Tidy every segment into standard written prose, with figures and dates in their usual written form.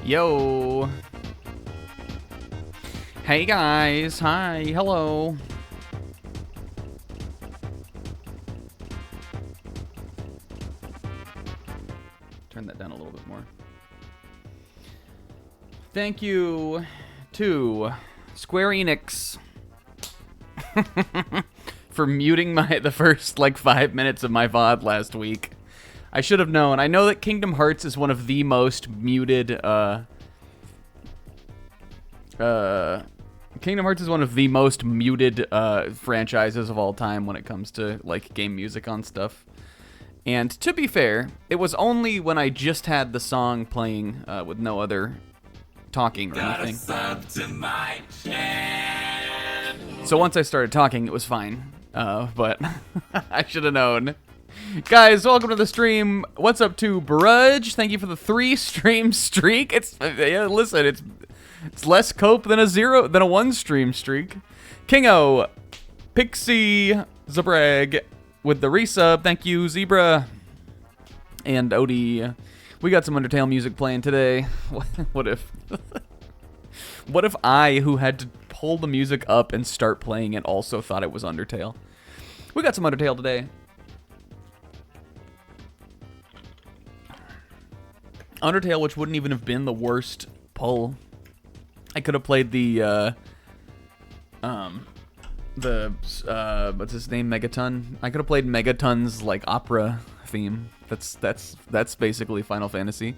Yo. Hey guys. Hi. Hello. Turn that down a little bit more. Thank you to Square Enix for muting the first 5 minutes of my VOD last week. I should have known. I know that Kingdom Hearts is one of the most muted franchises of all time when it comes to game music on stuff. And to be fair, it was only when I just had the song playing with no other talking or anything. So once I started talking, it was fine. But I should have known. Guys, welcome to the stream. What's up to Brudge? Thank you for the 3 stream streak. Listen, it's less cope than a 1 stream streak. Kingo, Pixie, Zabrag with the resub. Thank you, Zebra and Odie. We got some Undertale music playing today. What if I, who had to pull the music up and start playing it, also thought it was Undertale? We got some Undertale today. Undertale, which wouldn't even have been the worst pull. I could have played the what's his name, Megaton. I could have played Megaton's opera theme. That's basically Final Fantasy.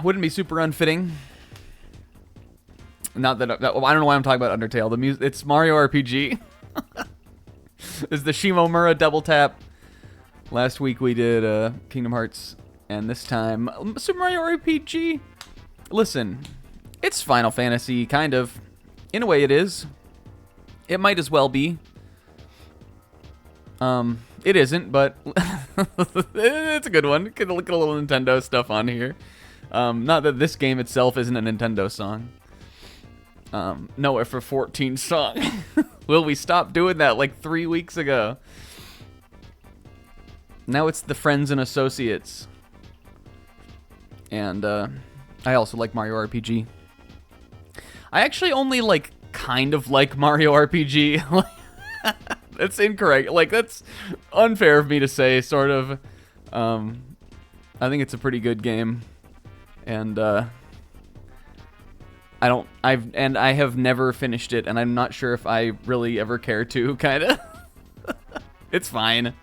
Wouldn't be super unfitting. Not that I don't know why I'm talking about Undertale. The music, it's Mario RPG. It's the Shimomura double tap. Last week we did Kingdom Hearts. And this time, Super Mario RPG. Listen, it's Final Fantasy, kind of. In a way, it is. It might as well be. It isn't, but it's a good one. Get a little Nintendo stuff on here. Not that this game itself isn't a Nintendo song. Nowhere for 14 song. Will we stop doing that 3 weeks ago? Now it's the Friends and Associates. And I also like Mario RPG. I actually only kind of like Mario RPG. That's incorrect. That's unfair of me to say, sort of. I think it's a pretty good game. And I have never finished it, and I'm not sure if I really ever care to, kinda. It's fine.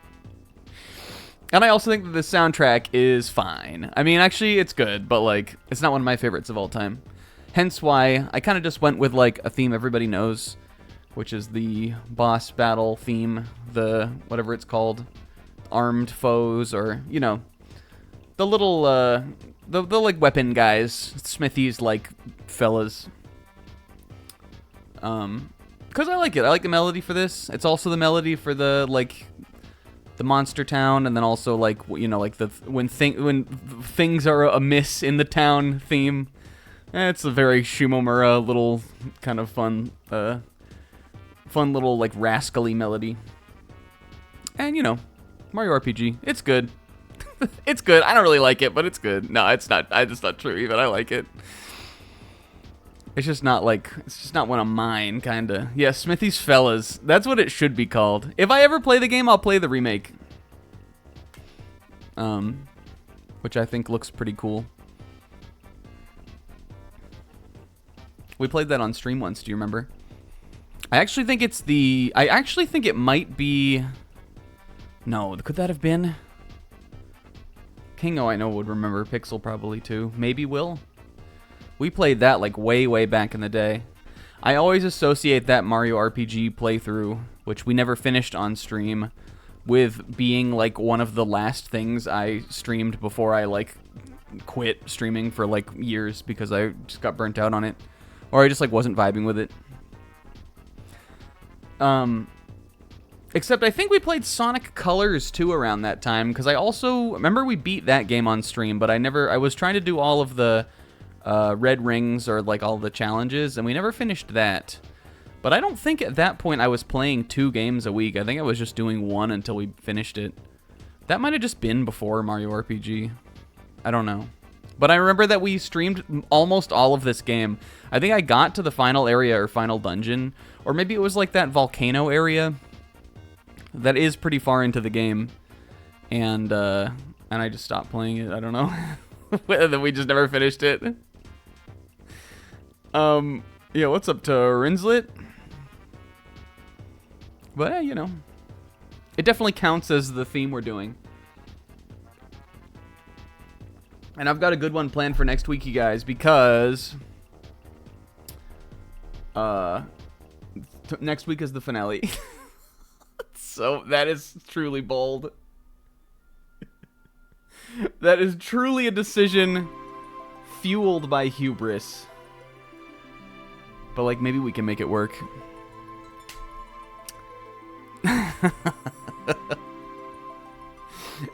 And I also think that the soundtrack is fine. I mean, actually, it's good, but, it's not one of my favorites of all time. Hence why I kind of just went with, a theme everybody knows, which is the boss battle theme, the, whatever it's called, armed foes, or, the little, the weapon guys, smithies, fellas. Because I like it. I like the melody for this. It's also the melody for the, the Monster Town, and then also when things are amiss in the town theme. It's a very Shimomura little kind of fun little rascally melody. And Mario RPG, it's good. It's good. I don't really like it, but it's good. No, it's not. It's not true even. I like it. It's just not one of mine, kinda. Yeah, Smithy's Fellas. That's what it should be called. If I ever play the game, I'll play the remake. Which I think looks pretty cool. We played that on stream once, do you remember? I actually think it might be... No, could that have been? Kingo I know would remember. Pixel probably too. Maybe Will? We played that way back in the day. I always associate that Mario RPG playthrough, which we never finished on stream, with being one of the last things I streamed before I quit streaming for years because I just got burnt out on it, or I just wasn't vibing with it. Except I think we played Sonic Colors too around that time, because I also remember we beat that game on stream, but I was trying to do all of the red rings or all the challenges, and we never finished that. But I don't think at that point I was playing 2 games a week. I think I was just doing 1 until we finished it. That might have just been before Mario RPG. I don't know. But I remember that we streamed almost all of this game. I think I got to the final area or final dungeon, or maybe it was like that volcano area that is pretty far into the game, and I just stopped playing it. I don't know. And then we just never finished it. Yeah, what's up to Rinslet? But you know, it definitely counts as the theme we're doing. And I've got a good one planned for next week, you guys, because next week is the finale. So that is truly bold. That is truly a decision fueled by hubris. But like, maybe we can make it work.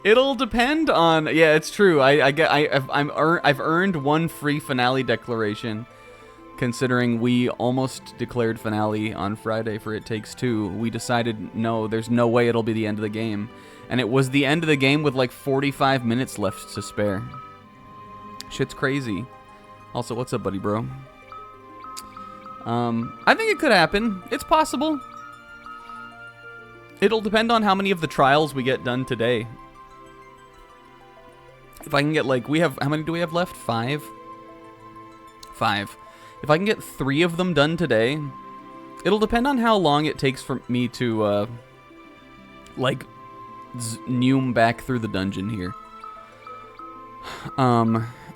It'll depend on. Yeah, it's true. I've earned one free finale declaration, considering we almost declared finale on Friday for It Takes Two. We decided no, there's no way it'll be the end of the game, and it was the end of the game with like 45 minutes left to spare. Shit's crazy. Also, what's up, buddy, bro? I think it could happen. It's possible. It'll depend on how many of the trials we get done today. If I can get, like, how many do we have left? 5? 5. If I can get 3 of them done today, it'll depend on how long it takes for me to, like, zoom back through the dungeon here.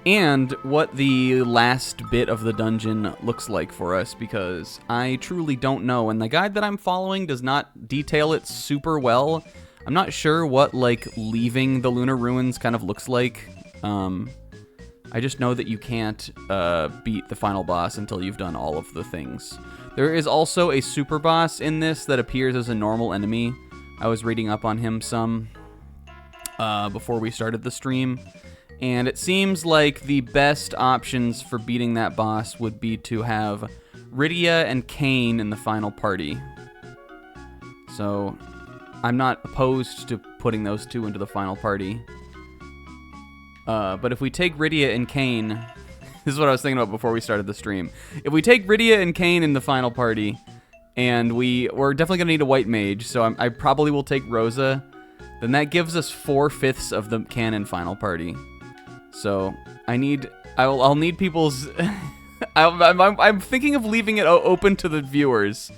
And what the last bit of the dungeon looks like for us, because I truly don't know, and the guide that I'm following does not detail it super well. I'm not sure what, like, leaving the Lunar Ruins kind of looks like. I just know that you can't beat the final boss until you've done all of the things. There is also a super boss in this that appears as a normal enemy. I was reading up on him some before we started the stream. And it seems like the best options for beating that boss would be to have Rydia and Kain in the final party. So I'm not opposed to putting those two into the final party. But if we take Rydia and Kain, this is what I was thinking about before we started the stream. If we take Rydia and Kain in the final party, and we're definitely going to need a white mage, so I probably will take Rosa, then that gives us 4/5 of the canon final party. So I'll need people's. I'm thinking of leaving it open to the viewers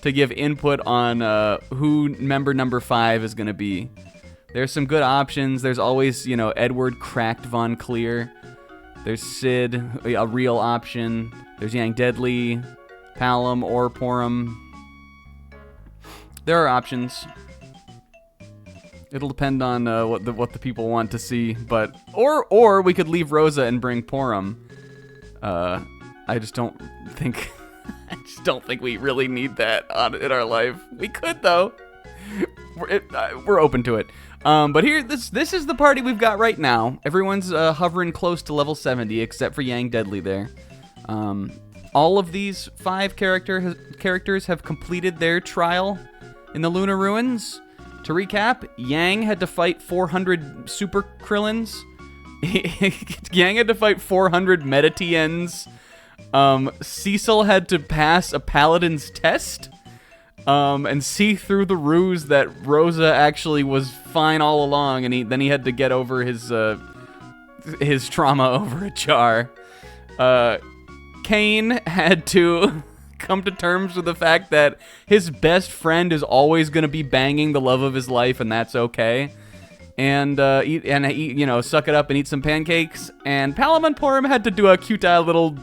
to give input on who member number 5 is going to be. There's some good options. There's always, you know, Edward Cracked Von Clear. There's Sid, a real option. There's Yang Deadly, Palom, or Porum. There are options. It'll depend on what the people want to see, but or we could leave Rosa and bring Porum. I just don't think we really need that in our life. We could though. We're open to it. But here, this is the party we've got right now. Everyone's hovering close to level 70, except for Yang Deadly there. All of these 5 characters have completed their trial in the Lunar Ruins. To recap, Yang had to fight 400 Super Krillins. Yang had to fight 400 Meditiens. Cecil had to pass a Paladin's test. And see through the ruse that Rosa actually was fine all along, and then he had to get over his trauma over a jar. Kain had to come to terms with the fact that his best friend is always going to be banging the love of his life, and that's okay. And eat, you know, suck it up and eat some pancakes. And Palom and Porum had to do a cute little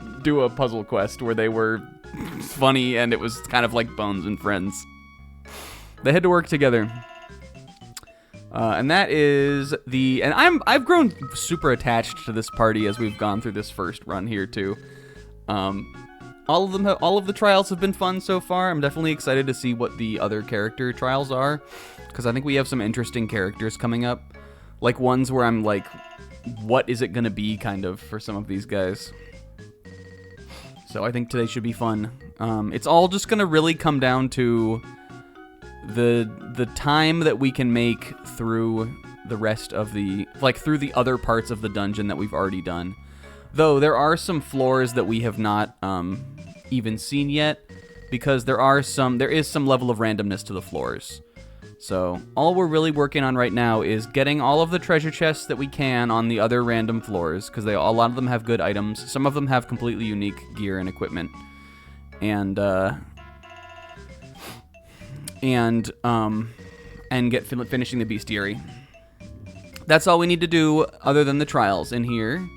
puzzle quest where they were funny, and it was kind of like Bones and Friends. They had to work together. And that is and I've grown super attached to this party as we've gone through this first run here too. All of the trials have been fun so far. I'm definitely excited to see what the other character trials are, because I think we have some interesting characters coming up, like ones where I'm like, what is it gonna be, kind of, for some of these guys. So I think today should be fun. It's all just gonna really come down to the time that we can make through the rest of through the other parts of the dungeon that we've already done. Though there are some floors that we have not even seen yet, because there is some level of randomness to the floors. So all we're really working on right now is getting all of the treasure chests that we can on the other random floors, because a lot of them have good items. Some of them have completely unique gear and equipment, and finishing the bestiary. That's all we need to do other than the trials in here.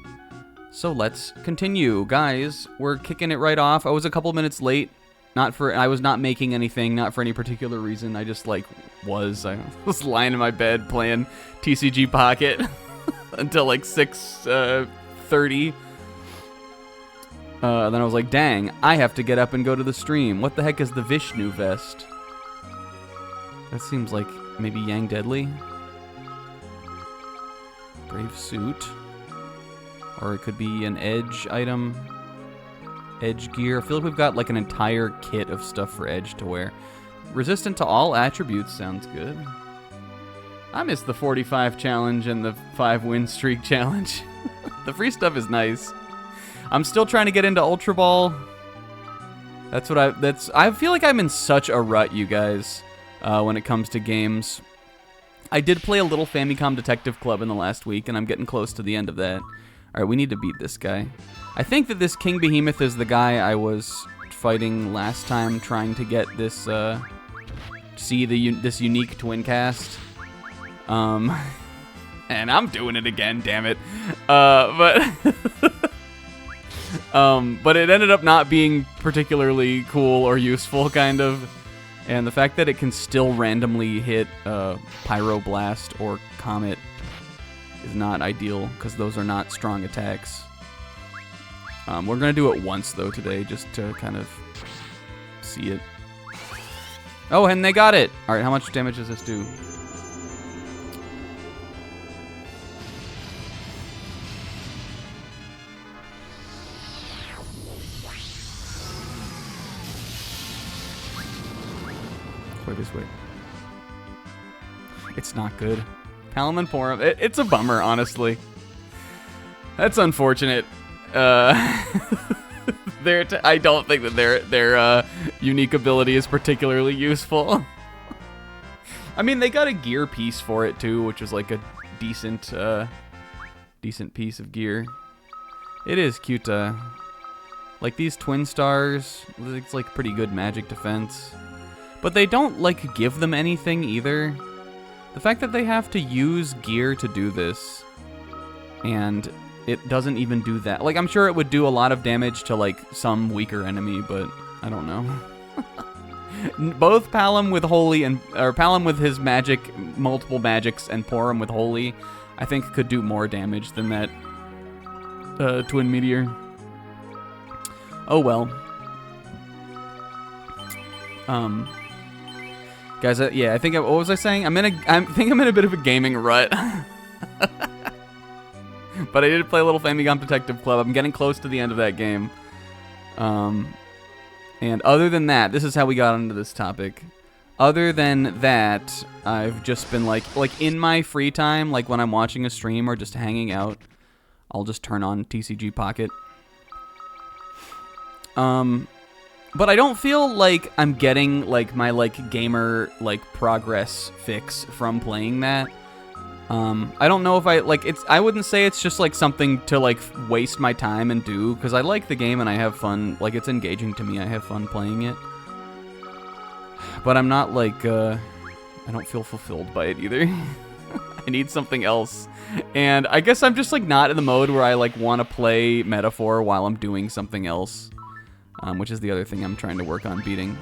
So let's continue, guys. We're kicking it right off. I was a couple minutes late. I was not making anything, not for any particular reason. I just, I was lying in my bed playing TCG Pocket until, 6:30. Then I was like, dang, I have to get up and go to the stream. What the heck is the Vishnu vest? That seems like maybe Yang Deadly. Brave suit. Or it could be an edge item. Edge gear. I feel like we've got an entire kit of stuff for Edge to wear. Resistant to all attributes sounds good. I missed the 45 challenge and the 5 win streak challenge. The free stuff is nice. I'm still trying to get into Ultra Ball. I feel like I'm in such a rut, you guys, when it comes to games. I did play a little Famicom Detective Club in the last week, and I'm getting close to the end of that. Alright, we need to beat this guy. I think that this King Behemoth is the guy I was fighting last time, trying to get this, this unique twin cast. And I'm doing it again, damn it. But it ended up not being particularly cool or useful, kind of. And the fact that it can still randomly hit Pyroblast or Comet is not ideal, because those are not strong attacks. We're going to do it once, though, today, just to kind of see it. Oh, and they got it! Alright, how much damage does this do? Wait, this way. It's not good. Palom and Porum. It's a bummer, honestly. That's unfortunate. I don't think that their unique ability is particularly useful. I mean, they got a gear piece for it too, which is a decent piece of gear. It is cute. These twin stars, it's pretty good magic defense, but they don't give them anything either. The fact that they have to use gear to do this, and it doesn't even do that. I'm sure it would do a lot of damage to, some weaker enemy, but I don't know. Both Palom with Holy or Palom with his multiple magics, and Porum with Holy, I think could do more damage than that Twin Meteor. Oh well. Guys, yeah, I think what was I saying? I think I'm in a bit of a gaming rut. But I did play a little Famicom Detective Club. I'm getting close to the end of that game. And other than that, this is how we got into this topic. Other than that, I've just been in my free time, when I'm watching a stream or just hanging out, I'll just turn on TCG Pocket. But I don't feel like I'm getting my gamer progress fix from playing that. I don't know if I wouldn't say it's just something to waste my time and do, because I like the game and I have fun. It's engaging to me. I have fun playing it. But I'm not I don't feel fulfilled by it either. I need something else. And I guess I'm just not in the mode where I want to play Metaphor while I'm doing something else. Which is the other thing I'm trying to work on beating.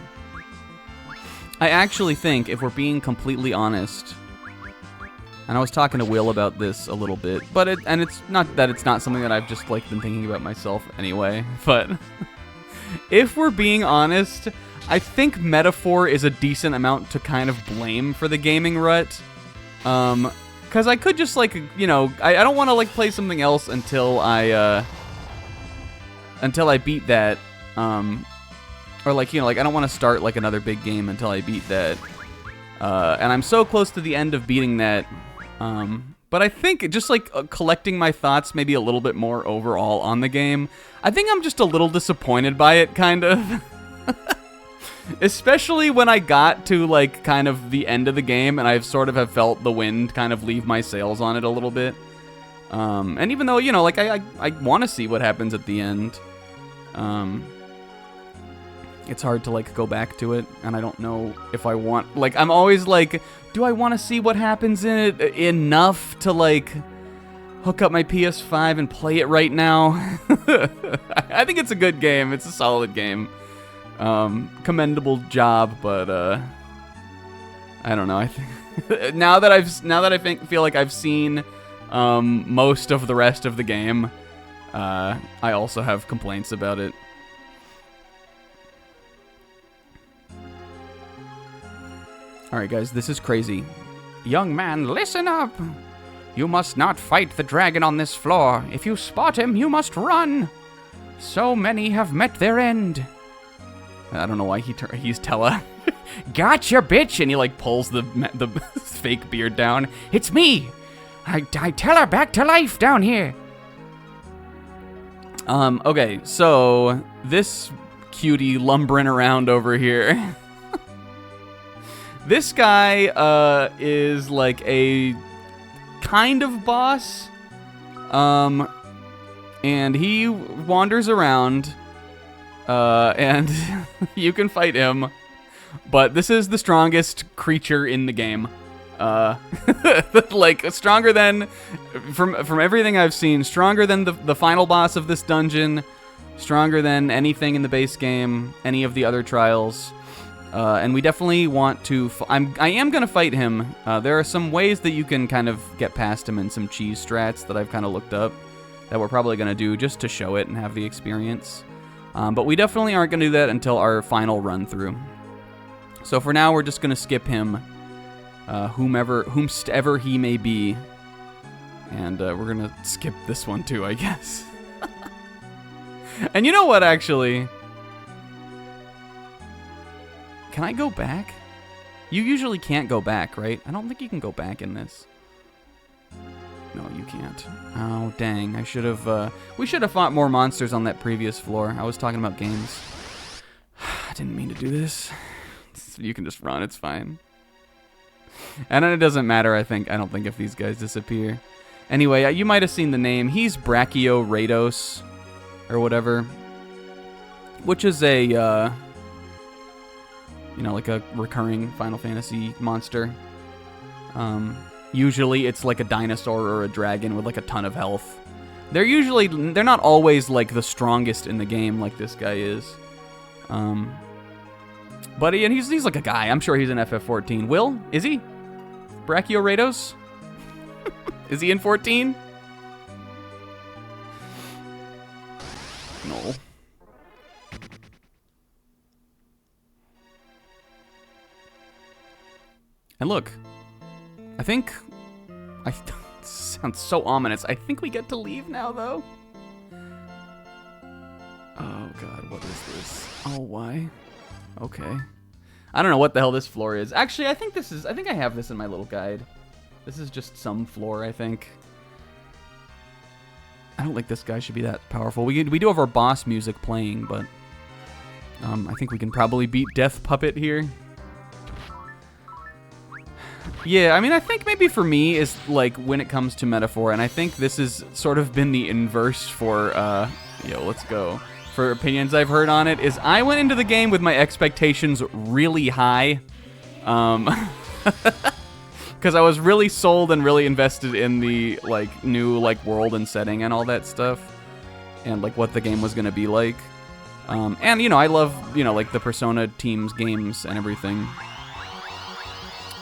I actually think, if we're being completely honest, and I was talking to Will about this a little bit, but it's not that it's not something that I've just been thinking about myself anyway, but if we're being honest, I think Metaphor is a decent amount to kind of blame for the gaming rut. Because I could just I don't want to play something else until I beat that. Or I don't want to start another big game until I beat that. And I'm so close to the end of beating that, But I think just like collecting my thoughts maybe a little bit more overall on the game, I think I'm just a little disappointed by it, kind of. Especially when I got to like kind of the end of the game and I've sort of have felt the wind kind of leave my sails on it a little bit. And even though, you know, like I want to see what happens at the end, it's hard to like go back to it, and I don't know if I want, like, I'm always like, do I want to see what happens in it enough to like hook up my PS5 and play it right now? I think it's a good game. It's a solid game. Commendable job, but I don't know. I think now that I feel like I've seen most of the rest of the game, I also have complaints about it. Alright guys, this is crazy. Young man, listen up! You must not fight the dragon on this floor. If you spot him, you must run! So many have met their end. I don't know why he's Tella. Gotcha, bitch! And he like pulls the fake beard down. It's me! I tell her back to life down here! Okay, so this cutie lumbering around over here. This guy, is like a kind of boss, and he wanders around, and you can fight him, but this is the strongest creature in the game. Like, stronger than, from everything I've seen, stronger than the final boss of this dungeon, stronger than anything in the base game, any of the other trials. And we definitely want to... I am going to fight him. There are some ways that you can kind of get past him and some cheese strats that I've kind of looked up that we're probably going to do just to show it and have the experience. But we definitely aren't going to do that until our final run through. So for now, we're just going to skip him, whomstever he may be. And we're going to skip this one too, I guess. And you know what, actually... Can I go back? You usually can't go back, right? I don't think you can go back in this. No, you can't. Oh, dang. I should have, we should have fought more monsters on that previous floor. I was talking about games. I didn't mean to do this. You can just run, it's fine. And it doesn't matter, I don't think, if these guys disappear. Anyway, you might have seen the name. He's Brachiorados, or whatever. Which is a, you know, like a recurring Final Fantasy monster. Usually it's like a dinosaur or a dragon with like a ton of health. They're not always like the strongest in the game like this guy is. But he's like a guy. I'm sure he's in FF14. Will? Is he? Brachiorados? Is he in 14? No. And look, I think, sounds so ominous. I think we get to leave now, though. Oh, God, what is this? Oh, why? Okay. I don't know what the hell this floor is. Actually, I think I have this in my little guide. This is just some floor, I think. I don't think this guy should be that powerful. We do have our boss music playing, but I think we can probably beat Death Puppet here. Yeah, I mean, I think maybe for me is, like, when it comes to metaphor, and I think this has sort of been the inverse for, let's go. For opinions I've heard on it, is I went into the game with my expectations really high. Because I was really sold and really invested in the, like, new, like, world and setting and all that stuff. And, like, what the game was going to be like. And, you know, I love, you know, like, the Persona team's games and everything.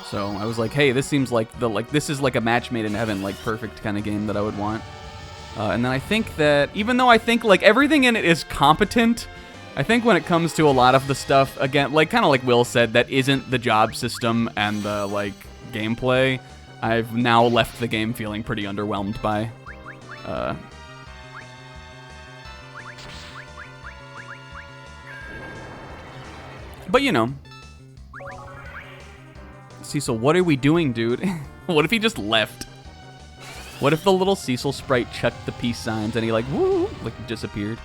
So I was like, hey, this seems like this is like a match made in heaven, like perfect kind of game that I would want. And then I think that even though I think like everything in it is competent, I think when it comes to a lot of the stuff, again, like kind of like Will said, that isn't the job system and the like gameplay, I've now left the game feeling pretty underwhelmed by. But you know. Cecil, what are we doing, dude? What if he just left? What if the little Cecil sprite checked the peace signs and he like, woo, like disappeared?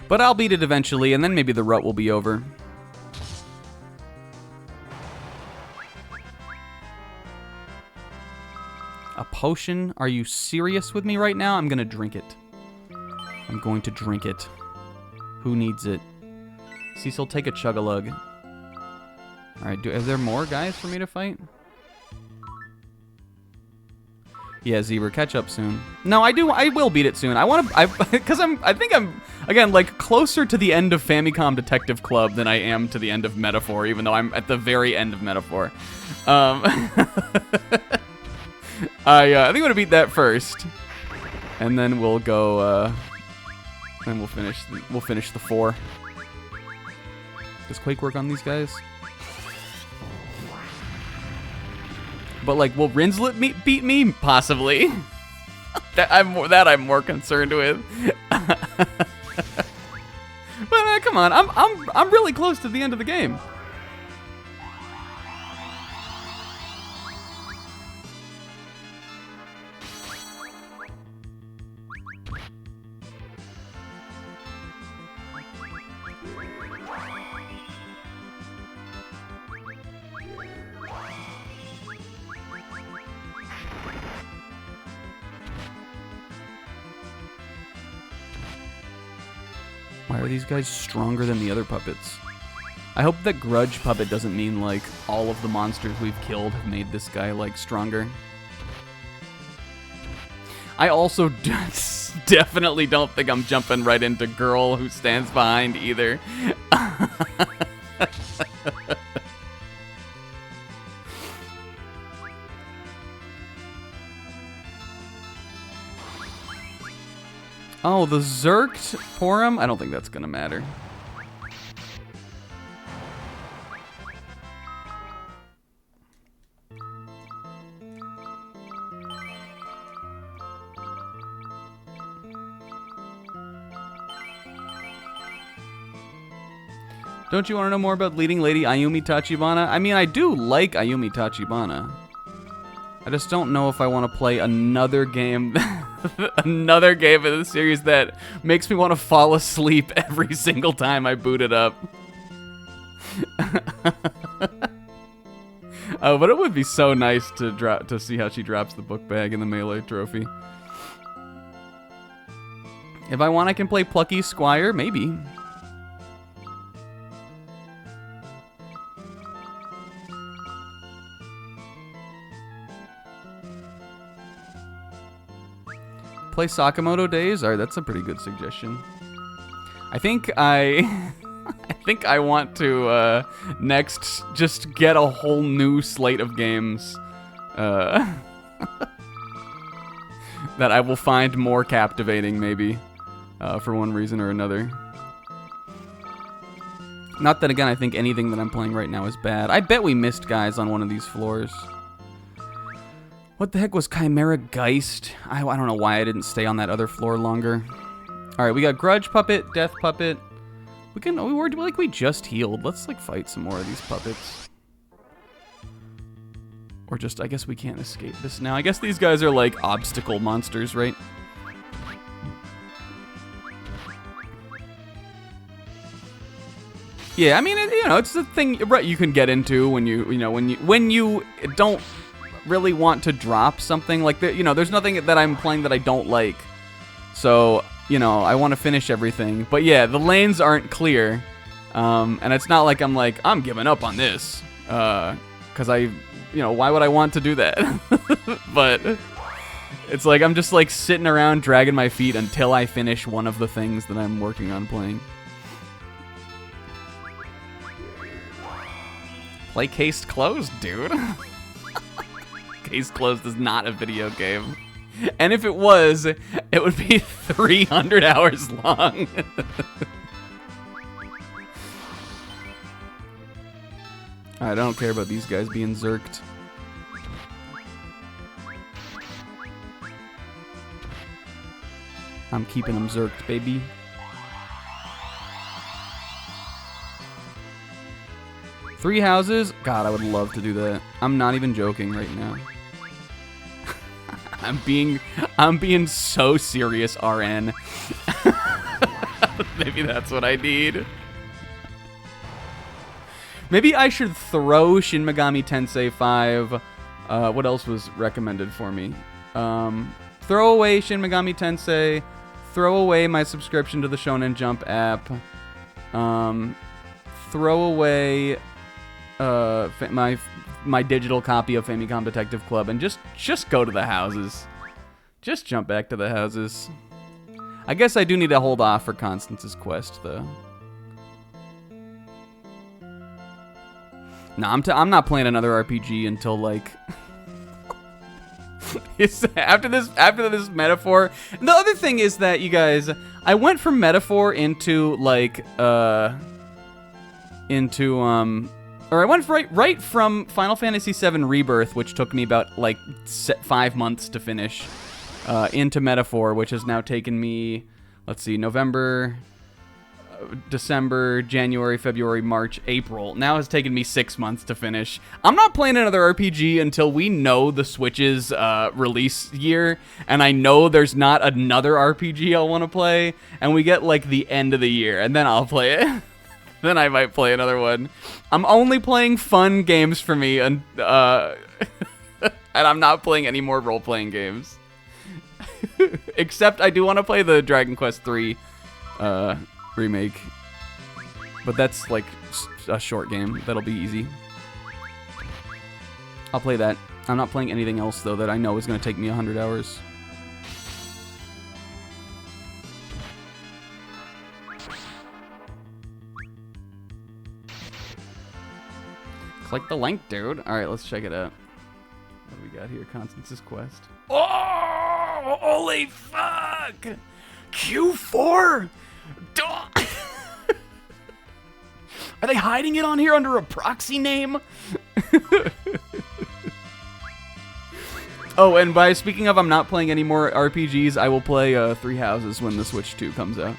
But I'll beat it eventually, and then maybe the rut will be over. A potion? Are you serious with me right now? I'm gonna drink it. I'm going to drink it. Who needs it? Cecil, take a chug-a-lug. Alright, is there more guys for me to fight? Yeah, Zebra, catch up soon. No, I will beat it soon. Because I think I'm, again, like, closer to the end of Famicom Detective Club than I am to the end of Metaphor, even though I'm at the very end of Metaphor. I think I'm gonna beat that first, and then we'll go, and we'll finish the 4. Does Quake work on these guys? But like, will Rinslet beat me? Possibly. that I'm more concerned with. But come on, I'm really close to the end of the game. Why are these guys stronger than the other puppets? I hope that Grudge puppet doesn't mean, like, all of the monsters we've killed have made this guy, like, stronger. I also definitely don't think I'm jumping right into Girl Who Stands Behind either. Oh, the Zerked Porum? I don't think that's gonna matter. Don't you want to know more about leading Lady Ayumi Tachibana? I mean, I do like Ayumi Tachibana. I just don't know if I want to play another game, another game of the series that makes me want to fall asleep every single time I boot it up. Oh, but it would be so nice to see how she drops the book bag in the Melee trophy. If I want, I can play Plucky Squire, maybe. Play Sakamoto Days? Alright, that's a pretty good suggestion. I think I think I want to next just get a whole new slate of games that I will find more captivating, maybe, for one reason or another. Not that, again, I think anything that I'm playing right now is bad. I bet we missed guys on one of these floors. What the heck was Chimera Geist? I don't know why I didn't stay on that other floor longer. All right, we got Grudge Puppet, Death Puppet. We just healed. Let's like fight some more of these puppets. Or just, I guess we can't escape this now. I guess these guys are like obstacle monsters, right? Yeah, I mean, it's the thing right you can get into when you don't really want to drop something like that. There's nothing that I'm playing that I don't like, so I want to finish everything. But yeah, the lanes aren't clear, and it's not like I'm giving up on this, because why would I want to do that? But it's like I'm just like sitting around dragging my feet until I finish one of the things that I'm working on playing. Play Case Closed, dude. Case Closed is not a video game. And if it was, it would be 300 hours long. I don't care about these guys being zerked. I'm keeping them zerked, baby. 3 houses? God, I would love to do that. I'm not even joking right now. I'm being so serious, RN. Maybe that's what I need. Maybe I should throw Shin Megami Tensei 5. What else was recommended for me? Throw away Shin Megami Tensei. Throw away my subscription to the Shonen Jump app. Throw away my digital copy of Famicom Detective Club and just go to the houses. Just jump back to the houses. I guess I do need to hold off for Constance's quest, though. No, I'm not playing another RPG until like it's after this metaphor. And the other thing is that you guys, I went from metaphor into like or I went right from Final Fantasy VII Rebirth, which took me about like 5 months to finish, into metaphor, which has now taken me, let's see, November, December, January, February, March, April. Now it's taken me 6 months to finish. I'm not playing another RPG until we know the Switch's release year, and I know there's not another RPG I'll want to play, and we get like the end of the year, and then I'll play it. Then I might play another one. I'm only playing fun games for me, and I'm not playing any more role-playing games. Except I do want to play the Dragon Quest III remake. But that's like a short game. That'll be easy. I'll play that. I'm not playing anything else, though, that I know is going to take me 100 hours. Click the link, dude. All right, let's check it out. What do we got here? Constance's quest. Oh, holy fuck! Q4? Are they hiding it on here under a proxy name? Oh, and by speaking of, I'm not playing any more RPGs. I will play 3 Houses when the Switch 2 comes out.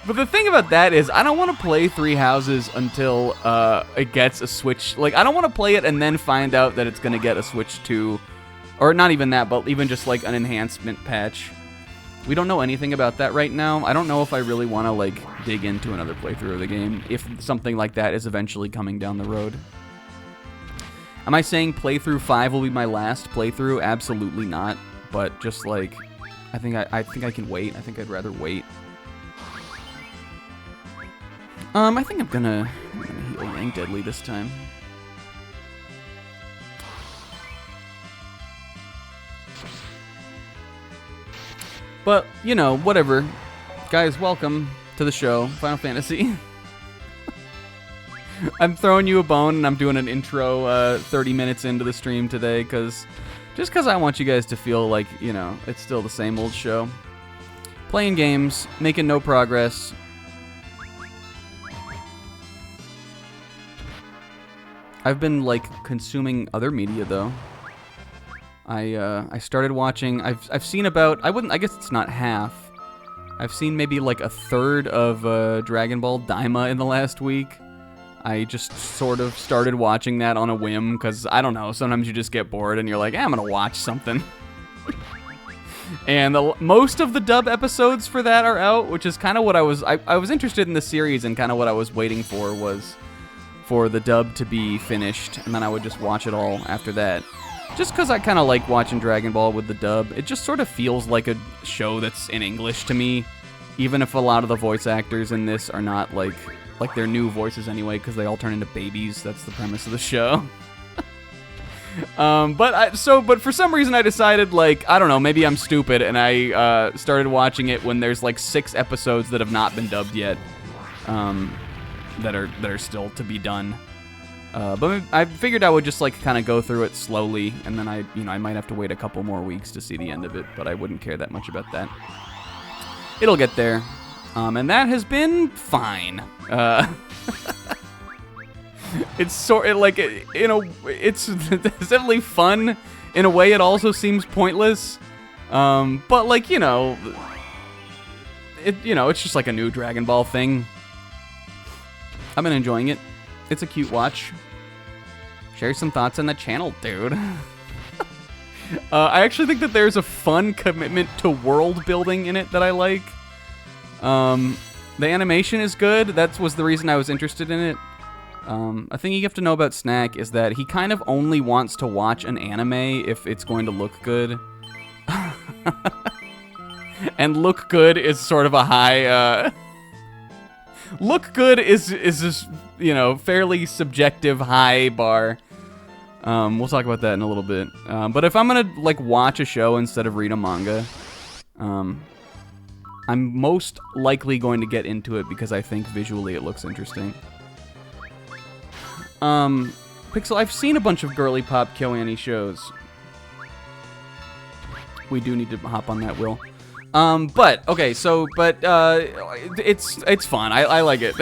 But the thing about that is, I don't want to play 3 Houses until it gets a Switch. Like, I don't want to play it and then find out that it's going to get a Switch 2. Or not even that, but even just like an enhancement patch. We don't know anything about that right now. I don't know if I really want to like dig into another playthrough of the game if something like that is eventually coming down the road. Am I saying playthrough 5 will be my last playthrough? Absolutely not. But just like, I think I can wait. I think I'd rather wait. I think I'm gonna heal Yang Deadly this time. But, you know, whatever. Guys, welcome to the show, Final Fantasy. I'm throwing you a bone, and I'm doing an intro 30 minutes into the stream today, just because I want you guys to feel like, you know, it's still the same old show. Playing games, making no progress. I've been, like, consuming other media, though. I started watching, I've seen about, I guess it's not half. I've seen maybe, like, a third of Dragon Ball Daima in the last week. I just sort of started watching that on a whim, because, I don't know, sometimes you just get bored and you're like, I'm gonna watch something. And most of the dub episodes for that are out, which is kind of what I was interested in the series, and kind of what I was waiting for was for the dub to be finished, and then I would just watch it all after that. Just because I kind of like watching Dragon Ball with the dub. It just sort of feels like a show that's in English to me, even if a lot of the voice actors in this are not like they're new voices anyway, because they all turn into babies. That's the premise of the show. But for some reason I decided, like, I don't know, maybe I'm stupid, and I started watching it when there's like 6 episodes that have not been dubbed yet, that are still to be done. But I figured I would just like kind of go through it slowly, and then I might have to wait a couple more weeks to see the end of it, but I wouldn't care that much about that. It'll get there, and that has been fine. It's it's definitely fun. In a way, it also seems pointless. But like, it's just like a new Dragon Ball thing. I've been enjoying it. It's a cute watch. Share some thoughts on the channel, dude. I actually think that there's a fun commitment to world building in it that I like. The animation is good. That was the reason I was interested in it. A thing you have to know about Snack is that he kind of only wants to watch an anime if it's going to look good. And look good is sort of a high, look good is just, you know, fairly subjective high bar. We'll talk about that in a little bit. But if I'm gonna, like, watch a show instead of read a manga, I'm most likely going to get into it because I think visually it looks interesting. Pixel, I've seen a bunch of girly pop KyoAni shows. We do need to hop on that, Will. But it's fun. I like it.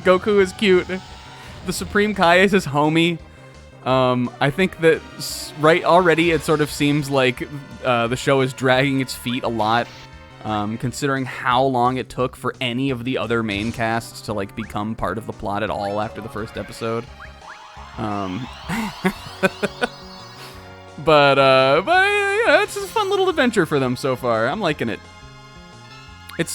Goku is cute. The Supreme Kai is his homie. I think that already it sort of seems like the show is dragging its feet a lot, considering how long it took for any of the other main casts to like become part of the plot at all after the first episode. But yeah, it's a fun little adventure for them so far. I'm liking it.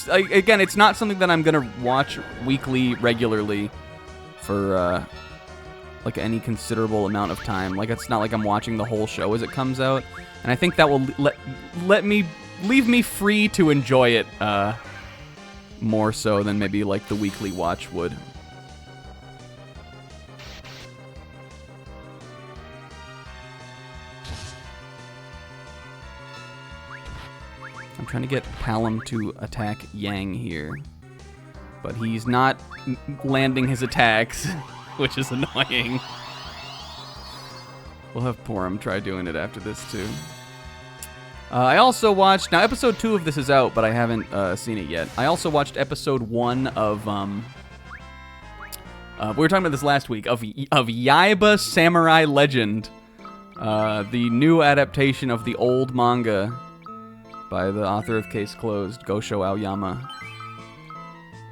Again, it's not something that I'm gonna watch weekly regularly for like any considerable amount of time. Like, it's not like I'm watching the whole show as it comes out, and I think that will leave me free to enjoy it more so than maybe like the weekly watch would. I'm trying to get Palom to attack Yang here, but he's not landing his attacks, which is annoying. We'll have Porum try doing it after this, too. I also watched... Now, episode 2 of this is out, but I haven't seen it yet. I also watched episode 1 of... we were talking about this last week, of Yaiba Samurai Legend. The new adaptation of the old manga by the author of Case Closed, Gosho Aoyama.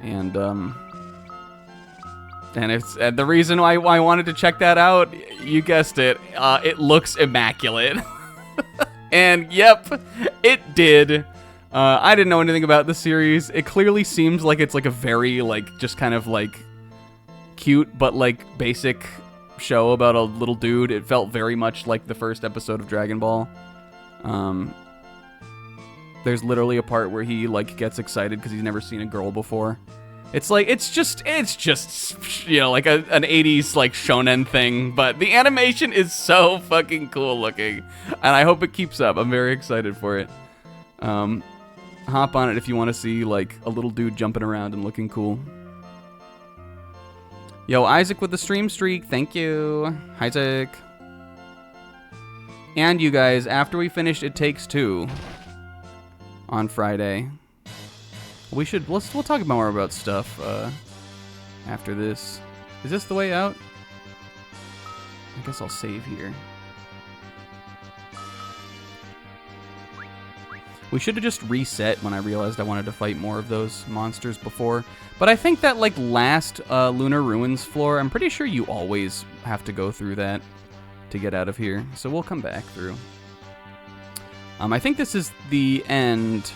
And the reason why I wanted to check that out, you guessed it, it looks immaculate. And yep, it did. I didn't know anything about the series. It clearly seems like it's like a very, like, just kind of like cute but like basic show about a little dude. It felt very much like the first episode of Dragon Ball. There's literally a part where he like gets excited because he's never seen a girl before. It's like, it's just, you know, like an 80s, like, shonen thing, but the animation is so fucking cool looking, and I hope it keeps up. I'm very excited for it. Hop on it if you want to see, like, a little dude jumping around and looking cool. Yo, Isaac with the stream streak, thank you. Isaac. And you guys, after we finished It Takes Two on Friday... we'll talk more about stuff after this. Is this the way out? I guess I'll save here. We should have just reset when I realized I wanted to fight more of those monsters before. But I think that, like, last Lunar Ruins floor, I'm pretty sure you always have to go through that to get out of here. So we'll come back through. I think this is the end...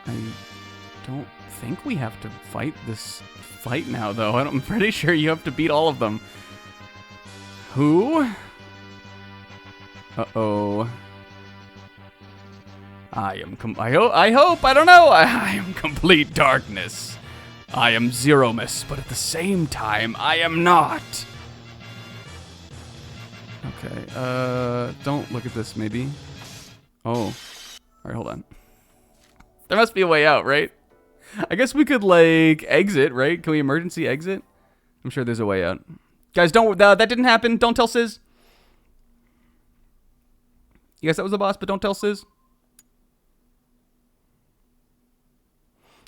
I don't think we have to fight this fight now, though. I'm pretty sure you have to beat all of them. Who? Uh-oh. I hope, I don't know. I am complete darkness. I am Zeromus, but at the same time, I am not. Okay, don't look at this, maybe. Oh. All right, hold on. There must be a way out, right? I guess we could, like, exit, right? Can we emergency exit? I'm sure there's a way out. Guys, don't... that didn't happen. Don't tell Sizz. You guys, that was the boss, but don't tell Sizz.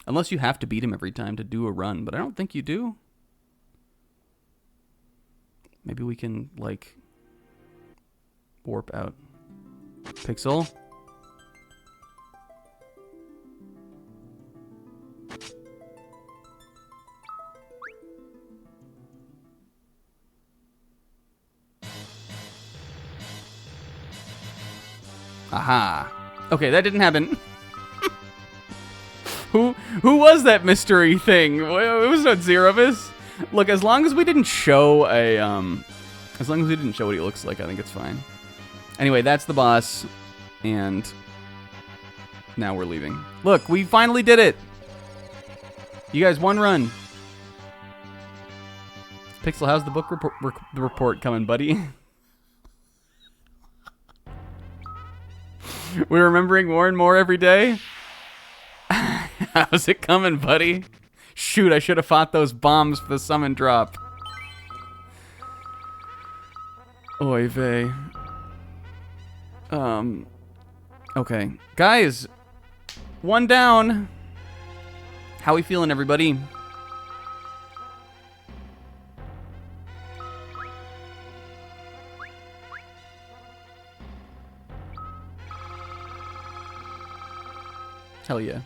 Unless you have to beat him every time to do a run, but I don't think you do. Maybe we can, like, warp out. Pixel? Aha. Okay, that didn't happen. Who was that mystery thing? It was not Zerovis. Look, as long as we didn't show a as long as we didn't show what he looks like, I think it's fine. Anyway, that's the boss, and now we're leaving. Look, we finally did it. You guys, one run. Pixel, how's the book report coming, buddy? We're remembering more and more every day. How's it coming, buddy? Shoot, I should have fought those bombs for the summon drop. Oy vey. Okay. Guys, one down. How we feeling, everybody? Hell yeah.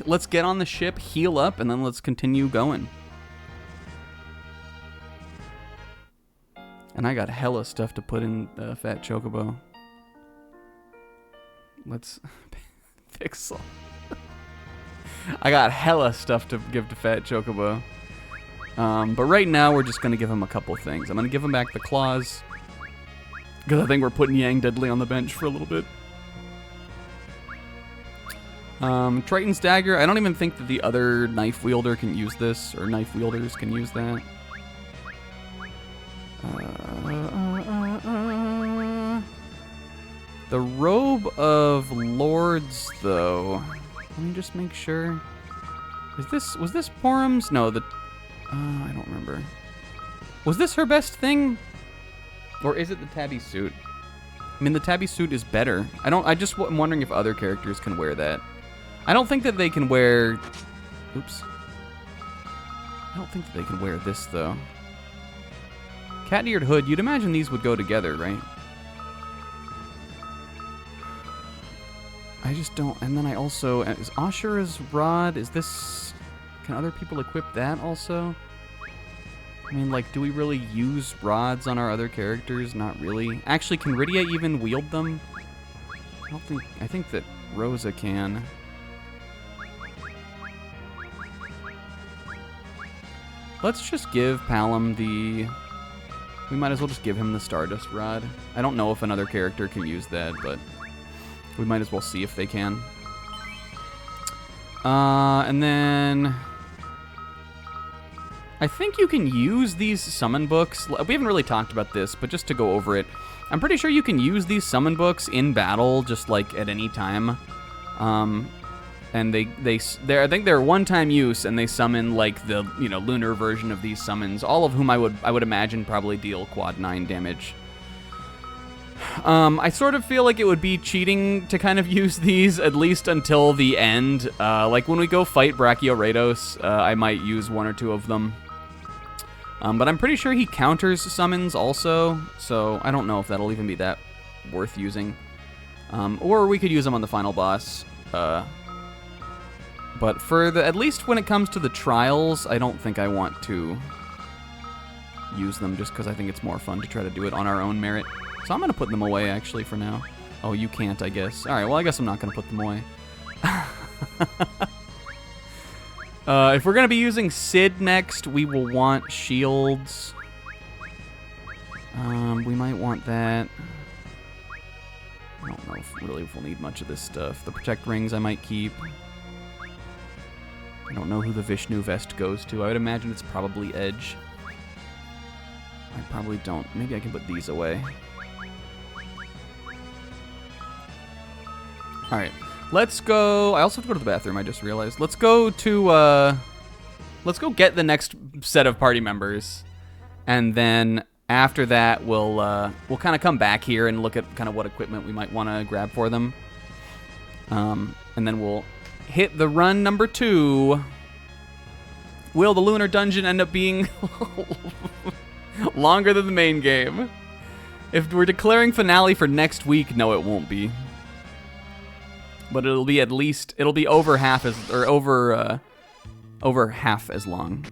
Let's get on the ship, heal up, and then let's continue going. And I got hella stuff to put in Fat Chocobo. Let's... Pixel. I got hella stuff to give to Fat Chocobo. But right now, we're just going to give him a couple things. I'm going to give him back the claws. Because I think we're putting Yang Deadly on the bench for a little bit. Triton's Dagger. I don't even think that the other knife wielder can use this, or knife wielders can use that. The Robe of Lords, though. Let me just make sure. Was this Porum's? No, I don't remember. Was this her best thing? Or is it the Tabby suit? I mean, the Tabby suit is better. I'm wondering if other characters can wear that. I don't think that they can wear... Oops. I don't think that they can wear this, though. Cat-eared hood, you'd imagine these would go together, right? I just don't... And then I also... Is Ashura's rod... Is this... Can other people equip that also? I mean, like, do we really use rods on our other characters? Not really. Actually, can Rydia even wield them? I don't think... I think that Rosa can. Let's just give Palom the... We might as well just give him the Stardust Rod. I don't know if another character can use that, but we might as well see if they can. And then... I think you can use these summon books. We haven't really talked about this, but just to go over it. I'm pretty sure you can use these summon books in battle, just like at any time. And I think they're one-time use, and they summon like the lunar version of these summons, all of whom I would imagine probably deal quad 9 damage. I sort of feel like it would be cheating to kind of use these at least until the end. Like when we go fight Brachiorados, I might use one or two of them. But I'm pretty sure he counters summons also, so I don't know if that'll even be that worth using. Or we could use them on the final boss. But for at least when it comes to the trials, I don't think I want to use them just because I think it's more fun to try to do it on our own merit. So I'm going to put them away, actually, for now. Oh, you can't, I guess. All right, well, I guess I'm not going to put them away. If we're going to be using Sid next, we will want shields. We might want that. I don't know if we'll need much of this stuff. The Protect Rings I might keep. I don't know who the Vishnu Vest goes to. I would imagine it's probably Edge. I probably don't. Maybe I can put these away. Alright. Let's go... I also have to go to the bathroom, I just realized. Let's go to, let's go get the next set of party members. And then after that, we'll kind of come back here and look at kind of what equipment we might want to grab for them. And then we'll hit the run number 2. Will the Lunar Dungeon end up being longer than the main game? If we're declaring finale for next week, no, it won't be. But it'll be at least, it'll be over half as, or over half as long.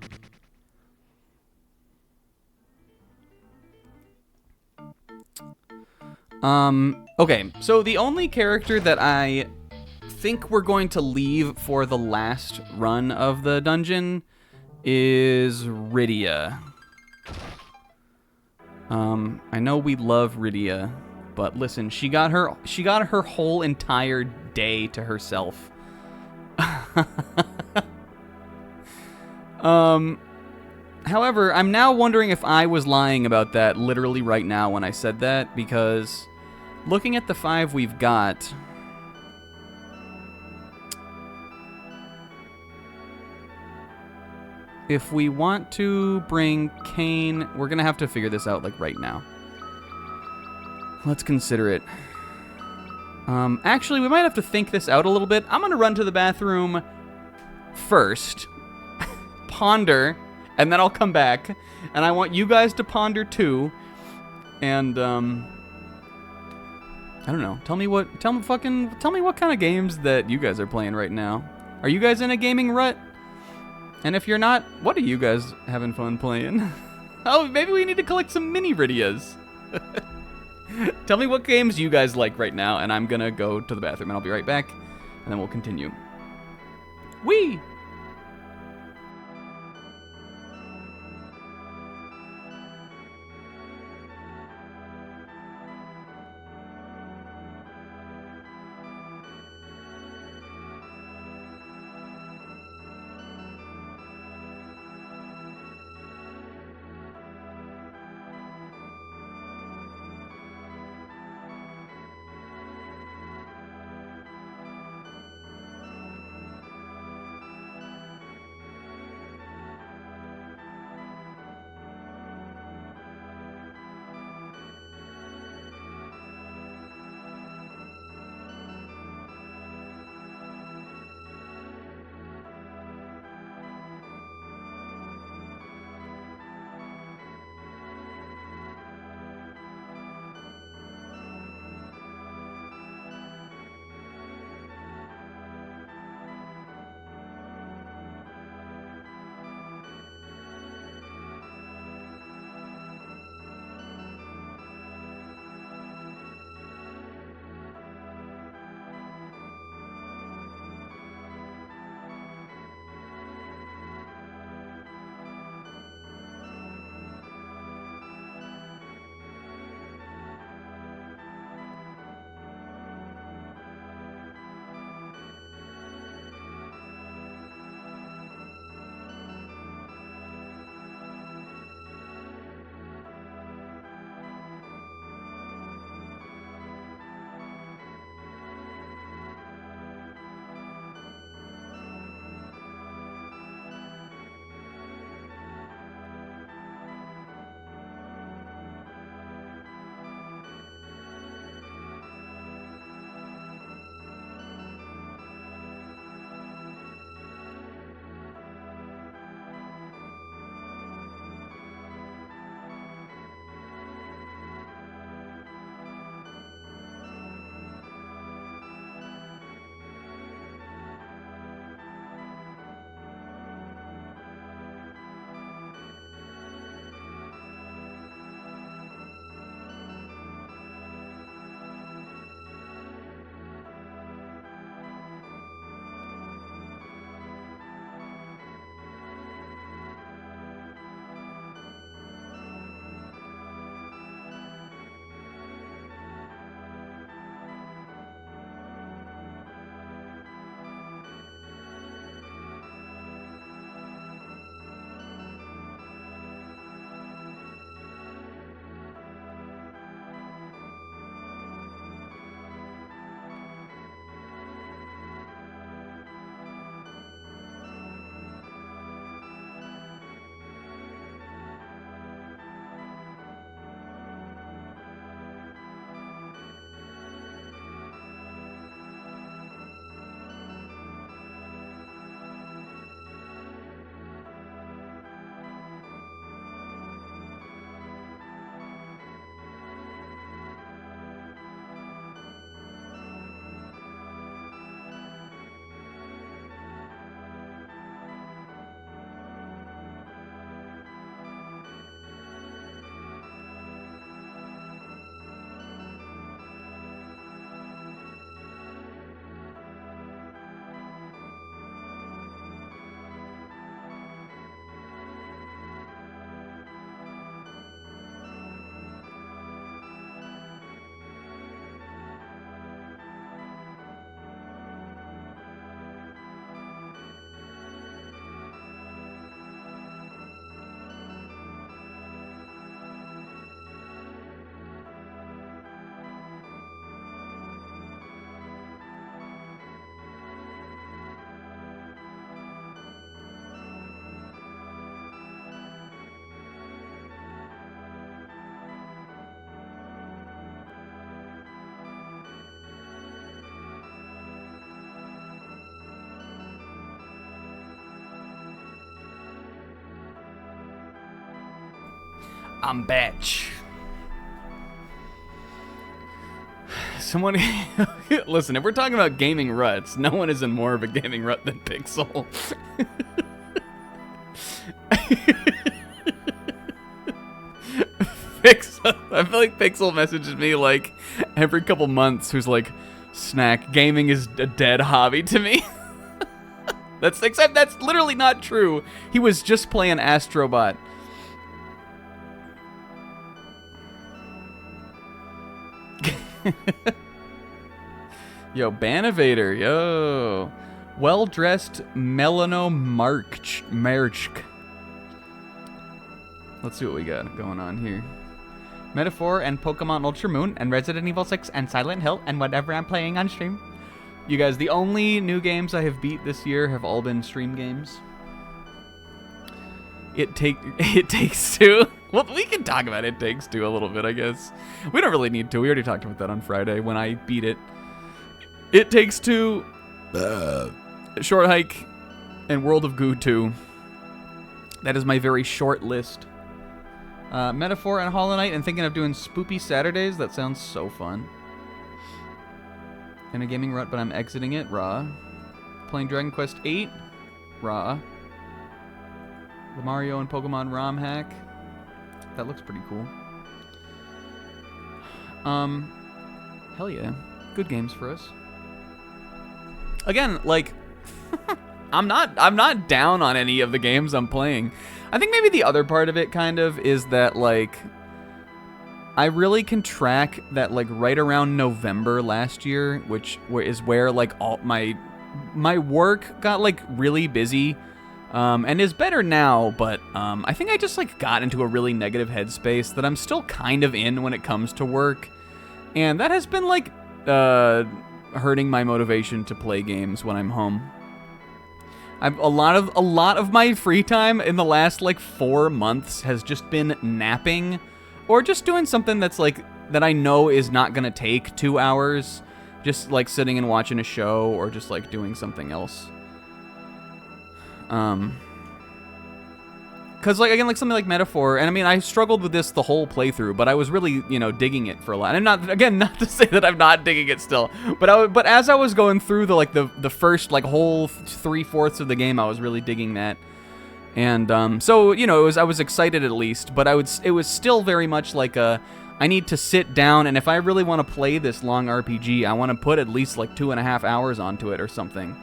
Okay, so the only character that I think we're going to leave for the last run of the dungeon is Rydia. I know we love Rydia, but listen, she got her whole entire day to herself. However, I'm now wondering if I was lying about that literally right now when I said that, because looking at the 5 we've got, if we want to bring Kane, we're going to have to figure this out like right now. Let's consider it. Actually, we might have to think this out a little bit. I'm going to run to the bathroom first, ponder, and then I'll come back. And I want you guys to ponder too. And, I don't know. Tell me what kind of games that you guys are playing right now. Are you guys in a gaming rut? And if you're not, what are you guys having fun playing? Oh, maybe we need to collect some mini Rydias. Tell me what games you guys like right now, and I'm gonna go to the bathroom, and I'll be right back, and then we'll continue. Whee! I'm batch. Someone, listen, if we're talking about gaming ruts, no one is in more of a gaming rut than Pixel. Pixel, I feel like Pixel messages me like every couple months who's like, Snack, gaming is a dead hobby to me. Except that's literally not true. He was just playing Astrobot. Yo, Banivator, yo. Well-dressed Melano March. Let's see what we got going on here. Metaphor and Pokemon Ultra Moon and Resident Evil 6 and Silent Hill and whatever I'm playing on stream. You guys, the only new games I have beat this year have all been stream games. It Takes Two. Well, we can talk about It Takes Two a little bit, I guess. We don't really need to. We already talked about that on Friday when I beat it. It Takes Two, Short Hike, and World of Goo 2. That is my very short list. Metaphor and Hollow Knight, and thinking of doing Spoopy Saturdays. That sounds so fun. In a gaming rut, but I'm exiting it. Raw. Playing Dragon Quest VIII. Raw. The Mario and Pokemon ROM hack. That looks pretty cool. Hell yeah. Good games for us. Again, like, I'm not down on any of the games I'm playing. I think maybe the other part of it kind of is that, like, I really can track that, like, right around November last year, which is where, like, all my work got, like, really busy, and is better now, but I think I just, like, got into a really negative headspace that I'm still kind of in when it comes to work, and that has been, like, hurting my motivation to play games when I'm home. A lot of my free time in the last, like, 4 months has just been napping, or just doing something that's, like, that I know is not gonna take 2 hours, just, like, sitting and watching a show, or just, like, doing something else. Cause, like, again, like, something like Metaphor, and I mean, I struggled with this the whole playthrough, but I was really, you know, digging it for a lot. And not to say that I'm not digging it still, but as I was going through the first, like, whole 3/4 of the game, I was really digging that. And, so, you know, I was excited at least, but it was still very much like I need to sit down, and if I really want to play this long RPG, I want to put at least, like, 2.5 hours onto it or something.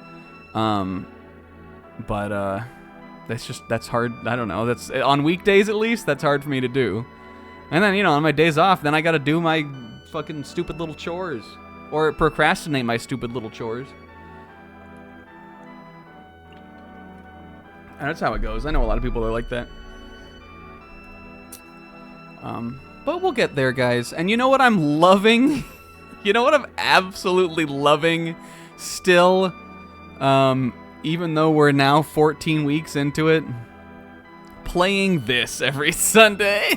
That's hard. I don't know. That's on weekdays at least. That's hard for me to do. And then, you know, on my days off, then I got to do my fucking stupid little chores, or procrastinate my stupid little chores. And that's how it goes. I know a lot of people are like that. But we'll get there, guys. And you know what I'm loving? You know what I'm absolutely loving still? Even though we're now 14 weeks into it, playing this every Sunday.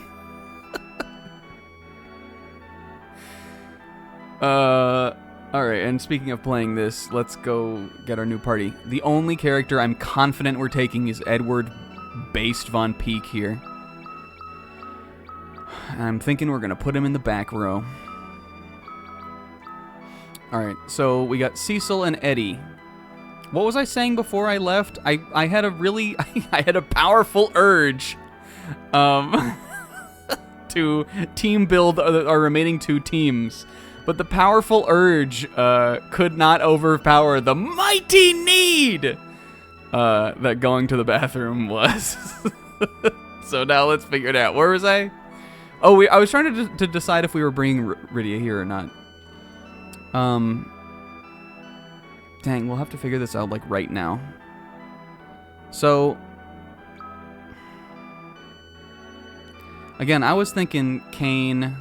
Alright, and speaking of playing this, let's go get our new party. The only character I'm confident we're taking is Edward Based Von Peek here. I'm thinking we're gonna put him in the back row. Alright, so we got Cecil and Eddie. What was I saying before I left? I had a really I had a powerful urge to team build our remaining 2 teams, but the powerful urge could not overpower the mighty need that going to the bathroom was. So now let's figure it out. Where was I? Oh, I was trying to decide if we were bringing Rydia here or not. Dang, we'll have to figure this out, like, right now. So, again, I was thinking Kane.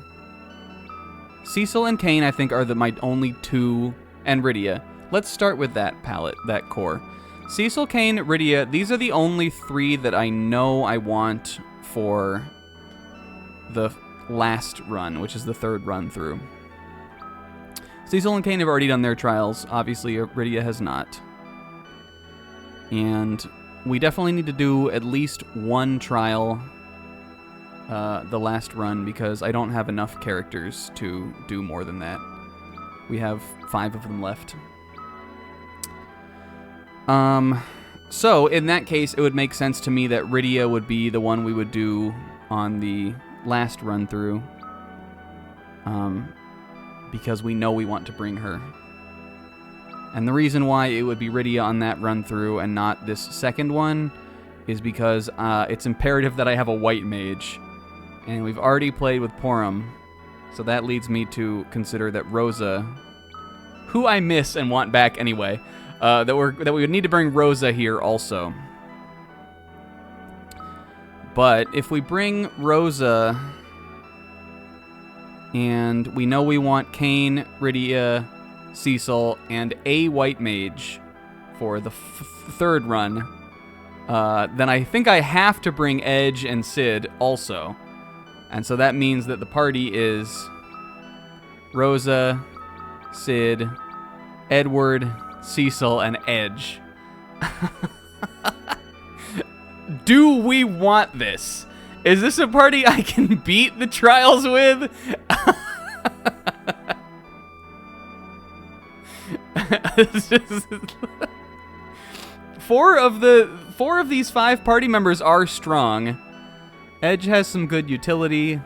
Cecil and Kane, I think, are my only 2, and Rydia. Let's start with that palette, that core. Cecil, Kane, Rydia, these are the only 3 that I know I want for the last run, which is the 3rd run through. Cecil and Kane have already done their trials. Obviously, Rydia has not. And we definitely need to do at least one trial the last run because I don't have enough characters to do more than that. We have 5 of them left. So in that case, it would make sense to me that Rydia would be the one we would do on the last run through. Because we know we want to bring her. And the reason why it would be Rydia on that run through and not this second one is because it's imperative that I have a white mage. And we've already played with Porum, so that leads me to consider that Rosa, who I miss and want back anyway, that we would need to bring Rosa here also. But if we bring Rosa, and we know we want Kain, Rydia, Cecil, and a white mage for the third run, then I think I have to bring Edge and Sid also. And so that means that the party is Rosa, Sid, Edward, Cecil, and Edge. Do we want this? Is this a party I can beat the trials with? Four of these 5 party members are strong. Edge has some good utility.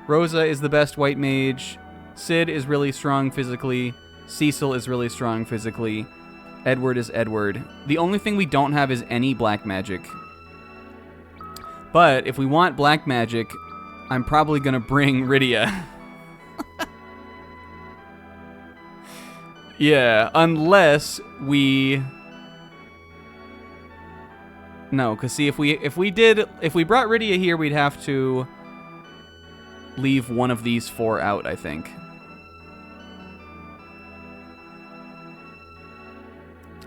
Rosa is the best white mage. Sid is really strong physically. Cecil is really strong physically. Edward is Edward. The only thing we don't have is any black magic. But if we want black magic, I'm probably going to bring Rydia. Yeah, unless we... No, because see, if we brought Rydia here, we'd have to leave one of these 4 out, I think.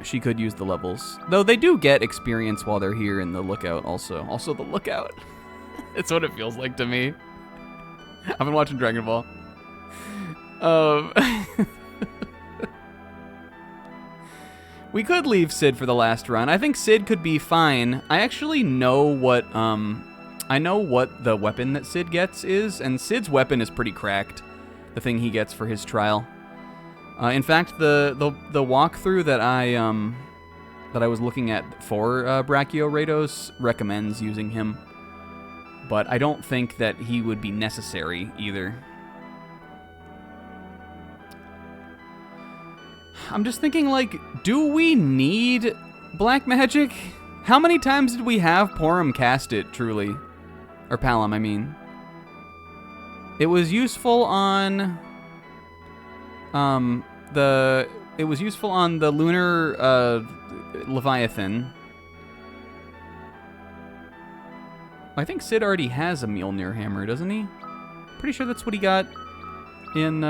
She could use the levels. Though they do get experience while they're here in the lookout also. Also the lookout. It's what it feels like to me. I've been watching Dragon Ball. We could leave Sid for the last run. I think Sid could be fine. I actually know what the weapon that Sid gets is, and Sid's weapon is pretty cracked. The thing he gets for his trial. In fact, the walkthrough that I was looking at for Brachio Rados recommends using him, but I don't think that he would be necessary either. I'm just thinking, like, do we need black magic? How many times did we have Porum cast it, truly? Or Palom, I mean. It was useful on... It was useful on the Lunar, Leviathan. I think Sid already has a Mjolnir hammer, doesn't he? Pretty sure that's what he got in,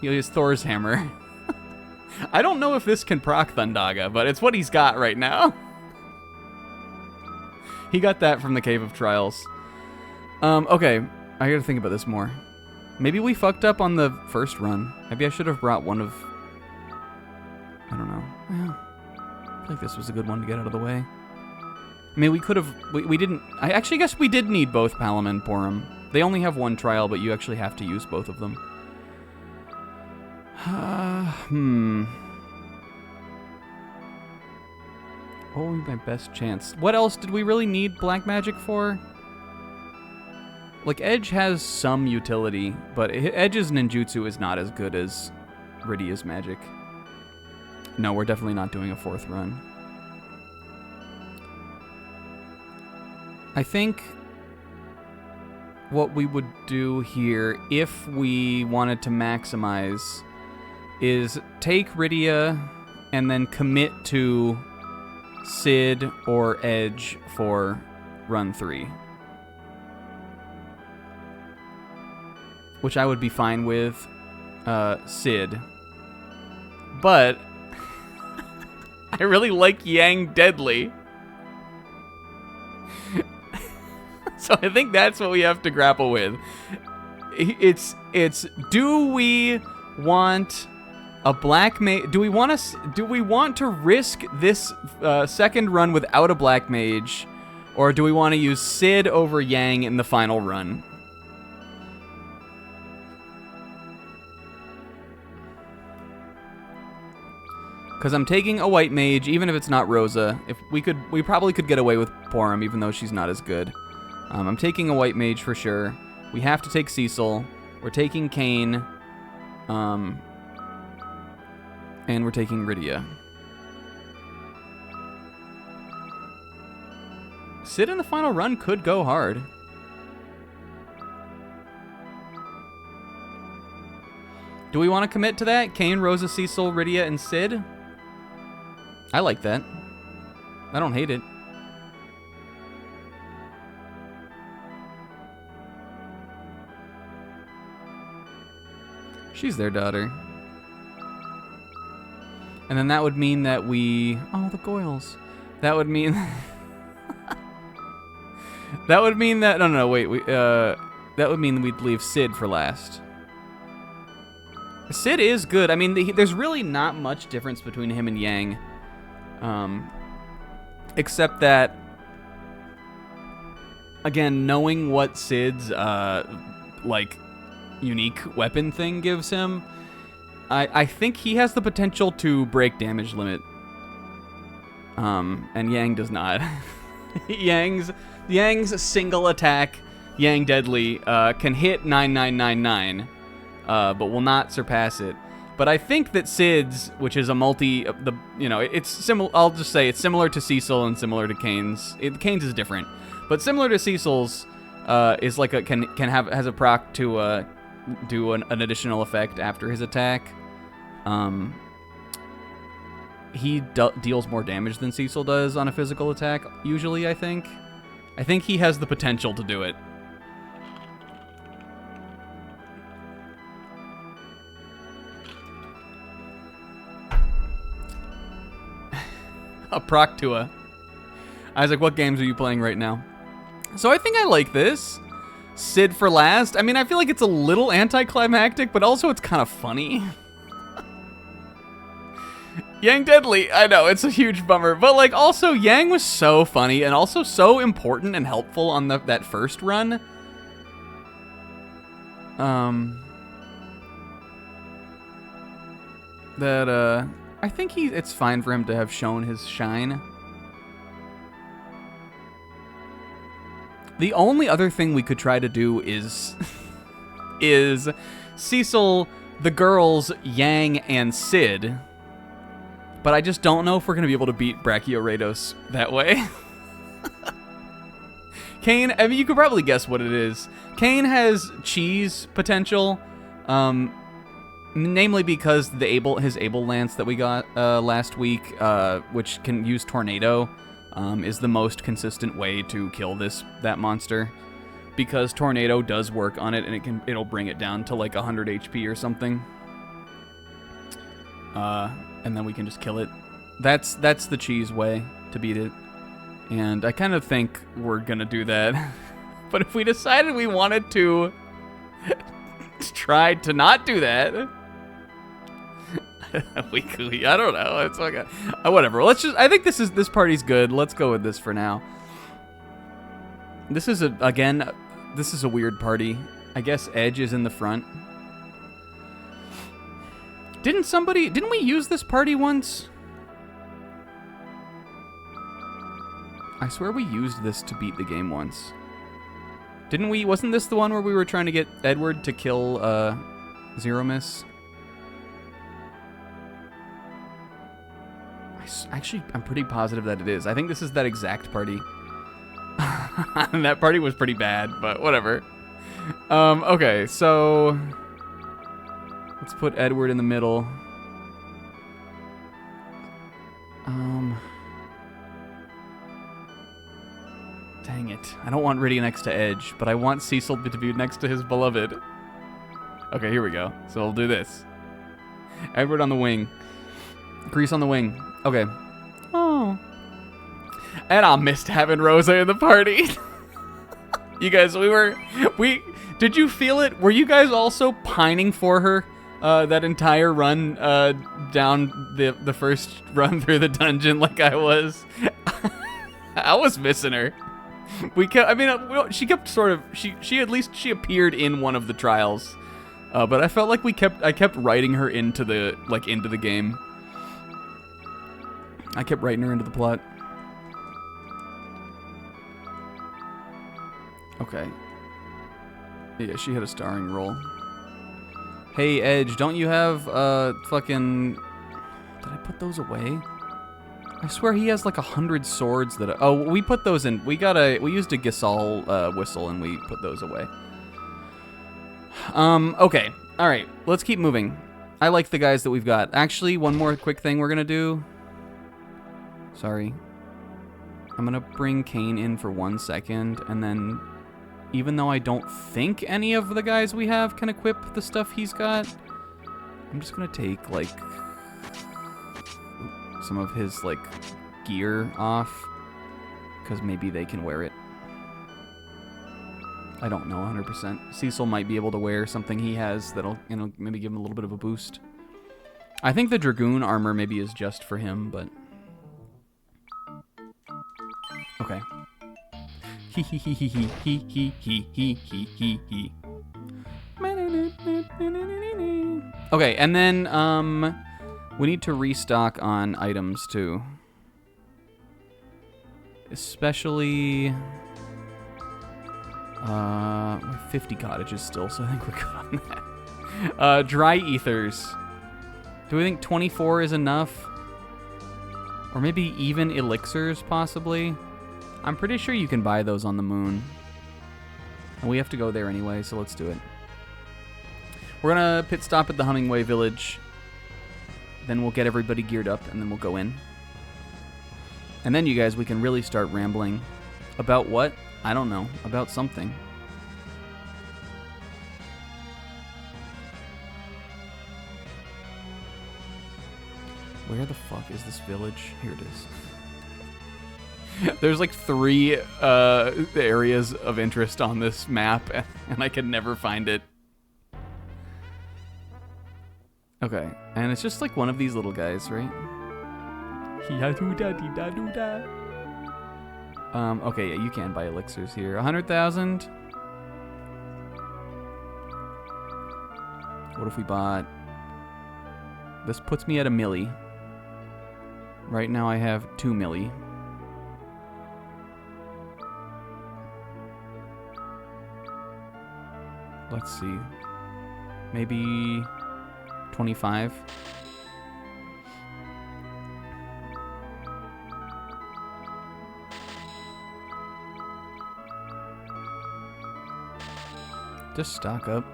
he has Thor's hammer. I don't know if this can proc Thundaga, but it's what he's got right now. He got that from the Cave of Trials. Okay, I gotta think about this more. Maybe we fucked up on the first run. Maybe I should have brought one of... I don't know. Well, I feel like this was a good one to get out of the way. I mean, we could have... We didn't... I actually guess we did need both Palom and Porum. They only have one trial, but you actually have to use both of them. What would be my best chance? What else did we really need black magic for? Like, Edge has some utility, but Edge's ninjutsu is not as good as Rydia's magic. No, we're definitely not doing a 4th run. I think what we would do here, if we wanted to maximize, is take Rydia and then commit to Sid or Edge for run 3. Which I would be fine with Sid. But I really like Yang Deadly. So I think that's what we have to grapple with. It's do we want a black mage? Do we want to risk this second run without a black mage, Or do we want to use Sid over Yang in the final run? Because I'm taking a white mage, even if it's not Rosa. If we probably could get away with Porum, even though she's not as good. I'm taking a white mage for sure. We have to take Cecil. We're taking Kane. And we're taking Rydia. Sid in the final run could go hard. Do we want to commit to that? Kane, Rosa, Cecil, Rydia, and Sid? I like that. I don't hate it. She's their daughter. And then that would mean that we... Oh, the Goyles. That would mean... that would mean that... No, wait. That would mean we'd leave Sid for last. Sid is good. I mean, there's really not much difference between him and Yang. Except that... Again, knowing what Sid's, like... unique weapon thing gives him, I think he has the potential to break damage limit. And Yang does not. Yang's single attack, Yang Deadly, can hit 9999, but will not surpass it. But I think that Sid's, which is a it's similar. I'll just say it's similar to Cecil and similar to Kane's. Kane's is different, but similar to Cecil's, is like has a proc to do an additional effect after his attack. He deals more damage than Cecil does on a physical attack, usually, I think. I think he has the potential to do it. A proc to a... Isaac, what games are you playing right now? So I think I like this. Sid for last. I mean, I feel like it's a little anticlimactic, but also it's kind of funny. Yang Deadly. I know, it's a huge bummer. But, like, also, Yang was so funny and also so important and helpful on that first run. I think it's fine for him to have shown his shine. The only other thing we could try to do is Cecil, the girls, Yang, and Sid. But I just don't know if we're going to be able to beat Brachiorados that way. Kane, I mean, you could probably guess what it is. Kane has cheese potential, namely because his Able Lance that we got last week, which can use Tornado, is the most consistent way to kill that monster, because Tornado does work on it and it'll bring it down to like 100 HP or something. And then we can just kill it. That's the cheese way to beat it. And I kind of think we're gonna do that. But if we decided we wanted to try to not do that, I don't know. It's like whatever. I think this party's good. Let's go with this for now. This is a weird party. I guess Edge is in the front. Didn't we use this party once? I swear we used this to beat the game once. Didn't we? Wasn't this the one where we were trying to get Edward to kill Zero Miss? Actually, I'm pretty positive that it is. I think this is that exact party. And that party was pretty bad, but whatever. Okay, so let's put Edward in the middle. Dang it. I don't want Rydia next to Edge, but I want Cecil to be next to his beloved. Okay, here we go. So we'll do this. Edward on the wing. Grease on the wing. Okay. Oh. And I missed having Rosa in the party. You guys, did you feel it? Were you guys also pining for her that entire run down the first run through the dungeon like I was? I was missing her. We kept, I mean, she kept sort of, she at least, she appeared in one of the trials. But I felt like I kept writing her into the, into the game. I kept writing her into the plot. Okay. Yeah, she had a starring role. Hey, Edge, don't you have, fucking... Did I put those away? I swear he has, 100 swords that... Oh, we put those in... We used a Gisal, whistle, and we put those away. Okay. Alright, let's keep moving. I like the guys that we've got. Actually, one more quick thing we're gonna do. Sorry. I'm gonna bring Kane in for 1 second, and then... Even though I don't think any of the guys we have can equip the stuff he's got, I'm just gonna take, some of his, gear off, because maybe they can wear it. I don't know 100%. Cecil might be able to wear something he has that'll, maybe give him a little bit of a boost. I think the Dragoon armor maybe is just for him, but... Okay. Okay, and then, we need to restock on items, too. Especially... 50 cottages still, so I think we're good on that. Dry ethers. Do we think 24 is enough? Or maybe even elixirs, possibly? I'm pretty sure you can buy those on the moon. And we have to go there anyway, so let's do it. We're gonna pit stop at the Hummingway Village. Then we'll get everybody geared up, and then we'll go in. And then, you guys, we can really start rambling. About what? I don't know. About something. Where the fuck is this village? Here it is. There's 3 areas of interest on this map, and I can never find it. Okay, and it's just one of these little guys, right? Okay, yeah, you can buy elixirs here. 100,000. What if we bought... This puts me at a milli. Right now I have 2 milli. Let's see. Maybe 25. Just stock up.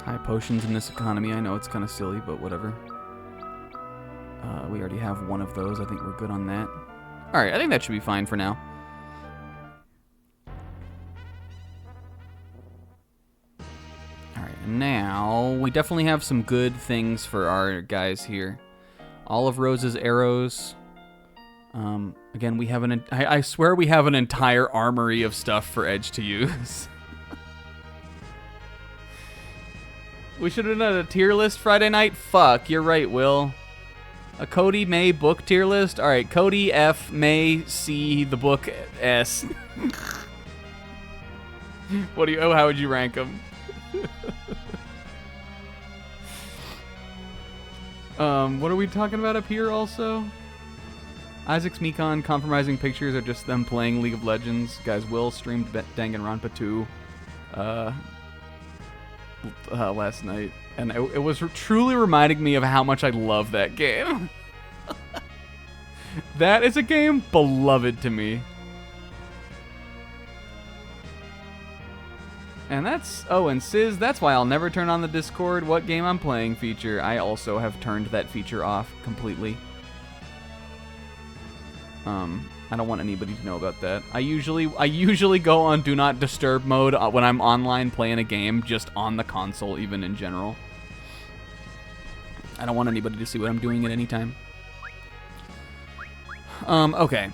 High potions in this economy. I know it's kind of silly, but whatever. We already have one of those. I think we're good on that. Alright, I think that should be fine for now. Now, we definitely have some good things for our guys here. Olive Rose's arrows. Again, we have I swear we have an entire armory of stuff for Edge to use. We should have done a tier list Friday night? Fuck, you're right, Will. A Cody May book tier list? Alright, Cody F, May C, the book S. How would you rank them? What are we talking about up here also? Isaac's Mekon compromising pictures are just them playing League of Legends. Guys, Will streamed Danganronpa 2 last night, and it was truly reminding me of how much I love that game. That is a game beloved to me. And that's... Oh, and Sizz, that's why I'll never turn on the Discord what game I'm playing feature. I also have turned that feature off completely. I don't want anybody to know about that. I usually go on Do Not Disturb mode when I'm online playing a game, just on the console, even in general. I don't want anybody to see what I'm doing at any time. Okay.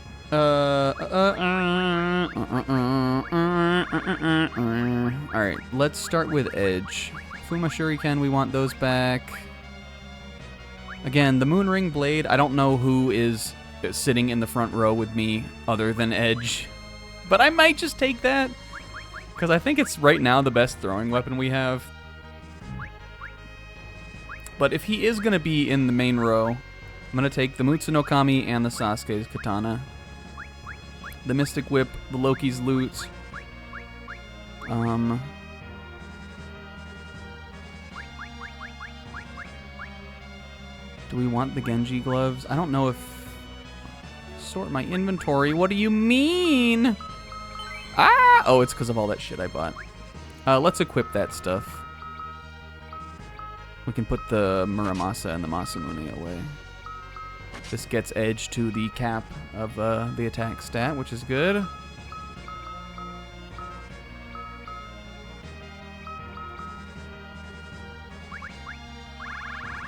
Alright, let's start with Edge. Fuma Shuriken, we want those back. Again, the Moonring Blade, I don't know who is sitting in the front row with me other than Edge. But I might just take that, because I think it's right now the best throwing weapon we have. But if he is going to be in the main row, I'm going to take the Mutsu no Kami and the Sasuke's katana. The Mystic Whip, the Loki's loot. Do we want the Genji gloves? I don't know if... Sort my inventory. What do you mean? Ah! Oh, it's because of all that shit I bought. Let's equip that stuff. We can put the Muramasa and the Masamune away. This gets Edge to the cap of the attack stat, which is good.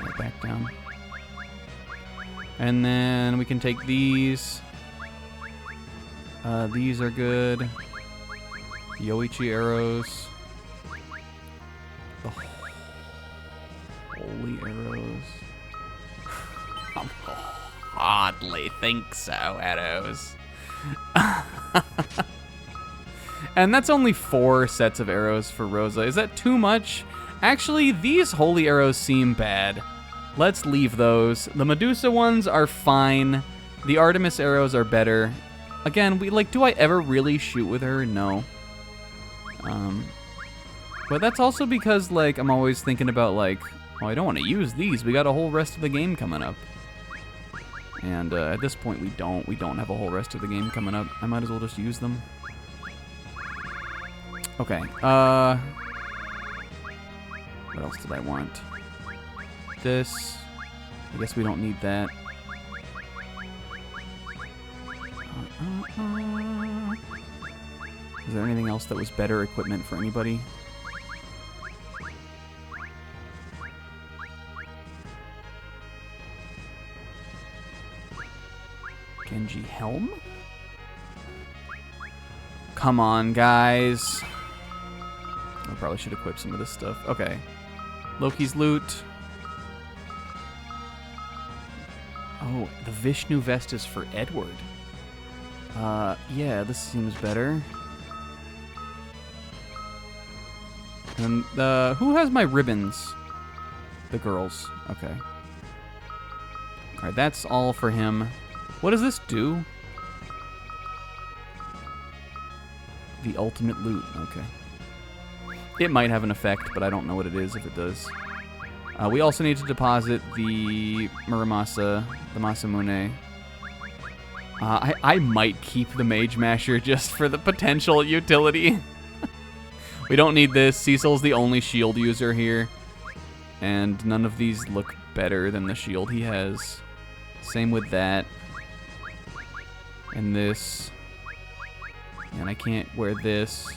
Right back down. And then we can take these. These are good. Yoichi arrows. The holy arrows. Hardly think so, arrows. And that's only 4 sets of arrows for Rosa. Is that too much? Actually, these holy arrows seem bad. Let's leave those. The Medusa ones are fine. The Artemis arrows are better. Again, do I ever really shoot with her? No. But that's also because, I'm always thinking about, oh, I don't want to use these. We got a whole rest of the game coming up. And at this point, we don't. We don't have a whole rest of the game coming up. I might as well just use them. Okay. What else did I want? This. I guess we don't need that. Is there anything else that was better equipment for anybody? Genji helm? Come on, guys. I probably should equip some of this stuff. Okay. Loki's loot. Oh, the Vishnu vest is for Edward. Yeah, this seems better. And, who has my ribbons? The girls. Okay. Alright, that's all for him. What does this do? The ultimate loot. Okay. It might have an effect, but I don't know what it is if it does. We also need to deposit the Muramasa, the Masamune. I might keep the Mage Masher just for the potential utility. We don't need this. Cecil's the only shield user here. And none of these look better than the shield he has. Same with that. And this. And I can't wear this.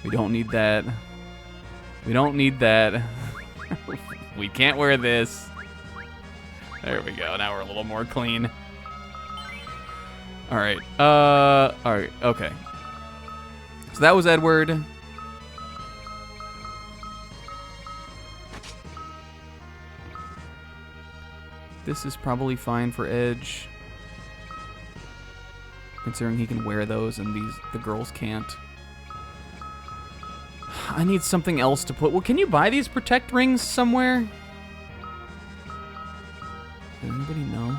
We don't need that. We don't need that. We can't wear this. There we go. Now we're a little more clean. Alright. Alright. Okay. So that was Edward. This is probably fine for Edge, considering he can wear those and the girls can't. I need something else to put. Well, can you buy these protect rings somewhere? Does anybody know?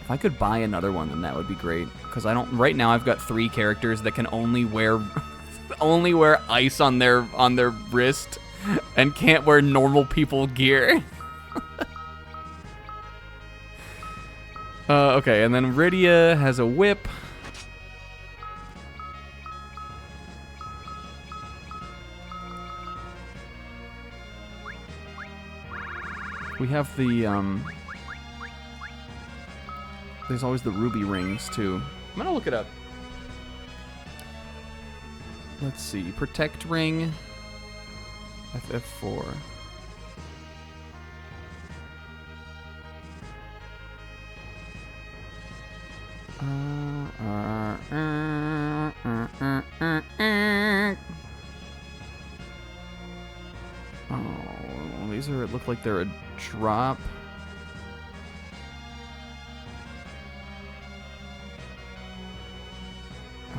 If I could buy another one, then that would be great. Because I don't. Right now, I've got 3 characters that can only wear ice on their wrist, and can't wear normal people gear. Okay, and then Rydia has a whip. We have the, there's always the ruby rings, too. I'm gonna look it up. Let's see. Protect ring. FF4. Oh, these look like they're a drop.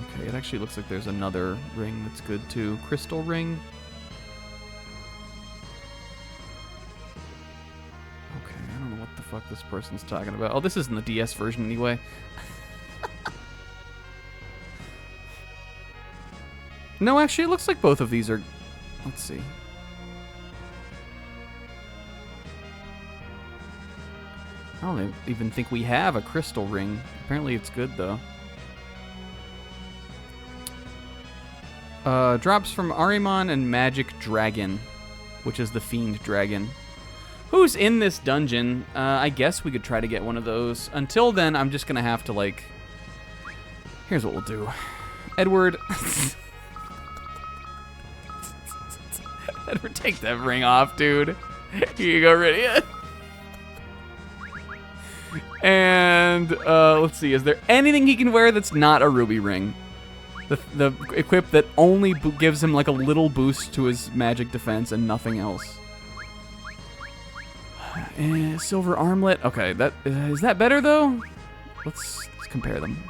Okay, it actually looks like there's another ring that's good too. Crystal ring. Okay, I don't know what the fuck this person's talking about. Oh, this isn't the DS version anyway. No, actually, it looks like both of these are... Let's see. I don't even think we have a crystal ring. Apparently it's good, though. Drops from Arimon and Magic Dragon, which is the Fiend Dragon. Who's in this dungeon? I guess we could try to get one of those. Until then, I'm just going to have to, like... Here's what we'll do. Edward... Edward, take that ring off, dude. Here you go, Rydia. And, let's see. Is there anything he can wear that's not a ruby ring? The equip that only gives him, like, a little boost to his magic defense and nothing else. Silver armlet. Okay, that is that better, though? Let's compare them.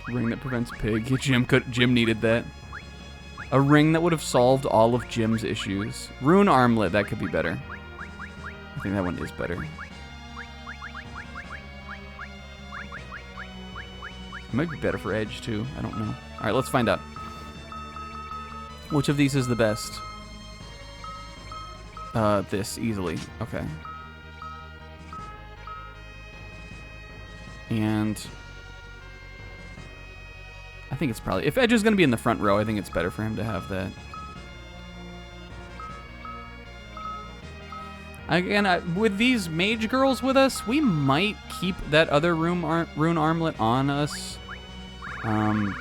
Ring that prevents pig. Jim needed that. A ring that would have solved all of Jim's issues. Rune armlet. That could be better. I think that one is better. It might be better for Edge, too. I don't know. All right, let's find out. Which of these is the best? This, easily. Okay. And... I think it's probably... If Edge is going to be in the front row, I think it's better for him to have that. Again, with these mage girls with us, we might keep that other rune armlet on us.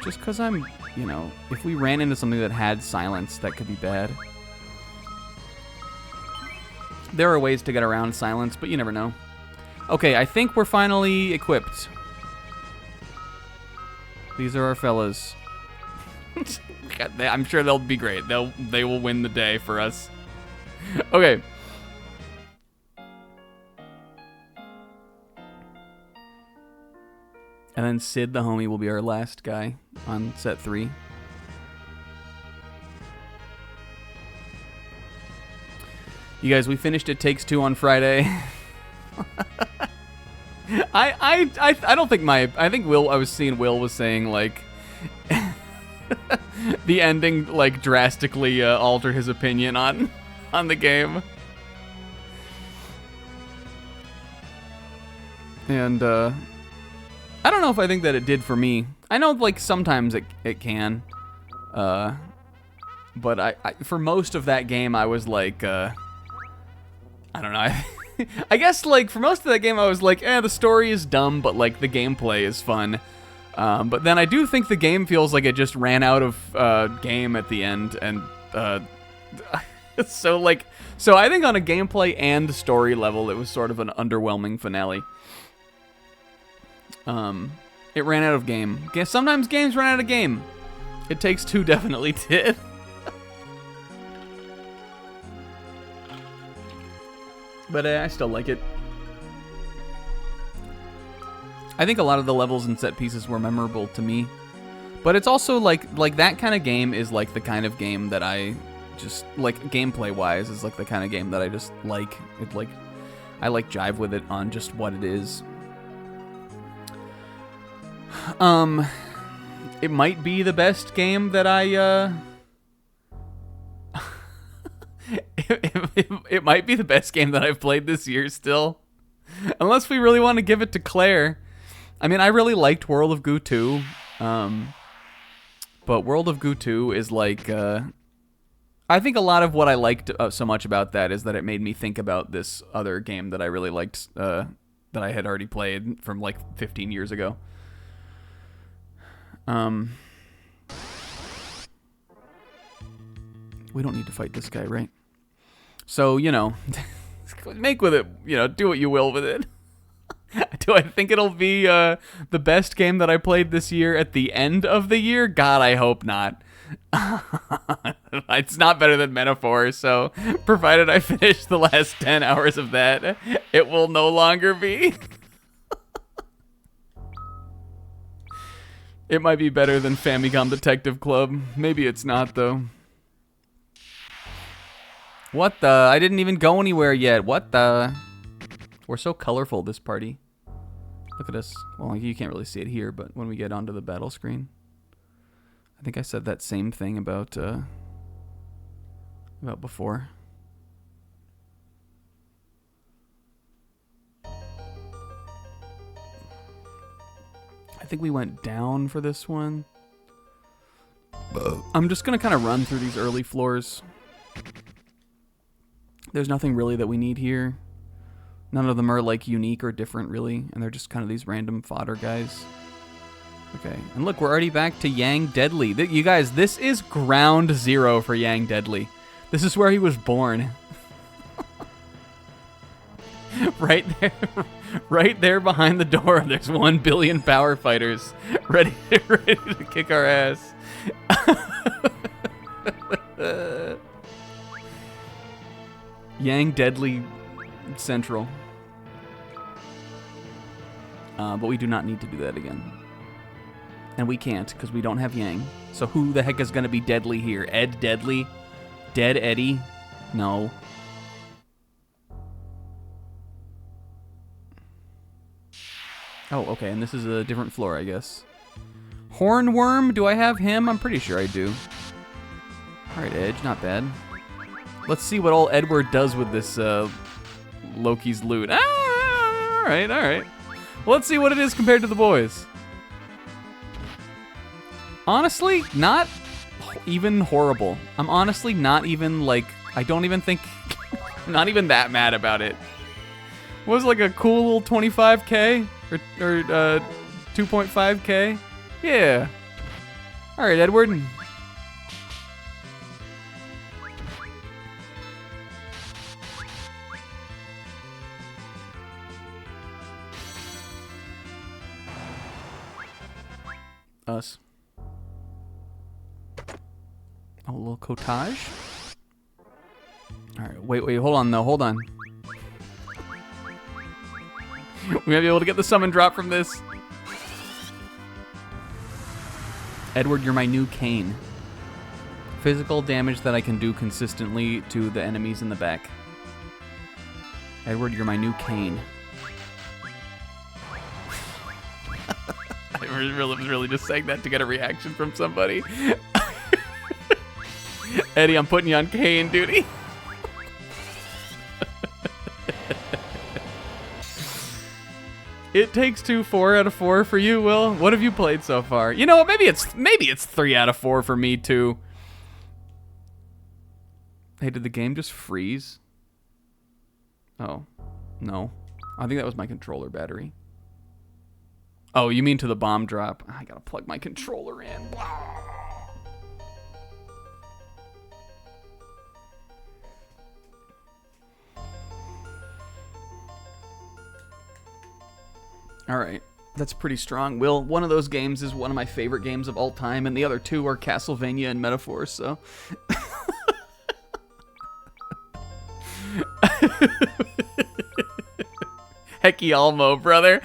Just because I'm, you know, if we ran into something that had silence, that could be bad. There are ways to get around silence, but you never know. Okay, I think we're finally equipped. These are our fellas. I'm sure they'll be great. They will win the day for us. Okay. And then Sid the homie will be our last guy on set 3. You guys, we finished It Takes Two on Friday. I don't think I think Will, I was seeing Will was saying, like, the ending, like, drastically altered his opinion on the game. And, I don't know if I think that it did for me. I know, like, sometimes it can. But I for most of that game, I was like, I don't know. I guess, like, for most of that game, I was like, the story is dumb, but, like, the gameplay is fun. But then I do think the game feels like it just ran out of game at the end, and so I think on a gameplay and story level, it was sort of an underwhelming finale. It ran out of game. Sometimes games run out of game. It Takes Two definitely did. But I still like it. I think a lot of the levels and set pieces were memorable to me. But it's also like that kind of game is like the kind of game that I just, like, gameplay wise is like the kind of game that I just like. It, like, I like jive with it on just what it is. It might be the best game that I, it might be the best game that I've played this year still. Unless we really want to give it to Claire. I mean, I really liked World of Goo 2. But World of Goo 2 is like, I think a lot of what I liked so much about that is that it made me think about this other game that I really liked, that I had already played from like 15 years ago. We don't need to fight this guy, right? So, you know, make with it, you know, do what you will with it. Do I think it'll be the best game that I played this year at the end of the year? God, I hope not. It's not better than Metaphor, so provided I finish the last 10 hours of that, it will no longer be. It might be better than Famicom Detective Club. Maybe it's not, though. What the? I didn't even go anywhere yet. What the? We're so colorful, this party. Look at us. Well, you can't really see it here, but when we get onto the battle screen. I think I said that same thing about before. I think we went down for this one. I'm just going to kind of run through these early floors. There's nothing really that we need here. None of them are like unique or different really, and they're just kind of these random fodder guys. Okay, and look, we're already back to Yang Deadly. You guys, this is ground zero for Yang Deadly. This is where he was born. Right there behind the door, there's 1 billion power fighters ready to kick our ass. Yang Deadly Central. But we do not need to do that again. And we can't, because we don't have Yang. So who the heck is going to be deadly here? Ed Deadly? Dead Eddie? No. Oh, okay, and this is a different floor, I guess. Hornworm? Do I have him? I'm pretty sure I do. Alright, Edge, not bad. Let's see what old Edward does with this Loki's loot. Ah, alright, alright. Well, let's see what it is compared to the boys. Honestly, not even horrible. I'm honestly not even, like, I don't even think, I'm not even that mad about it. Was like a cool little 25k or 2.5k. Yeah. All right, Edward. Us. Oh, a little cottage. All right, wait, hold on, though. Hold on. We might be able to get the summon drop from this. Edward, you're my new cane. Physical damage that I can do consistently to the enemies in the back. Edward, you're my new cane. I was really just saying that to get a reaction from somebody. Eddie, I'm putting you on cane duty. It Takes Two, 4 out of 4 for you, Will. What have you played so far? You know what? Maybe it's 3 out of 4 for me too. Hey, did the game just freeze? Oh, no. I think that was my controller battery. Oh, you mean to the bomb drop? I gotta plug my controller in. All right, that's pretty strong. Will, one of those games is one of my favorite games of all time, and the other two are Castlevania and Metaphors, so. Hecky Almo, brother.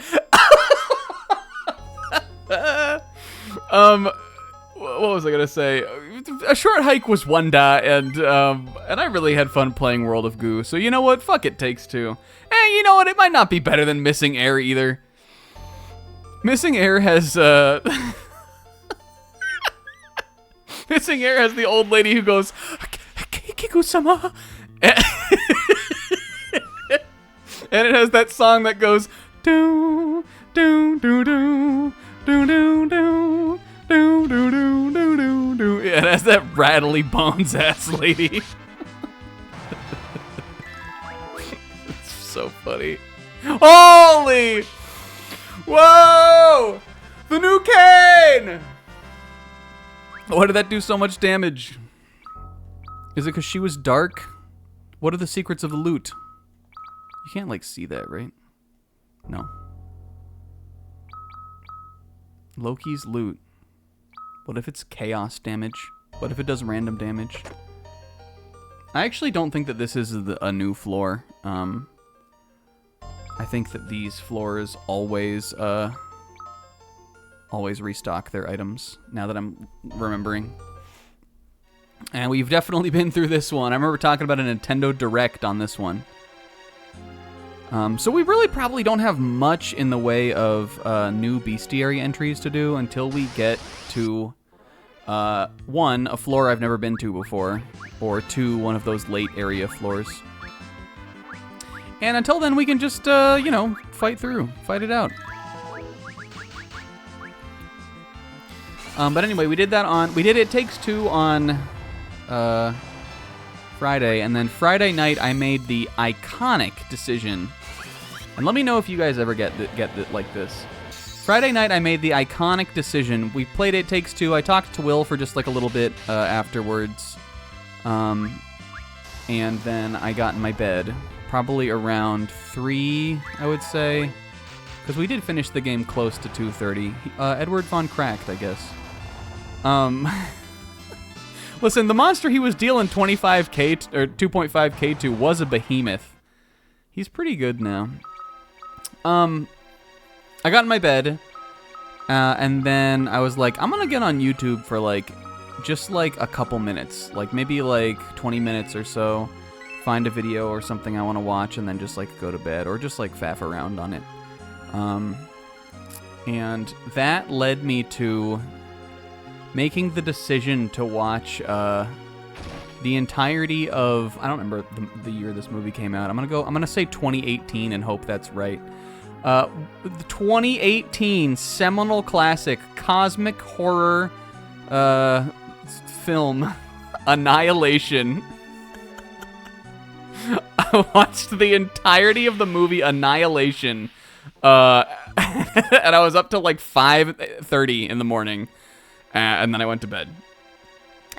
What was I gonna say? A Short Hike was Wanda, and I really had fun playing World of Goo. So you know what? Fuck It Takes Two. And you know what? It might not be better than Missing Air either. Missing Air has Missing Air has the old lady who goes Kiku-sama, and it has that song that goes do do do do do do do do do do do do. Yeah, it has that rattly bones ass lady. It's so funny. Holy! Whoa! The new cane! Why did that do so much damage? Is it because she was dark? What are the secrets of the loot? You can't, like, see that, right? No. Loki's loot. What if it's chaos damage? What if it does random damage? I actually don't think that this is a new floor. I think that these floors always always restock their items, now that I'm remembering. And we've definitely been through this one. I remember talking about a Nintendo Direct on this one. So we really probably don't have much in the way of new bestiary entries to do until we get to, 1, a floor I've never been to before, or 2, one of those late area floors. And until then, we can just, you know, fight it out. But anyway, we did It Takes Two on Friday, and then Friday night I made the iconic decision. And let me know if you guys ever get like this. Friday night I made the iconic decision. We played It Takes Two. I talked to Will for just like a little bit afterwards. And then I got in my bed. Probably around 3, I would say. Because we did finish the game close to 2:30. Edward Von Cracked, I guess. Listen, the monster he was dealing 25k or 2.5k to was a behemoth. He's pretty good now. I got in my bed, and then I was like, I'm gonna get on YouTube for like, just like a couple minutes, like maybe like 20 minutes or so, find a video or something I want to watch, and then just like go to bed or just like faff around on it. And that led me to making the decision to watch the entirety of, I don't remember the year this movie came out. I'm gonna say 2018 and hope that's right. The 2018 seminal classic cosmic horror film Annihilation. I watched the entirety of the movie Annihilation, and I was up till like 5:30 in the morning. And then I went to bed.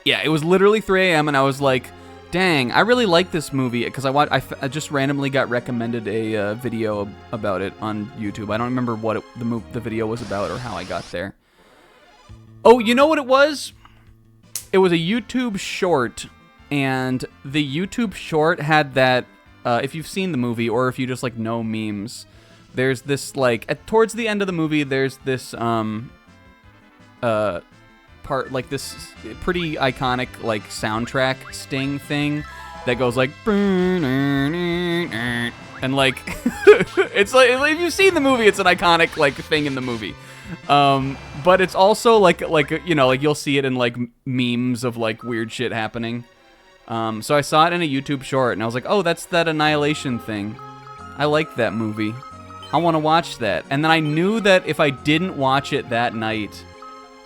Yeah, it was literally 3 a.m. and I was like, dang, I really like this movie, because I just randomly got recommended a video about it on YouTube. I don't remember what the video was about or how I got there. Oh, you know what it was? It was a YouTube short, and the YouTube short had that, if you've seen the movie or if you just like know memes, there's this like, towards the end of the movie, there's this, part, like this pretty iconic like soundtrack sting thing that goes like, and like it's like, if you've seen the movie, it's an iconic like thing in the movie, but it's also like you know, like you'll see it in like memes of like weird shit happening. So I saw it in a YouTube short and I was like, oh, that's that Annihilation thing. I like that movie. I want to watch that. And then I knew that if I didn't watch it that night,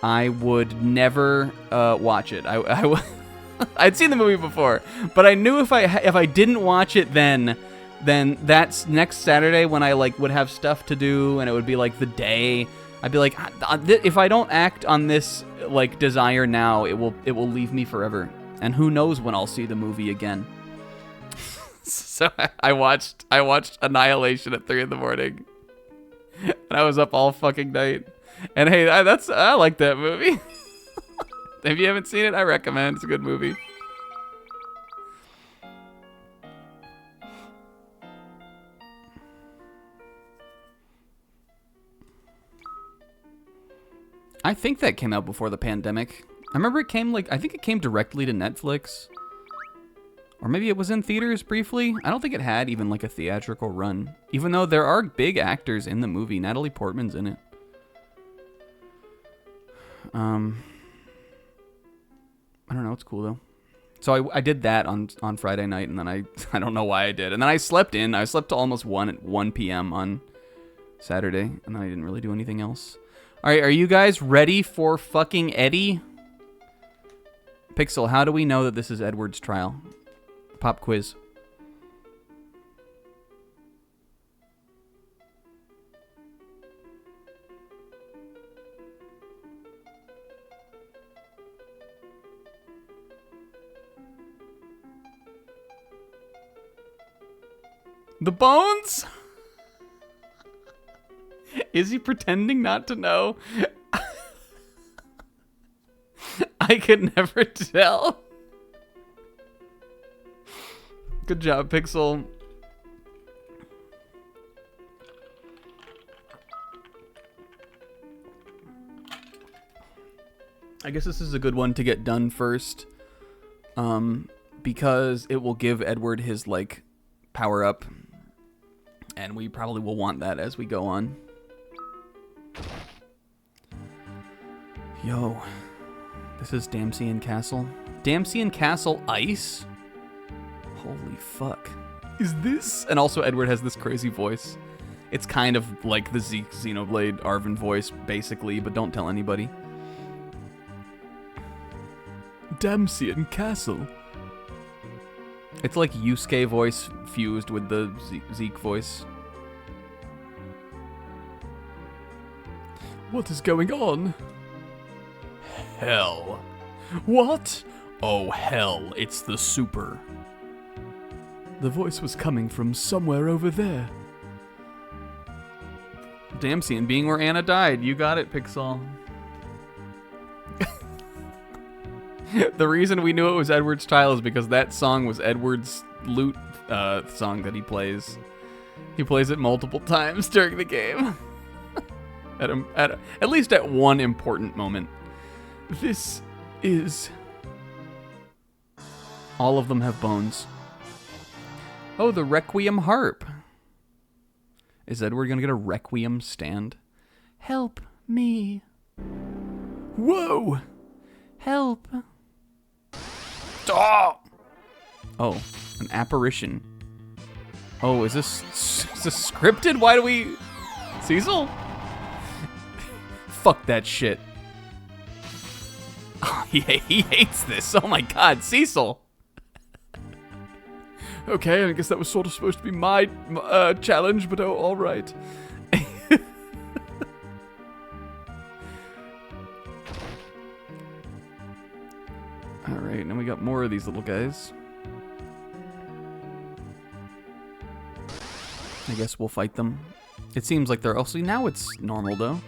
I would never watch it. I'd seen the movie before, but I knew if I didn't watch it then that's next Saturday when I like would have stuff to do, and it would be like the day. I'd be like, if I don't act on this like desire now, it will leave me forever, and who knows when I'll see the movie again. So I watched Annihilation at 3 a.m, and I was up all fucking night. And hey, I like that movie. If you haven't seen it, I recommend. It's a good movie. I think that came out before the pandemic. I remember it came I think it came directly to Netflix. Or maybe it was in theaters briefly. I don't think it had even like a theatrical run. Even though there are big actors in the movie. Natalie Portman's in it. I don't know. It's cool though. So I did that on Friday night, and then I don't know why I did. And then I slept in. I slept till almost 1 p.m. on Saturday, and then I didn't really do anything else. All right, are you guys ready for fucking Eddie? Pixel, how do we know that this is Edward's trial? Pop quiz. The bones? Is he pretending not to know? I could never tell. Good job, Pixel. I guess this is a good one to get done first. Because it will give Edward his, like, power up. And we probably will want that as we go on. Yo. This is Damsian Castle. Damsian Castle Ice? Holy fuck. Is this? And also Edward has this crazy voice. It's kind of like the Zeke Xenoblade Arven voice, basically, but don't tell anybody. Damsian Castle. It's like Yusuke voice fused with the Zeke voice. What is going on? Hell. What? Oh, hell, it's the super. The voice was coming from somewhere over there. Damsian being where Anna died. You got it, Pixel. The reason we knew it was Edward's Child is because that song was Edward's lute song that he plays. He plays it multiple times during the game. At least at one important moment. This is... All of them have bones. Oh, the Requiem harp. Is Edward gonna get a Requiem stand? Help me. Whoa! Help. Oh! Oh, an apparition. Oh, is this scripted? Why do we... Cecil? Fuck that shit. Oh, he hates this. Oh my god, Cecil. Okay, I guess that was sort of supposed to be my challenge, but oh, all right. All right, now we got more of these little guys. I guess we'll fight them. It seems like they're also... Now it's normal, though.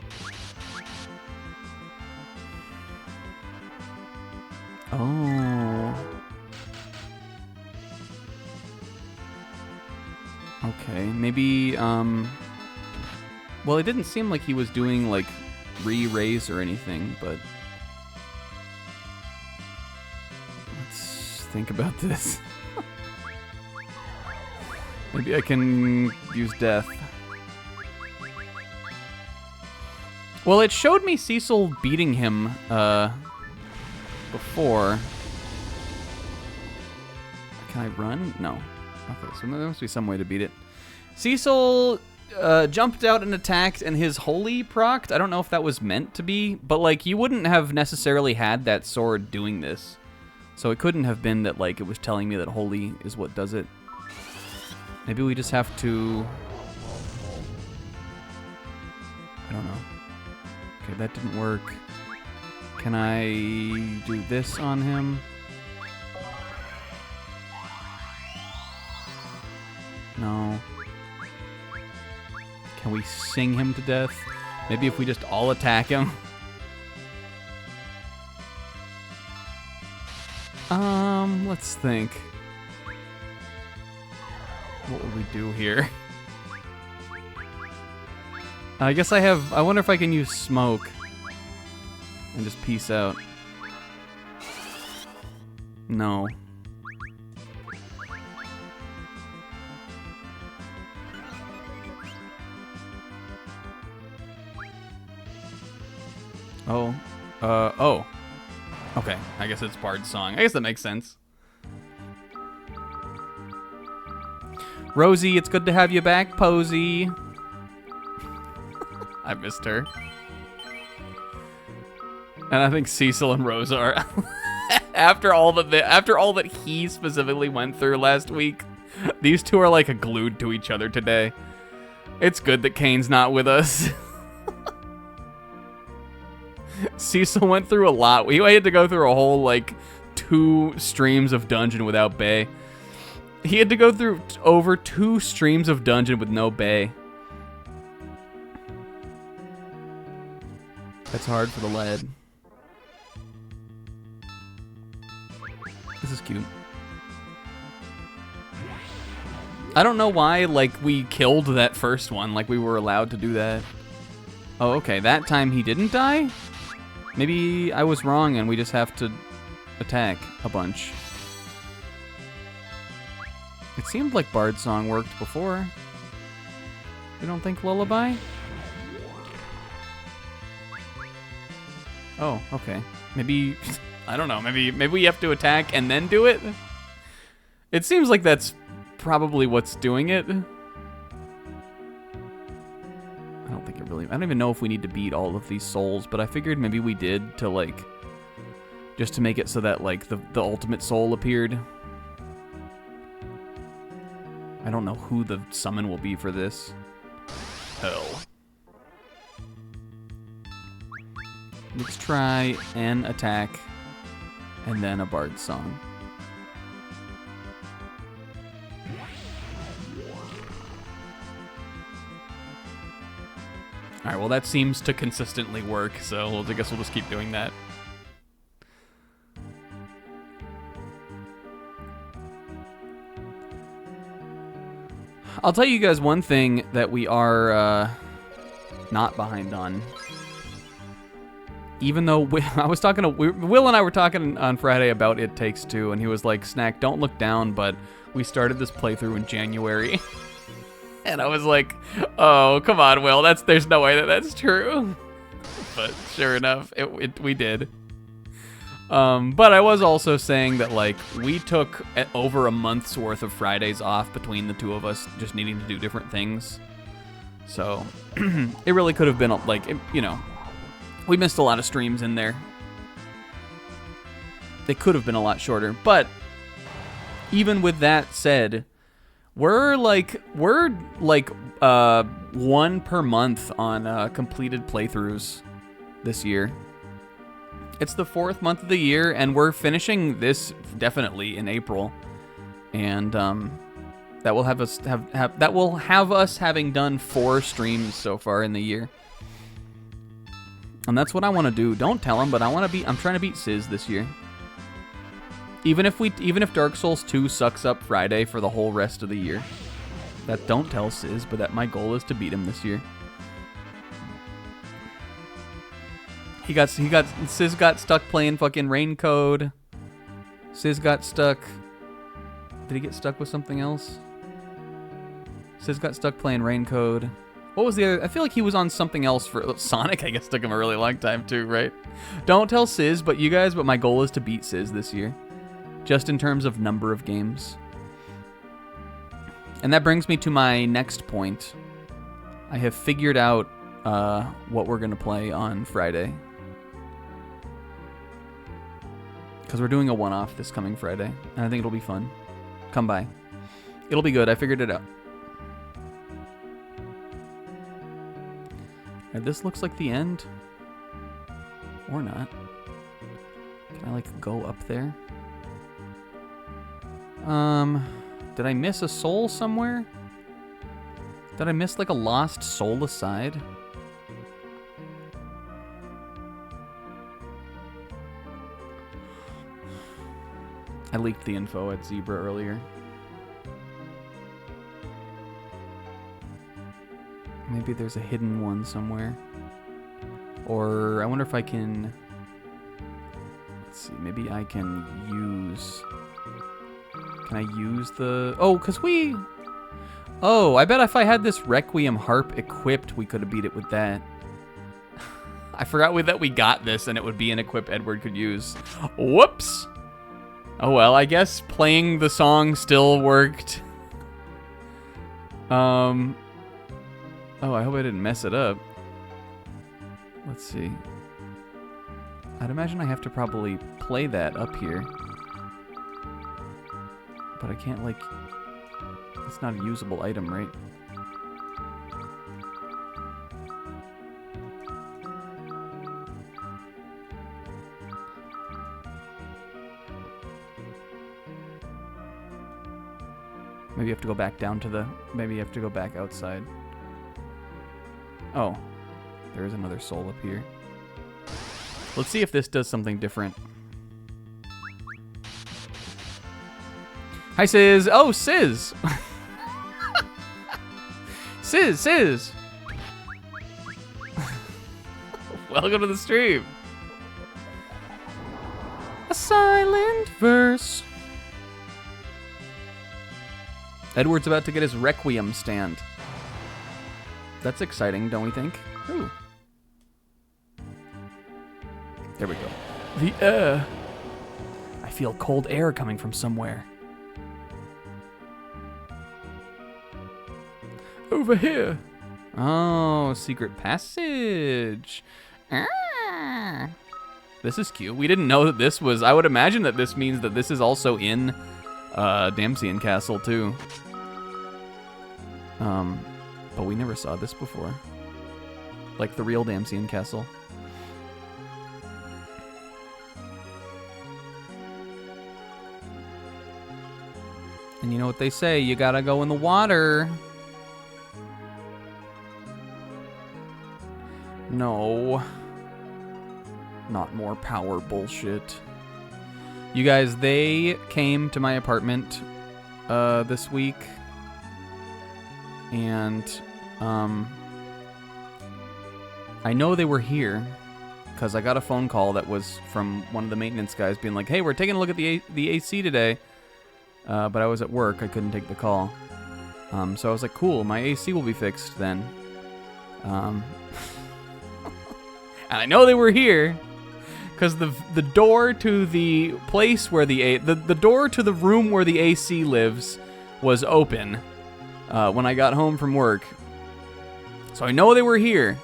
Oh. Okay, maybe, well, it didn't seem like he was doing, like, re-raise or anything, but... Let's think about this. Maybe I can use death. Well, it showed me Cecil beating him, before. Can I run? No. Okay, so there must be some way to beat it. Cecil jumped out and attacked, and his holy procced. I don't know if that was meant to be, but, like, you wouldn't have necessarily had that sword doing this. So it couldn't have been that, like, it was telling me that holy is what does it. Maybe we just have to... I don't know. Okay, that didn't work. Can I do this on him? No. Can we sing him to death? Maybe if we just all attack him? Let's think. What would we do here? I guess I wonder if I can use smoke. And just peace out. No. Oh. Oh. Okay, I guess it's Bard's song. I guess that makes sense. Rosie, it's good to have you back, Posey. I missed her. And I think Cecil and Rosa are after all that he specifically went through last week, these two are like glued to each other today. It's good that Kane's not with us. Cecil went through a lot. We had to go through a whole, like, 2 streams of dungeon without Bay. He had to go through over 2 streams of dungeon with no Bay. That's hard for the lad. This is cute. I don't know why, like, we killed that first one. Like, we were allowed to do that. Oh, okay. That time he didn't die? Maybe I was wrong and we just have to attack a bunch. It seemed like Bard Song worked before. You don't think Lullaby? Oh, okay. Maybe, I don't know, maybe we have to attack and then do it? It seems like that's probably what's doing it. I don't even know if we need to beat all of these souls, but I figured maybe we did to, like, just to make it so that, like, the ultimate soul appeared. I don't know who the summon will be for this. Hell. Let's try an attack and then a Bard Song. Alright, well that seems to consistently work, so I guess we'll just keep doing that. I'll tell you guys one thing that we are not behind on. Even though I was talking to Will and I were talking on Friday about It Takes Two, and he was like, "Snack, don't look down," but we started this playthrough in January. And I was like, "Oh, come on, Will. There's no way that that's true." But sure enough, we did. But I was also saying that, like, we took over a month's worth of Fridays off between the two of us, just needing to do different things. So it really could have been like, you know, we missed a lot of streams in there. They could have been a lot shorter, but even with that said, we're like 1 per month on completed playthroughs this year. It's the 4th month of the year, and we're finishing this definitely in April, and that will have us have us having done 4 streams so far in the year. And that's what I want to do. Don't tell him, but I'm trying to beat Sizz this year. Even if Dark Souls 2 sucks up Friday for the whole rest of the year. Don't tell Sizz, but that my goal is to beat him this year. Sizz got stuck playing fucking Rain Code. Sizz got stuck. Did he get stuck with something else? Sizz got stuck playing Rain Code. What was the other? I feel like he was on something else for Sonic. I guess took him a really long time too, right? Don't tell Sizz, but my goal is to beat Sizz this year, just in terms of number of games. And that brings me to my next point. I have figured out what we're gonna play on Friday, because we're doing a one-off this coming Friday, and I think it'll be fun. Come by. It'll be good. I figured it out. Right, this looks like the end. Or not. Can I, like, go up there? Did I miss a soul somewhere? Did I miss, like, a lost soul aside? I leaked the info at Zebra earlier. Maybe there's a hidden one somewhere. Or I wonder if I can... Let's see, maybe I can use... Can I use the... Oh, because we... Oh, I bet if I had this Requiem harp equipped, we could have beat it with that. I forgot that we got this and it would be an equip Edward could use. Whoops! Oh well, I guess playing the song still worked. Oh, I hope I didn't mess it up. Let's see. I'd imagine I have to probably play that up here. But I can't, like... It's not a usable item, right? Maybe you have to go back down to the... Maybe you have to go back outside. Oh. There is another soul up here. Let's see if this does something different. Hi, Sizz. Oh, Sizz. Sizz. Welcome to the stream. silent verse. Edward's about to get his Requiem stand. That's exciting, don't we think? Ooh. There we go. The air. I feel cold air coming from somewhere. Over here. Oh, secret passage. Ah. This is cute. We didn't know that this was... I would imagine that this means that this is also in Damsian Castle, too. But we never saw this before. Like the real Damsian Castle. And you know what they say, you gotta go in the water. No. Not more power bullshit. You guys, they came to my apartment this week. And I know they were here because I got a phone call that was from one of the maintenance guys being like, hey, we're taking a look at the AC today. But I was at work. I couldn't take the call. So I was like, cool, my AC will be fixed then. And I know they were here because the door to the place where the door to the room where the AC lives was open when I got home from work. So I know they were here.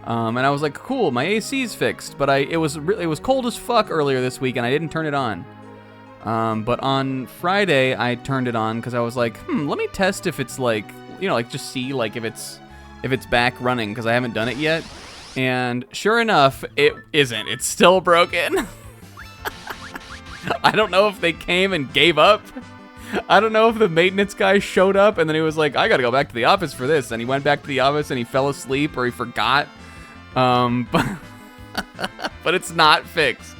And I was like, cool, my AC's fixed. But it was cold as fuck earlier this week and I didn't turn it on. But on Friday I turned it on because I was like, let me test if it's like, like just see like if it's back running because I haven't done it yet. And sure enough, it isn't. It's still broken. I don't know if they came and gave up. I don't know if the maintenance guy showed up and then he was like, I gotta go back to the office for this. And he went back to the office and he fell asleep or he forgot. But it's not fixed.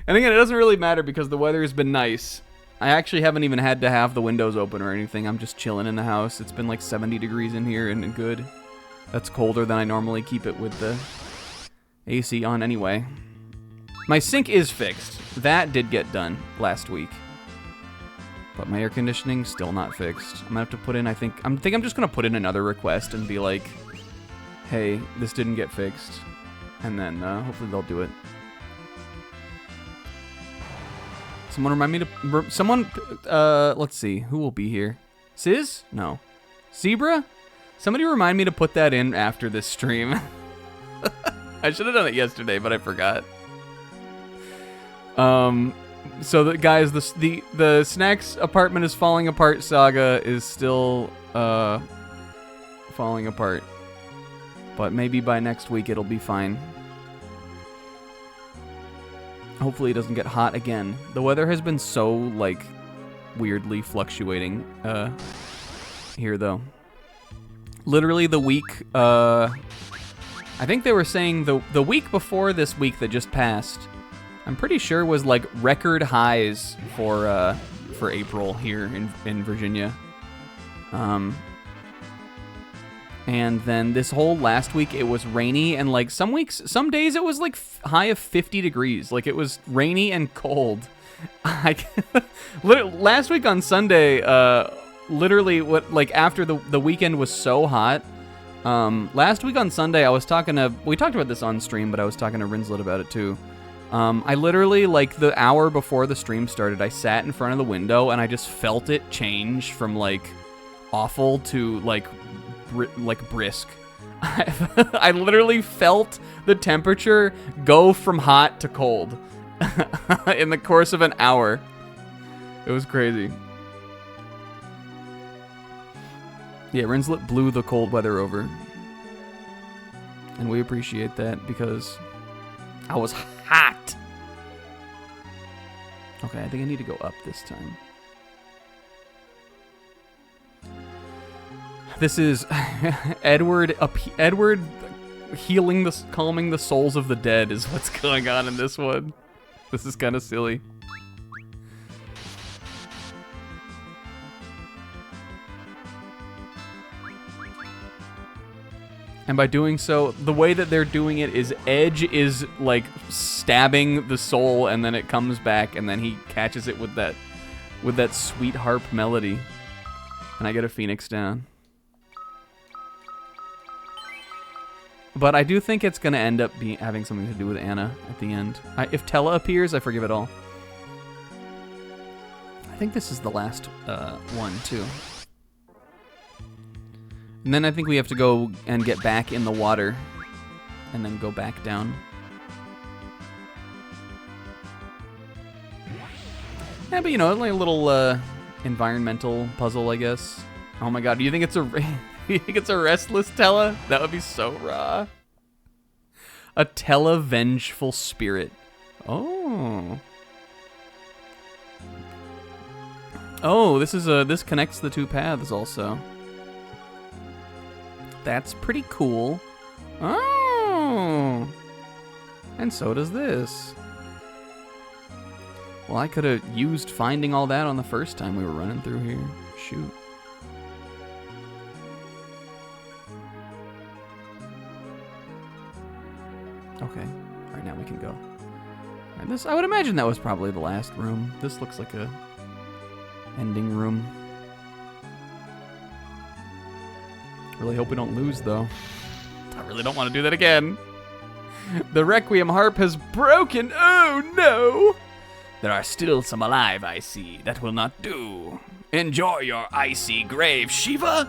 And again, it doesn't really matter because the weather has been nice. I actually haven't even had to have the windows open or anything. I'm just chilling in the house. It's been like 70 degrees in here and good. That's colder than I normally keep it with the AC on anyway. My sink is fixed. That did get done last week. But my air conditioning still not fixed. I'm gonna have to put in, I think I'm just gonna put in another request and be like, hey, this didn't get fixed. And then hopefully they'll do it. Someone remind me to... let's see. Who will be here? Sizz? No. Zebra? Somebody remind me to put that in after this stream. I should have done it yesterday, but I forgot. So, guys, the Snacks Apartment is Falling Apart saga is still falling apart. But maybe by next week it'll be fine. Hopefully it doesn't get hot again. The weather has been so, like, weirdly fluctuating here, though. Literally the week, I think they were saying the week before this week that just passed, I'm pretty sure was, like, record highs for April here in Virginia. And then this whole last week, it was rainy, and like some days it was like high of 50 degrees. Like it was rainy and cold. Last week on Sunday, literally after the weekend was so hot. Last week on Sunday, we talked about this on stream, but I was talking to Rinslet about it too. I literally, like the hour before the stream started, I sat in front of the window and I just felt it change from like awful to like brisk. I literally felt the temperature go from hot to cold in the course of an hour. It was crazy. Yeah, Rinslet blew the cold weather over. And we appreciate that because I was hot. Okay, I think I need to go up this time. This is Edward calming the souls of the dead is what's going on in this one. This is kind of silly. And by doing so, the way that they're doing it is Edge is like stabbing the soul, and then it comes back, and then he catches it with that sweet harp melody. And I get a Phoenix down. But I do think it's gonna end up having something to do with Anna at the end. If Tella appears, I forgive it all. I think this is the last one too. And then I think we have to go and get back in the water and then go back down. Yeah, but you know, like a little environmental puzzle, I guess. Oh my god, do you think it's a restless Tella? That would be so raw. A Tella vengeful spirit. Oh. Oh, this connects the two paths also. That's pretty cool. Oh. And so does this. Well, I could have used finding all that on the first time we were running through here. Shoot. Okay. All right, now we can go. All right, I would imagine that was probably the last room. This looks like a ending room. Really hope we don't lose, though. I really don't want to do that again. The Requiem harp has broken. Oh, no. There are still some alive, I see. That will not do. Enjoy your icy grave, Shiva.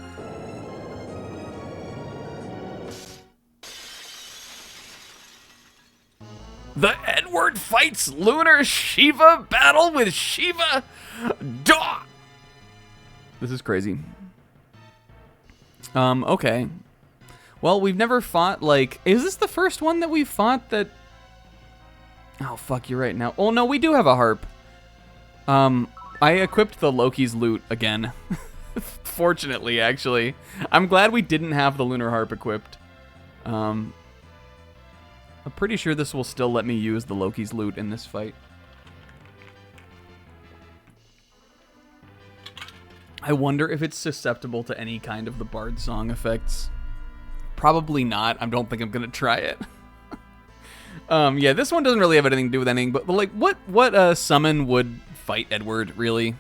The Edward fights Lunar Shiva battle with Shiva. Daw! This is crazy. Okay. Well, we've never fought, like... Is this the first one that we fought that... Oh, fuck, you're right now. Oh, no, we do have a harp. I equipped the Loki's lute again. Fortunately, actually. I'm glad we didn't have the lunar harp equipped. I'm pretty sure this will still let me use the Loki's lute in this fight. I wonder if it's susceptible to any kind of the Bard song effects. Probably not. I don't think I'm gonna try it. Yeah, this one doesn't really have anything to do with anything, but like, what summon would fight Edward, really?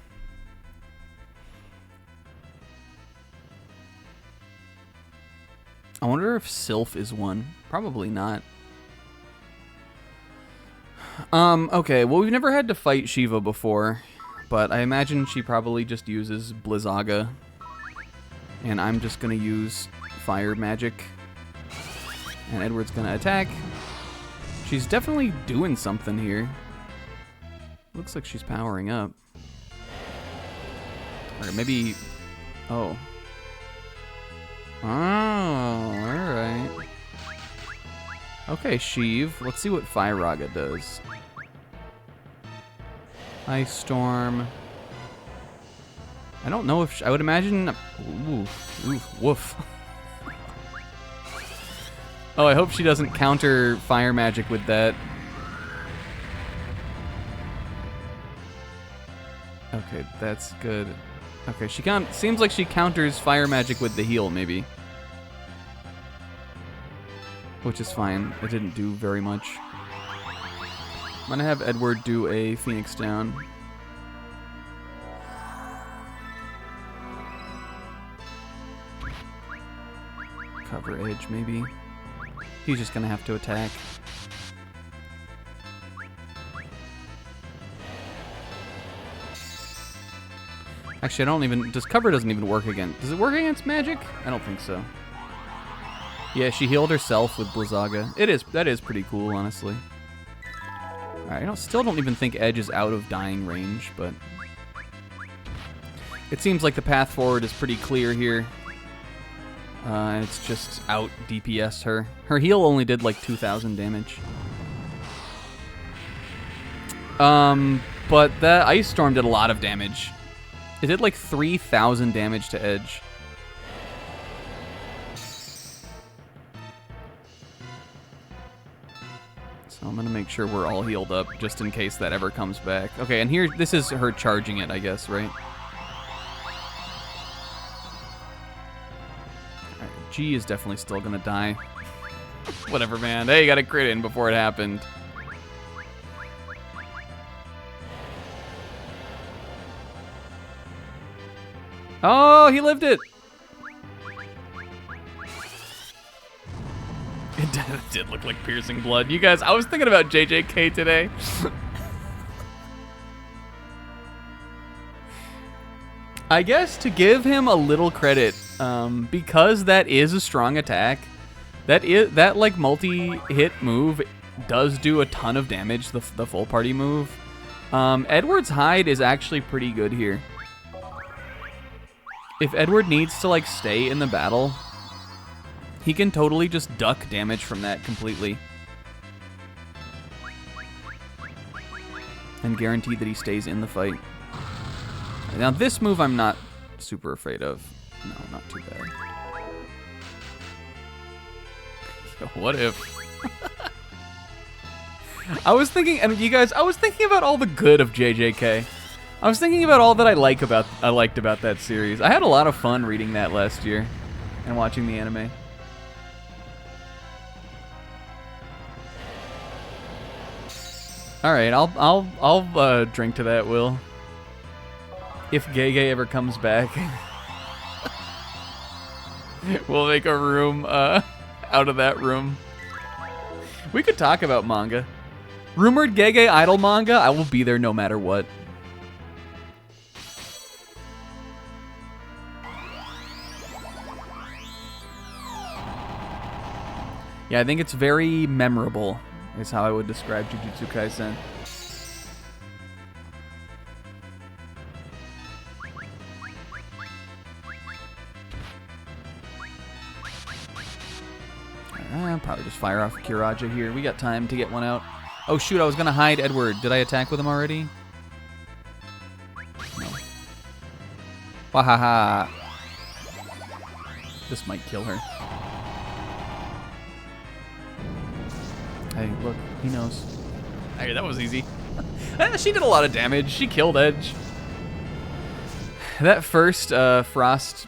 I wonder if Sylph is one. Probably not. Okay, well, we've never had to fight Shiva before, but I imagine she probably just uses Blizzaga, and I'm just gonna use fire magic, and Edward's gonna attack. She's definitely doing something here. Looks like she's powering up. Or maybe... Oh. Oh, alright. Okay, Sheev. Let's see what Firaga does. Ice Storm. I don't know if... I would imagine... Ooh, woof. Oh, I hope she doesn't counter fire magic with that. Okay, that's good. Okay, she seems like she counters fire magic with the heal, maybe. Which is fine. It didn't do very much. I'm gonna have Edward do a Phoenix down. Cover edge, maybe. He's just gonna have to attack. Actually, I don't even... cover doesn't even work again. Does it work against magic? I don't think so. Yeah, she healed herself with Blizzaga. That is pretty cool, honestly. Alright, I still don't even think Edge is out of dying range, but... It seems like the path forward is pretty clear here. It's just out DPS her. Her heal only did like 2,000 damage. But that Ice Storm did a lot of damage. It did like 3,000 damage to Edge. So I'm gonna make sure we're all healed up just in case that ever comes back. Okay, and here, this is her charging it, I guess, right? She is definitely still gonna die. Whatever, man. Hey, you got a crit in before it happened. Oh, he lived it. It did look like piercing blood. You guys, I was thinking about JJK today. I guess to give him a little credit, because that is a strong attack, that like multi-hit move does do a ton of damage, the full party move. Edward's hide is actually pretty good here. If Edward needs to like stay in the battle, he can totally just duck damage from that completely. And guarantee that he stays in the fight. Now this move I'm not super afraid of. No, not too bad. What if? I was thinking, and you guys, I was thinking about all the good of JJK. I was thinking about all that I liked about that series. I had a lot of fun reading that last year and watching the anime. All right, I'll drink to that, Will. If Gege ever comes back, we'll make a room out of that room. We could talk about manga. Rumored Gege idol manga, I will be there no matter what. Yeah, I think it's very memorable, is how I would describe Jujutsu Kaisen. Probably just fire off Kiraja here. We got time to get one out. Oh shoot, I was gonna hide Edward. Did I attack with him already? No. Wahaha. This might kill her. Hey, look, he knows. Hey, that was easy. She did a lot of damage. She killed Edge. That first Frost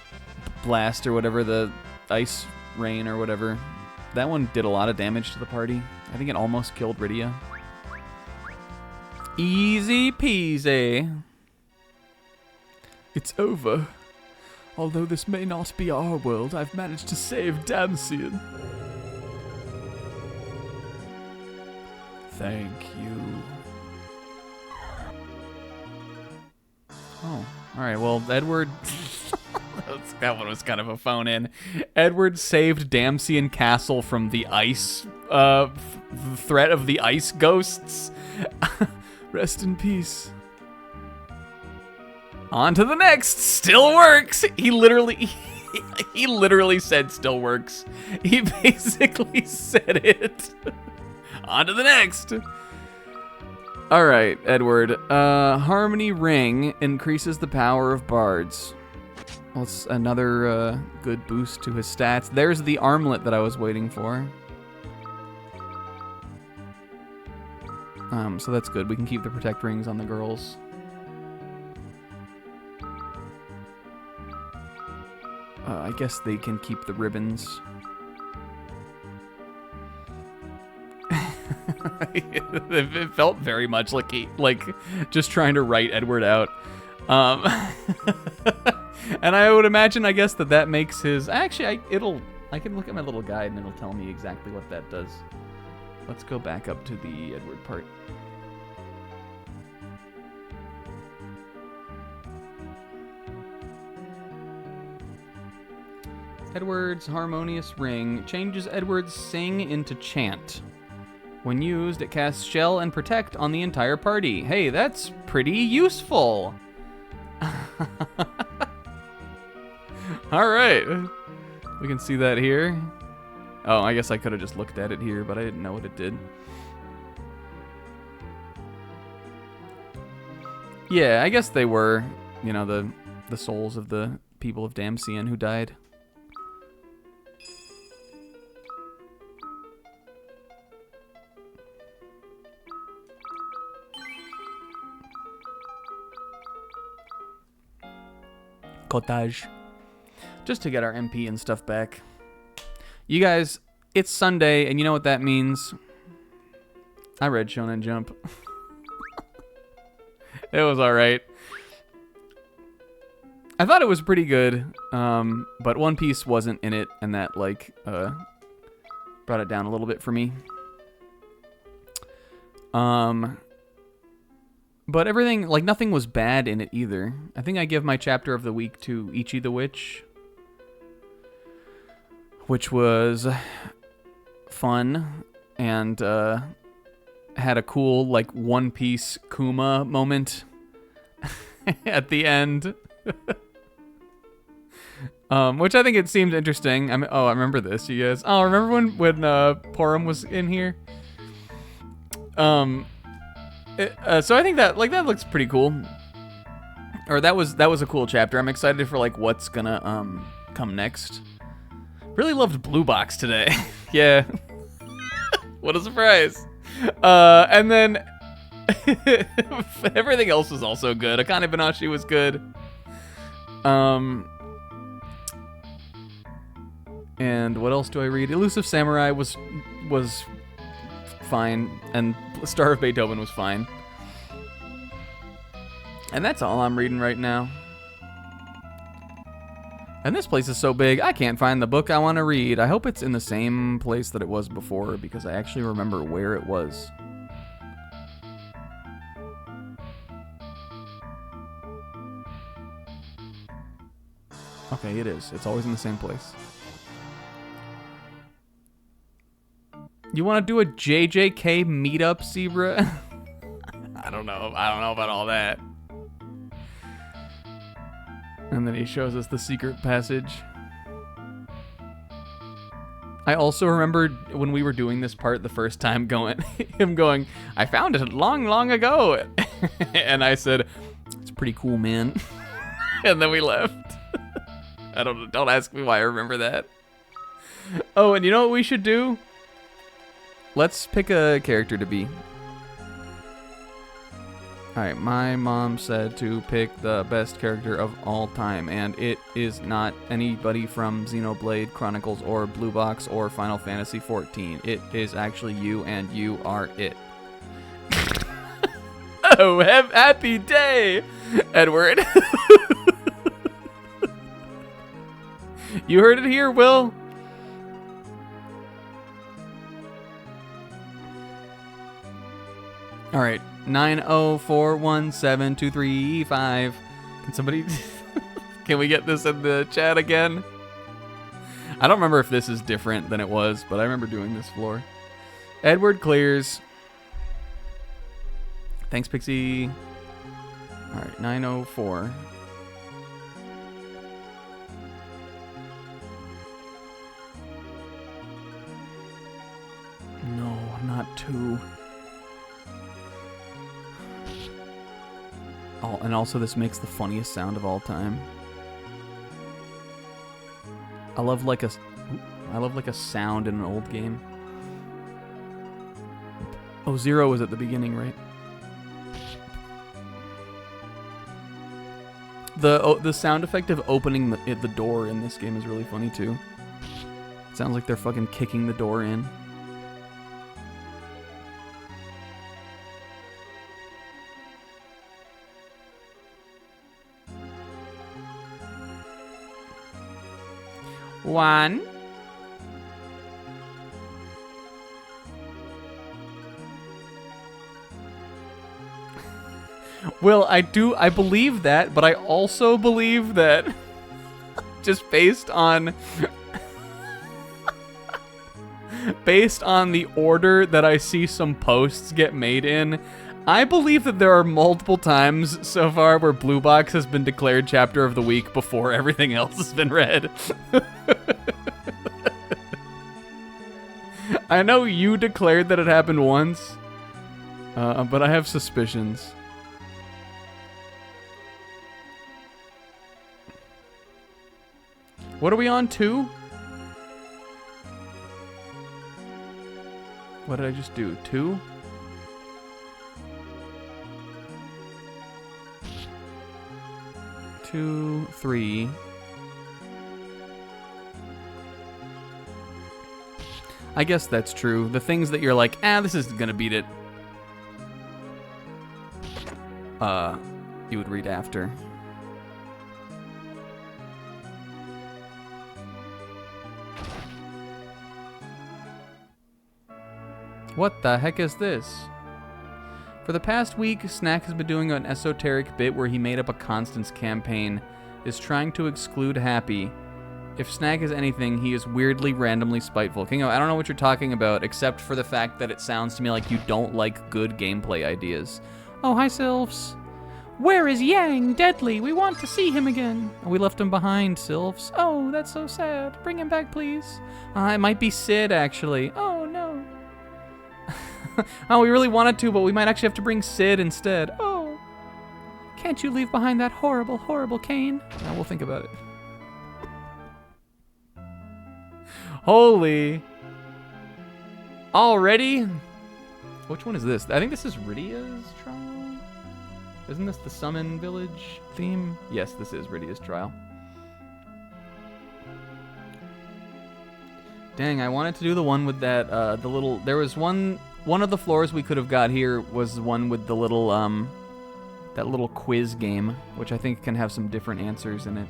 Blast or whatever, the Ice Rain or whatever, that one did a lot of damage to the party. I think it almost killed Rydia. Easy peasy. It's over. Although this may not be our world, I've managed to save Damsian. Thank you. Oh, alright, well, Edward... that one was kind of a phone-in. Edward saved Damsian Castle from the ice... threat of the ice ghosts. Rest in peace. On to the next! Still works! He literally said still works. He basically said it. On to the next! Alright, Edward. Harmony Ring increases the power of bards. Well, it's another good boost to his stats. There's the armlet that I was waiting for. So that's good. We can keep the protect rings on the girls. I guess they can keep the ribbons. It felt very much like just trying to write Edward out. And I would imagine, I guess, that makes his... Actually, I can look at my little guide and it'll tell me exactly what that does. Let's go back up to the Edward part. Edward's Harmonious Ring changes Edward's Sing into Chant. When used, it casts Shell and Protect on the entire party. Hey, that's pretty useful. All right. We can see that here. Oh, I guess I could have just looked at it here, but I didn't know what it did. Yeah, I guess they were, you know, the souls of the people of Damsian who died. Cottage. Just to get our MP and stuff back. You guys, it's Sunday, and you know what that means. I read Shonen Jump. It was alright. I thought it was pretty good, but One Piece wasn't in it, and that, like, brought it down a little bit for me. But everything, like, nothing was bad in it either. I think I give my chapter of the week to Ichi the Witch, which was fun and had a cool, like, One Piece Kuma moment at the end. Which I think it seemed interesting. I remember this, you guys. Oh, remember when Porum was in here? So I think that looks pretty cool. Or that was a cool chapter. I'm excited for like what's gonna come next. Really loved Blue Box today. Yeah. What a surprise. And then everything else was also good. Akane Banashi was good. And what else do I read? Elusive Samurai was fine, and Star of Beethoven was fine. And that's all I'm reading right now. And this place is so big, I can't find the book I want to read. I hope it's in the same place that it was before, because I actually remember where it was. Okay, it is. It's always in the same place. You want to do a JJK meetup, Zebra? I don't know about all that. And then he shows us the secret passage. I also remember when we were doing this part the first time him going, I found it long, long ago. And I said, it's pretty cool, man. And then we left. Don't ask me why I remember that. Oh, and you know what we should do? Let's pick a character to be. Alright, my mom said to pick the best character of all time, and it is not anybody from Xenoblade Chronicles or Blue Box or Final Fantasy XIV. It is actually you, and you are it. Oh, happy day, Edward. You heard it here, Will. All right, 904172335. Can somebody... Can we get this in the chat again? I don't remember if this is different than it was, but I remember doing this floor. Edward clears. Thanks, Pixie. All right, 904. No, not 2. Oh, and also this makes the funniest sound of all time. I love like a sound in an old game. Oh, 0 was at the beginning, right? The sound effect of opening the door in this game is really funny too. It sounds like they're fucking kicking the door in. One. Well, I believe that, but I also believe that just based on the order that I see some posts get made in, I believe that there are multiple times so far where Blue Box has been declared chapter of the week before everything else has been read. I know you declared that it happened once, but I have suspicions. What are we on, 2? What did I just do? 2? Two, 3. I guess that's true. The things that you're like, this isn't gonna beat it. You would read after. What the heck is this? For the past week, Snack has been doing an esoteric bit where he made up a Constance campaign, is trying to exclude Happy. If Snack is anything, he is weirdly, randomly spiteful. Kingo, I don't know what you're talking about, except for the fact that it sounds to me like you don't like good gameplay ideas. Oh, hi, Sylphs. Where is Yang Deadly? We want to see him again. We left him behind, Sylphs. Oh, that's so sad. Bring him back, please. It might be Sid, actually. Oh, no. Oh, we really wanted to, but we might actually have to bring Sid instead. Oh. Can't you leave behind that horrible, horrible Kane? No, we'll think about it. Holy. Already? Which one is this? I think this is Rydia's trial. Isn't this the Summon Village theme? Yes, this is Rydia's trial. Dang, I wanted to do the one with that, the little, there was one of the floors we could have got here was the one with the little, that little quiz game, which I think can have some different answers in it.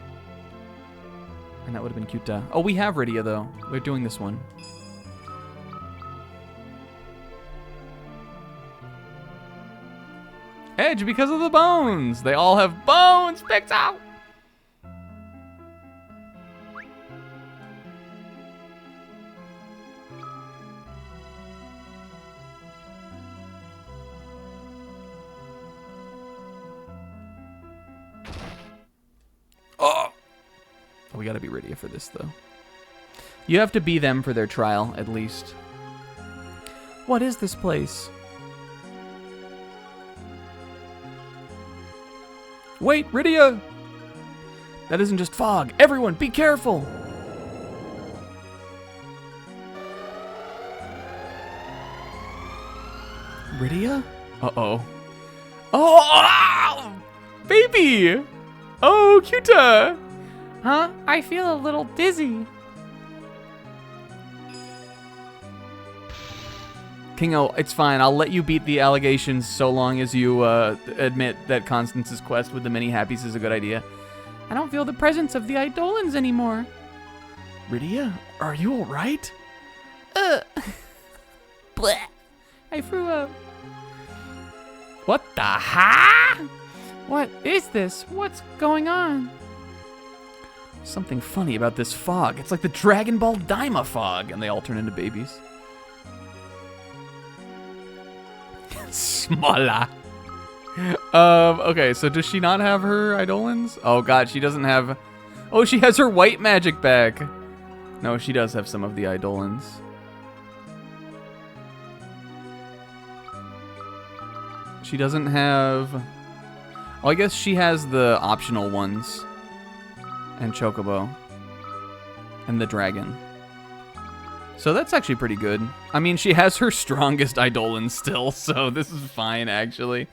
And that would have been cute. Oh, we have Rydia, though. We're doing this one. Edge because of the bones. They all have bones picked out. Oh. We gotta be Rydia for this, though. You have to be them for their trial, at least. What is this place? Wait, Rydia! That isn't just fog. Everyone, be careful! Rydia? Uh-oh. Oh! Baby! Oh, cuta! Huh? I feel a little dizzy. Kingo, it's fine. I'll let you beat the allegations so long as you admit that Constance's quest with the mini happies is a good idea. I don't feel the presence of the Eidolons anymore. Rydia, are you all right? Bleh. I threw up. What the ha? What is this? What's going on? Something funny about this fog. It's like the Dragon Ball Daima fog, and they all turn into babies. Smaller. Okay, so does she not have her Eidolons? Oh god, she doesn't have... Oh, she has her white magic back. No, she does have some of the Eidolons. She doesn't have... Oh, I guess she has the optional ones. And Chocobo. And the dragon. So that's actually pretty good. I mean, she has her strongest Eidolon still, so this is fine, actually.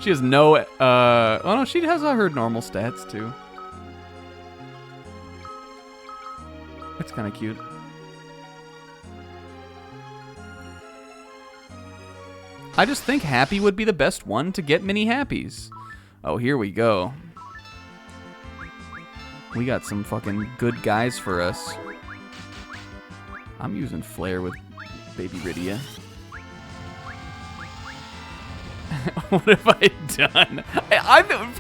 She has no... oh, no, she has her normal stats, too. That's kind of cute. I just think Happy would be the best one to get mini Happies. Oh, here we go. We got some fucking good guys for us. I'm using Flare with baby Rydia. What have I done?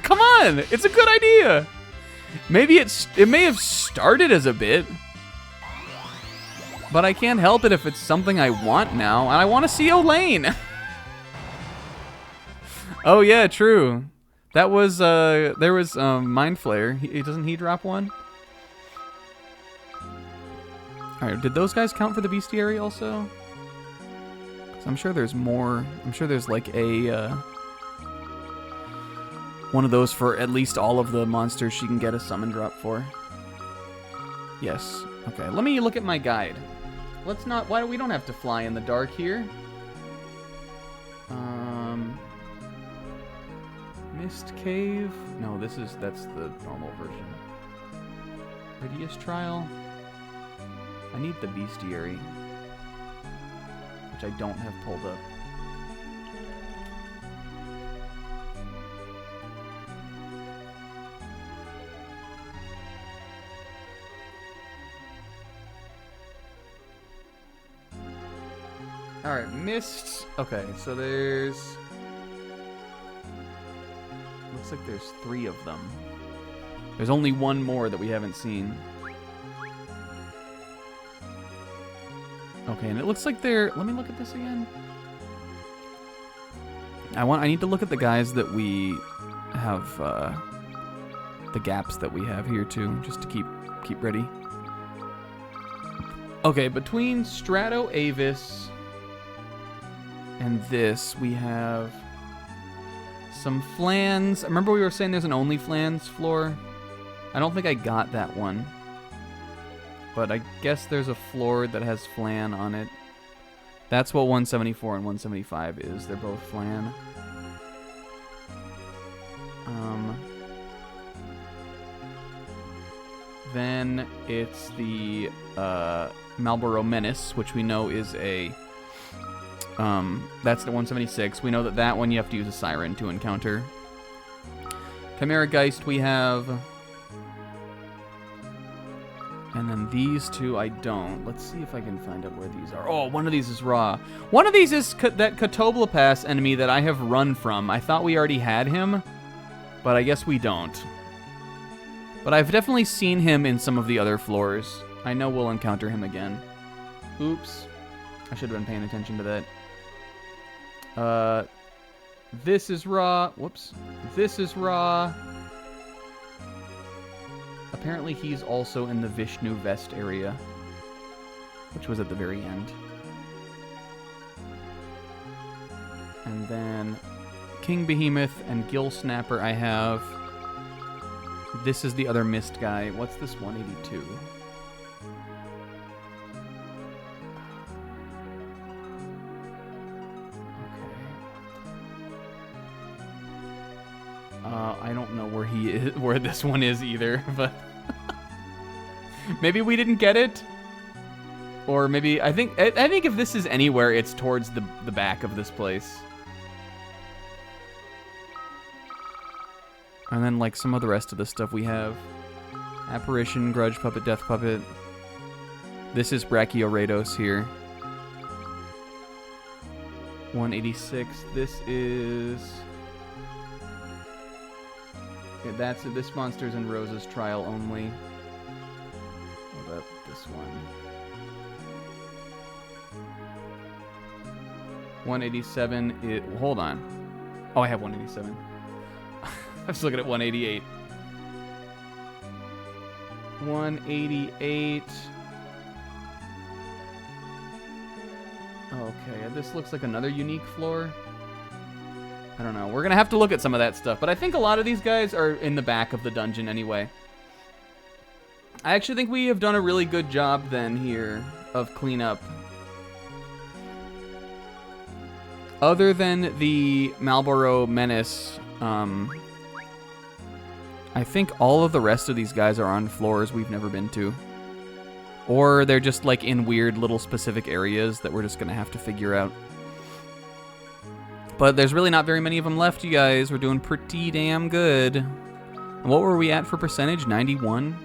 Come on! It's a good idea! Maybe it may have started as a bit. But I can't help it if it's something I want now. And I want to see Olane! Oh yeah, true. That was, there was, Mind Flare. Doesn't he drop one? Alright, did those guys count for the bestiary also? 'Cause I'm sure there's more. I'm sure there's like a, one of those for at least all of the monsters she can get a summon drop for. Yes. Okay, let me look at my guide. Let's not, we don't have to fly in the dark here. Mist Cave? No, that's the normal version. Rydia's Trial? I need the bestiary, which I don't have pulled up. Alright, mist. Okay, so there's... looks like there's 3 of them. There's only one more that we haven't seen. Okay, and it looks like they're... let me look at this again. I need to look at the guys that we have, the gaps that we have here too, just to keep ready. Okay, between Strato Avis and this, we have some flans. Remember we were saying there's an only flans floor? I don't think I got that one. But I guess there's a floor that has flan on it. That's what 174 and 175 is. They're both flan. Then it's the Marlboro Menace, which we know is a... that's the 176. We know that one you have to use a siren to encounter. Chimera Geist we have. And then these two I don't. Let's see if I can find out where these are. Oh, one of these is raw. One of these is that Kotobla Pass enemy that I have run from. I thought we already had him, but I guess we don't. But I've definitely seen him in some of the other floors. I know we'll encounter him again. Oops. I should have been paying attention to that. This is raw. Whoops. This is raw. Apparently he's also in the Vishnu Vest area, which was at the very end. And then King Behemoth and Gill Snapper I have. This is the other mist guy. What's this 182? I don't know where he is, where this one is either, but maybe we didn't get it, or maybe I think if this is anywhere, it's towards the back of this place, and then like some of the rest of the stuff we have: Apparition, Grudge Puppet, Death Puppet. This is Brachiorados here. 186. This is. Yeah, that's it. This monster's in Rose's trial only. What about this one? 187. Hold on. Oh, I have 187. I was looking at 188. 188. Okay, this looks like another unique floor. I don't know. We're going to have to look at some of that stuff. But I think a lot of these guys are in the back of the dungeon anyway. I actually think we have done a really good job then here of cleanup. Other than the Marlboro Menace, I think all of the rest of these guys are on floors we've never been to. Or they're just like in weird little specific areas that we're just going to have to figure out. But there's really not very many of them left, you guys. We're doing pretty damn good. And what were we at for percentage? 91?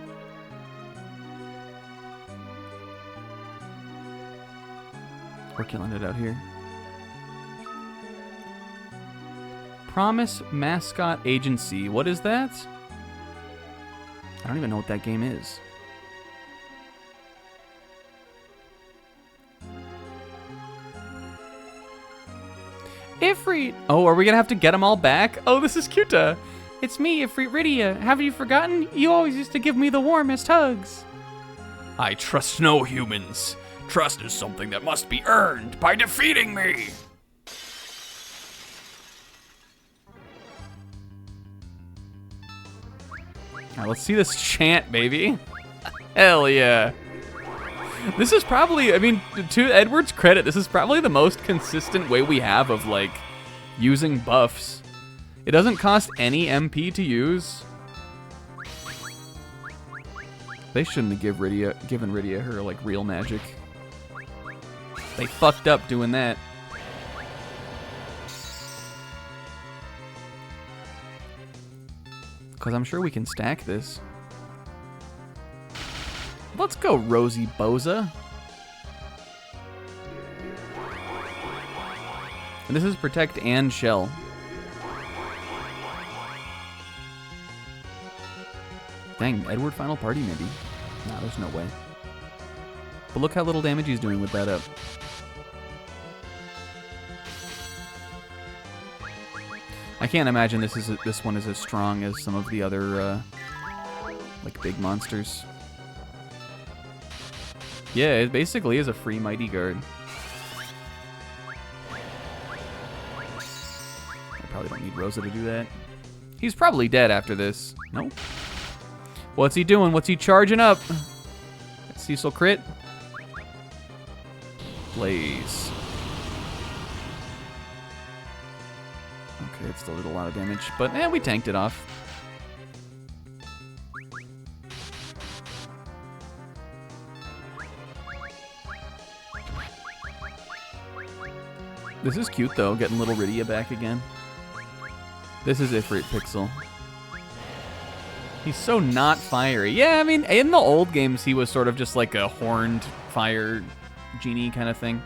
We're killing it out here. Promise Mascot Agency. What is that? I don't even know what that game is. Ifrit! Oh, are we gonna have to get them all back? Oh, this is cuta. It's me, Ifrit Rydia. Haven't you forgotten? You always used to give me the warmest hugs. I trust no humans. Trust is something that must be earned by defeating me. Alright, let's see this chant, baby. Hell yeah. This is probably, I mean, to Edward's credit, this is probably the most consistent way we have of, like, using buffs. It doesn't cost any MP to use. They shouldn't have given Rydia her, like, real magic. They fucked up doing that. Because I'm sure we can stack this. Let's go, Rosie Boza. And this is Protect and Shell. Dang, Edward Final Party maybe. Nah, there's no way. But look how little damage he's doing with that up. I can't imagine this one is as strong as some of the other like big monsters. Yeah, it basically is a free Mighty Guard. I probably don't need Rosa to do that. He's probably dead after this. Nope. What's he doing? What's he charging up? Cecil crit. Blaze. Okay, it still did a lot of damage, but we tanked it off. This is cute though, getting little Rydia back again. This is Ifrit Pixel. He's so not fiery. Yeah, I mean, in the old games, he was sort of just like a horned fire genie kind of thing.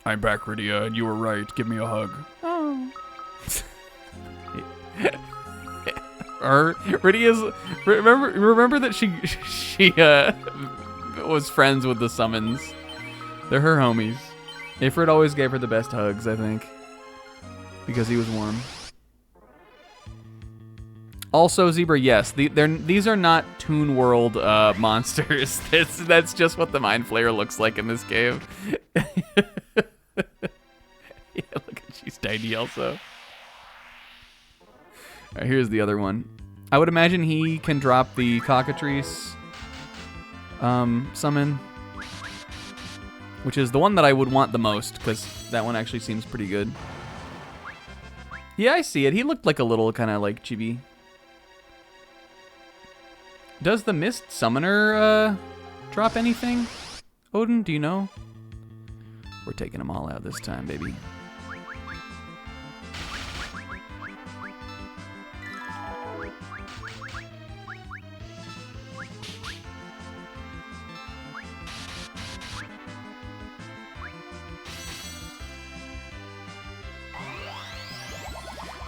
I'm back, Rydia, and you were right. Give me a hug. Oh. Rydia's... Remember that she was friends with the summons. They're her homies. Ifrit always gave her the best hugs, I think. Because he was warm. Also, Zebra, yes, these are not Toon World monsters. That's just what the Mind Flayer looks like in this game. Yeah, look at she's tiny also. All right, here's the other one. I would imagine he can drop the Cockatrice summon, which is the one that I would want the most because that one actually seems pretty good. Yeah, I see it. He looked like a little kind of like chibi. Does the Mist Summoner drop anything? Odin, do you know? We're taking them all out this time, baby.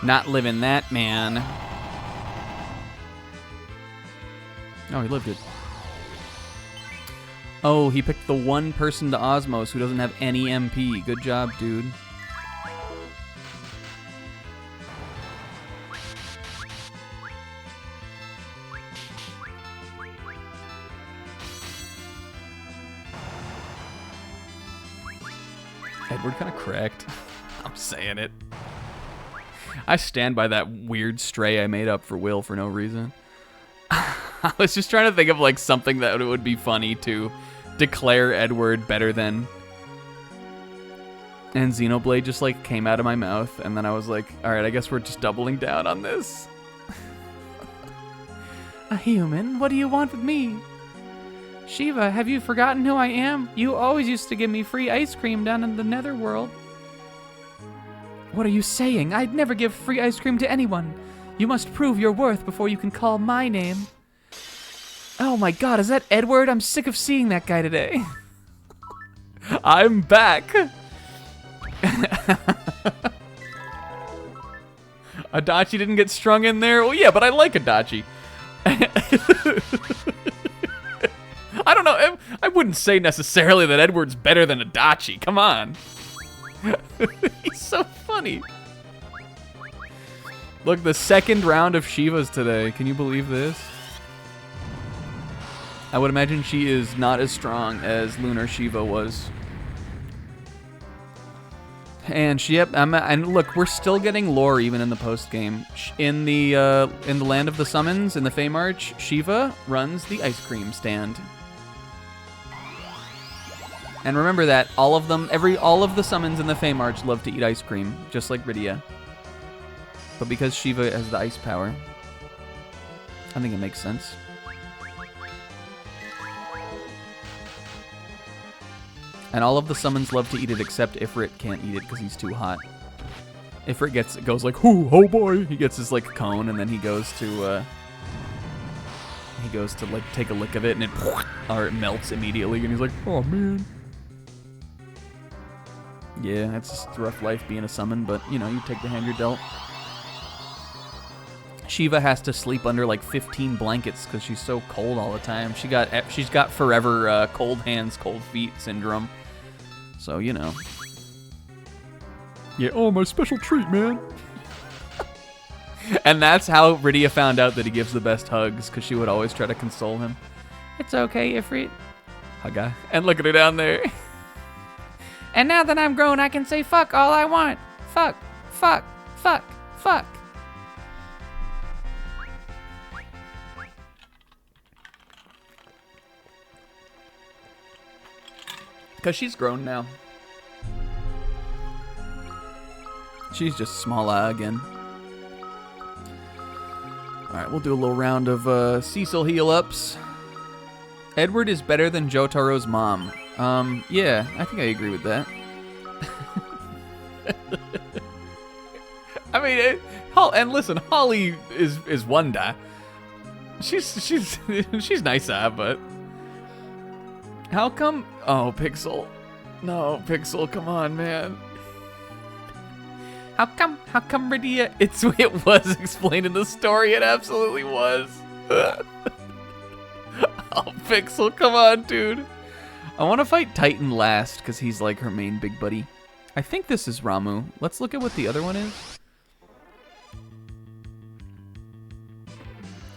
Not living that, man. Oh, he lived it. Oh, he picked the one person to Osmos who doesn't have any MP. Good job, dude. Edward kind of cracked. I'm saying it. I stand by that weird stray I made up for Will for no reason. I was just trying to think of like something that would be funny to declare Edward better than. And Xenoblade just like came out of my mouth, and then I was like, all right, I guess we're just doubling down on this. A human? What do you want with me? Shiva, have you forgotten who I am? You always used to give me free ice cream down in the Netherworld. What are you saying? I'd never give free ice cream to anyone. You must prove your worth before you can call my name. Oh my god, is that Edward? I'm sick of seeing that guy today. I'm back. Adachi didn't get strung in there? Well, yeah, but I like Adachi. I don't know. I wouldn't say necessarily that Edward's better than Adachi. Come on. He's so funny. Look, the second round of Shivas today. Can you believe this? I would imagine she is not as strong as Lunar Shiva was. And and look, we're still getting lore even in the post game. In the land of the summons, in the Fey March, Shiva runs the ice cream stand. And remember that all of the summons in the Fey March love to eat ice cream, just like Rydia. But because Shiva has the ice power. I think it makes sense. And all of the summons love to eat it except Ifrit can't eat it because he's too hot. Ifrit goes like, "Ooh, oh boy!" He gets his like cone, and then he goes to like take a lick of it, and it melts immediately, and he's like, "Oh man." Yeah, it's just a rough life being a summon, but you know, you take the hand you're dealt. Shiva has to sleep under like 15 blankets because she's so cold all the time. She's got forever cold hands, cold feet syndrome. So you know. Yeah, oh, my special treat, man. And that's how Rydia found out that he gives the best hugs, because she would always try to console him. It's okay, Ifrit. Hugga. And look at her down there. And now that I'm grown, I can say fuck all I want. Fuck, fuck, fuck, fuck. Because she's grown now. She's just small again. Alright, we'll do a little round of Cecil heal-ups. Edward is better than Jotaro's mom. Yeah, I think I agree with that. I mean, and listen, Holly is Wanda. She's nice, but how come? Oh, Pixel, no, Pixel, come on, man. How come Rydia? It was explained in the story. It absolutely was. Oh, Pixel, come on, dude. I want to fight Titan last because he's like her main big buddy. I think this is Ramu. Let's look at what the other one is.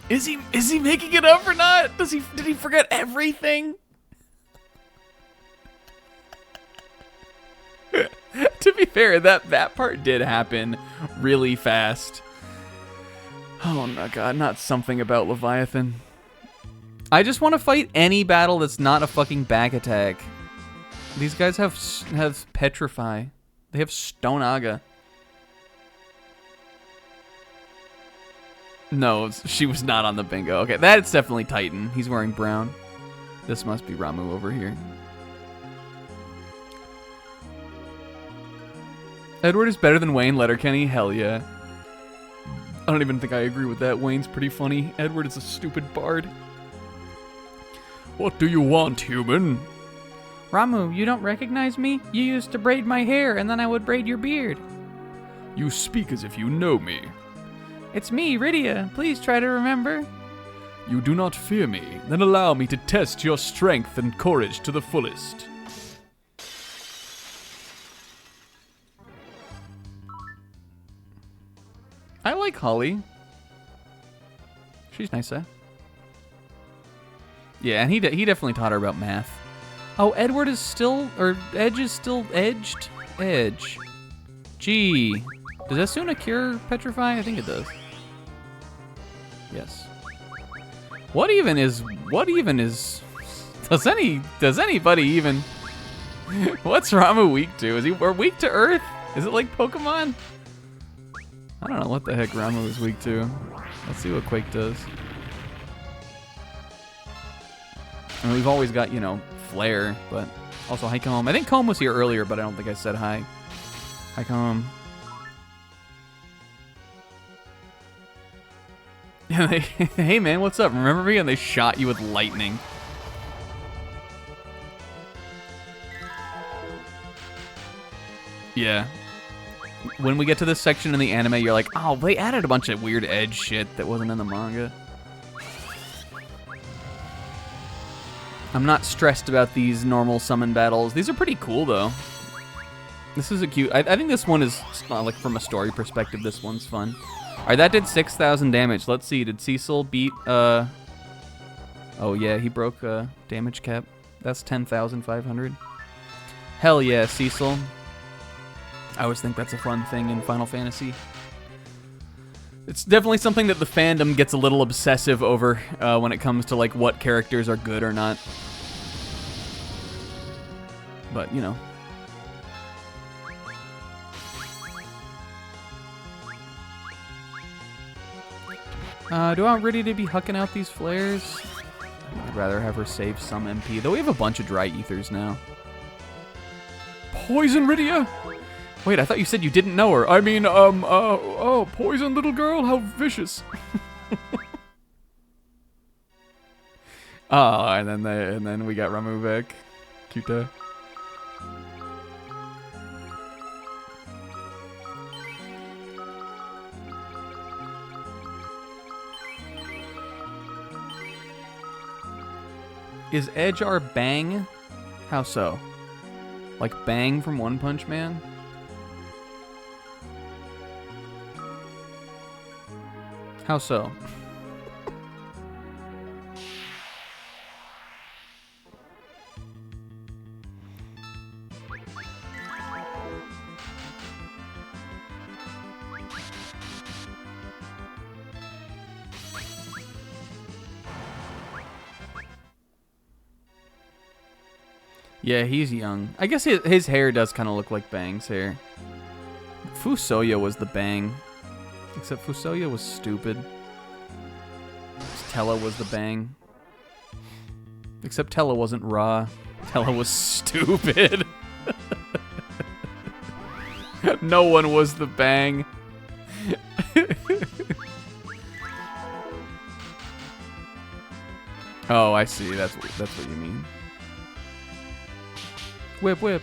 Is he making it up or not? Did he forget everything? To be fair, that part did happen really fast. Oh my god, not something about Leviathan. I just want to fight any battle that's not a fucking back attack. These guys have Petrify. They have Stone Aga. No, she was not on the bingo. Okay, that's definitely Titan. He's wearing brown. This must be Ramu over here. Edward is better than Wayne Letterkenny? Hell yeah. I don't even think I agree with that. Wayne's pretty funny. Edward is a stupid bard. What do you want, human? Ramu, you don't recognize me? You used to braid my hair, and then I would braid your beard. You speak as if you know me. It's me, Rydia. Please try to remember. You do not fear me. Then allow me to test your strength and courage to the fullest. I like Holly. She's nice, eh? Yeah, and he definitely taught her about math. Oh, Edward is still, or Edge is still edged? Edge. Gee. Does Asuna cure Petrify? I think it does. Yes. What even is, does anybody even, what's Ramu weak to? Is he weak to Earth? Is it like Pokemon? I don't know what the heck Ramu is weak to. Let's see what Quake does. I mean, we've always got, you know, Flare, but also hi, Comb. I think Comb was here earlier, but I don't think I said hi. Hi, Comb. Yeah, hey man, what's up? Remember me? And they shot you with lightning. Yeah. When we get to this section in the anime, you're like, oh, they added a bunch of weird edge shit that wasn't in the manga. I'm not stressed about these normal summon battles. These are pretty cool, though. This is a cute... I think this one is, like, from a story perspective, this one's fun. All right, that did 6,000 damage. Let's see. Did Cecil beat... Oh, yeah, he broke damage cap. That's 10,500. Hell yeah, Cecil. I always think that's a fun thing in Final Fantasy. It's definitely something that the fandom gets a little obsessive over when it comes to like what characters are good or not. But, you know. Do I want Riddy to be hucking out these flares? I'd rather have her save some MP. Though we have a bunch of dry ethers now. Poison Rydia? Wait, I thought you said you didn't know her. I mean, poison little girl? How vicious. Oh, and then we got Ramu back. Cute. Is Edge our Bang? How so? Like Bang from One Punch Man? How so? Yeah, he's young. I guess his hair does kind of look like Bang's hair. Fusoya was the Bang. Except Fusoya was stupid. Tella was the Bang. Except Tella wasn't raw. Tella was stupid. No one was the Bang. Oh, I see. That's what you mean. Whip, whip.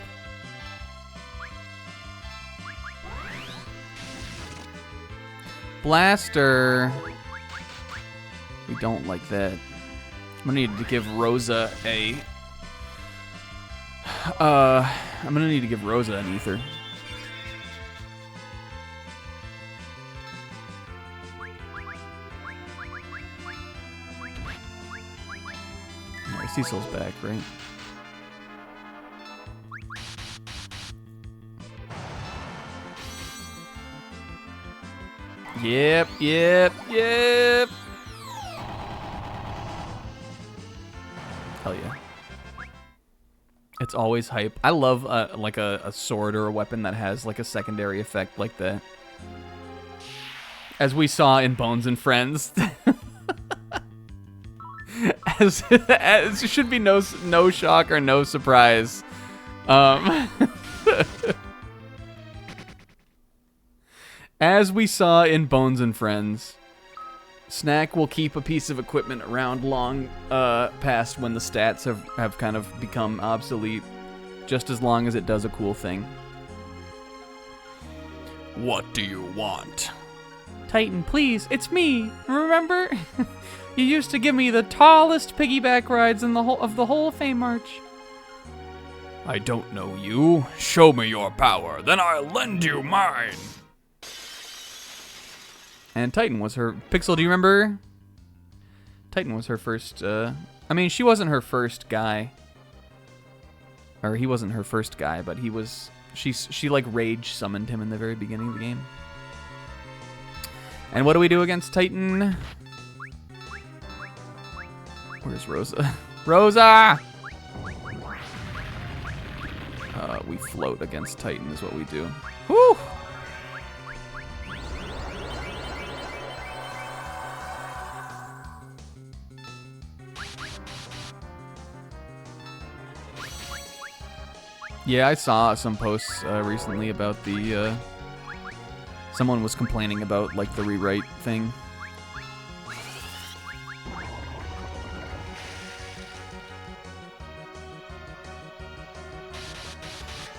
Blaster. We don't like that. I'm gonna need to give Rosa a... I'm gonna need to give Rosa an ether. Alright, Cecil's back, right? Yep. Hell yeah. It's always hype. I love like a sword or a weapon that has like a secondary effect like that. As we saw in Bones and Friends. as it should be no shock or no surprise. As we saw in Bones and Friends, Snack will keep a piece of equipment around long past when the stats have kind of become obsolete, just as long as it does a cool thing. What do you want? Titan, please, it's me. Remember? You used to give me the tallest piggyback rides in the whole Fame March. I don't know you. Show me your power, then I'll lend you mine. And Titan was her... Pixel, do you remember? Titan was her first... I mean, she wasn't her first guy. Or he wasn't her first guy, but he was... She like rage summoned him in the very beginning of the game. And what do we do against Titan? Where's Rosa? Rosa! We float against Titan is what we do. Whew! Yeah, I saw some posts recently about the, someone was complaining about, like, the rewrite thing.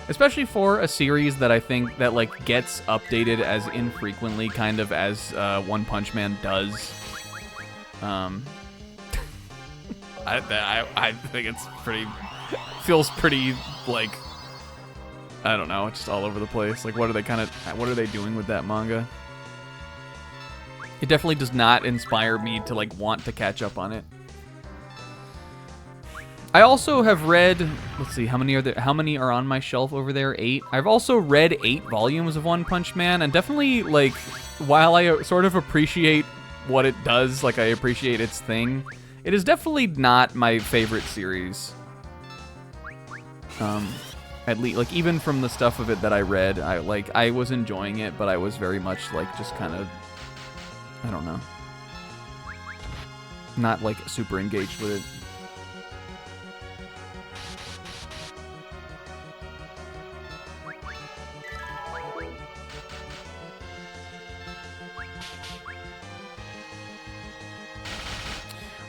Especially for a series that I think that, like, gets updated as infrequently kind of as One Punch Man does. I think it's pretty, feels pretty, like... I don't know, just all over the place. Like, what are they doing with that manga? It definitely does not inspire me to, like, want to catch up on it. I also have read, let's see, how many are on my shelf over there? 8. I've also read 8 volumes of One Punch Man, and definitely, like, while I sort of appreciate what it does, like, I appreciate its thing, it is definitely not my favorite series. At least, like, even from the stuff of it that I read, I was enjoying it, but I was very much, like, just kind of, I don't know. Not, like, super engaged with it.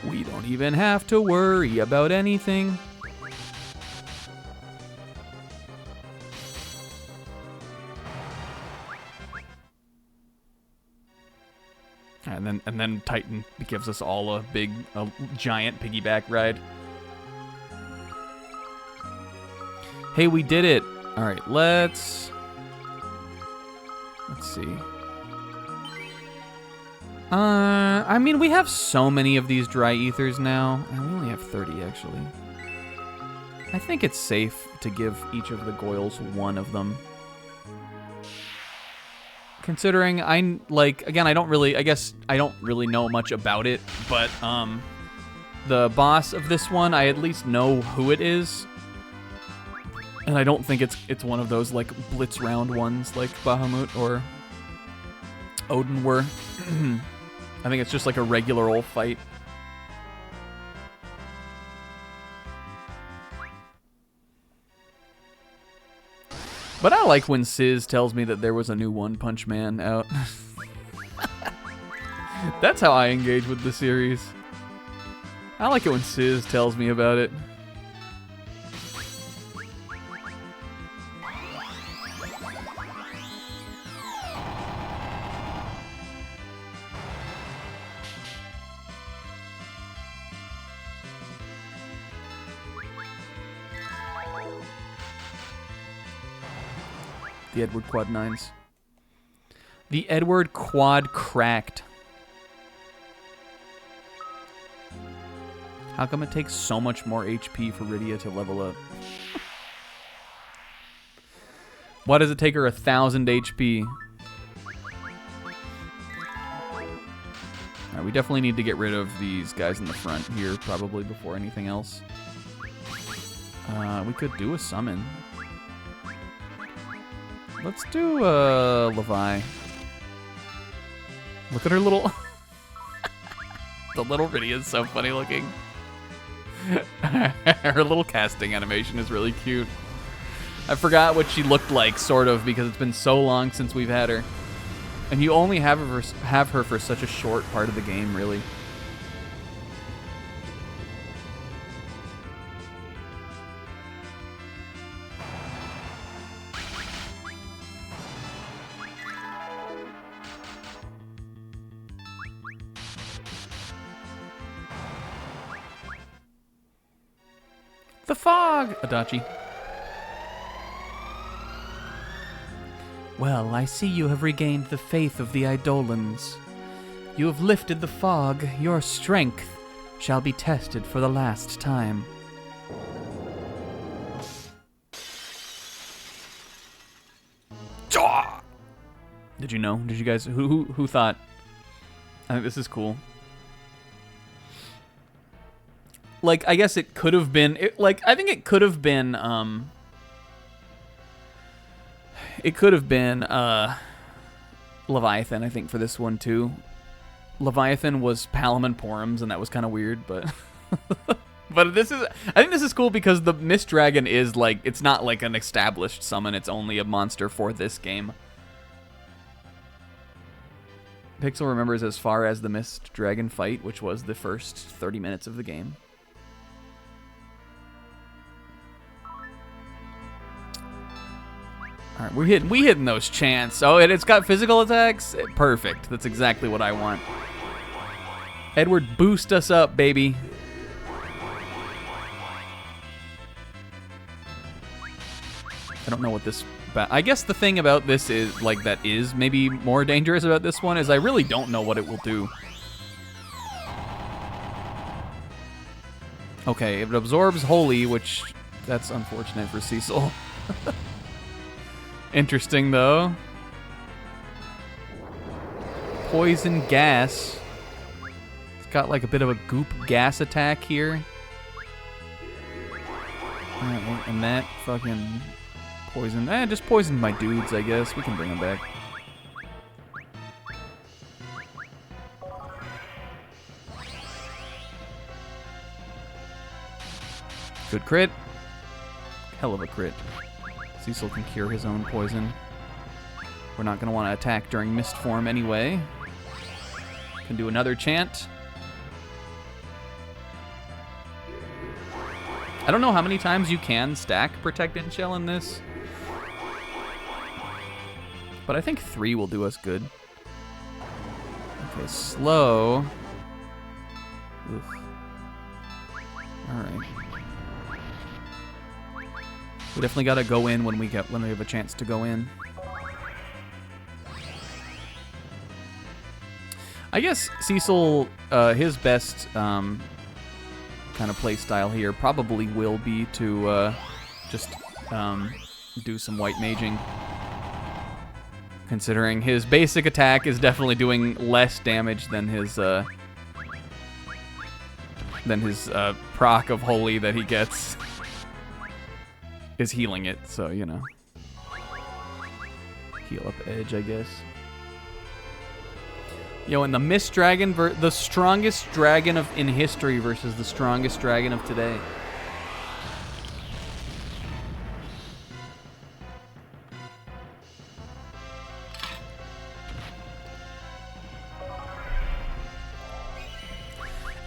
We don't even have to worry about anything. And then Titan gives us all a giant piggyback ride. Hey, we did it. All right, let's see. I mean, we have so many of these dry ethers now. And we only have 30, actually. I think it's safe to give each of the Goyles one of them. Considering again, I guess I don't really know much about it, but, the boss of this one, I at least know who it is. And I don't think it's one of those, like, blitz round ones like Bahamut or Odin were. I think it's just like a regular old fight. But I like when Sizz tells me that there was a new One Punch Man out. That's how I engage with the series. I like it when Sizz tells me about it. The Edward Quad 9s. The Edward Quad cracked. How come it takes so much more HP for Rydia to level up? Why does it take her 1,000 HP? Alright, we definitely need to get rid of these guys in the front here, probably before anything else. We could do a summon. Let's do Levi. Look at her little... The little Rydia is so funny looking. Her little casting animation is really cute. I forgot what she looked like, sort of, because it's been so long since we've had her. And you only have her for such a short part of the game, really. The fog! Adachi. Well, I see you have regained the faith of the Eidolons. You have lifted the fog. Your strength shall be tested for the last time. Did you know? Did you guys... Who thought? I think this is cool. Like, I guess it could have been... I think it could have been... It could have been Leviathan, I think, for this one, too. Leviathan was Palom and Porums, and that was kind of weird, but... But this is... I think this is cool because the Mist Dragon is, like... It's not, like, an established summon. It's only a monster for this game. Pixel remembers as far as the Mist Dragon fight, which was the first 30 minutes of the game. All right, we hitting those chants. Oh, and it's got physical attacks? Perfect. That's exactly what I want. Edward, boost us up, baby. I don't know what this... I guess the thing about this is, like, that is maybe more dangerous about this one is I really don't know what it will do. Okay, it absorbs Holy, which... That's unfortunate for Cecil. Interesting, though. Poison gas. It's got like a bit of a goop gas attack here. Alright, and that fucking poison. Just poisoned my dudes, I guess. We can bring them back. Good crit. Hell of a crit. Cecil can cure his own poison. We're not going to want to attack during mist form anyway. Can do another chant. I don't know how many times you can stack Protected Shell in this, but I think 3 will do us good. Okay, slow. Oof. Alright. We definitely gotta go in when we have a chance to go in. I guess Cecil, his best kind of play style here probably will be to just do some white maging. Considering his basic attack is definitely doing less damage than his proc of Holy that he gets is healing it, so, you know. Heal up edge, I guess. Yo, and the Mist Dragon, the strongest dragon in history versus the strongest dragon of today.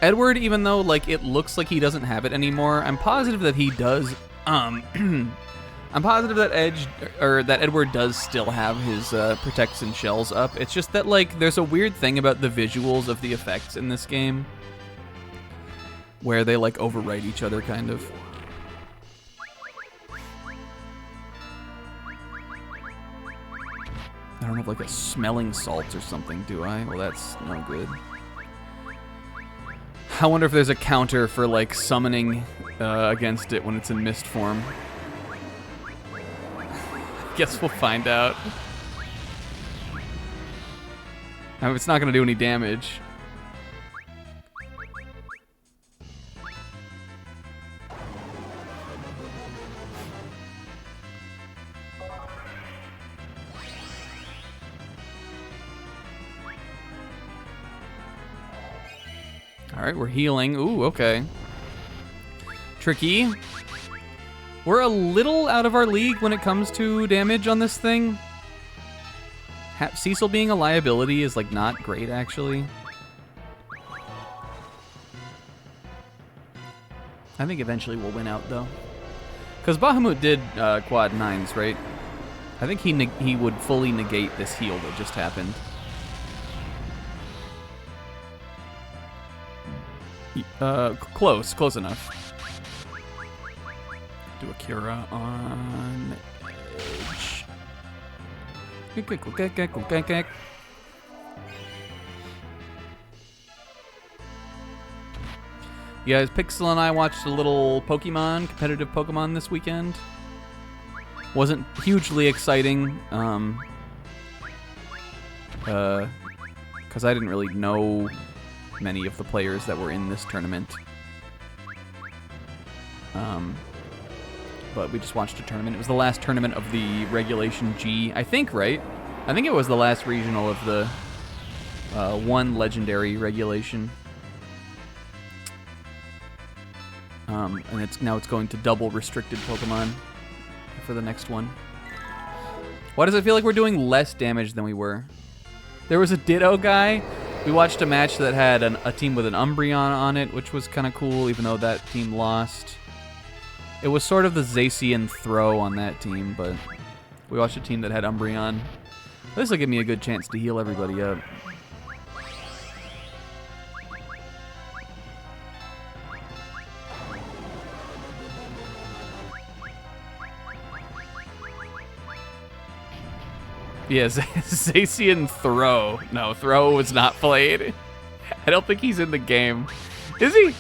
Edward, even though like it looks like he doesn't have it anymore, I'm positive that he does. I'm positive that Edward does still have his protects and shells up. It's just that like there's a weird thing about the visuals of the effects in this game, where they like overwrite each other, kind of. I don't have like a smelling salt or something, do I? Well, that's no good. I wonder if there's a counter for like summoning against it when it's in mist form. Guess we'll find out. I mean, it's not going to do any damage. Alright, we're healing. Ooh, okay. Tricky. We're a little out of our league when it comes to damage on this thing. Cecil being a liability is like not great, actually. I think eventually we'll win out, though. Because Bahamut did quad 9s, right? I think he would fully negate this heal that just happened. Close enough. Do a Cura on edge. You guys, Pixel and I watched a little competitive Pokemon this weekend. Wasn't hugely exciting, because I didn't really know many of the players that were in this tournament. But we just watched a tournament. It was the last tournament of the Regulation G, I think, right? I think it was the last regional of the one legendary regulation. And now it's going to double restricted Pokemon for the next one. Why does it feel like we're doing less damage than we were? There was a Ditto guy. We watched a match that had a team with an Umbreon on it, which was kind of cool, even though that team lost. It was sort of the Zacian throw on that team, but we watched a team that had Umbreon. This will give me a good chance to heal everybody up. Yeah, Zacian throw. No, throw was not played. I don't think he's in the game. Is he?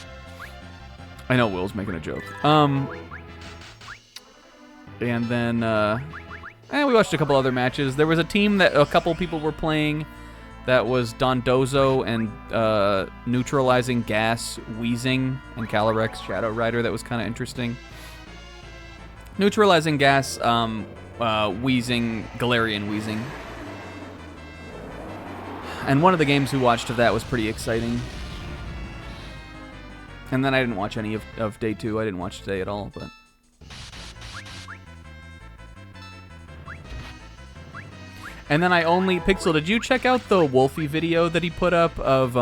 I know Will's making a joke. And then, we watched a couple other matches. There was a team that a couple people were playing that was Dondozo and Neutralizing Gas, Wheezing, and Calyrex Shadow Rider. That was kind of interesting. Neutralizing Gas, Wheezing, Galarian Wheezing. And one of the games we watched of that was pretty exciting. And then I didn't watch any of day 2. I didn't watch today at all, but... And then I only... Pixel, did you check out the Wolfie video that he put up of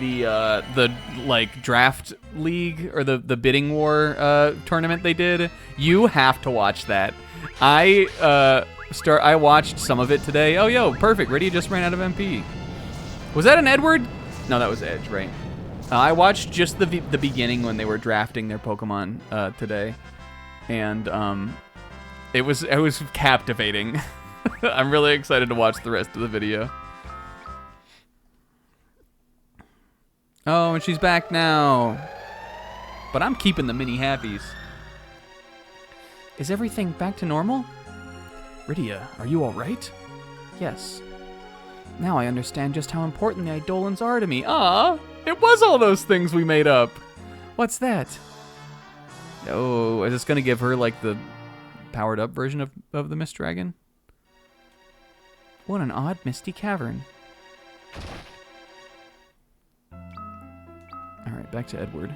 the like draft league or the bidding war tournament they did? You have to watch that. I watched some of it today. Oh, yo, perfect. Riddy just ran out of MP. Was that an Edward? No, that was Edge, right? I watched just the beginning when they were drafting their Pokemon today, and it was captivating. I'm really excited to watch the rest of the video. Oh, and she's back now. But I'm keeping the mini happies. Is everything back to normal? Rydia, are you all right? Yes. Now I understand just how important the Eidolons are to me. Ah, it was all those things we made up. What's that? Oh, is this gonna give her like the powered up version of the Mist Dragon? What an odd misty cavern. Alright, back to Edward.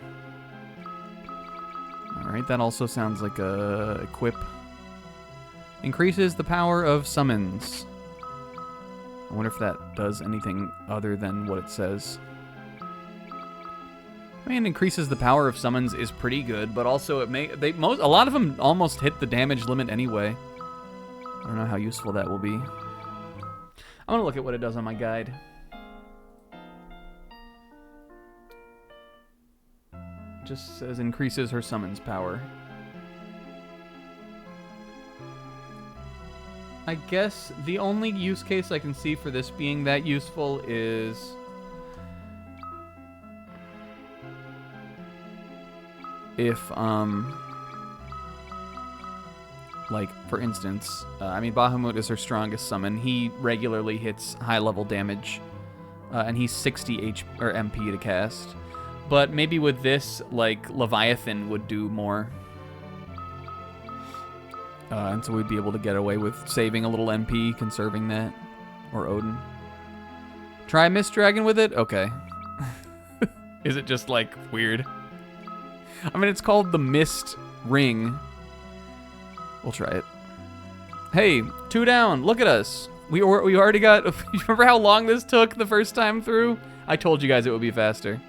Alright, that also sounds like a equip. Increases the power of summons. I wonder if that does anything other than what it says. I mean, increases the power of summons is pretty good, but also a lot of them almost hit the damage limit anyway. I don't know how useful that will be. I'm gonna look at what it does on my guide. It just says increases her summons power. I guess the only use case I can see for this being that useful is if, like, for instance, I mean, Bahamut is her strongest summon. He regularly hits high-level damage, and he's 60 MP to cast. But maybe with this, like, Leviathan would do more. And so we'd be able to get away with saving a little MP, conserving that. Or Odin. Try Mist Dragon with it? Okay. Is it just, like, weird? I mean, it's called the Mist Ring. We'll try it. Hey, 2 down. Look at us. We already got... You remember how long this took the first time through? I told you guys it would be faster.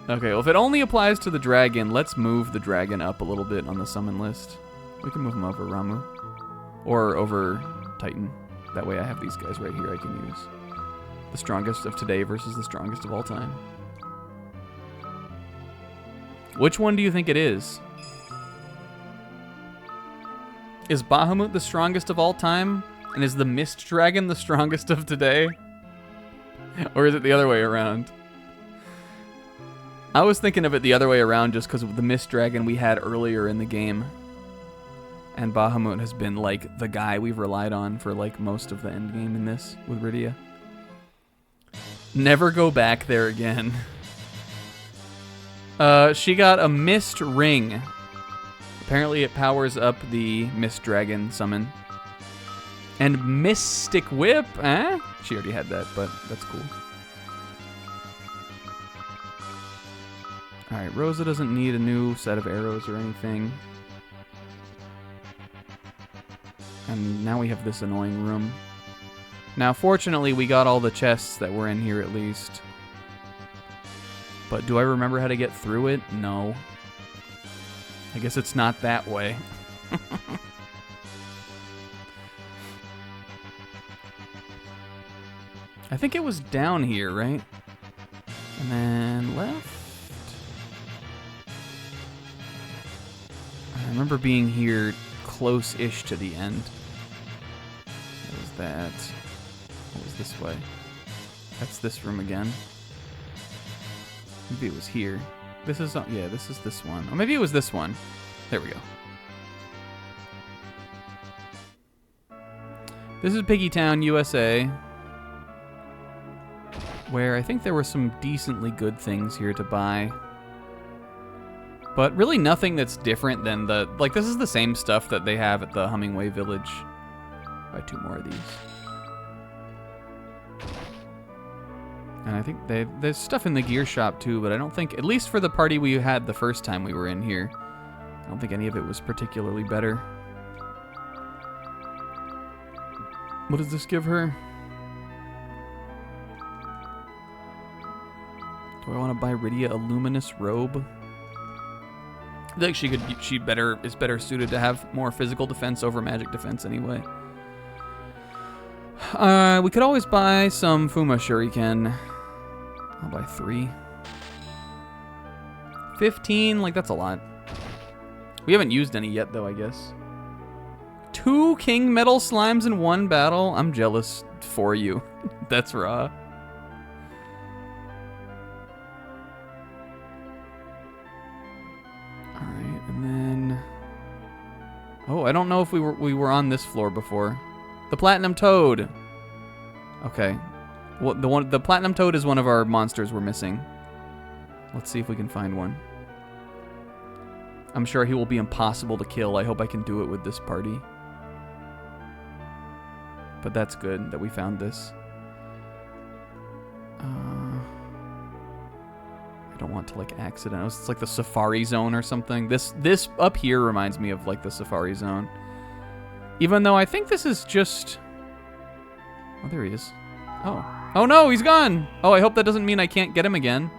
Okay, well, if it only applies to the dragon, let's move the dragon up a little bit on the summon list. We can move him over Ramu. Or over Titan. That way I have these guys right here I can use. The strongest of today versus the strongest of all time. Which one do you think it is? Is Bahamut the strongest of all time? And is the Mist Dragon the strongest of today? Or is it the other way around? I was thinking of it the other way around just because of the Mist Dragon we had earlier in the game. And Bahamut has been, like, the guy we've relied on for, like, most of the endgame in this with Rydia. Never go back there again. She got a Mist Ring. Apparently it powers up the Mist Dragon summon. And Mystic Whip, eh? She already had that, but that's cool. Alright, Rosa doesn't need a new set of arrows or anything. And now we have this annoying room. Now, fortunately, we got all the chests that were in here at least. But do I remember how to get through it? No. I guess it's not that way. I think it was down here, right? And then left. I remember being here close-ish to the end. What was that? What was this way? That's this room again. Maybe it was here. This is, yeah, this is this one. Or maybe it was this one. There we go. This is Piggy Town, USA. Where I think there were some decently good things here to buy. But really nothing that's different than the... Like, this is the same stuff that they have at the Hummingway Village. Buy 2 more of these. And I think there's stuff in the gear shop too, but I don't think, at least for the party we had the first time we were in here, I don't think any of it was particularly better. What does this give her? Do I want to buy Rydia a luminous robe? I think she is better suited to have more physical defense over magic defense anyway. We could always buy some Fuma Shuriken. I'll buy 3. 15, like that's a lot. We haven't used any yet though, I guess. 2 King Metal Slimes in 1 battle? I'm jealous for you. That's raw. Alright, and then... Oh, I don't know if we were on this floor before. The Platinum Toad! Okay. Well, the Platinum Toad is one of our monsters we're missing. Let's see if we can find one. I'm sure he will be impossible to kill. I hope I can do it with this party. But that's good that we found this. I don't want to like accident. It's like the Safari Zone or something. This up here reminds me of like the Safari Zone. Even though I think this is just... Oh, there he is. Oh. Oh no, he's gone! Oh, I hope that doesn't mean I can't get him again.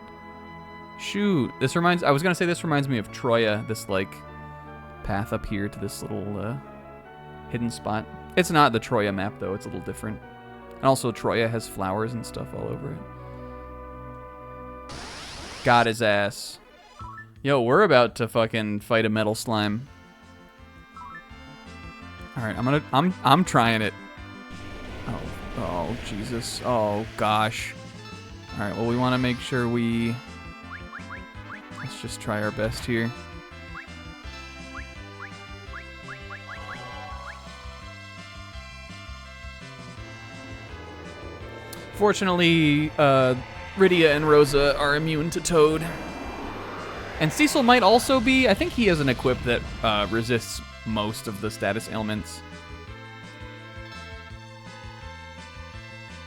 Shoot. I was gonna say this reminds me of Troya, this like path up here to this little hidden spot. It's not the Troya map though, it's a little different. And also Troya has flowers and stuff all over it. Got his ass. Yo, we're about to fucking fight a metal slime. Alright, I'm trying it. Oh, Jesus. Oh, gosh. Alright, well, we want to make sure let's just try our best here. Fortunately, Rydia and Rosa are immune to Toad. And Cecil might also be. I think he has an equip that resists most of the status ailments.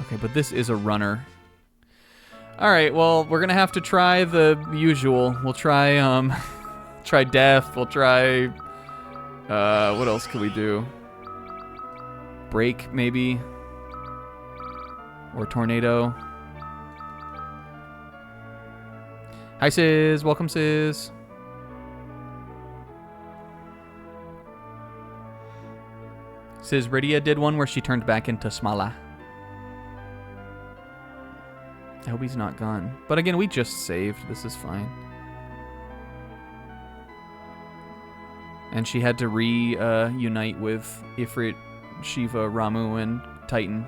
Okay, but this is a runner. Alright, well, we're gonna have to try the usual. We'll try, try death. We'll try, what else could we do? Break, maybe? Or tornado. Hi, Sis. Welcome, Sis. Sis, Rydia did one where she turned back into Smala. I hope he's not gone. But again, we just saved. This is fine. And she had to reunite with Ifrit, Shiva, Ramu, and Titan.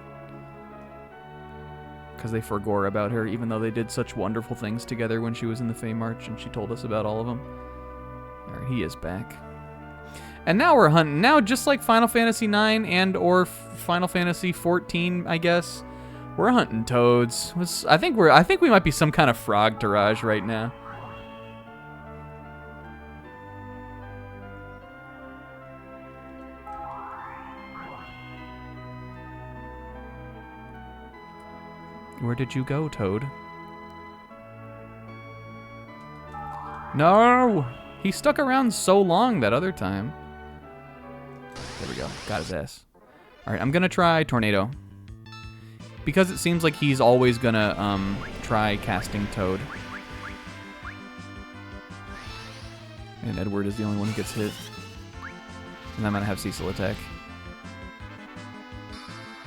Because they forgot about her, even though they did such wonderful things together when she was in the Fey March, and she told us about all of them. Alright, he is back. And now we're hunting. Now, just like Final Fantasy IX and or Final Fantasy XIV, I guess, we're hunting toads. I think we might be some kind of frog Taraj right now. Where did you go, Toad? No! He stuck around so long that other time. There we go. Got his ass. Alright, I'm gonna try Tornado. Because it seems like he's always gonna try casting Toad. And Edward is the only one who gets hit. And I'm gonna have Cecil attack.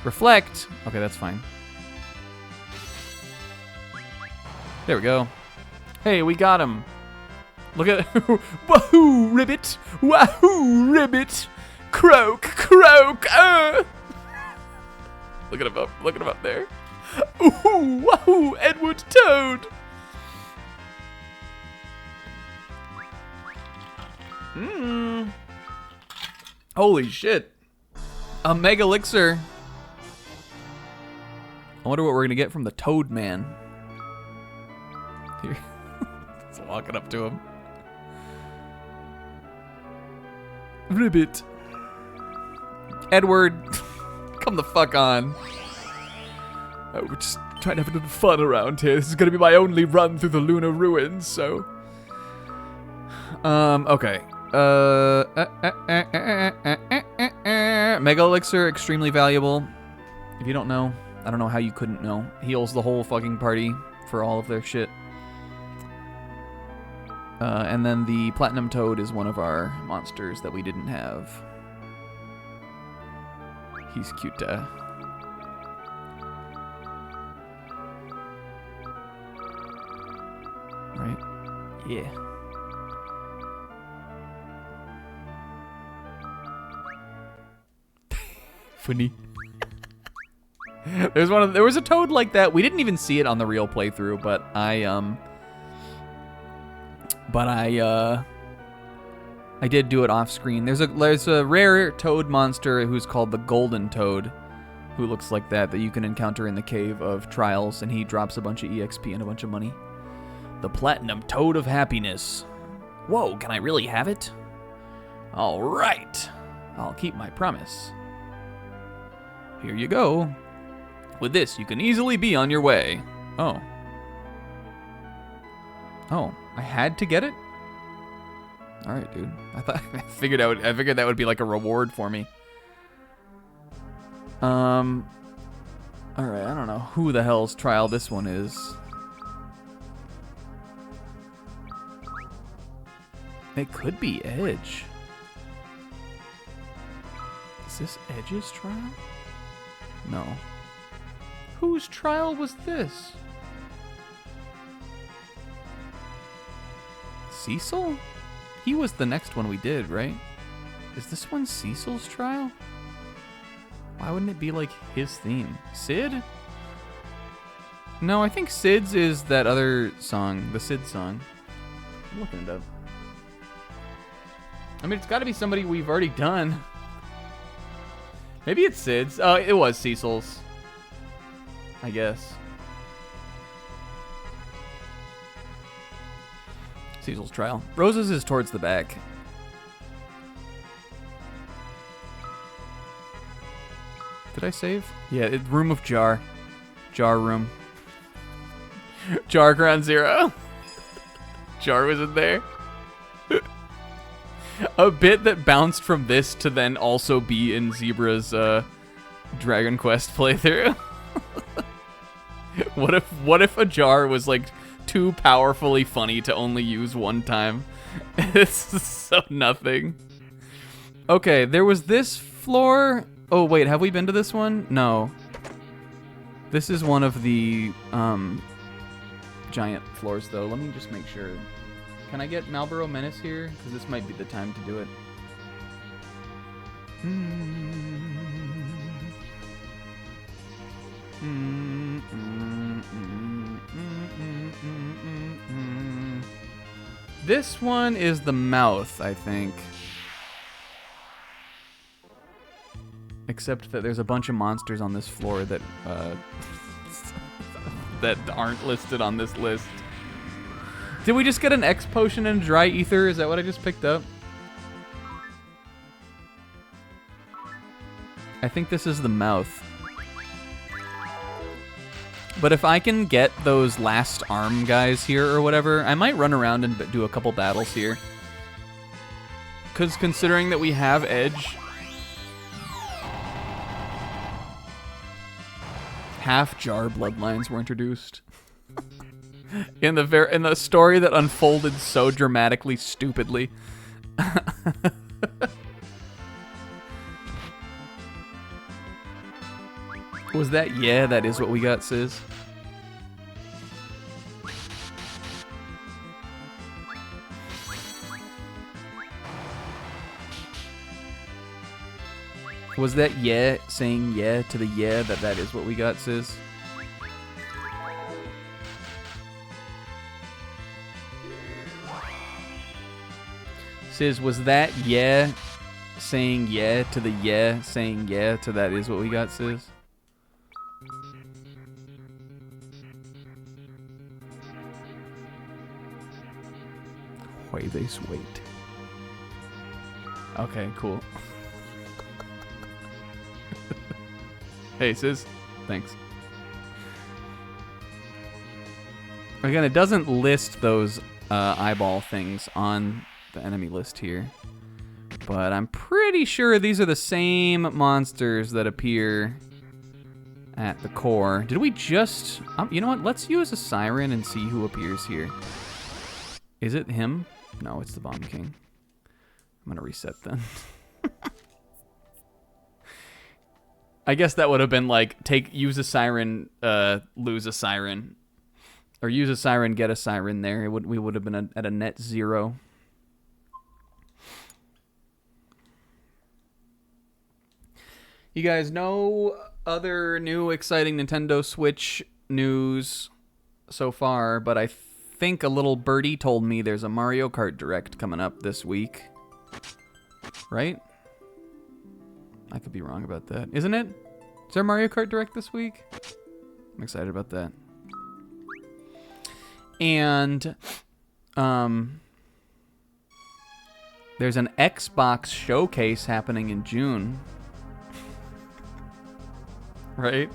Reflect! Okay, that's fine. There we go. Hey, we got him. Look at Wahoo, Ribbit! Wahoo, Ribbit! Croak, croak! Look at him up. Look at him up there. Ooh, wahoo, Edward Toad! Holy shit. A Mega Elixir. I wonder what we're gonna get from the Toad Man. Here. Just walking up to him. Ribbit. Edward, come the fuck on. Oh, just trying to have a little fun around here. This is gonna be my only run through the lunar ruins, so. Okay. Mega Elixir, extremely valuable. If you don't know, I don't know how you couldn't know. Heals the whole fucking party for all of their shit. And then the Platinum Toad is one of our monsters that we didn't have. He's cute. Right? Yeah. Funny. There was a toad like that. We didn't even see it on the real playthrough, but I did do it off screen. There's a rare toad monster who's called the Golden Toad, who looks like that you can encounter in the Cave of Trials, and he drops a bunch of EXP and a bunch of money. The Platinum Toad of Happiness. Whoa, can I really have it? All right. I'll keep my promise. Here you go. With this, you can easily be on your way. Oh. Oh, I had to get it? All right, dude. I figured that would be like a reward for me. All right, I don't know who the hell's trial this one is. It could be Edge. Is this Edge's trial? No. Whose trial was this? Cecil? He was the next one we did, right? Is this one Cecil's trial? Why wouldn't it be like his theme? Sid? No, I think Sid's is that other song, the Sid song. I'm looking it up. I mean, it's got to be somebody we've already done. Maybe it's Sid's. Oh, it was Cecil's. I guess. Cecil's trial. Rose's is towards the back. Did I save? Yeah, room of jar. Jar room. Jar ground zero. Jar was in there. A bit that bounced from this to then also be in Zebra's Dragon Quest playthrough. What if a jar was like too powerfully funny to only use one time? This is so nothing. Okay, there was this floor. Oh wait, have we been to this one? No. This is one of the giant floors though. Let me just make sure. Can I get Marlboro Menace here? Because this might be the time to do it. This one is the mouth, I think. Except that there's a bunch of monsters on this floor that that aren't listed on this list. Did we just get an X potion and dry ether? Is that what I just picked up? I think this is the mouth. But if I can get those last arm guys here or whatever, I might run around and do a couple battles here. Because considering that we have Edge, half jar bloodlines were introduced. In the story that unfolded so dramatically stupidly. Was that? Yeah, that is what we got, sis. Was that yeah saying yeah to the yeah that is what we got, sis? Sis, was that yeah saying yeah to the yeah saying yeah to that is what we got, sis? Jueves wait. Okay, cool. Hey, sis. Thanks. Again, it doesn't list those eyeball things on the enemy list here. But I'm pretty sure these are the same monsters that appear at the core. Did we just... you know what? Let's use a siren and see who appears here. Is it him? No, it's the Bomb King. I'm going to reset then. I guess that would have been like, use a siren, lose a siren. Or use a siren, get a siren there. We would have been at a net 0. You guys know other new exciting Nintendo Switch news so far, but I think a little birdie told me there's a Mario Kart Direct coming up this week. Right? I could be wrong about that. Isn't it? Is there a Mario Kart Direct this week? I'm excited about that. And there's an Xbox showcase happening in June. Right?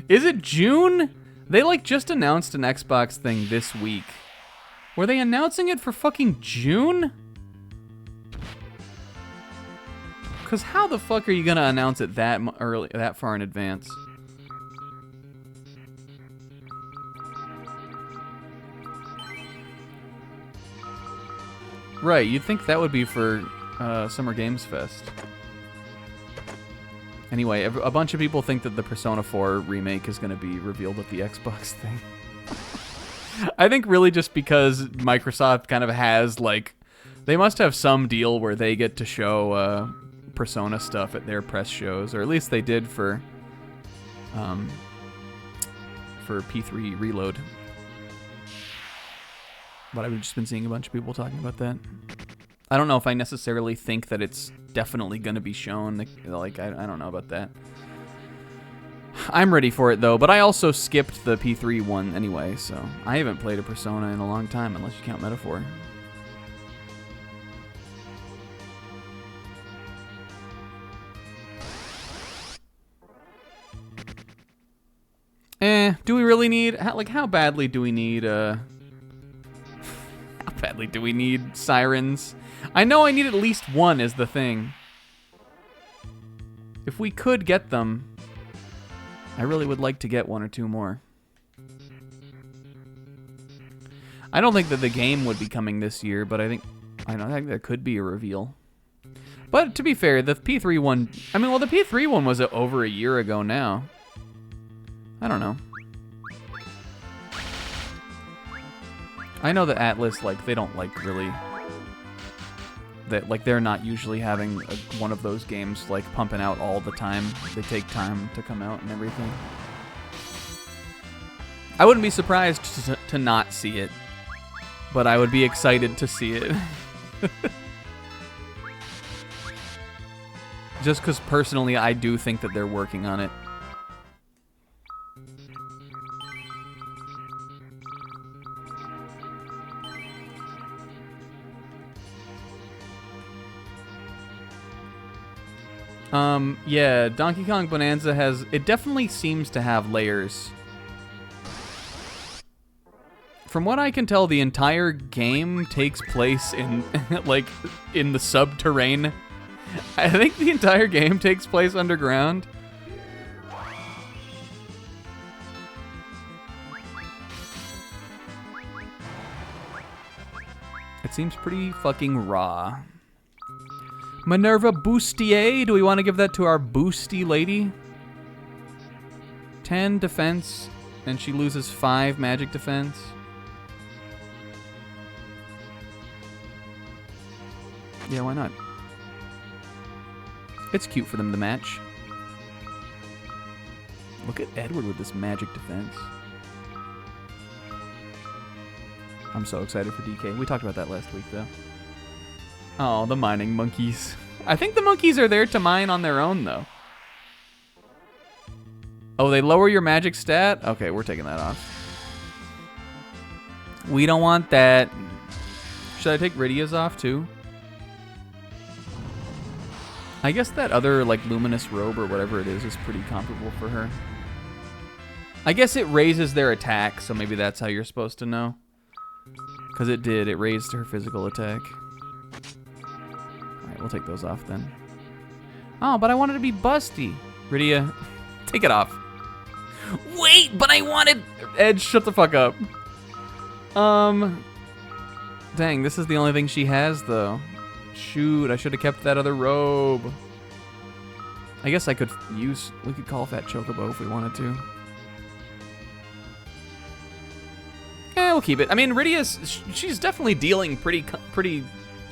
Is it June? They like just announced an Xbox thing this week. Were they announcing it for fucking June? Cause how the fuck are you gonna announce it that early, that far in advance? Right, you'd think that would be for Summer Games Fest. Anyway, a bunch of people think that the Persona 4 remake is going to be revealed at the Xbox thing. I think really just because Microsoft kind of has, like... They must have some deal where they get to show Persona stuff at their press shows, or at least they did for P3 Reload. But I've just been seeing a bunch of people talking about that. I don't know if I necessarily think that it's definitely going to be shown. Like, I don't know about that. I'm ready for it, though. But I also skipped the P3 one anyway, so I haven't played a Persona in a long time, unless you count Metaphor. Do we really need... how badly do we need... how badly do we need sirens? I know I need at least one is the thing. If we could get them, I really would like to get one or two more. I don't think that the game would be coming this year, but I think there could be a reveal. But to be fair, the P3 one... I mean, well, the P3 one was over a year ago now. I don't know. I know that Atlas, like, they don't, like, really... That, like, they're not usually having one of those games, like, pumping out all the time. They take time to come out and everything. I wouldn't be surprised to not see it, but I would be excited to see it. Just because, personally, I do think that they're working on it. Yeah, Donkey Kong Bonanza it definitely seems to have layers. From what I can tell, the entire game takes place in, like, in the subterranean. I think the entire game takes place underground. It seems pretty fucking raw. Minerva Bustier, do we want to give that to our Boosty lady? 10 defense, and she loses 5 magic defense. Yeah, why not? It's cute for them to match. Look at Edward with this magic defense. I'm so excited for DK. We talked about that last week, though. Oh, the mining monkeys. I think the monkeys are there to mine on their own, though. Oh, they lower your magic stat? Okay, we're taking that off. We don't want that. Should I take Rydia's off, too? I guess that other, like, luminous robe or whatever it is pretty comparable for her. I guess it raises their attack, so maybe that's how you're supposed to know. Because it did. It raised her physical attack. Alright, we'll take those off then. Oh, but I wanted to be busty. Rydia, take it off. Wait, but I wanted... Edge, shut the fuck up. Dang, this is the only thing she has, though. Shoot, I should have kept that other robe. I guess I could use... We could call Fat Chocobo if we wanted to. Yeah, we'll keep it. I mean, Rydia's... She's definitely dealing pretty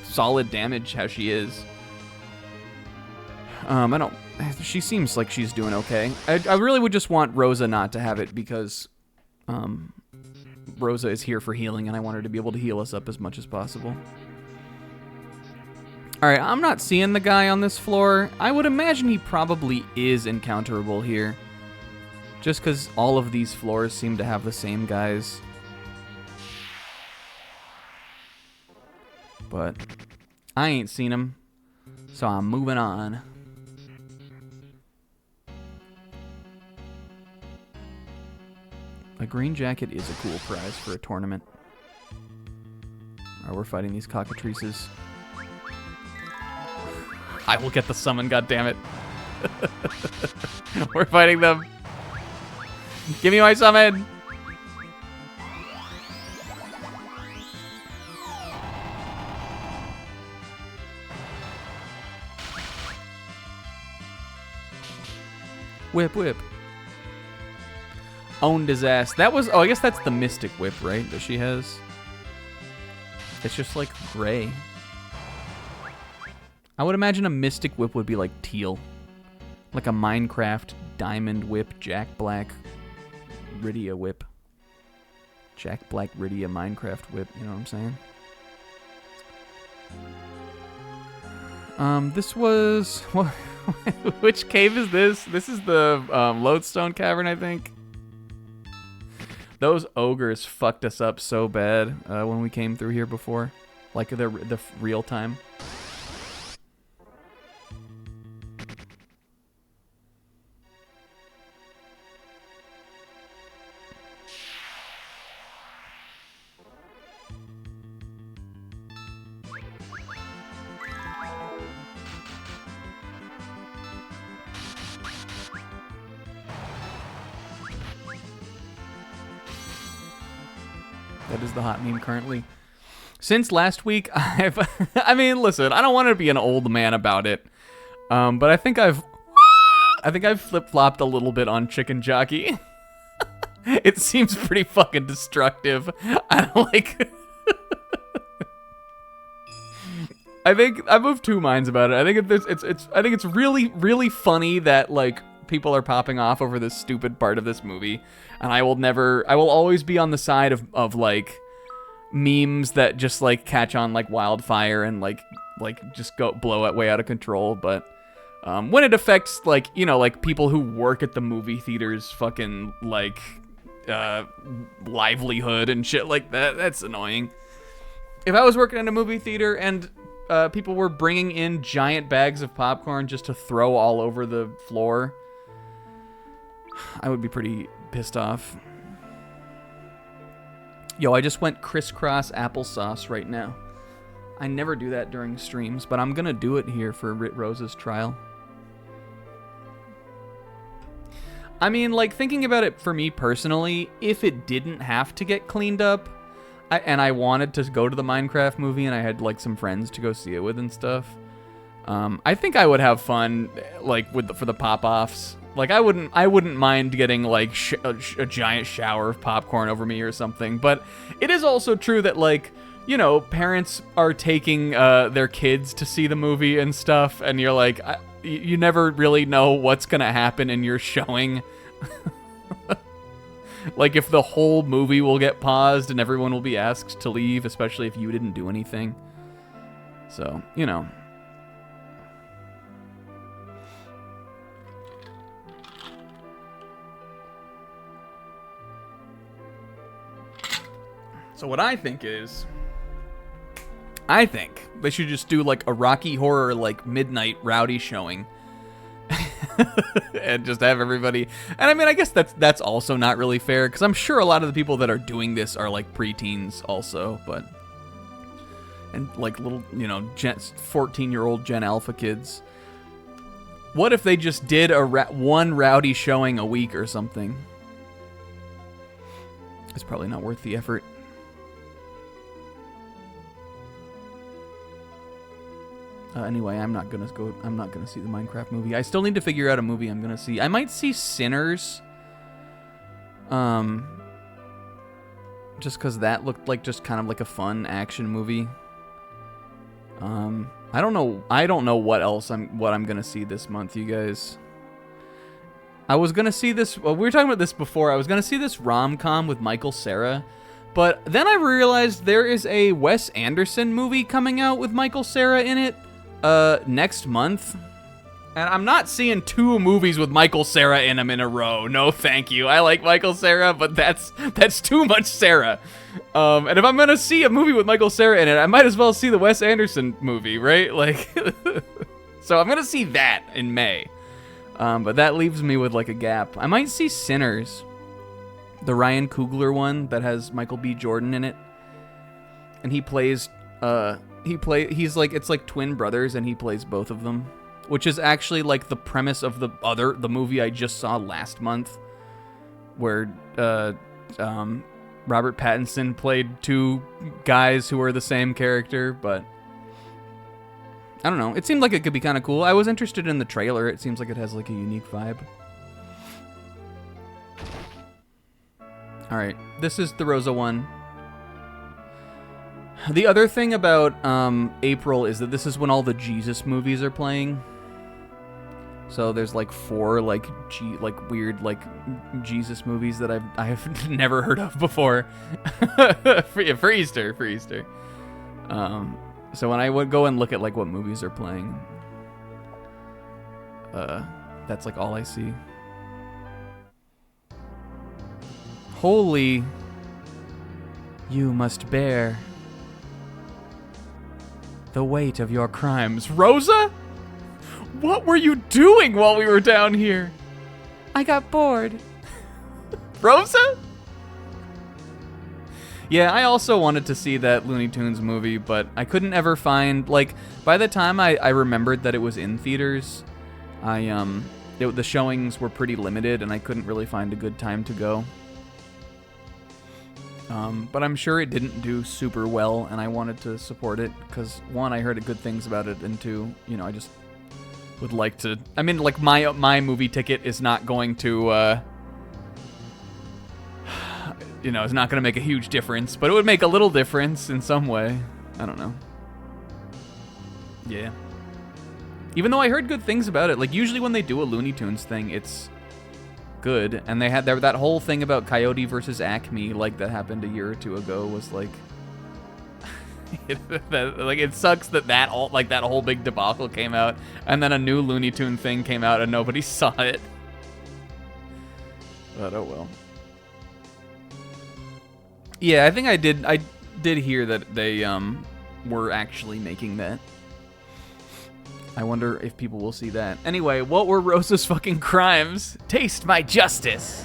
solid damage how she is. I don't... She seems like she's doing okay. I really would just want Rosa not to have it because... Rosa is here for healing, and I want her to be able to heal us up as much as possible. Alright, I'm not seeing the guy on this floor. I would imagine he probably is encounterable here. Just because all of these floors seem to have the same guys. But I ain't seen him, so I'm moving on. A green jacket is a cool prize for a tournament. Alright, we're fighting these cockatrices. I will get the summon, goddammit. We're fighting them. Give me my summon! Whip, whip. Owned his ass. That was... Oh, I guess that's the Mystic Whip, right? That she has. It's just, like, gray. I would imagine a Mystic Whip would be, like, teal. Like a Minecraft Diamond Whip, Jack Black Rydia Whip. Jack Black Rydia Minecraft Whip, you know what I'm saying? This was... Which cave is this? This is the Lodestone Cavern, I think. Those ogres fucked us up so bad when we came through here before. Like the real time. That is the hot meme currently. Since last week, I mean, listen, I don't want to be an old man about it, but I think I've flip-flopped a little bit on Chicken Jockey. It seems pretty fucking destructive. I don't like... I think I'm of two minds about it. I think it's really, really funny that, like, people are popping off over this stupid part of this movie, and I will always be on the side of like memes that just like catch on like wildfire and like just go blow it way out of control. But when it affects like, you know, like people who work at the movie theaters fucking like livelihood and shit like that, that's annoying. If I was working in a movie theater and people were bringing in giant bags of popcorn just to throw all over the floor, I would be pretty pissed off. Yo, I just went crisscross applesauce right now. I never do that during streams, but I'm gonna do it here for Rose's trial. I mean, like, thinking about it for me personally, if it didn't have to get cleaned up, and I wanted to go to the Minecraft movie and I had, like, some friends to go see it with and stuff, I think I would have fun, like, for the pop-offs. Like, I wouldn't mind getting, like, a giant shower of popcorn over me or something. But it is also true that, like, you know, parents are taking their kids to see the movie and stuff, and you're like, you never really know what's gonna happen in your showing. Like, if the whole movie will get paused and everyone will be asked to leave, especially if you didn't do anything. So, you know. So what I think is, I think they should just do like a Rocky Horror like midnight rowdy showing. and just have everybody. And I mean, I guess that's also not really fair, because I'm sure a lot of the people that are doing this are like preteens also, but and like little 14-year-old Gen Alpha kids. What if they just did one rowdy showing a week or something? It's probably not worth the effort. Anyway, I'm not gonna see the Minecraft movie. I still need to figure out a movie I'm gonna see. I might see Sinners. Just because that looked like just kind of like a fun action movie. I don't know what else I'm gonna see this month, you guys. I was gonna see this. Well, we were talking about this before. I was gonna see this rom-com with Michael Cera, but then I realized there is a Wes Anderson movie coming out with Michael Cera in it. Next month, and I'm not seeing 2 movies with Michael Cera in them in a row. No, thank you. I like Michael Cera, but that's too much Cera. And if I'm gonna see a movie with Michael Cera in it, I might as well see the Wes Anderson movie, right? Like, so I'm gonna see that in May. But that leaves me with like a gap. I might see Sinners, the Ryan Coogler one that has Michael B. Jordan in it, and he plays he's like, it's like twin brothers, and he plays both of them, which is actually like the premise of the movie I just saw last month, where Robert Pattinson played 2 guys who were the same character. But I don't know, it seemed like it could be kind of cool. I was interested in the trailer. It seems like it has like a unique vibe. All right, this is the Rosa one. The other thing about April is that this is when all the Jesus movies are playing. So there's like 4 like weird like Jesus movies that I have never heard of before for Easter. So when I would go and look at like what movies are playing, that's like all I see. Holy, you must bear the weight of your crimes. Rosa? What were you doing while we were down here? I got bored. Rosa? Yeah, I also wanted to see that Looney Tunes movie, but I couldn't ever find, like, by the time I remembered that it was in theaters, the showings were pretty limited, and I couldn't really find a good time to go. But I'm sure it didn't do super well, and I wanted to support it because, 1, I heard good things about it, and 2, I just would like to. I mean, like, my movie ticket is not going to, it's not going to make a huge difference, but it would make a little difference in some way. I don't know. Yeah. Even though I heard good things about it, like, usually when they do a Looney Tunes thing, it's good, and they had that whole thing about Coyote versus Acme, like, that happened a year or 2 ago, was like, like, it sucks that whole big debacle came out, and then a new Looney Tune thing came out and nobody saw it. But oh well. Yeah, I think I did hear that they were actually making that. I wonder if people will see that. Anyway, what were Rosa's fucking crimes? Taste my justice.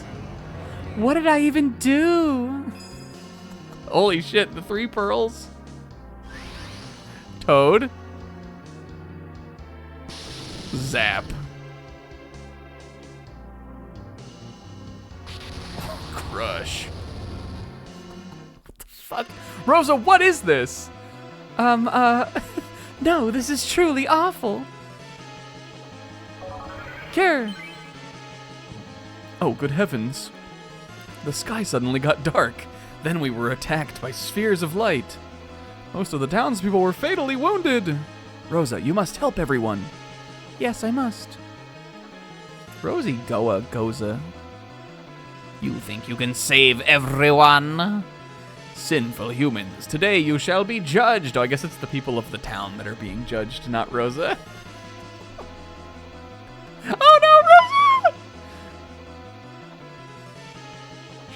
What did I even do? Holy shit, the 3 pearls. Toad. Zap. Crush. What the fuck? Rosa, what is this? No, this is truly awful. Care. Oh, good heavens. The sky suddenly got dark. Then we were attacked by spheres of light. Most of the townspeople were fatally wounded. Rosa, you must help everyone. Yes, I must. Rosie Goza. You think you can save everyone? Sinful humans, today you shall be judged. Oh, I guess it's the people of the town that are being judged, not Rosa. Oh no, Rosa!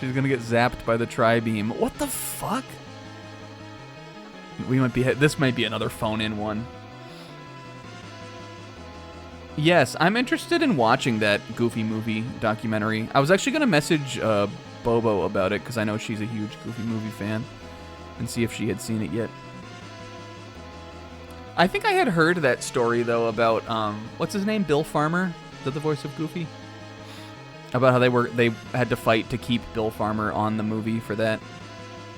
She's gonna get zapped by the tri-beam. What the fuck? This might be another phone-in one. Yes, I'm interested in watching that Goofy movie documentary. I was actually going to message Bobo about it because I know she's a huge Goofy movie fan and see if she had seen it yet. I think I had heard that story, though, about, what's his name? Bill Farmer? Is that the voice of Goofy? About how they had to fight to keep Bill Farmer on the movie for that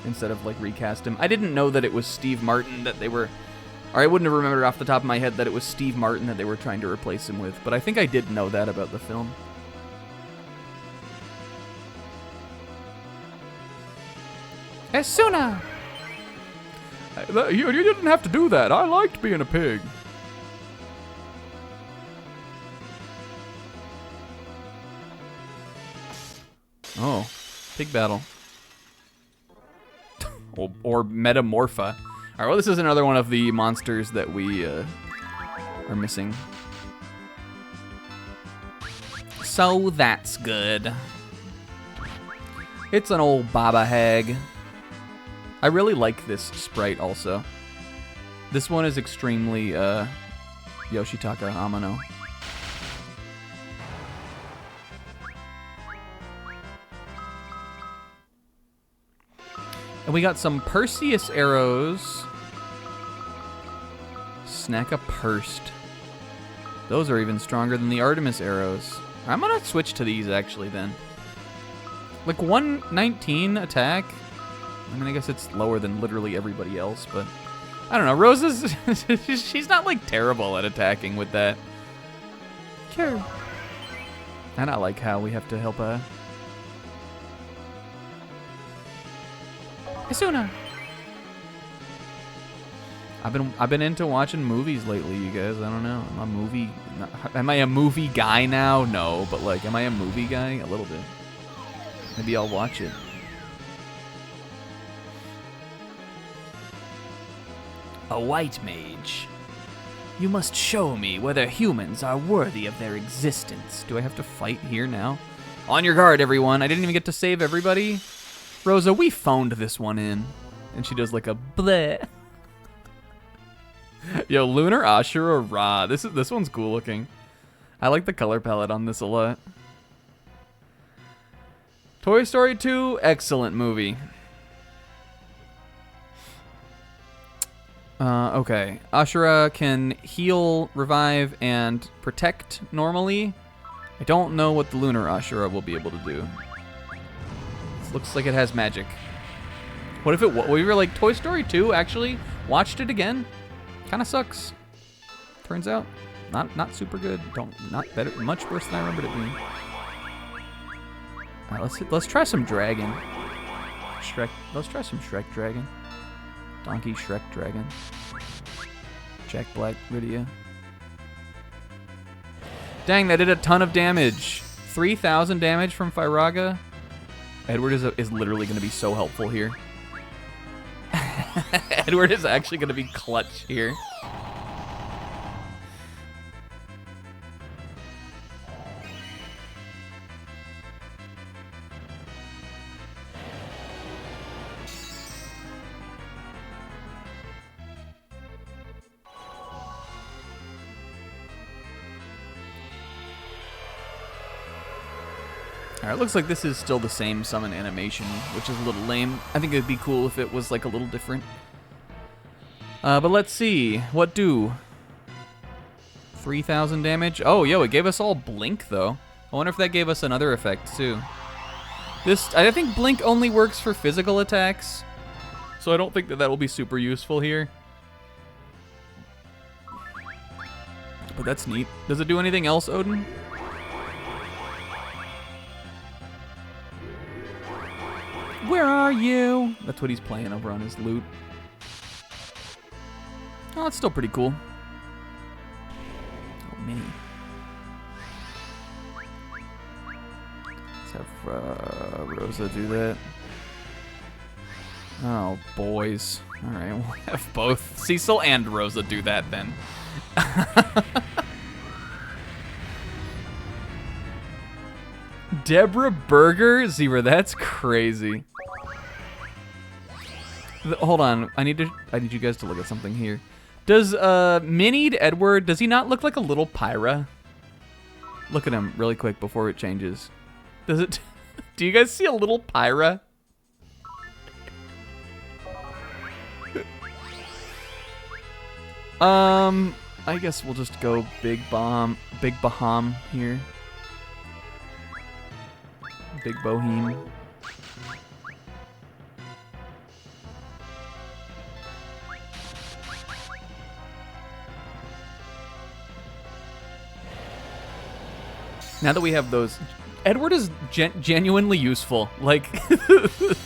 instead of, like, recast him. I didn't know that it was Steve Martin that they were... Or I wouldn't have remembered off the top of my head that it was Steve Martin that they were trying to replace him with, but I think I did know that about the film. Esuna! You didn't have to do that. I liked being a pig. Oh, pig battle. or Metamorpha. Alright, well, this is another one of the monsters that we are missing. So that's good. It's an old Baba Hag. I really like this sprite also. This one is extremely Yoshitaka Amano. And we got some Perseus arrows. Snack a Pursed. Those are even stronger than the Artemis arrows. I'm gonna switch to these actually then. Like 119 attack. I mean, I guess it's lower than literally everybody else, but I don't know. Rosa's she's not like terrible at attacking with that. Sure. And I like how we have to help Asuna. I've been into watching movies lately, you guys. I don't know. Am I a movie guy now? No, but like, am I a movie guy? A little bit. Maybe I'll watch it. A white mage. You must show me whether humans are worthy of their existence. Do I have to fight here now? On your guard, everyone. I didn't even get to save everybody. Rosa, we phoned this one in. And she does like a bleh. Yo, Lunar Ashura Ra. This one's cool looking. I like the color palette on this a lot. Toy Story 2, excellent movie. Okay. Ashura can heal, revive, and protect normally. I don't know what the Lunar Ashura will be able to do. This looks like it has magic. What if we were like Toy Story 2 actually watched it again? Kind of sucks. Turns out, not super good. Not better. Much worse than I remembered it being. All right, let's try some dragon. Shrek. Let's try some Shrek dragon. Donkey Shrek dragon. Jack Black Rydia. Dang, that did a ton of damage. 3,000 damage from Firaga. Edward is literally going to be so helpful here. Edward is actually going to be clutch here. Alright, looks like this is still the same summon animation, which is a little lame. I think it'd be cool if it was like a little different. But let's see. What do? 3,000 damage? Oh, yo, it gave us all Blink, though. I wonder if that gave us another effect, too. I think Blink only works for physical attacks, so I don't think that will be super useful here. But that's neat. Does it do anything else, Odin? Where are you? That's what he's playing over on his lute. Oh, it's still pretty cool. Oh, mini. Let's have Rosa do that. Oh, boys. All right, we'll have both Cecil and Rosa do that then. Deborah Berger? Zebra, that's crazy. Hold on, I need you guys to look at something here. Does Minied Edward, does he not look like a little Pyra? Look at him really quick before it changes. Does it? Do you guys see a little Pyra? I guess we'll just go Big Baham here. Big Boheme. Now that we have those, Edward is genuinely useful. Like,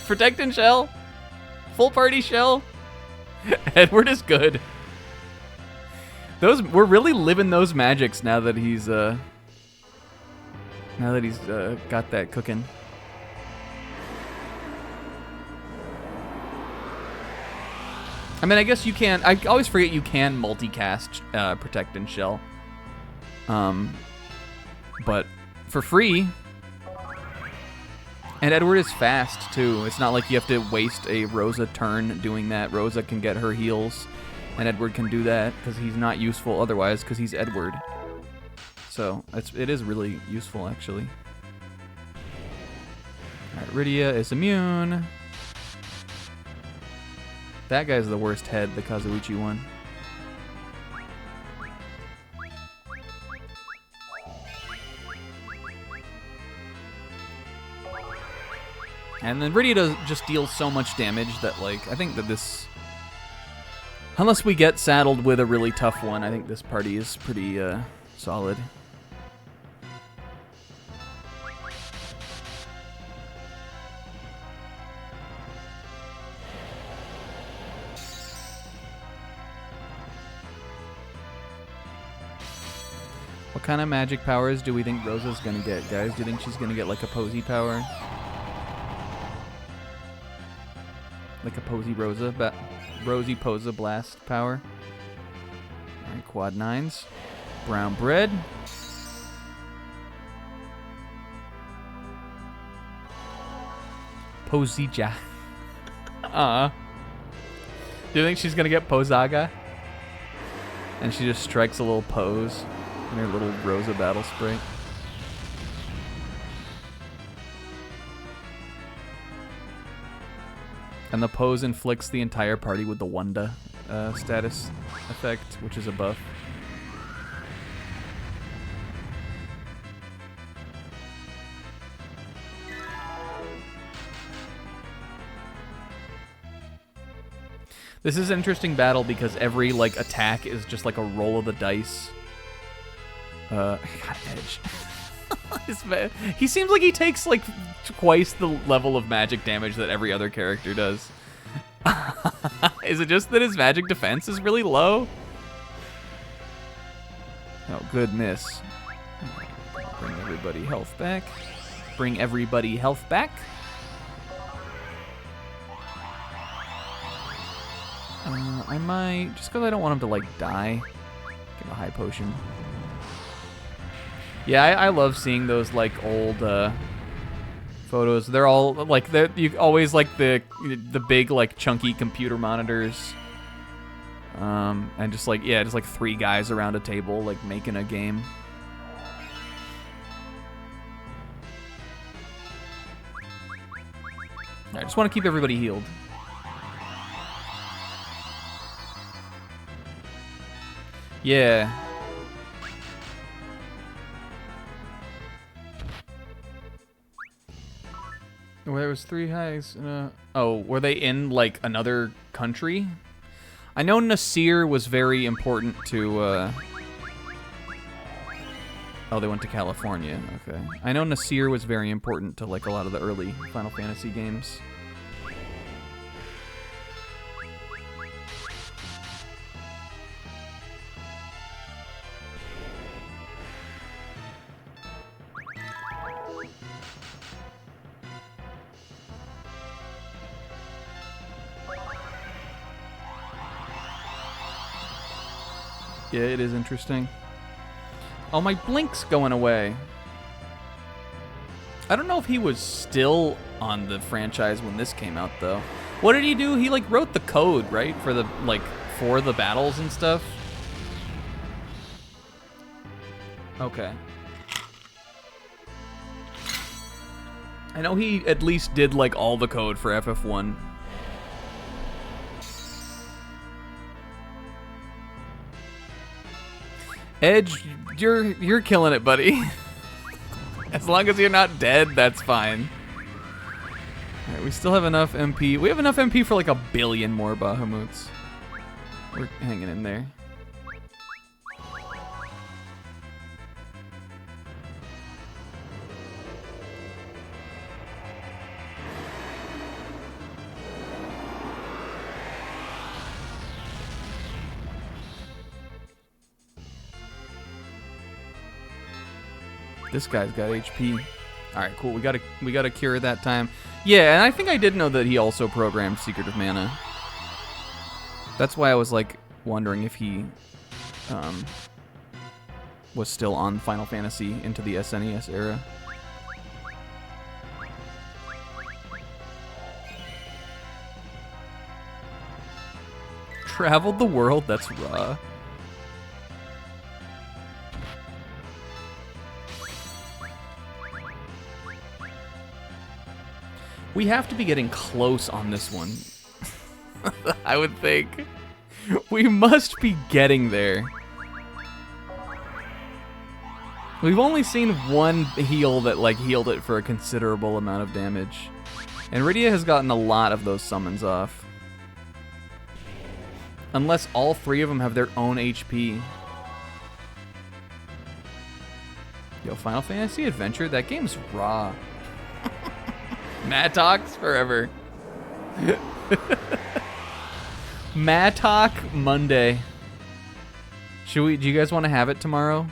Protect and Shell, full party Shell. Edward is good. We're really living those magics now that he's got that cooking. I mean, I guess you can. I always forget you can multicast Protect and Shell. But for free. And Edward is fast too. It's not like you have to waste a Rosa turn doing that. Rosa can get her heals, and Edward can do that because he's not useful otherwise because he's Edward. So it is really useful actually. All right, Rydia is immune. That guy's the worst head, the Kazuichi one. And then Rydia just deals so much damage that, like, I think that this... Unless we get saddled with a really tough one, I think this party is pretty solid. What kind of magic powers do we think Rosa's gonna get, guys? Do you think she's gonna get, like, a Posey power? Like a Posey Rosa, Rosy Posa Blast power. Alright, quad 9s. Brown bread. Posija. Do you think she's gonna get Posaga? And she just strikes a little pose in her little Rosa battle spray. And the pose inflicts the entire party with the Wanda status effect, which is a buff. This is an interesting battle because every like attack is just like a roll of the dice. God, Edge. He seems like he takes like twice the level of magic damage that every other character does. Is it just that his magic defense is really low? Oh, good miss. Bring everybody health back. Bring everybody health back. I might, just because I don't want him to like die, give him a high potion. Yeah, I love seeing those like old photos. They're all like you always like the big like chunky computer monitors, and just like just like 3 guys around a table like making a game. I just want to keep everybody healed. Yeah. Well, there was 3 highs. Oh, were they in like another country? I know Nasir was very important to. Oh, they went to California. Okay. I know Nasir was very important to like a lot of the early Final Fantasy games. Yeah, it is interesting. Oh, my Blink's going away. I don't know if he was still on the franchise when this came out, though. What did he do? He, like, wrote the code, right? For the, like, for the battles and stuff? Okay. I know he at least did like all the code for FF1. Edge, you're killing it, buddy. As long as you're not dead, that's fine. All right, we still have enough MP. We have enough MP for like 1 billion more Bahamutes. We're hanging in there. This guy's got HP. All right, cool. We gotta cure that time. Yeah, and I think I did know that he also programmed Secret of Mana. That's why I was like wondering if he was still on Final Fantasy into the SNES era. Traveled the world? That's raw. We have to be getting close on this one. I would think. We must be getting there. We've only seen one heal that like healed it for a considerable amount of damage. And Rydia has gotten a lot of those summons off. Unless all 3 of them have their own HP. Yo, Final Fantasy Adventure? That game's raw. Mattox forever. Mattock Monday. Do you guys want to have it tomorrow?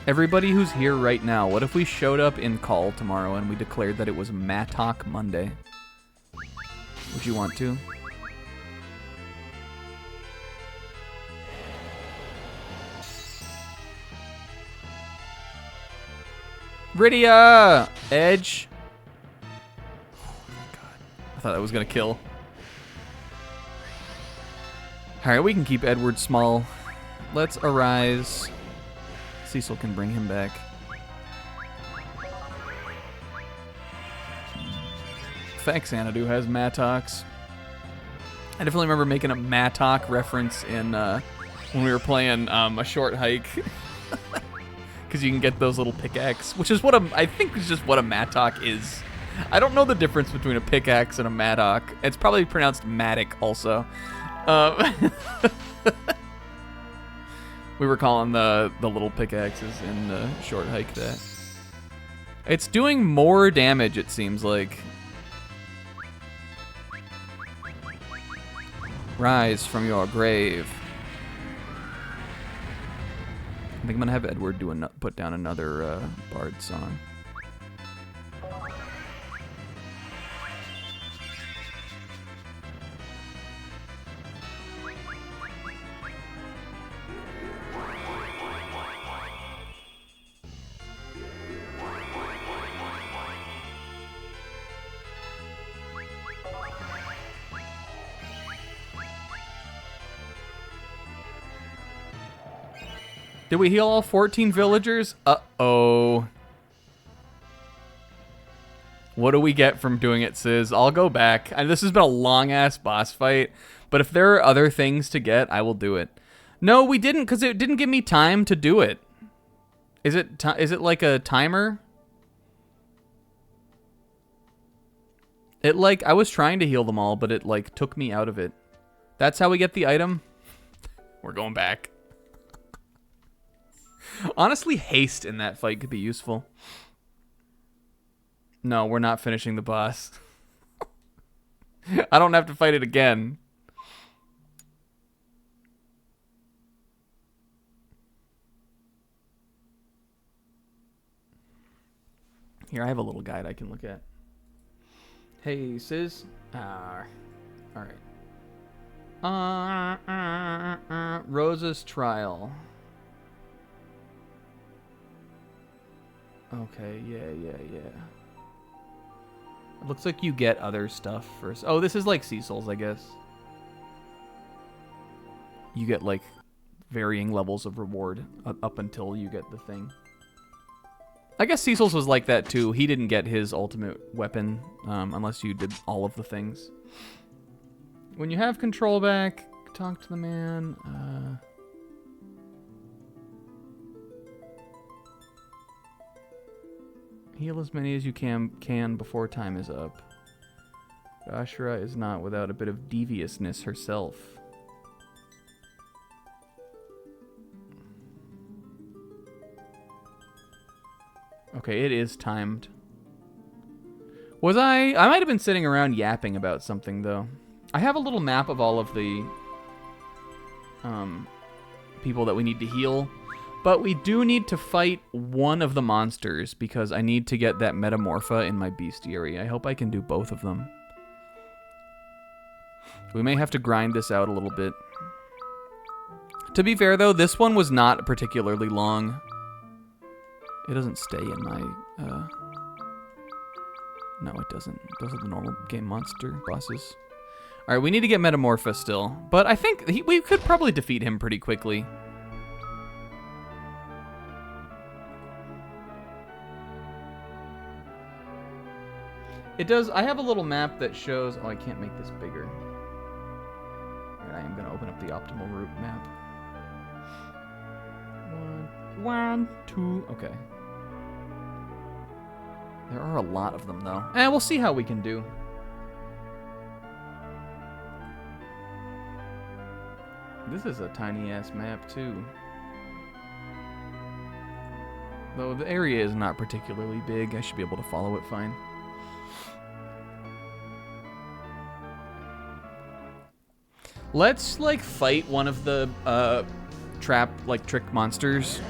Everybody who's here right now, what if we showed up in call tomorrow and we declared that it was Mattock Monday? Would you want to? Rydia! Edge! I thought that was gonna kill. Alright, we can keep Edward small. Let's arise. Cecil can bring him back. Thanks, Xanadu has Mattox. I definitely remember making a Mattock reference in when we were playing a short hike. Because you can get those little pickaxe, which is what I think is just what a Mattock is. I don't know the difference between a pickaxe and a mattock. It's probably pronounced mattock also. We were calling the little pickaxes in the short hike that. It's doing more damage, it seems like. Rise from your grave. I think I'm gonna have Edward put down another Bard song. Did we heal all 14 villagers? Uh-oh. What do we get from doing it, Sis? I'll go back. This has been a long-ass boss fight, but if there are other things to get, I will do it. No, we didn't, because it didn't give me time to do it. Is it like a timer? It like, I was trying to heal them all, but it like took me out of it. That's how we get the item? We're going back. Honestly, haste in that fight could be useful. No, we're not finishing the boss. I don't have to fight it again. Here, I have a little guide I can look at. Hey, Sis. Alright. Rosa's trial. Okay, yeah. It looks like you get other stuff first. Oh, this is like Cecil's, I guess. You get like varying levels of reward up until you get the thing. I guess Cecil's was like that too. He didn't get his ultimate weapon unless you did all of the things. When you have control back, talk to the man. Heal as many as you can before time is up. Ashura is not without a bit of deviousness herself. Okay, it is timed. Was I might have been sitting around yapping about something, though. I have a little map of all of the people that we need to heal. But we do need to fight one of the monsters because I need to get that Metamorpha in my bestiary. I hope I can do both of them. We may have to grind this out a little bit. To be fair, though, this one was not particularly long. It doesn't stay in my... No, it doesn't. Those are the normal game monster bosses. Alright, we need to get Metamorpha still. But I think we could probably defeat him pretty quickly. It does. I have a little map that shows... Oh, I can't make this bigger. And I am going to open up the optimal route map. 1, 2. Okay. There are a lot of them, though. We'll see how we can do. This is a tiny-ass map, too. Though the area is not particularly big, I should be able to follow it fine. Let's, like, fight one of the, trick monsters.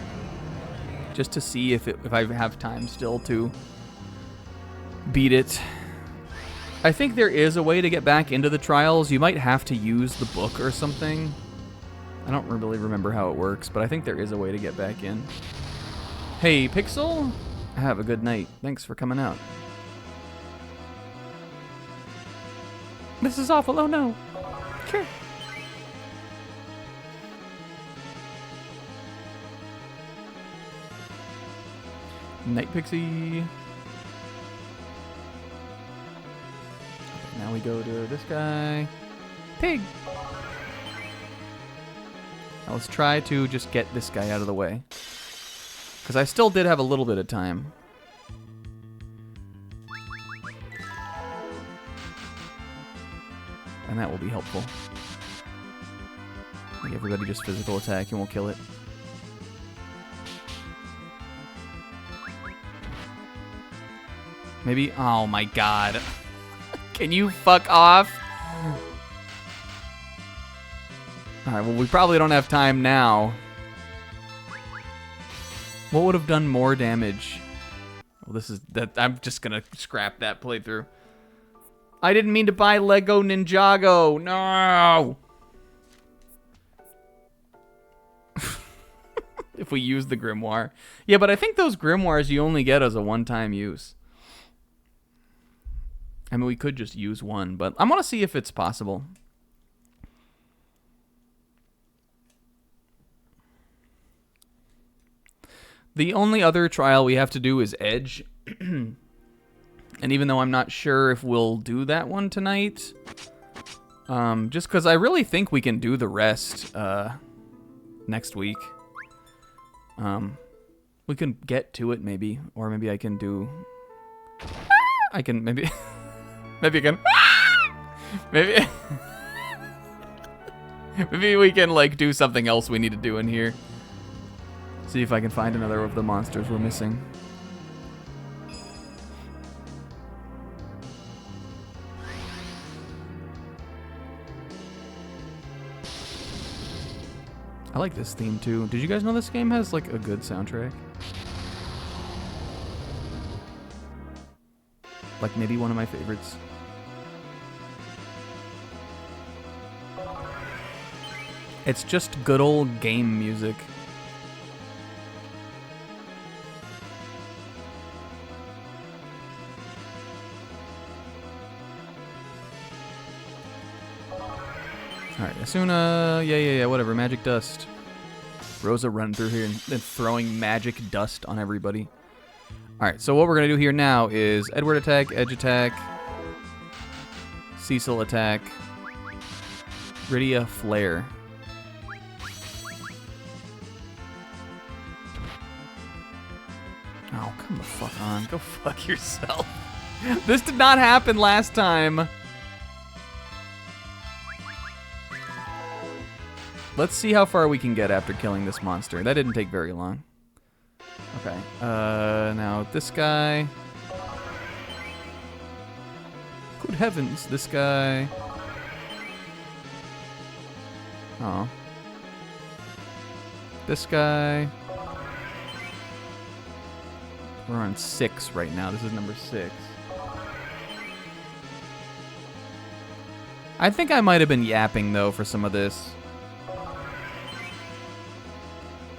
Just to see if I have time still to beat it. I think there is a way to get back into the trials. You might have to use the book or something. I don't really remember how it works, but I think there is a way to get back in. Hey, Pixel? Have a good night. Thanks for coming out. This is awful. Oh, no. Sure. Night Pixie. Okay, now we go to this guy. Pig. Now let's try to just get this guy out of the way. Because I still did have a little bit of time. And that will be helpful. Like everybody just physical attack and we'll kill it. Maybe, oh my god. Can you fuck off? Alright, well we probably don't have time now. What would have done more damage? Well, this is, I'm just gonna scrap that playthrough. I didn't mean to buy Lego Ninjago, no! If we use the Grimoire. Yeah, but I think those Grimoires you only get as a one-time use. I mean, we could just use one, but I want to see if it's possible. The only other trial we have to do is Edge. And even though I'm not sure if we'll do that one tonight, just because I really think we can do the rest next week. We can get to it maybe, or maybe I can do... I can maybe... Maybe I can... Maybe... Maybe we can, like, do something else we need to do in here. See if I can find another of the monsters we're missing. I like this theme, too. Did you guys know this game has, like, a good soundtrack? Like, maybe one of my favorites. It's just good old game music. Alright, Asuna, yeah, whatever, magic dust. Rosa running through here and then throwing magic dust on everybody. Alright, so what we're going to do here now is Edward attack, Edge attack, Cecil attack, Rydia flare. Oh, come the fuck on. Go fuck yourself. This did not happen last time. Let's see how far we can get after killing this monster. That didn't take very long. Okay. Now this guy. Good heavens, this guy. Oh. This guy. We're on 6 right now. This is number 6. I think I might have been yapping, though, for some of this.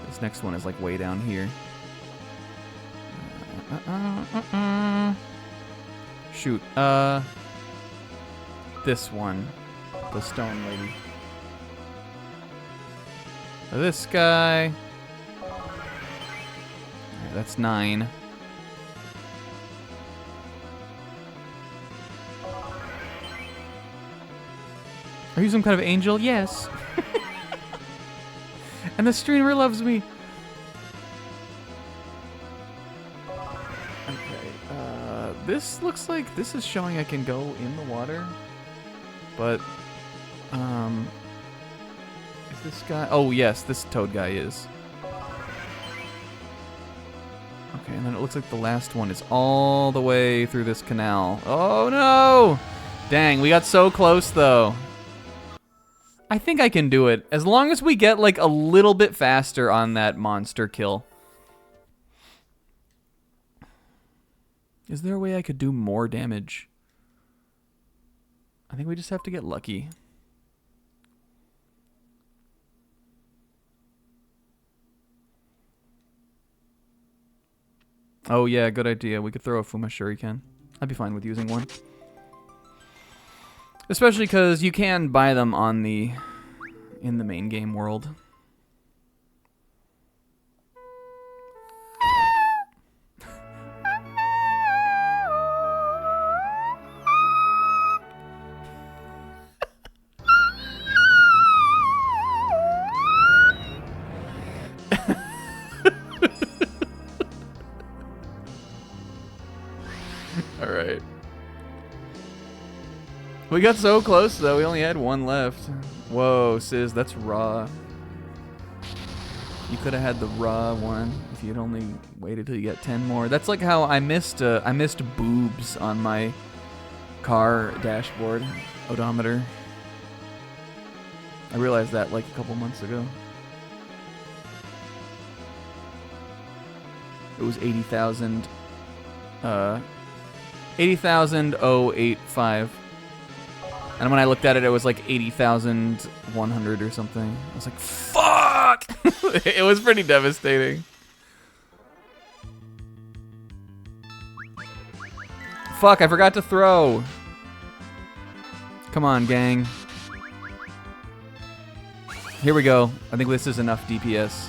This next one is, like, way down here. Shoot. This one. The stone lady. This guy. Alright, that's 9. Are you some kind of angel? Yes. And the streamer loves me. Okay. This looks like this is showing I can go in the water. But, is this guy? Oh, yes, this toad guy is. Okay, and then it looks like the last one is all the way through this canal. Oh, no! Dang, we got so close, though. I think I can do it, as long as we get, like, a little bit faster on that monster kill. Is there a way I could do more damage? I think we just have to get lucky. Oh yeah, good idea. We could throw a Fuma Shuriken. I'd be fine with using one. Especially because you can buy them on in the main game world. All right. We got so close, though. We only had one left. Whoa, Sis, that's raw. You could have had the raw one if you'd only waited till you got 10 more. That's like how I missed boobs on my car dashboard odometer. I realized that like a couple months ago. It was 80,000. 80,085. And when I looked at it, it was like 80,100 or something. I was like, fuck! It was pretty devastating. Fuck, I forgot to throw. Come on, gang. Here we go. I think this is enough DPS.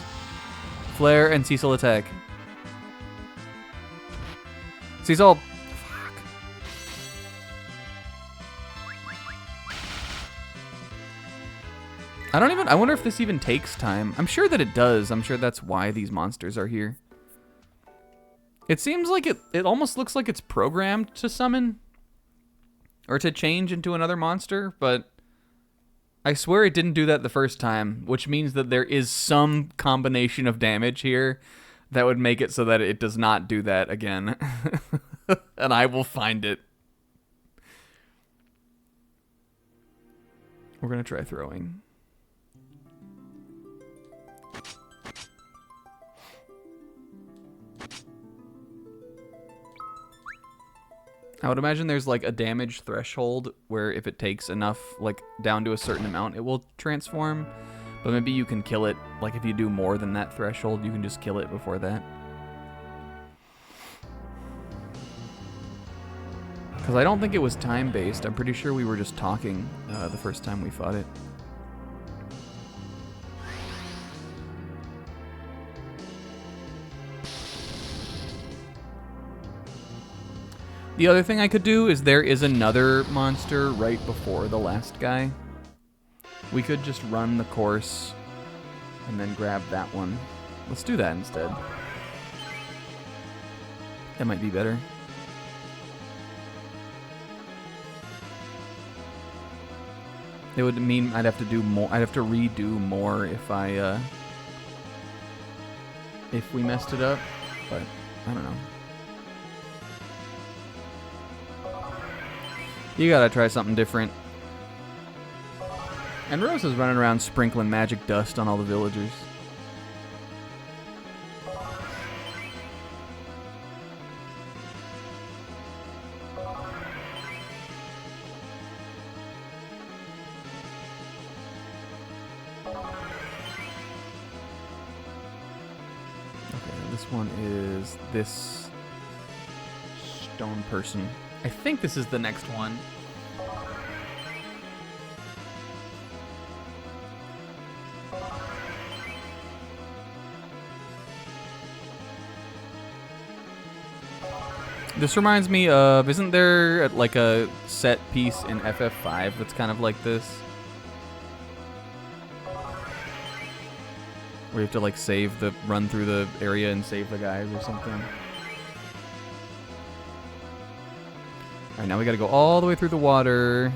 Flare and Cecil attack. Cecil. I wonder if this even takes time. I'm sure that it does. I'm sure that's why these monsters are here. It seems like it almost looks like it's programmed to summon. Or to change into another monster, but I swear it didn't do that the first time, which means that there is some combination of damage here that would make it so that it does not do that again. And I will find it. We're gonna try throwing. I would imagine there's like a damage threshold where if it takes enough, like down to a certain amount, it will transform. But maybe you can kill it, like if you do more than that threshold, you can just kill it before that. Because I don't think it was time-based. I'm pretty sure we were just talking the first time we fought it. The other thing I could do is there is another monster right before the last guy. We could just run the course and then grab that one. Let's do that instead. That might be better. It would mean I'd have to do more. I'd have to redo more if we messed it up, but I don't know. You gotta try something different. And Rose is running around sprinkling magic dust on all the villagers. This one is this stone person. I think this is the next one. This reminds me of, isn't there like a set piece in FF5 that's kind of like this? Where you have to like run through the area and save the guys or something. Alright, now we gotta go all the way through the water.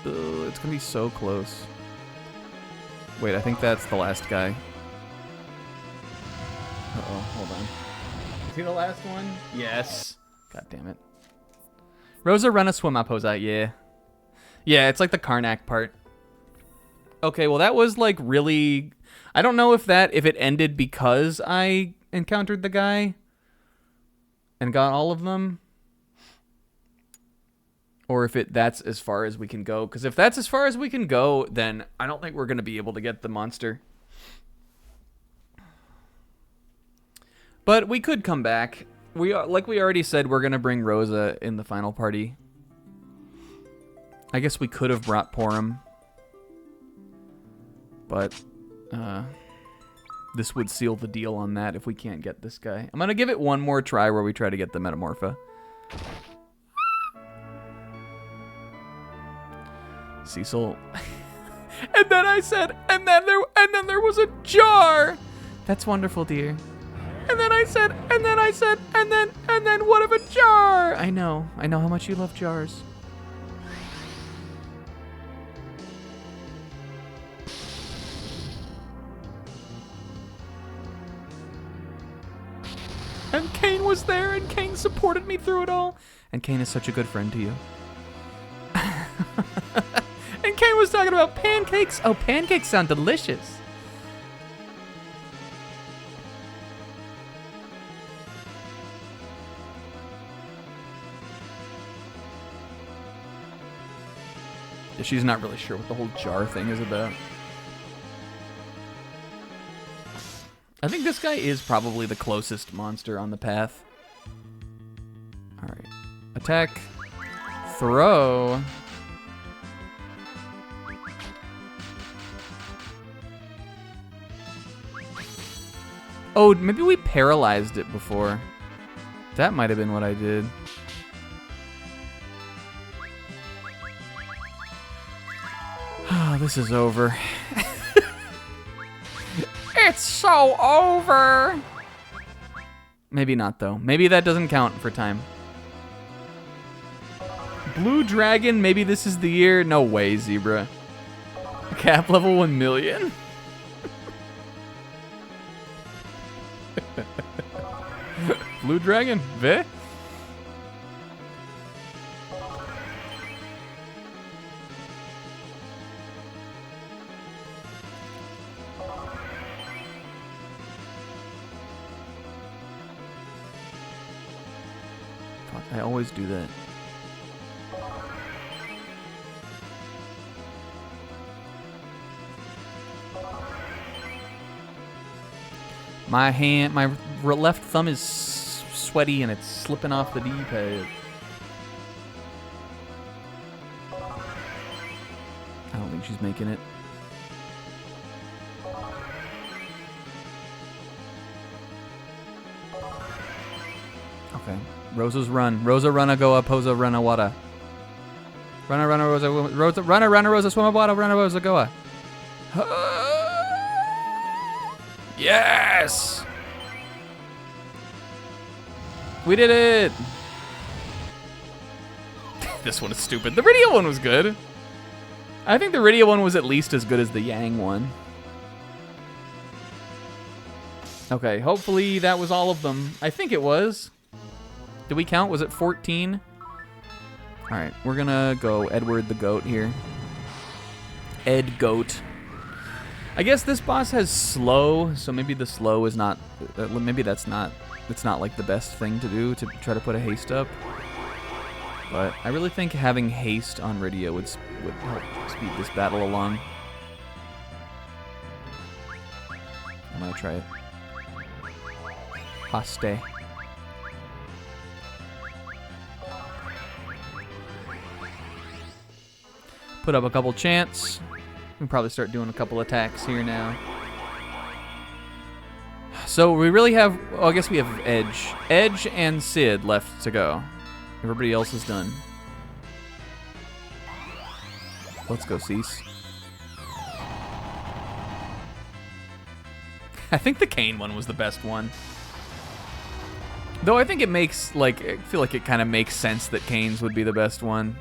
Ugh, it's gonna be so close. Wait, I think that's the last guy. Uh-oh, hold on. Is he the last one? Yes. God damn it. Rosa, run a swim up, Hosa. Yeah. Yeah, it's like the Karnak part. Okay, well that was like really... I don't know if it ended because I encountered the guy and got all of them. Or if that's as far as we can go. Because if that's as far as we can go, then I don't think we're going to be able to get the monster. But we could come back. Like we already said, we're going to bring Rosa in the final party. I guess we could have brought Porum. But this would seal the deal on that if we can't get this guy. I'm going to give it one more try where we try to get the Metamorpha. Cecil. And then I said, and then there was a jar. That's wonderful, dear. And then I said, and then what of a jar? I know how much you love jars. And Kane was there, and Kane supported me through it all. And Kane is such a good friend to you. And Kane was talking about pancakes. Oh, pancakes sound delicious. She's not really sure what the whole jar thing is about. I think this guy is probably the closest monster on the path. Alright. Attack. Throw. Oh, maybe we paralyzed it before. That might have been what I did. Oh, this is over. It's so over. Maybe not, though. Maybe that doesn't count for time. Blue Dragon, maybe this is the year. No way, Zebra. Cap level 1 million. Blue Dragon, Ve? Fuck, I always do that. My left thumb is sweaty and it's slipping off the D-pad. I don't think she's making it. Rosa's run. Rosa runna goa, posa runna wada. Runna runna Rosa, Rosa runna runna Rosa swimma wada, runna Rosa goa. Yes! We did it! This one is stupid. The radio one was good. I think the radio one was at least as good as the Yang one. Okay, hopefully that was all of them. I think it was. Did we count? Was it 14? Alright, we're gonna go Edward the Goat here. Ed Goat. I guess this boss has slow, so maybe the slow is not... maybe that's not... It's not like the best thing to do, to try to put a haste up. But I really think having haste on radio would help speed this battle along. I'm gonna try it. Haste. Put up a couple chants. We can probably start doing a couple attacks here now. So we really have, well, I guess we have Edge. Edge and Sid left to go. Everybody else is done. Let's go, Cease. I think the Kane one was the best one. Though I think it makes, like, I feel like it kind of makes sense that Kane's would be the best one.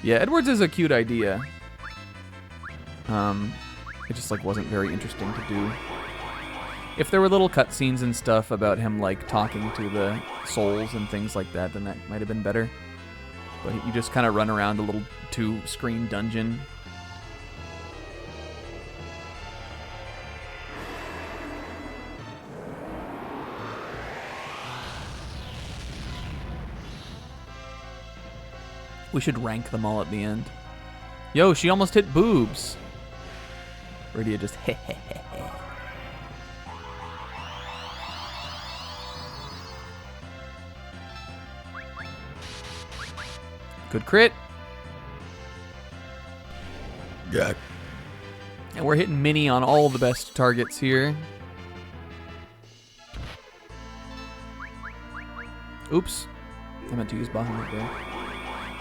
Yeah, Edwards is a cute idea. It just, like, wasn't very interesting to do. If there were little cutscenes and stuff about him, like, talking to the souls and things like that, then that might have been better. But you just kind of run around a little 2-screen dungeon. We should rank them all at the end. Yo, she almost hit boobs. Radia just heh heh heh heh. Good crit. Yeah. And we're hitting Mini on all the best targets here. Oops. I meant to use Bahamut right there.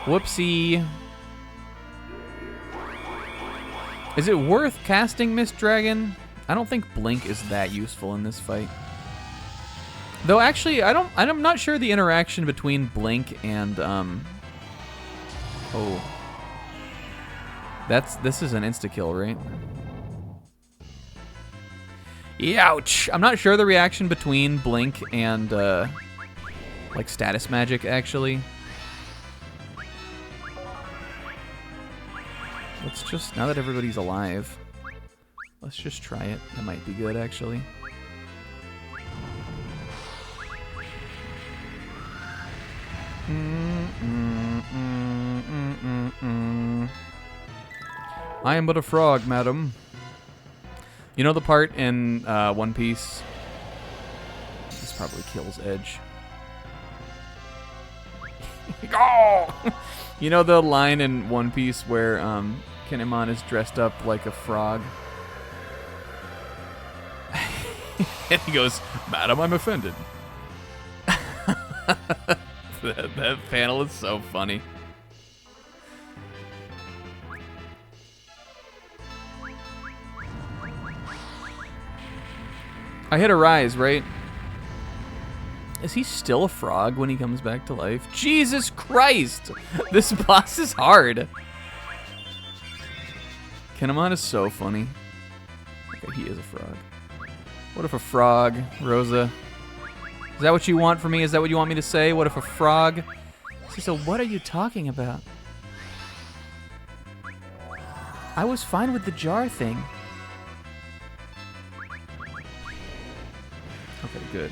Whoopsie. Is it worth casting Mist Dragon? I don't think Blink is that useful in this fight. Though actually, I'm not sure the interaction between Blink and oh. This is an insta-kill, right? Ouch! I'm not sure the reaction between Blink and like status magic actually. Let's just, now that everybody's alive, let's just try it. That might be good, actually. I am but a frog, madam. You know the part in One Piece? This probably kills Edge. Oh! You know the line in One Piece where Kinemon is dressed up like a frog? And he goes, "Madam, I'm offended." that panel is so funny. I hit a rise, right? Is he still a frog when he comes back to life? Jesus Christ! This boss is hard. Kinemon is so funny. Okay, he is a frog. What if a frog, Rosa? Is that what you want from me? Is that what you want me to say? What if a frog? So what are you talking about? I was fine with the jar thing. Okay, good.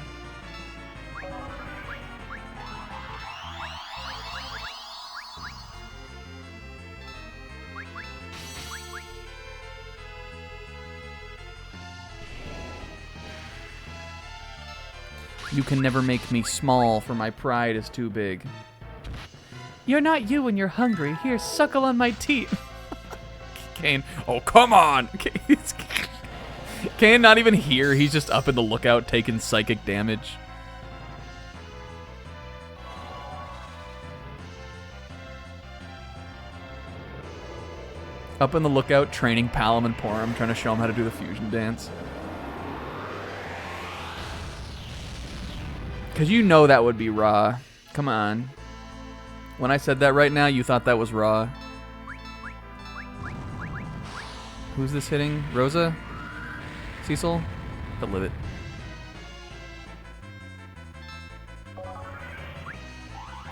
You can never make me small, for my pride is too big. You're not you when you're hungry. Here, suckle on my teeth. Kane. Oh, come on. Kane not even here. He's just up in the lookout taking psychic damage. Up in the lookout training Palom and Porum, trying to show him how to do the fusion dance. Because you know that would be raw. Come on. When I said that right now, you thought that was raw. Who's this hitting? Rosa? Cecil? The Livet.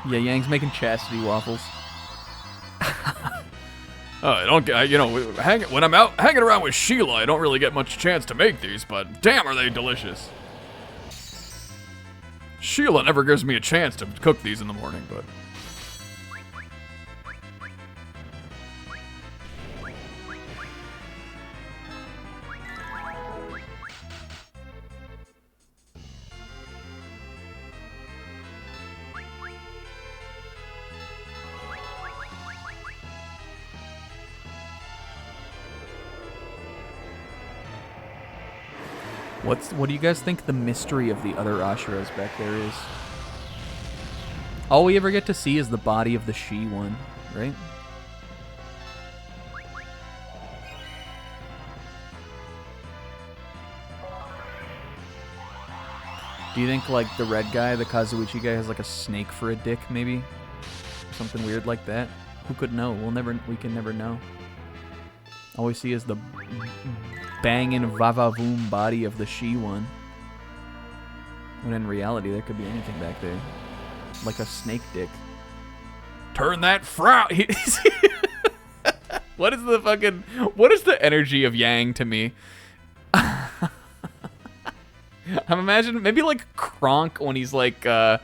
Yeah, Yang's making chastity waffles. I don't get, you know, when I'm out hanging around with Sheila, I don't really get much chance to make these, but damn are they delicious. Sheila never gives me a chance to cook these in the morning, but... What do you guys think the mystery of the other Ashiras back there is? All we ever get to see is the body of the she one, right? Do you think like the red guy, the Kazuichi guy, has like a snake for a dick, maybe? Something weird like that? Who could know? We can never know. All we see is the banging vavavoom body of the she one. When in reality, there could be anything back there. Like a snake dick. Turn that frown! What is the energy of Yang to me? I'm imagining maybe like Kronk when he's like, you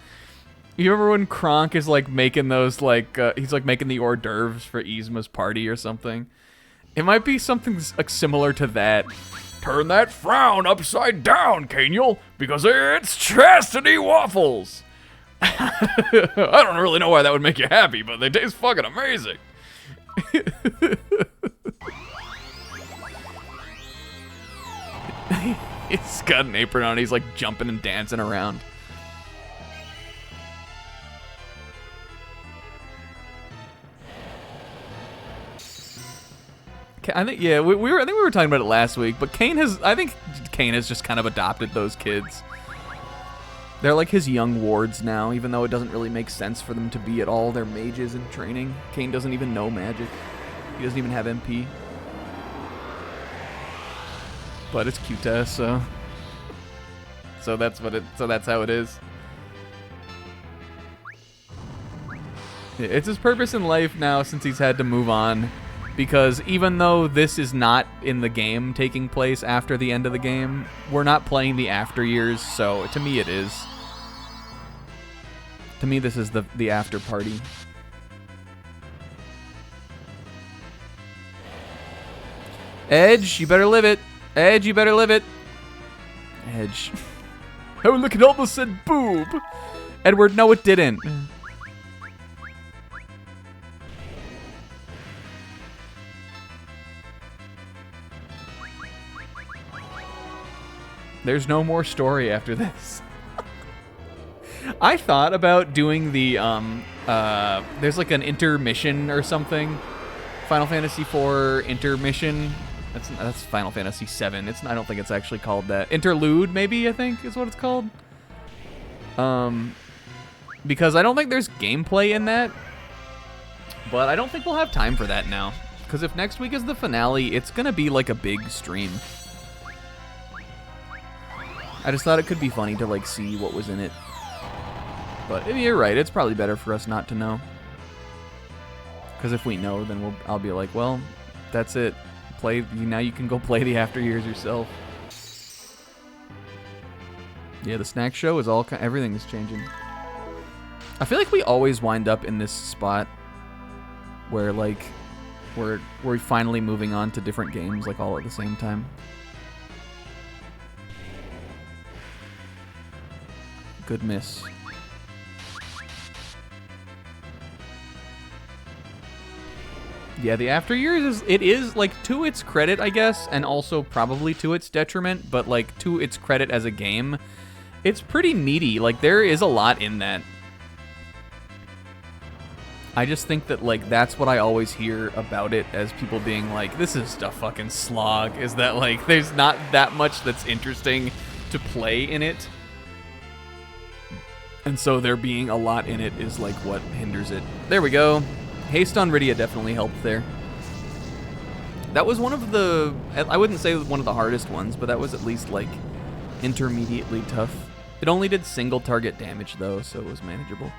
remember when Kronk is like making those like, he's like making the hors d'oeuvres for Yzma's party or something? It might be something like similar to that. Turn that frown upside down, Kaniel, because it's chastity waffles! I don't really know why that would make you happy, but they taste fucking amazing. He's got an apron on, he's like jumping and dancing around. I think we were talking about it last week, but I think Kane has just kind of adopted those kids. They're like his young wards now, even though it doesn't really make sense for them to be at all. They're mages in training. Kane doesn't even know magic. He doesn't even have MP. But it's Cuta, so that's how it is. It's his purpose in life now since he's had to move on. Because even though this is not in the game taking place after the end of the game, we're not playing the after years, so to me it is. To me this is the after party. Edge, you better live it. Edge, you better live it. Edge. Oh, look, it almost said boob. Edward, no it didn't. There's no more story after this. I thought about doing the, there's like an intermission or something. Final Fantasy IV intermission. That's Final Fantasy VII. I don't think it's actually called that. Interlude, maybe, I think is what it's called. Because I don't think there's gameplay in that. But I don't think we'll have time for that now. Because if next week is the finale, it's going to be like a big stream. I just thought it could be funny to like see what was in it. But you're right, it's probably better for us not to know. Because if we know, then I'll be like, well, that's it. Now you can go play the after years yourself. Yeah, the snack show is everything is changing. I feel like we always wind up in this spot where like we're finally moving on to different games like all at the same time. Good miss. Yeah, the After Years is like, to its credit, I guess, and also probably to its detriment, but like to its credit as a game, it's pretty meaty. Like, there is a lot in that. I just think that, like, that's what I always hear about it as people being like, this is a fucking slog, is that, like, there's not that much that's interesting to play in it. And so there being a lot in it is, like, what hinders it. There we go. Haste on Rydia definitely helped there. That was one of the, I wouldn't say one of the hardest ones, but that was at least, like, intermediately tough. It only did single target damage, though, so it was manageable.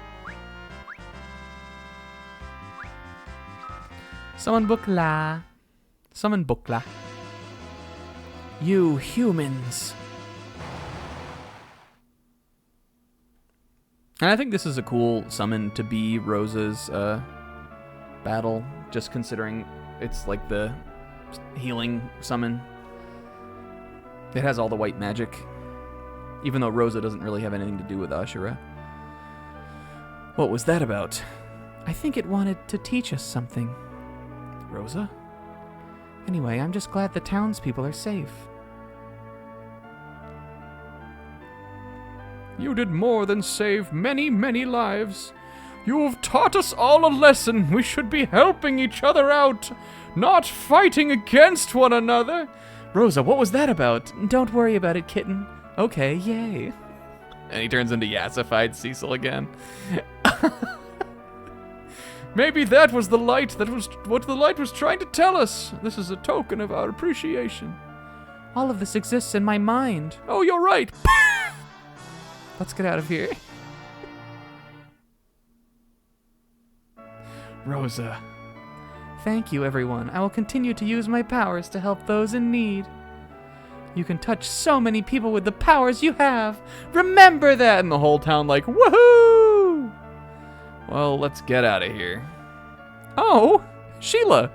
Summon Bukla. Summon Bukla. You humans. And I think this is a cool summon to be Rosa's battle, just considering it's like the healing summon. It has all the white magic, even though Rosa doesn't really have anything to do with Ashura. What was that about? I think it wanted to teach us something. Rosa? Anyway, I'm just glad the townspeople are safe. You did more than save many, many lives. You have taught us all a lesson. We should be helping each other out, not fighting against one another. Rosa, what was that about? Don't worry about it, kitten. Okay, yay. And he turns into yassified Cecil again. Maybe that was the light. That was what the light was trying to tell us. This is a token of our appreciation. All of this exists in my mind. Oh, you're right. Let's get out of here. Rosa. Thank you, everyone. I will continue to use my powers to help those in need. You can touch so many people with the powers you have. Remember that! And the whole town like, woohoo! Well, let's get out of here. Oh, Sheila.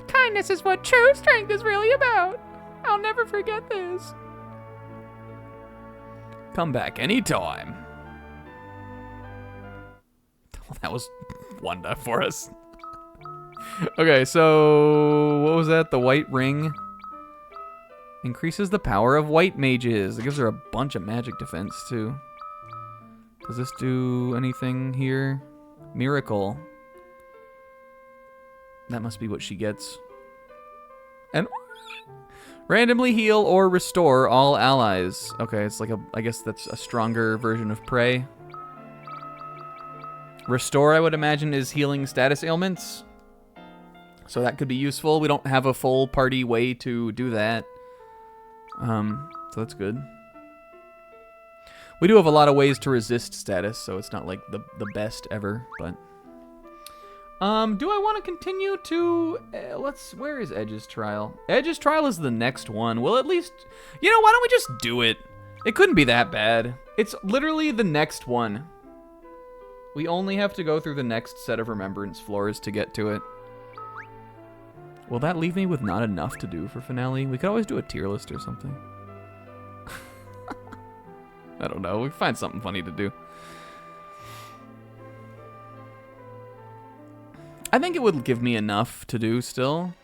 Kindness is what true strength is really about. I'll never forget this. Come back anytime. Well, that was Wanda for us. Okay, so what was that? The white ring increases the power of white mages. It gives her a bunch of magic defense too. Does this do anything here? Miracle. That must be what she gets. And randomly heal or restore all allies. Okay, it's like I guess that's a stronger version of Prey. Restore, I would imagine, is healing status ailments. So that could be useful. We don't have a full party way to do that. So that's good. We do have a lot of ways to resist status, so it's not like the best ever, but... do I want to continue to... where is Edge's Trial? Edge's Trial is the next one. Well, at least... You know, why don't we just do it? It couldn't be that bad. It's literally the next one. We only have to go through the next set of remembrance floors to get to it. Will that leave me with not enough to do for finale? We could always do a tier list or something. I don't know. We find something funny to do. I think it would give me enough to do still.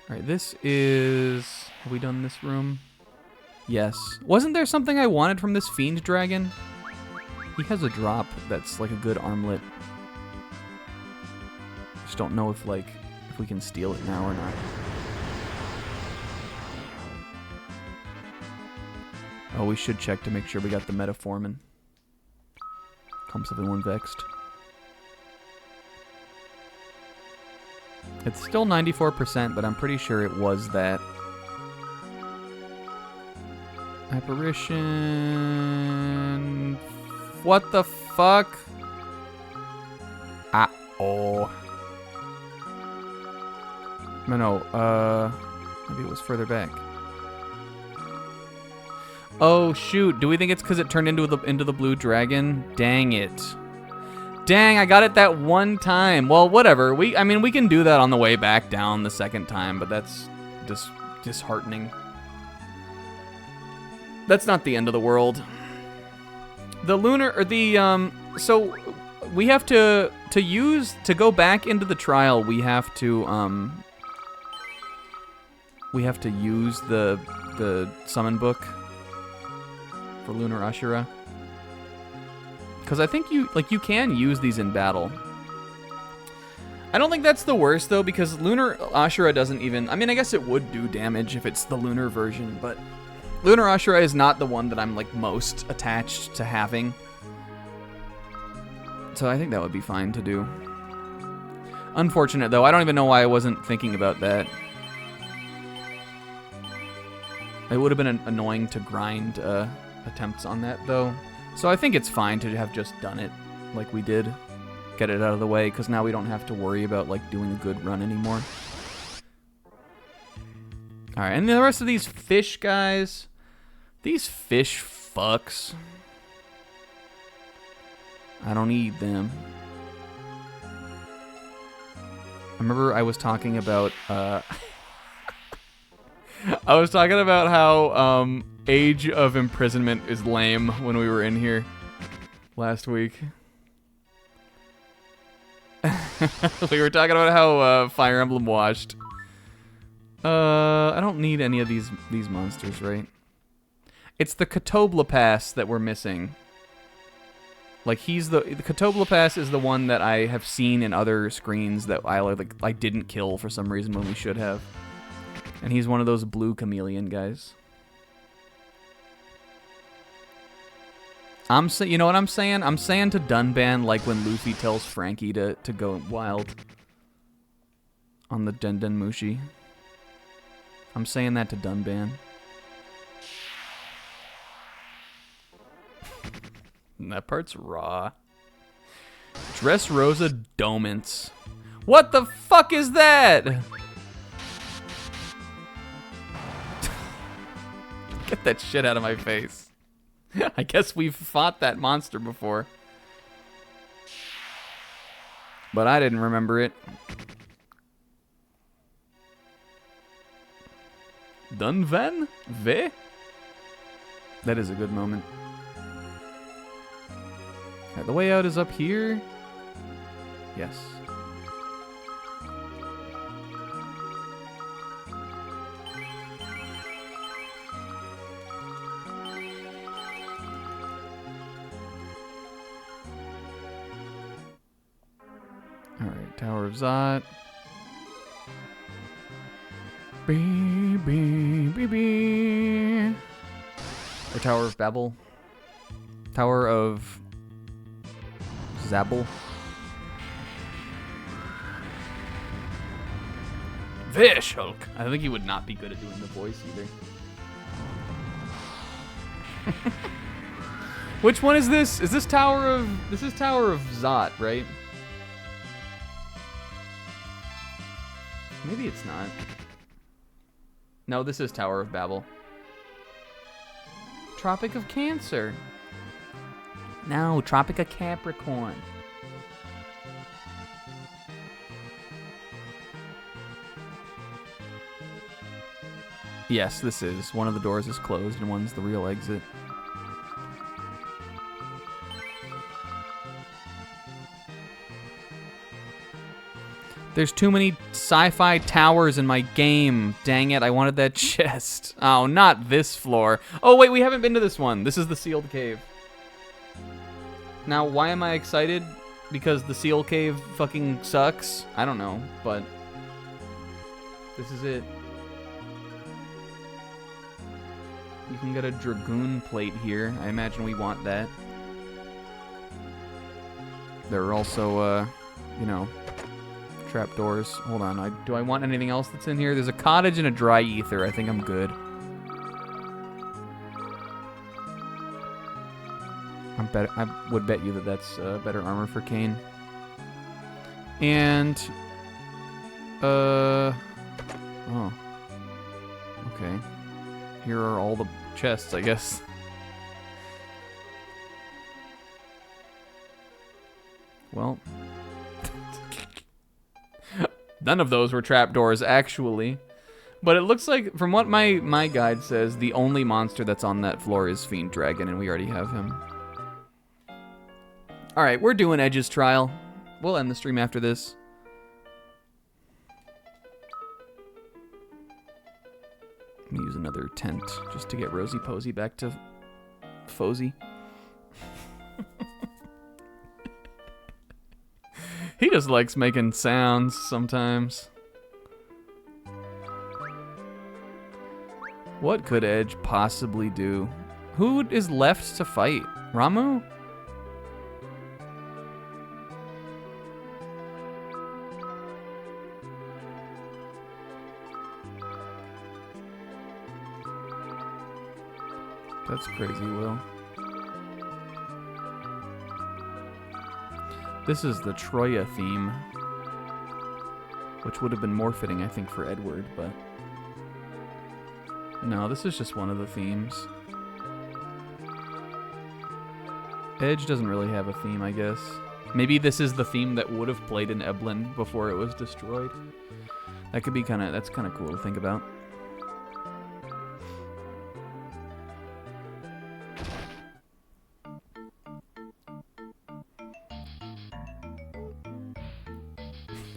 Alright, this is... Have we done this room? Yes. Wasn't there something I wanted from this Fiend Dragon? He has a drop that's like a good armlet. Just don't know if we can steal it now or not. Oh, we should check to make sure we got the Metformin. Comes everyone vexed. It's still 94%, but I'm pretty sure it was that. Apparition... What the fuck? Oh. No, maybe it was further back. Oh, shoot. Do we think it's because it turned into the blue dragon? Dang it. Dang, I got it that one time. Well, whatever. I mean, we can do that on the way back down the second time, but that's just disheartening. That's not the end of the world. The lunar, or the, so we have to go back into the trial. We have to use the summon book for Lunar Ashura. Because I think you can use these in battle. I don't think that's the worst though, because Lunar Ashura doesn't even. I mean, I guess it would do damage if it's the lunar version, but Lunar Ashura is not the one that I'm like most attached to having. So I think that would be fine to do. Unfortunate though. I don't even know why I wasn't thinking about that. It would have been annoying to grind attempts on that though. So I think it's fine to have just done it like we did. Get it out of the way, because now we don't have to worry about like doing a good run anymore. Alright, and the rest of these fish guys. These fish fucks. I don't need them. I remember I was talking about I was talking about how age of imprisonment is lame when we were in here last week. We were talking about how Fire Emblem washed. I don't need any of these monsters, right? It's the Katobla Pass that we're missing. Like the Katobla Pass is the one that I have seen in other screens that I didn't kill for some reason when we should have. And he's one of those blue chameleon guys. You know what I'm saying? I'm saying to Dunban like when Luffy tells Frankie to go wild on the Den Mushi. I'm saying that to Dunban. And that part's raw. Dressrosa Doments. What the fuck is that? Get that shit out of my face. I guess we've fought that monster before. But I didn't remember it. Dunvan? Ve? That is a good moment. Okay, the way out is up here. Yes. Alright, Tower of Zot. Or Tower of Babel. Tower of Zabel. Fish Hulk. I think he would not be good at doing the voice either. Which one is this? Is this Tower of... This is Tower of Zot, right? Maybe it's not. No, this is Tower of Babel. Tropic of Cancer. No, Tropic of Capricorn. Yes, this is. One of the doors is closed and one's the real exit. There's too many sci-fi towers in my game. Dang it, I wanted that chest. Oh, not this floor. Oh, wait, we haven't been to this one. This is the sealed cave. Now, why am I excited? Because the sealed cave fucking sucks? I don't know, but this is it. You can get a Dragoon plate here. I imagine we want that. There are also, you know, trapdoors. Hold on. Do I want anything else that's in here? There's a cottage and a dry ether. I think I'm good. I would bet you that that's better armor for Kane. And, oh. Okay. Here are all the chests, I guess. Well. None of those were trapdoors, actually. But it looks like, from what my guide says, the only monster that's on that floor is Fiend Dragon, and we already have him. All right, we're doing Edge's trial. We'll end the stream after this. Let me use another tent just to get Rosie Posey back to Fosey. He just likes making sounds sometimes. What could Edge possibly do? Who is left to fight? Ramu? That's crazy, Will. This is the Troya theme, which would have been more fitting, I think, for Edward, but... No, this is just one of the themes. Edge doesn't really have a theme, I guess. Maybe this is the theme that would have played in Eblin before it was destroyed. That could be that's kind of cool to think about.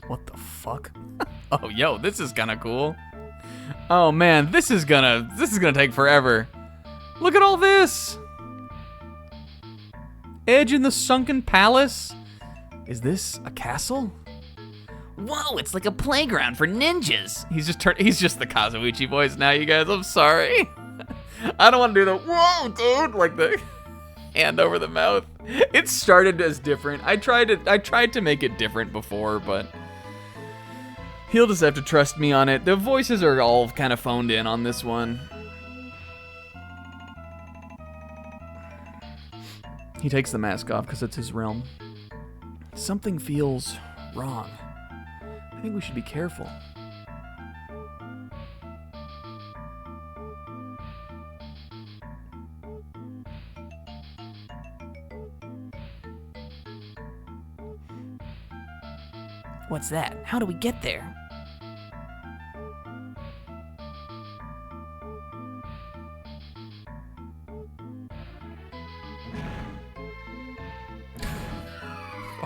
What the fuck? Oh, yo, this is kind of cool. Oh man, this is gonna take forever. Look at all this. Edge in the sunken palace. Is this a castle? Whoa, it's like a playground for ninjas. He's just the Kazuichi voice now, you guys. I'm sorry. I don't want to do the whoa, dude, like the hand over the mouth. It started as different. I tried to make it different before, but he'll just have to trust me on it. The voices are all kind of phoned in on this one. He takes the mask off because it's his realm. Something feels wrong. I think we should be careful. What's that? How do we get there?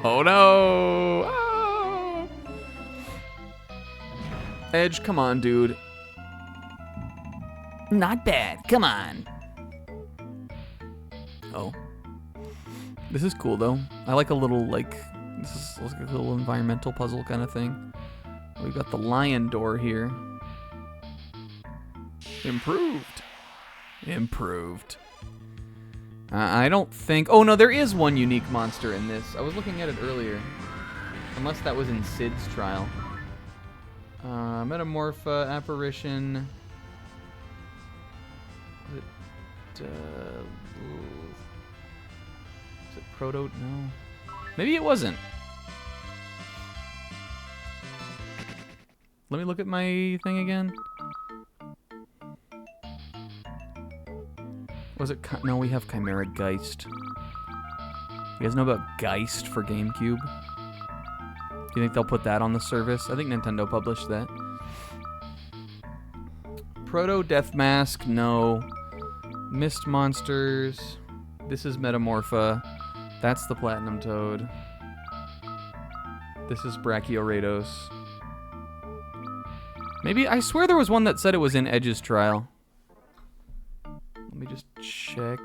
Oh no! Oh. Edge, come on, dude. Not bad. Come on. Oh. This is cool, though. I like a little, this is like a little environmental puzzle kind of thing. We've got the lion door here. Improved. Improved. I don't think... Oh, no, there is one unique monster in this. I was looking at it earlier. Unless that was in Sid's trial. Metamorpha, Apparition... Is it Proto? No. Maybe it wasn't. Let me look at my thing again. Was it... No, we have Chimera Geist. You guys know about Geist for GameCube? Do you think they'll put that on the service? I think Nintendo published that. Proto Death Mask, no. Mist Monsters. This is Metamorpha. That's the Platinum Toad. This is Brachiorados. Maybe... I swear there was one that said it was in Edge's trial. Let me just check.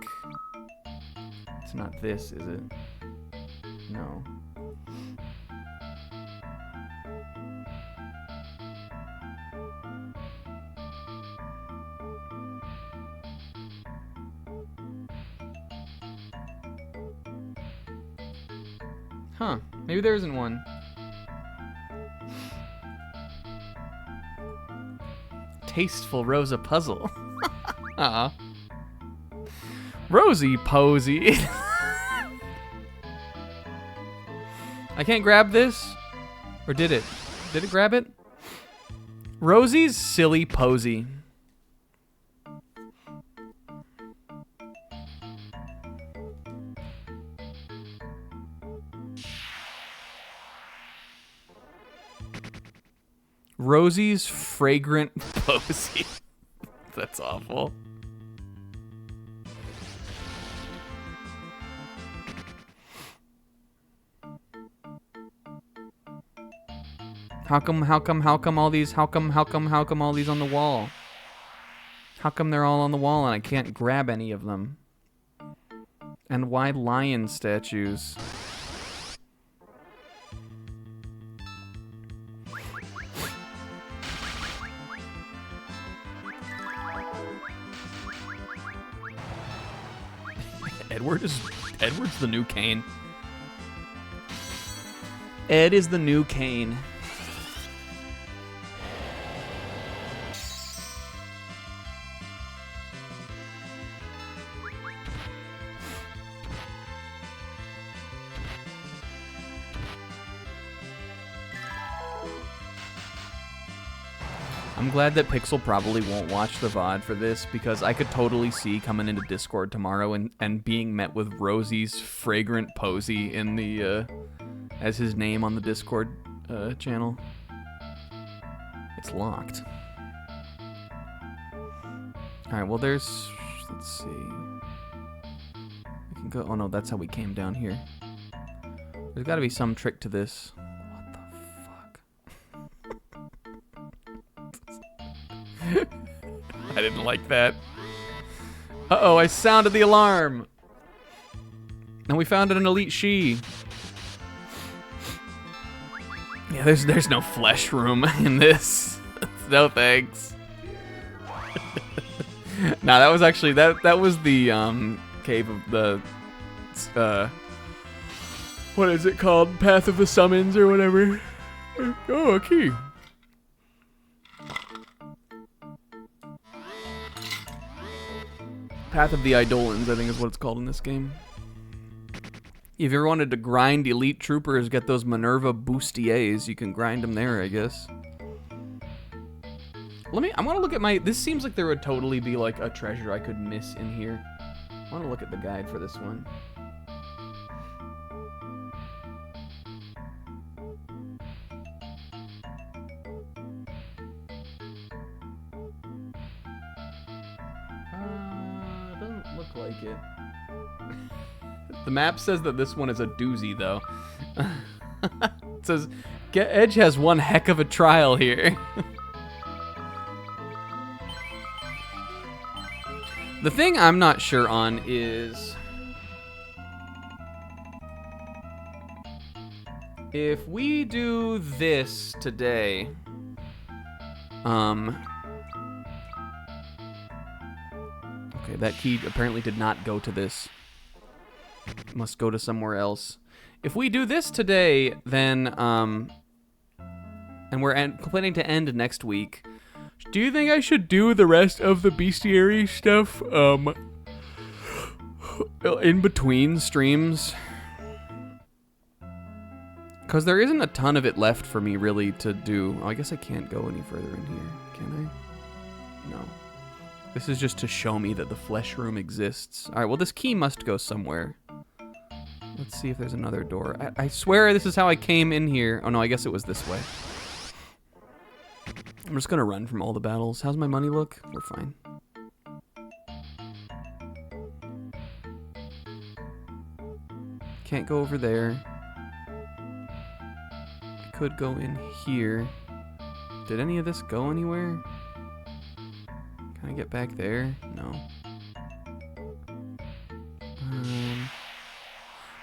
It's not this, is it? No. Huh. Maybe there isn't one. Tasteful Rosa puzzle. Aw. Rosie Posey. I can't grab this? Or did it? Did it grab it? Rosie's Silly Posey. Rosie's Fragrant Posey. That's awful. How come all these on the wall? How come they're all on the wall and I can't grab any of them? And why lion statues? Edward's the new Cain. Ed is the new Cain. I'm glad that Pixel probably won't watch the VOD for this, because I could totally see coming into Discord tomorrow and being met with Rosie's fragrant posy in the as his name on the Discord channel. It's locked. Alright, well there's... let's see. We can go... oh no, that's how we came down here. There's gotta be some trick to this. What the fuck? I didn't like that. Uh-oh, I sounded the alarm! And we found an elite she. Yeah, there's no flesh room in this. No thanks. Nah, that was actually that was the cave of the what is it called? Path of the Summons or whatever. Oh, a key. Path of the Eidolons, I think is what it's called in this game. If you ever wanted to grind elite troopers, get those Minerva bustiers, you can grind them there, I guess. I want to look at my... this seems like there would totally be like a treasure I could miss in here. I want to look at the guide for this one. Doesn't look like it. The map says that this one is a doozy, though. It says, Edge has one heck of a trial here. The thing I'm not sure on is... if we do this today... okay, that key apparently did not go to this. It must go to somewhere else. If we do this today, then, and we're planning to end next week, do you think I should do the rest of the bestiary stuff, in between streams? Because there isn't a ton of it left for me, really, to do. Oh, I guess I can't go any further in here, can I? No. This is just to show me that the flesh room exists. Alright, well, this key must go somewhere. Let's see if there's another door. I swear this is how I came in here. Oh, no, I guess it was this way. I'm just gonna run from all the battles. How's my money look? We're fine. Can't go over there. I could go in here. Did any of this go anywhere? Can I get back there? No.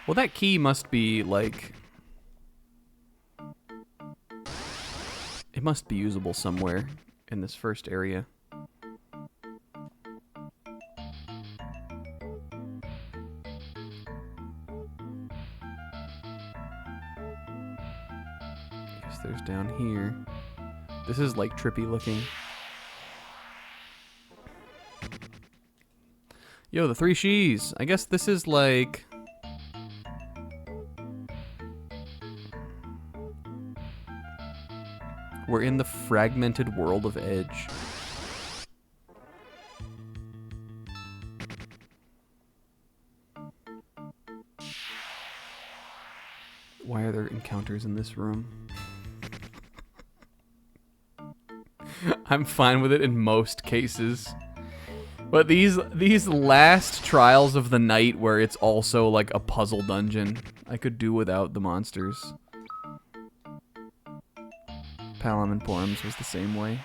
Well, that key must be, like... it must be usable somewhere in this first area. I guess there's down here. This is, like, trippy looking. Yo, the 3 she's. I guess this is, like... we're in the fragmented world of Edge. Why are there encounters in this room? I'm fine with it in most cases. But these last trials of the night where it's also like a puzzle dungeon, I could do without the monsters. Palom and Porums was the same way.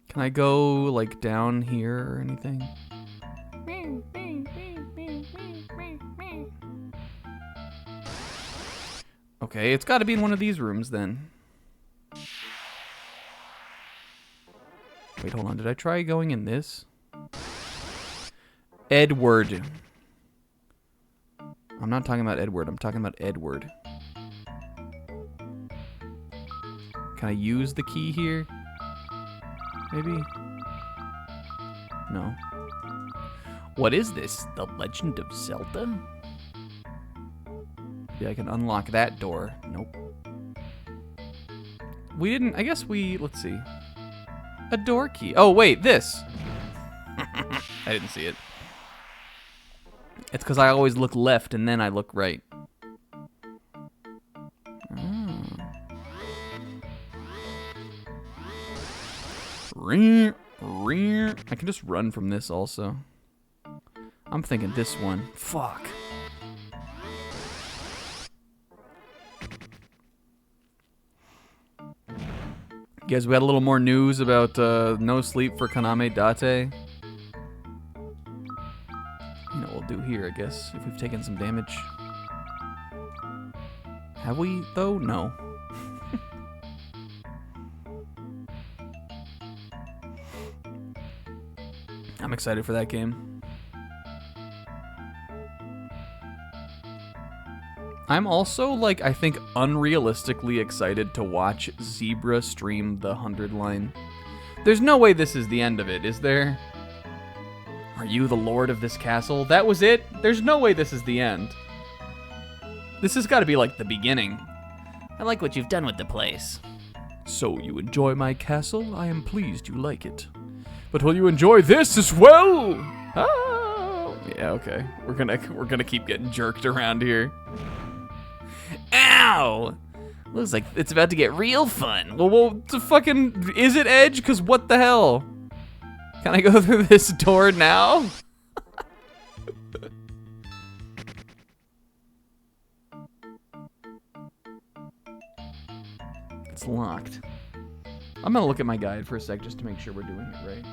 Can I go, like, down here or anything? Okay, it's got to be in one of these rooms then. Wait, hold on. Did I try going in this? Edward. I'm not talking about Edward. I'm talking about Edward. Can I use the key here? Maybe? No. What is this? The Legend of Zelda? Yeah, I can unlock that door. Nope. We didn't... I guess we... Let's see. A door key. Oh, wait. This. I didn't see it. It's because I always look left and then I look right. Oh. I can just run from this also. I'm thinking this one. Fuck. Guys, we had a little more news about no sleep for Kaname Date. You know what we'll do here, I guess, if we've taken some damage. Have we, though? No. I'm excited for that game. I'm also, like, I think unrealistically excited to watch Zebra stream the 100 line. There's no way this is the end of it, is there? Are you the lord of this castle? That was it? There's no way this is the end. This has got to be, like, the beginning. I like what you've done with the place. So you enjoy my castle? I am pleased you like it. But will you enjoy this as well? Oh. Yeah, okay. We're gonna keep getting jerked around here. Ow! Looks like it's about to get real fun. Well, fucking, is it Edge? Because what the hell? Can I go through this door now? It's locked. I'm gonna look at my guide for a sec just to make sure we're doing it right.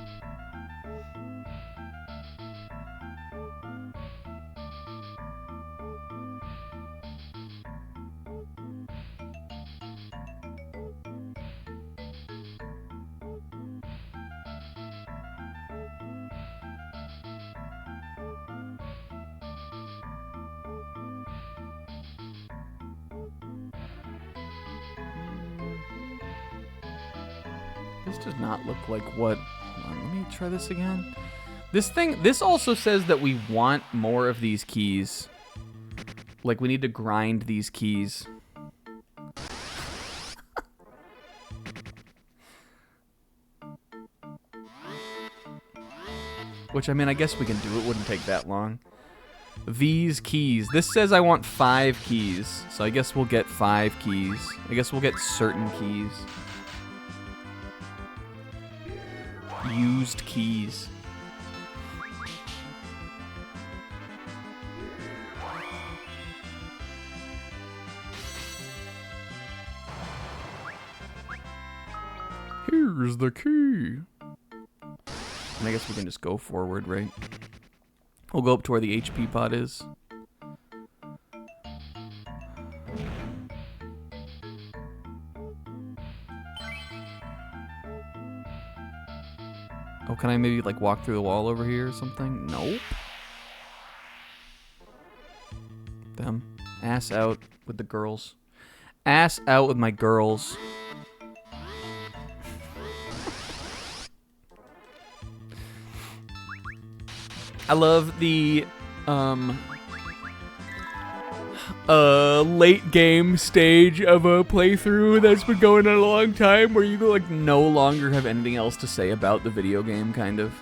This does not look like what... Hold on, let me try this again. This also says that we want more of these keys. Like, we need to grind these keys. Which, I mean, I guess we can do. It wouldn't take that long. These keys. This says I want 5 keys. So I guess we'll get 5 keys. I guess we'll get certain keys. Used keys. Here's the key. And I guess we can just go forward, right? We'll go up to where the HP pod is. Oh, can I maybe, like, walk through the wall over here or something? Nope. Them. Ass out with the girls. Ass out with my girls. I love the, late game stage of a playthrough that's been going on a long time where you, like, no longer have anything else to say about the video game, kind of.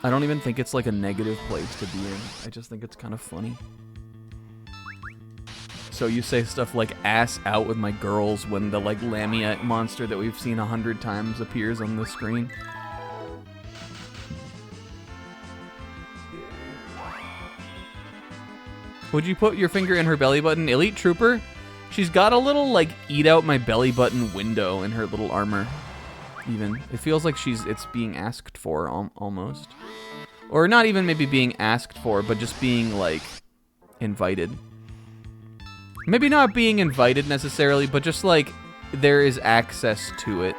I don't even think it's, like, a negative place to be in. I just think it's kind of funny. So you say stuff like ass out with my girls when the, like, Lamia monster that we've seen 100 times appears on the screen. Would you put your finger in her belly button? Elite Trooper? She's got a little, like, eat out my belly button window in her little armor. Even. It feels like it's being asked for, almost. Or not even maybe being asked for, but just being, like, invited. Maybe not being invited necessarily, but just, like, there is access to it.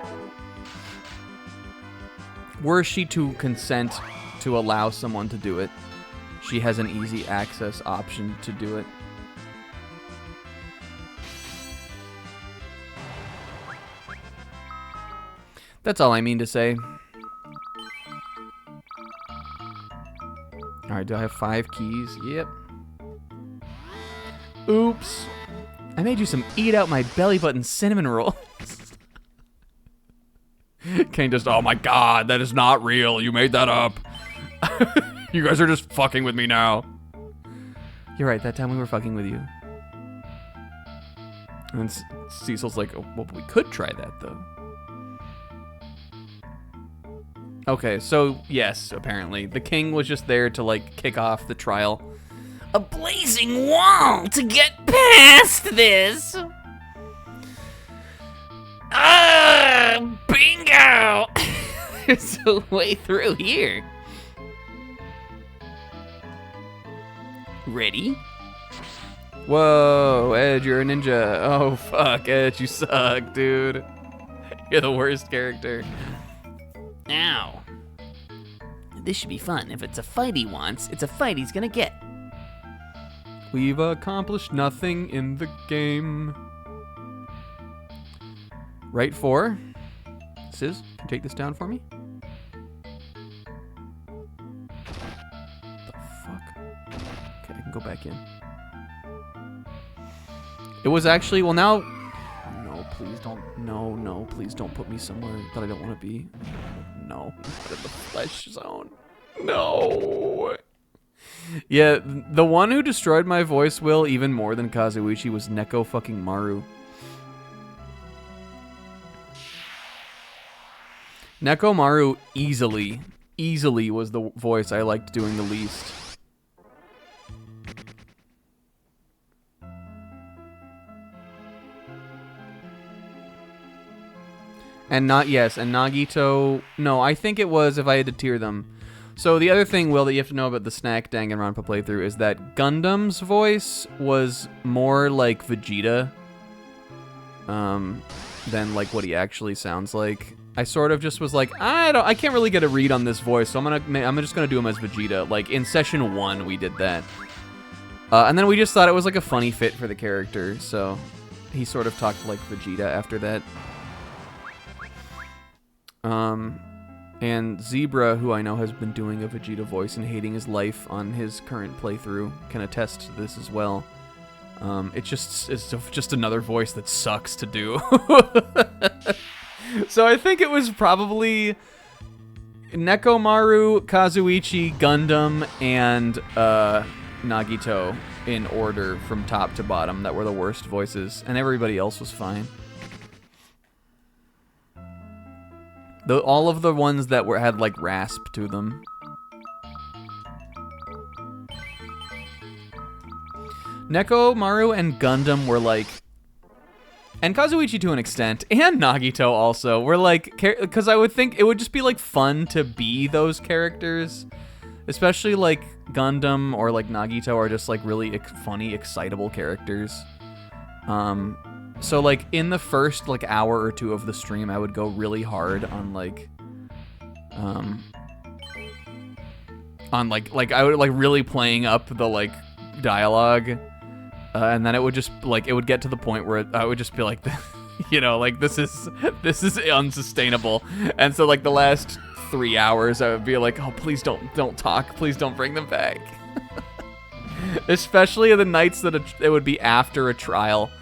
Were she to consent to allow someone to do it, she has an easy access option to do it. That's all I mean to say. Alright, do I have 5 keys? Yep. Oops. I made you some eat out my belly button cinnamon rolls. Kane just, oh my god, that is not real. You made that up. You guys are just fucking with me now. You're right, that time we were fucking with you. And Cecil's like, oh, well, we could try that, though. Okay, so, yes, apparently. The king was just there to, like, kick off the trial. A blazing wall to get past this. Bingo! There's a way through here. Ready? Whoa, Edge, you're a ninja. Oh, fuck, Edge, you suck, dude. You're the worst character. Ow. This should be fun. If it's a fight he wants, it's a fight he's gonna get. We've accomplished nothing in the game. Right 4. Sis, can you take this down for me? The fuck? Okay, I can go back in. It was actually, well now... No, please don't, no, please don't put me somewhere that I don't want to be. No, not in the flesh zone. No. Yeah, the one who destroyed my voice will even more than Kazuichi was Neko fucking Maru. Neko Maru easily was the voice I liked doing the least. And Nagito, no, I think it was if I had to tier them. So the other thing, Will, that you have to know about the Snack Danganronpa playthrough is that Gundam's voice was more like Vegeta than like what he actually sounds like. I sort of just was like, I can't really get a read on this voice, so I'm just gonna do him as Vegeta. Like in session 1, we did that, and then we just thought it was like a funny fit for the character, so he sort of talked like Vegeta after that. And Zebra, who I know has been doing a Vegeta voice and hating his life on his current playthrough, can attest to this as well. It's just another voice that sucks to do. So I think it was probably Nekomaru, Kazuichi, Gundam, and Nagito in order from top to bottom that were the worst voices, and everybody else was fine. All of the ones that had like rasp to them. Nekomaru and Gundam were like, and Kazuichi to an extent, and Nagito also, were like, because I would think it would just be like fun to be those characters, especially like Gundam or like Nagito are just like really funny, excitable characters. So like in the first like hour or 2 of the stream, I would go really hard on like, I would like really playing up the like dialogue, and then it would just like it would get to the point where I would just be like, you know, like this is unsustainable, and so like the last 3 hours I would be like, oh please don't talk, please don't bring them back, especially the nights that it would be after a trial.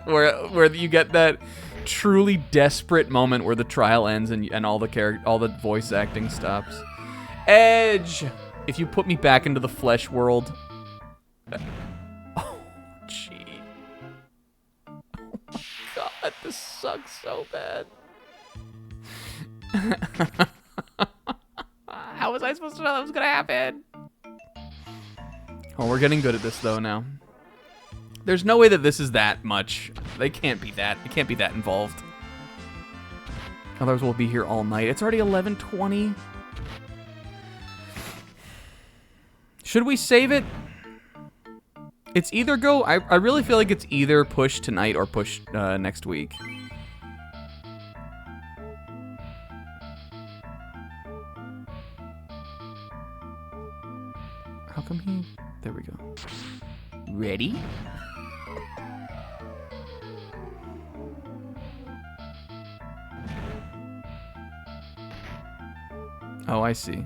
Where you get that truly desperate moment where the trial ends and all the voice acting stops. Edge, if you put me back into the flesh world. Oh, gee. Oh my god, this sucks so bad. How was I supposed to know that was gonna happen? Oh, we're getting good at this though now. There's no way that this is that much. They can't be that. It can't be that involved. Otherwise, we'll be here all night. It's already 11:20. Should we save it? It's either go... I really feel like it's either push tonight or push next week. How come he... There we go. Ready? Oh, I see.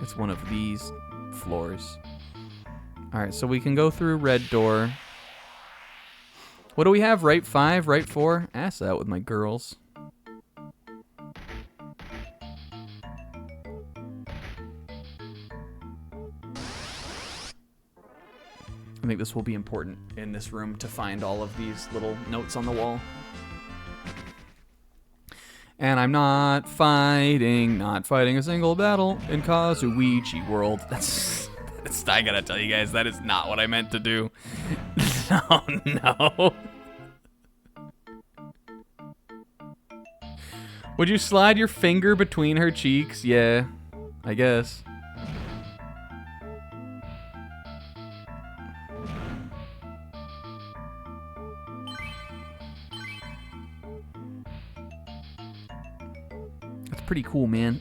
It's one of these floors. Alright, so we can go through red door. What do we have? Right 5, right 4? Ass out with my girls. I think this will be important in this room to find all of these little notes on the wall. And I'm not fighting a single battle in Kazuichi World. That's I gotta tell you guys, that is not what I meant to do. Oh no. Would you slide your finger between her cheeks? Yeah, I guess. That's pretty cool, man.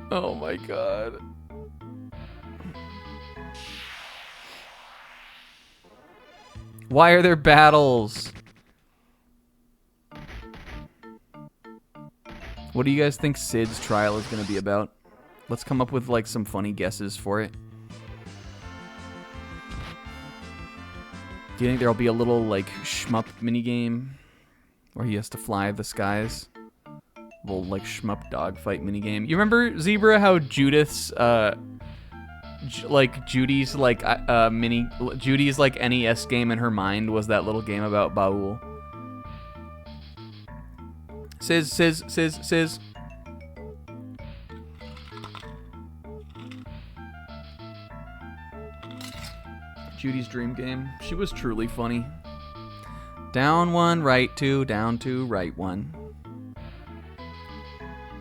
Oh my god. Why are there battles? What do you guys think Sid's trial is going to be about? Let's come up with like some funny guesses for it. Do you think there'll be a little like shmup minigame where he has to fly the skies? Little like shmup dogfight minigame. You remember, Zebra, how Judith's Judy's like NES game in her mind was that little game about Baul? Sizz. Judy's dream game. She was truly funny. Down 1, right 2, down 2, right 1.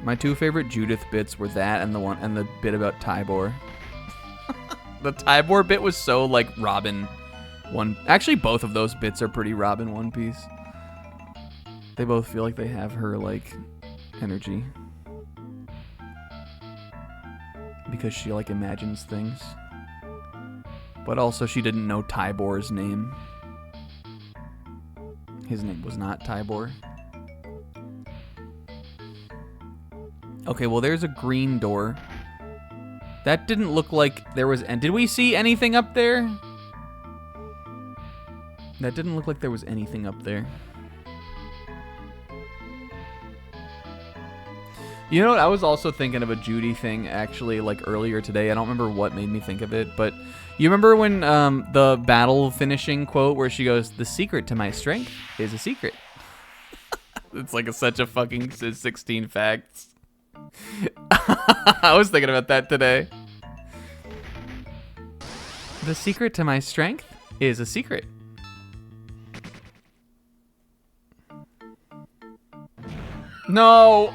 My 2 favorite Judith bits were that and the bit about Tybor. The Tybor bit was so like Robin one. Actually, both of those bits are pretty Robin One Piece. They both feel like they have her like energy because she like imagines things. But also she didn't know Tybor's name. His name was not Tybor. Okay, well there's a green door. That didn't look like there was... And did we see anything up there? That didn't look like there was anything up there. You know what? I was also thinking of a Judy thing, actually, like earlier today. I don't remember what made me think of it, but you remember when the battle finishing quote where she goes, "The secret to my strength is a secret." It's like such a fucking 16 facts. I was thinking about that today. The secret to my strength is a secret. No!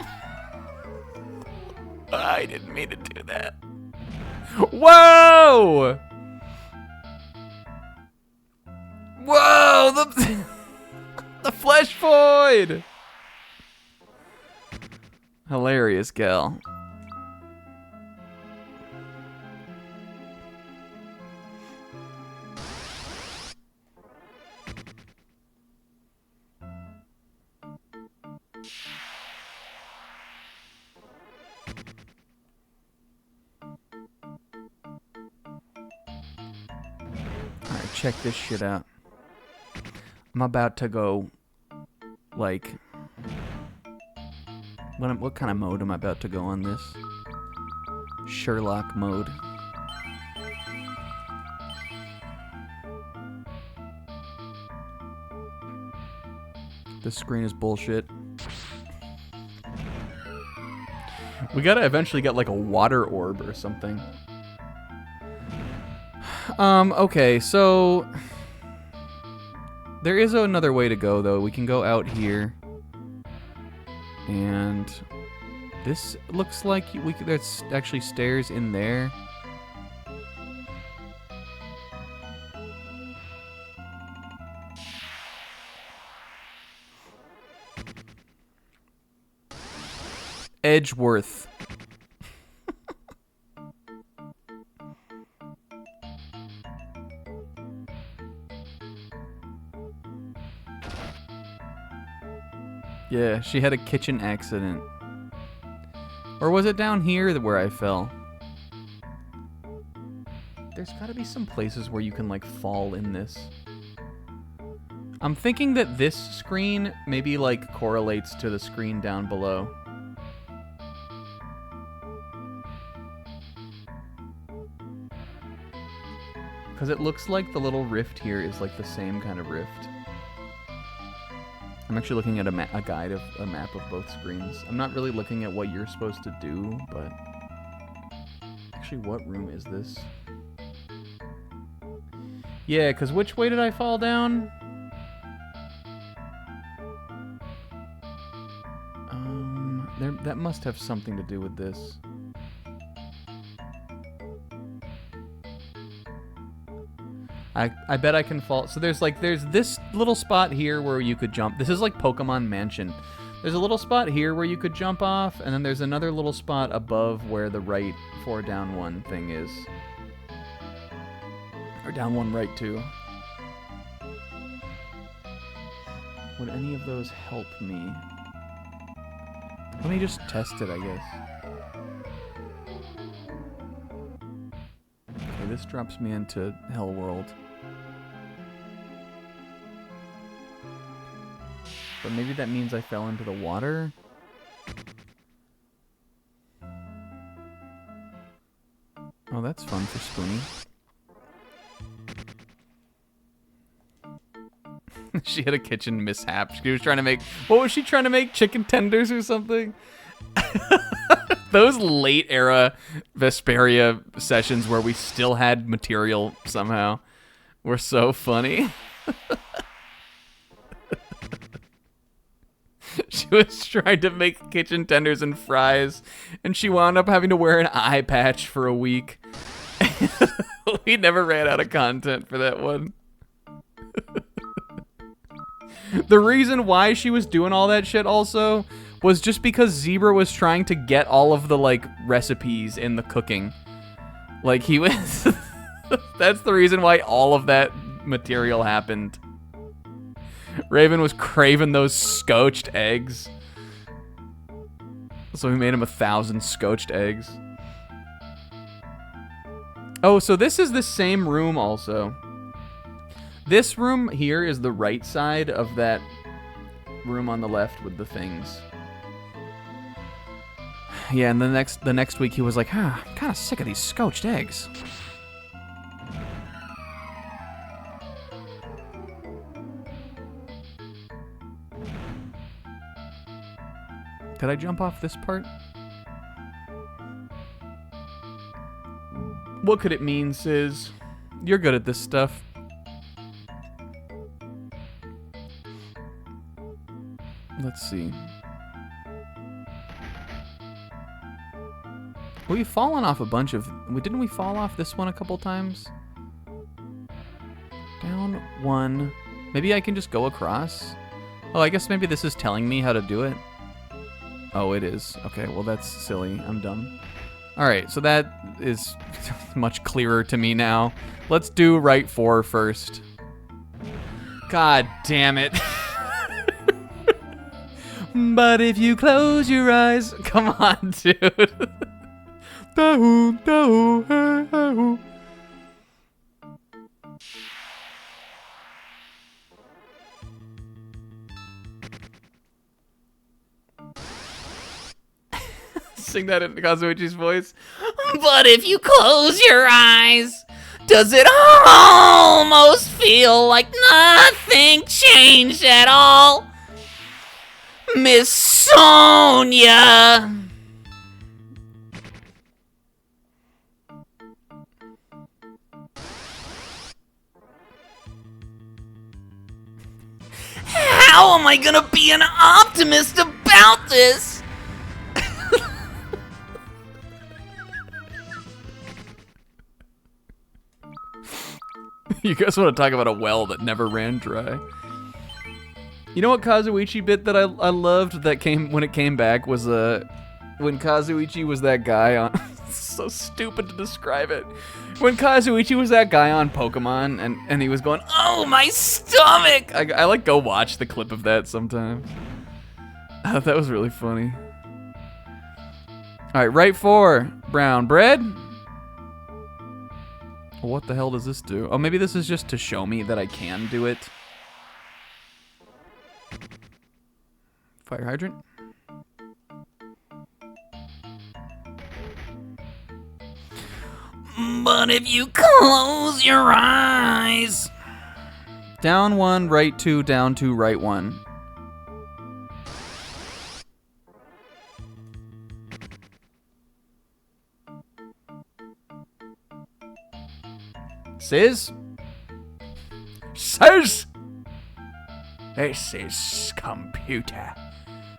I didn't mean to do that. Whoa! Whoa! The flesh void! Hilarious, gal. Alright, check this shit out. I'm about to go, like... What kind of mode am I about to go on this? Sherlock mode. This screen is bullshit. We gotta eventually get like a water orb or something. Okay, so there is another way to go though. We can go out here, and this looks like there's actually stairs in there. Edgeworth. Yeah, she had a kitchen accident. Or was it down here where I fell? There's gotta be some places where you can like fall in this. I'm thinking that this screen maybe like correlates to the screen down below. Because it looks like the little rift here is like the same kind of rift. I'm actually looking at a guide of a map of both screens. I'm not really looking at what you're supposed to do, but... Actually, what room is this? Yeah, because which way did I fall down? That must have something to do with this. I bet I can fall. So there's this little spot here where you could jump. This is like Pokemon Mansion. There's a little spot here where you could jump off, and then there's another little spot above where the right 4 down 1 thing is. Or down 1 right 2. Would any of those help me? Let me just test it, I guess. Okay, this drops me into Hell World. But maybe that means I fell into the water? Oh, that's fun for Spoonie. She had a kitchen mishap. She was trying to make... What was she trying to make? Chicken tenders or something? Those late era Vesperia sessions where we still had material somehow were so funny. She was trying to make kitchen tenders and fries, and she wound up having to wear an eye patch for a week. We never ran out of content for that one. The reason why she was doing all that shit also was just because Zebra was trying to get all of the, like, recipes in the cooking. Like, he was... That's the reason why all of that material happened. Raven was craving those scotched eggs. So we made him 1,000 scotched eggs. Oh, so this is the same room also. This room here is the right side of that room on the left with the things. Yeah, and the next week he was like, I'm kind of sick of these scotched eggs. Did I jump off this part? What could it mean, Sis? You're good at this stuff. Let's see. We've fallen off a bunch of... Didn't we fall off this one a couple times? Down 1. Maybe I can just go across? Oh, I guess maybe this is telling me how to do it. Oh, it is. Okay, well that's silly. I'm dumb. Alright, so that is much clearer to me now. Let's do right 4 first. God damn it. But if you close your eyes... Come on, dude. Sing that in Kazuichi's voice. But if you close your eyes, does it almost feel like nothing changed at all? Miss Sonia. How am I gonna be an optimist about this? You guys want to talk about a well that never ran dry? You know what Kazuichi bit that I loved that came when it came back was when Kazuichi was that guy on it's so stupid to describe it. When Kazuichi was that guy on Pokemon and he was going, "Oh, my stomach." I like go watch the clip of that sometime. That was really funny. All right, right 4, brown bread. What the hell does this do? Oh, maybe this is just to show me that I can do it. Fire hydrant. But if you close your eyes. Down 1, right 2, down 2, right 1. Sis? Says. This is computer.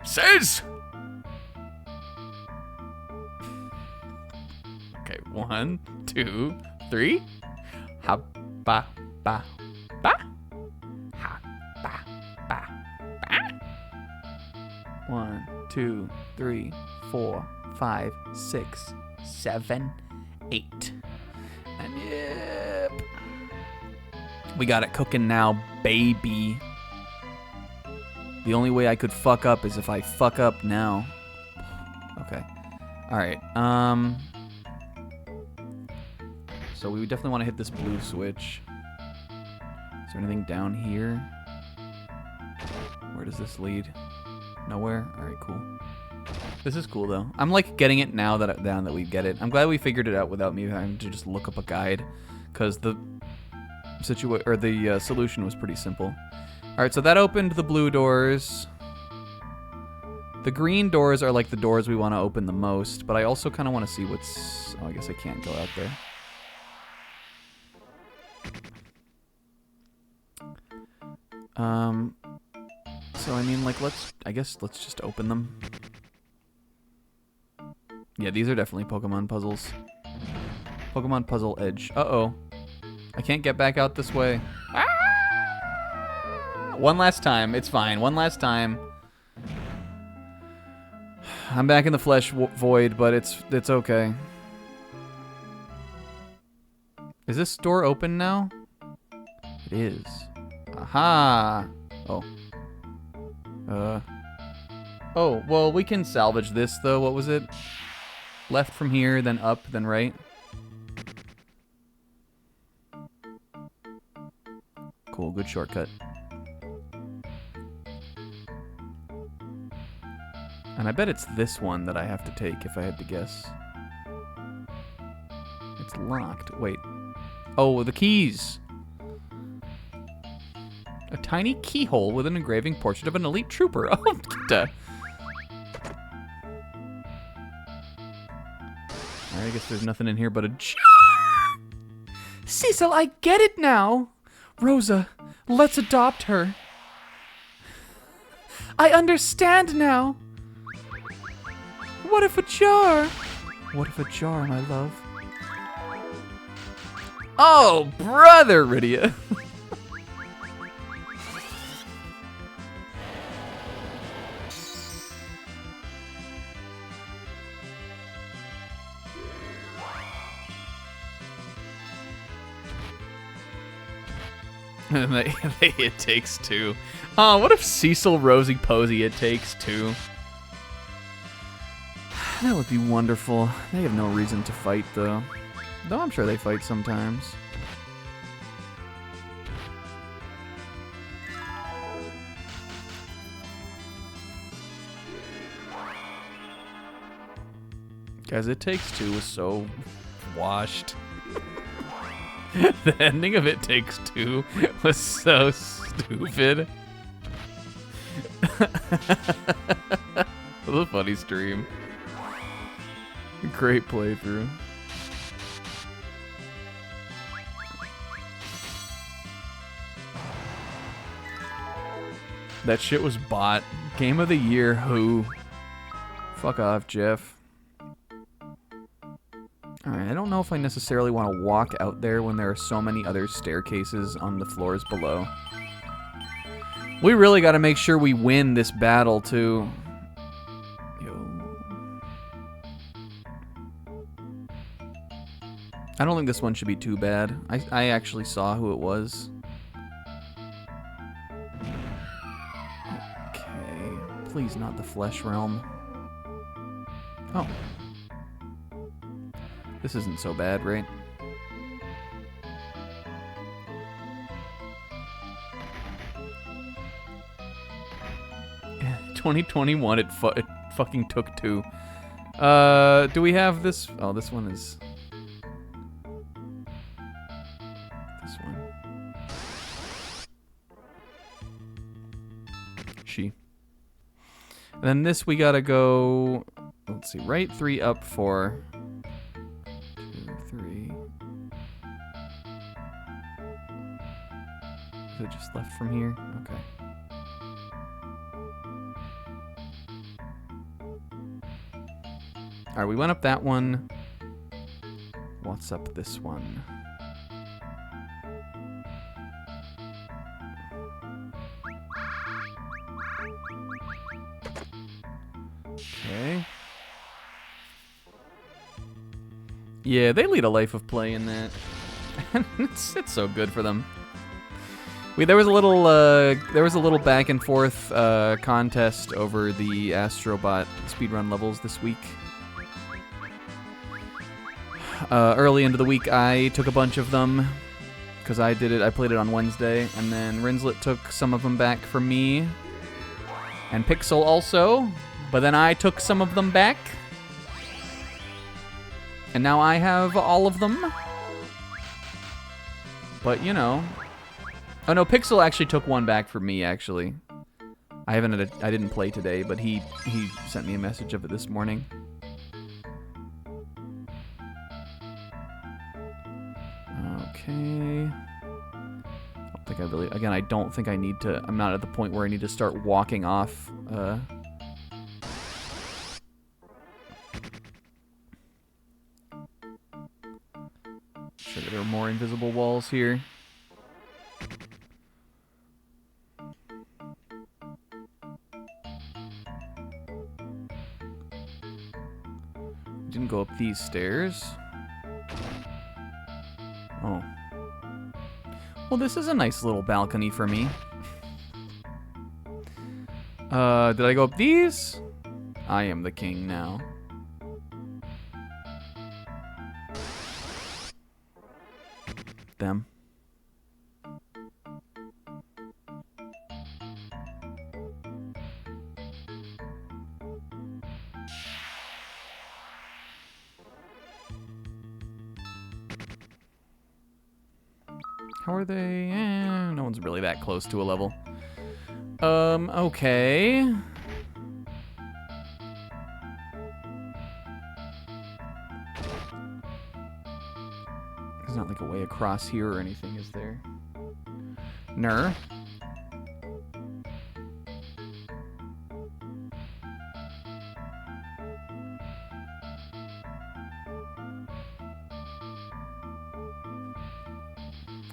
Says. Okay, 1, 2, 3. Ha ba ba ba. Ha ba ba ba. 1, 2, 3, 4, 5, 6, 7, 8. And yep. We got it cooking now, baby. The only way I could fuck up is if I fuck up now. Okay. Alright, so we definitely want to hit this blue switch. Is there anything down here? Where does this lead? Nowhere? Alright, cool. This is cool, though. I'm, like, getting it now that we get it. I'm glad we figured it out without me having to just look up a guide, because the solution was pretty simple. Alright, so that opened the blue doors. The green doors are, like, the doors we want to open the most, but I also kind of want to see what's... Oh, I guess I can't go out there. So I mean, like, I guess let's just open them. Yeah, these are definitely Pokemon puzzles. Pokemon Puzzle Edge. Uh-oh. I can't get back out this way. Ah! One last time. It's fine. One last time. I'm back in the flesh void, but it's okay. Is this door open now? It is. Aha! Oh. Oh, well, we can salvage this, though. What was it? Left from here, then up, then right. Cool, good shortcut. And I bet it's this one that I have to take, if I had to guess. It's locked. Wait. Oh, the keys! A tiny keyhole with an engraving portrait of an elite trooper. Oh, duh. Alright, I guess there's nothing in here but a jar. Cecil, I get it now. Rosa, let's adopt her. I understand now. What if a jar? What if a jar, my love? Oh, brother, Rydia. It takes two. Oh, what if Cecil, Rosie, Posey, it takes two? That would be wonderful. They have no reason to fight, though. Though I'm sure they fight sometimes. Guys, It Takes Two was so washed. The ending of It Takes Two was so stupid. It was a funny stream. Great playthrough. That shit was bought. Game of the year, who? Fuck off, Jeff. Alright, I don't know if I necessarily want to walk out there when there are so many other staircases on the floors below. We really got to make sure we win this battle, too. Yo. I don't think this one should be too bad. I actually saw who it was. Okay. Please not the flesh realm. Oh. This isn't so bad, right? Yeah, 2021, it fucking took 2. Do we have this? Oh, this one is... This one. She. And then this we gotta go... Let's see, right 3, up 4. 2, 3. Is it just left from here? Okay. Alright, we went up that one. What's up this one? Okay. Yeah, they lead a life of play in that. it's so good for them. There was a little back and forth contest over the Astrobot speedrun levels this week. Early into the week, I took a bunch of them because I played it on Wednesday, and then Rinslet took some of them back from me, and Pixel also. But then I took some of them back. And now I have all of them. But, you know. Oh, no, Pixel actually took one back for me, actually. I didn't play today, but he sent me a message of it this morning. Okay. I don't think I need to, I'm not at the point where I need to start walking off, Sure, there are more invisible walls here. Didn't go up these stairs. Oh. Well, this is a nice little balcony for me. Did I go up these? I am the king now. Them. How are they? No one's really that close to a level. Okay. There's not like a way across here or anything, is there? Ner.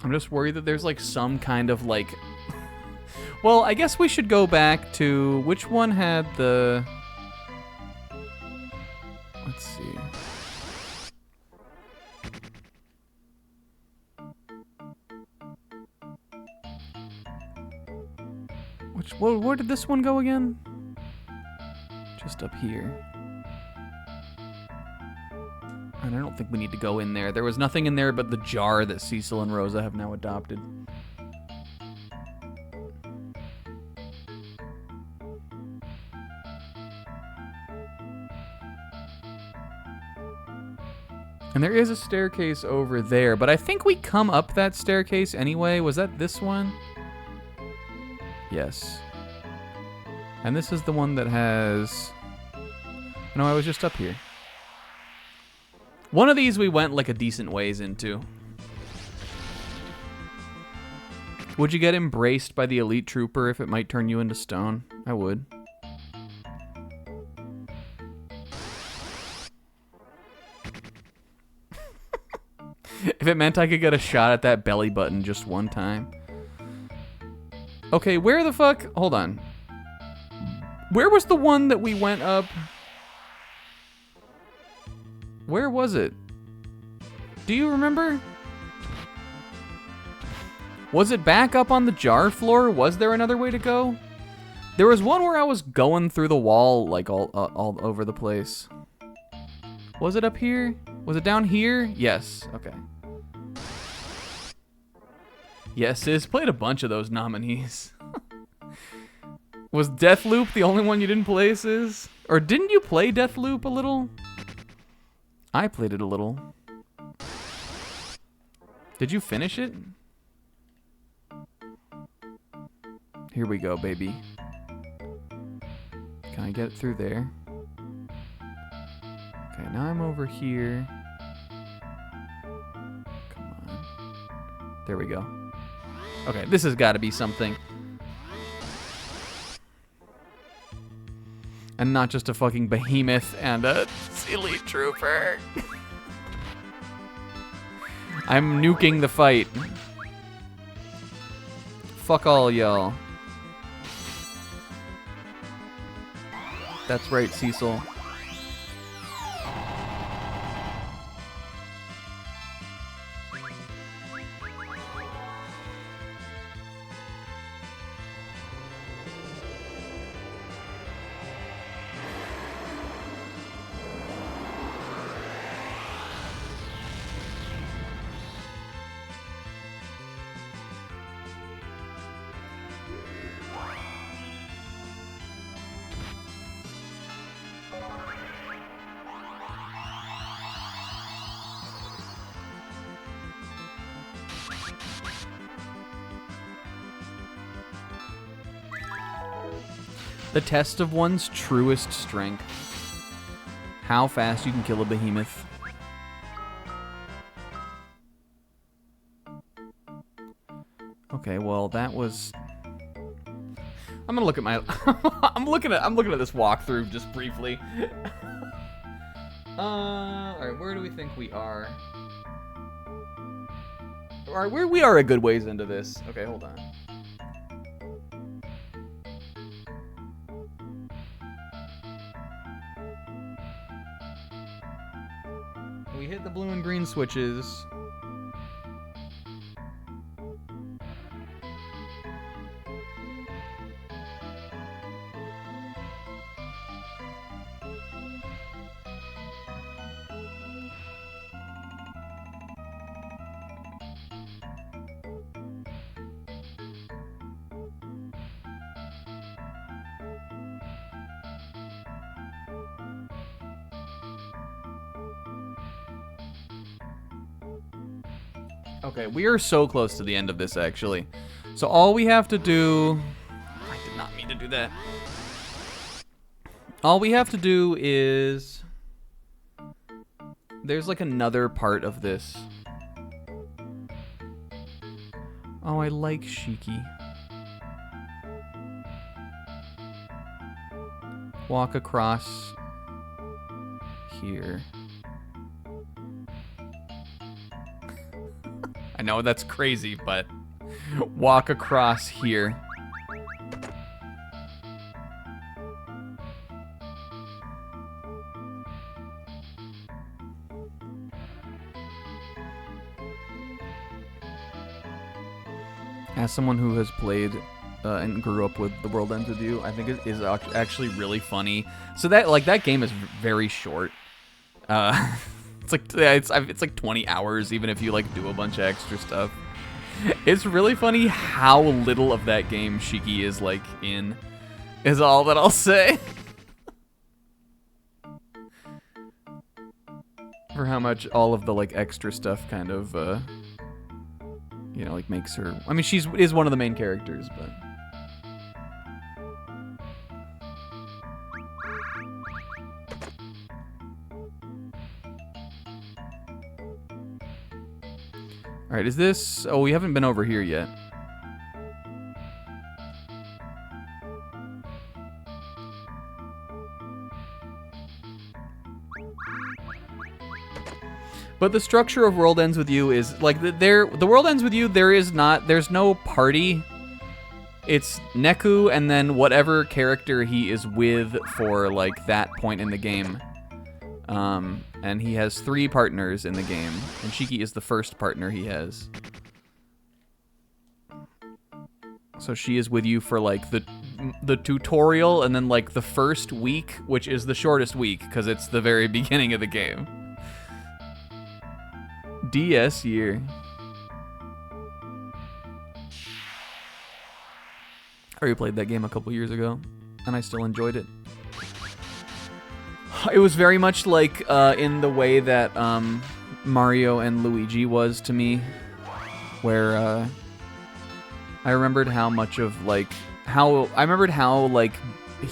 I'm just worried that there's like some kind of like... Well, I guess we should go back to... Which one had the... Let's see. Where did this one go again? Just up here. And I don't think we need to go in there. There was nothing in there but the jar that Cecil and Rosa have now adopted. And there is a staircase over there, but I think we come up that staircase anyway. Was that this one? Yes. And this is the one that has... No, I was just up here. One of these we went like a decent ways into. Would you get embraced by the elite trooper if it might turn you into stone? I would. If it meant I could get a shot at that belly button just one time. Okay, where the fuck? Hold on. Where was the one that we went up? Where was it? Do you remember? Was it back up on the jar floor? Was there another way to go? There was one where I was going through the wall, like all over the place. Was it up here? Was it down here? Yes. Okay. Yes, Sis played a bunch of those nominees. Was Deathloop the only one you didn't play, Sis? Or didn't you play Deathloop a little? I played it a little. Did you finish it? Here we go, baby. Can I get through there? Okay, now I'm over here. Come on. There we go. Okay, this has got to be something. And not just a fucking behemoth and a elite trooper. I'm nuking the fight. Fuck all y'all. That's right, Cecil. The test of one's truest strength. How fast you can kill a behemoth. Okay, well that was. I'm gonna look at my. I'm looking at this walkthrough just briefly. All right, where do we think we are? All right, we are a good ways into this. Okay, hold on. We hit the blue and green switches. Okay, we are so close to the end of this, actually. So all we have to do... I did not mean to do that. All we have to do is... There's like another part of this. Oh, I like Shiki. Walk across here. I know that's crazy, but walk across here. As someone who has played and grew up with The World Ends With You, I think it is actually really funny. So that game is very short. It's like 20 hours, even if you like do a bunch of extra stuff. It's really funny how little of that game Shiki is like in, is all that I'll say. For how much all of the like extra stuff kind of, you know, like makes her. I mean, is one of the main characters, but. All right, is this... Oh, we haven't been over here yet. But the structure of World Ends With You is like the World Ends With You. There's no party. It's Neku and then whatever character he is with for like that point in the game. And he has 3 partners in the game, and Shiki is the first partner he has. So she is with you for like the tutorial and then like the first week, which is the shortest week because it's the very beginning of the game. DS year. I replayed that game a couple years ago, and I still enjoyed it. It was very much like in the way that Mario and Luigi was to me, where I remembered how much of like how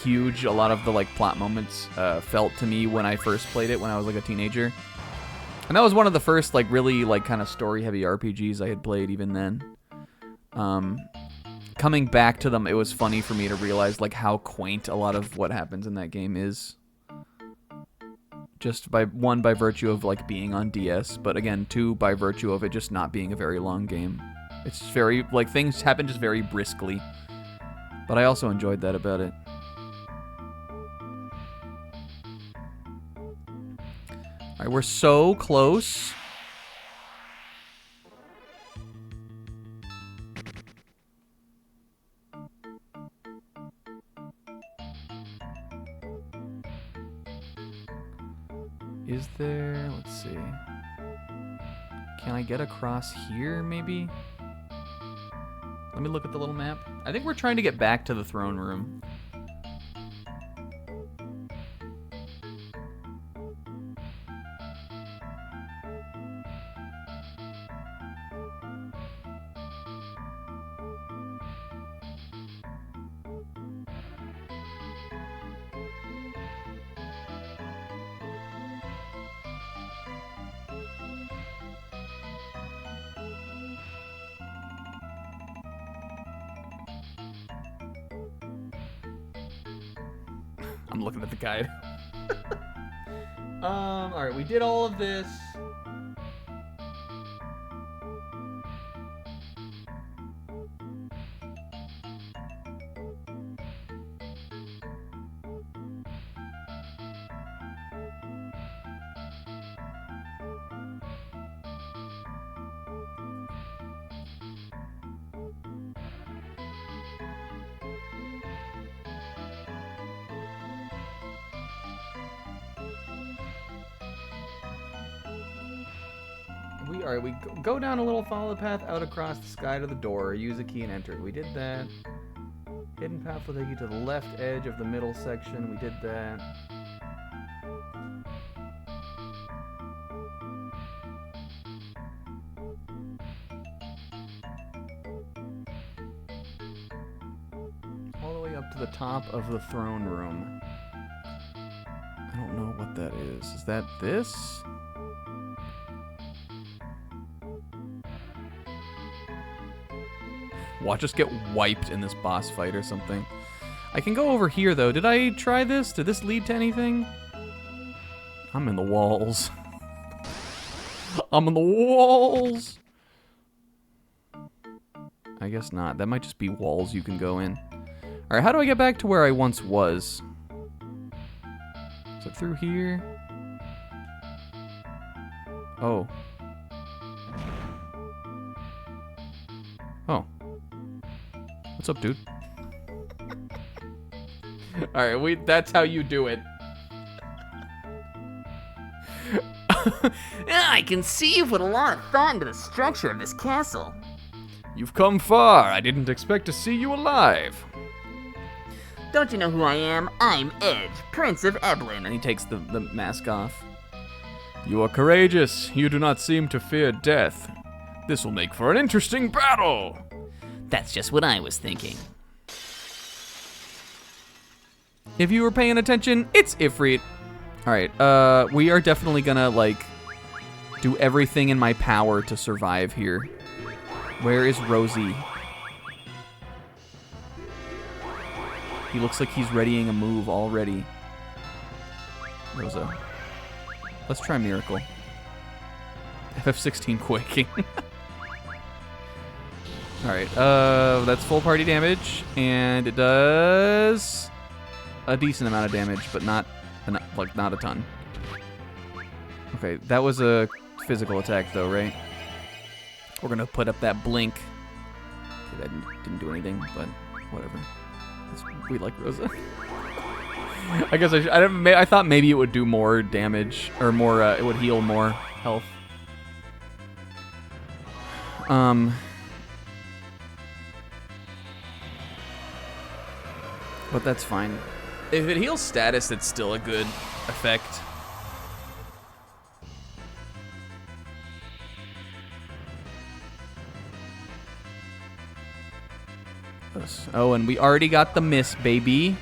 huge a lot of the like plot moments felt to me when I first played it when I was like a teenager. And that was one of the first like really like kind of story heavy RPGs I had played even then. Coming back to them, it was funny for me to realize like how quaint a lot of what happens in that game is. Just by virtue of like being on DS, but again, 2 by virtue of it just not being a very long game. It's very like things happen just very briskly. But I also enjoyed that about it. All right, we're so close. Is there, let's see. Can I get across here, maybe? Let me look at the little map. I think we're trying to get back to the throne room. I'm looking at the guide. Alright, we did all of this. We go down a little, follow the path out across the sky to the door, use a key and enter. We did that. Hidden path will take you to the left edge of the middle section. We did that. All the way up to the top of the throne room. I don't know what that is. Is that this? Watch us get wiped in this boss fight or something. I can go over here, though. Did I try this? Did this lead to anything? I'm in the walls. I'm in the walls! I guess not. That might just be walls you can go in. Alright, how do I get back to where I once was? Is it through here? Oh. Oh. What's up, dude? Alright, that's how you do it. I can see you put a lot of thought into the structure of this castle. You've come far. I didn't expect to see you alive. Don't you know who I am? I'm Edge, Prince of Eblin. And he takes the mask off. You are courageous. You do not seem to fear death. This will make for an interesting battle. That's just what I was thinking. If you were paying attention, it's Ifrit. Alright, we are definitely gonna, like, do everything in my power to survive here. Where is Rosie? He looks like he's readying a move already. Rosa. Let's try Miracle. FF16 quaking. Alright, that's full party damage, and it does a decent amount of damage, but not a ton. Okay, that was a physical attack though, right? We're gonna put up that blink. Okay, that didn't do anything, but whatever. We like Rosa. I guess I thought maybe it would do more damage, or more, it would heal more health. But that's fine. If it heals status, it's still a good effect. Oh, and we already got the miss, baby.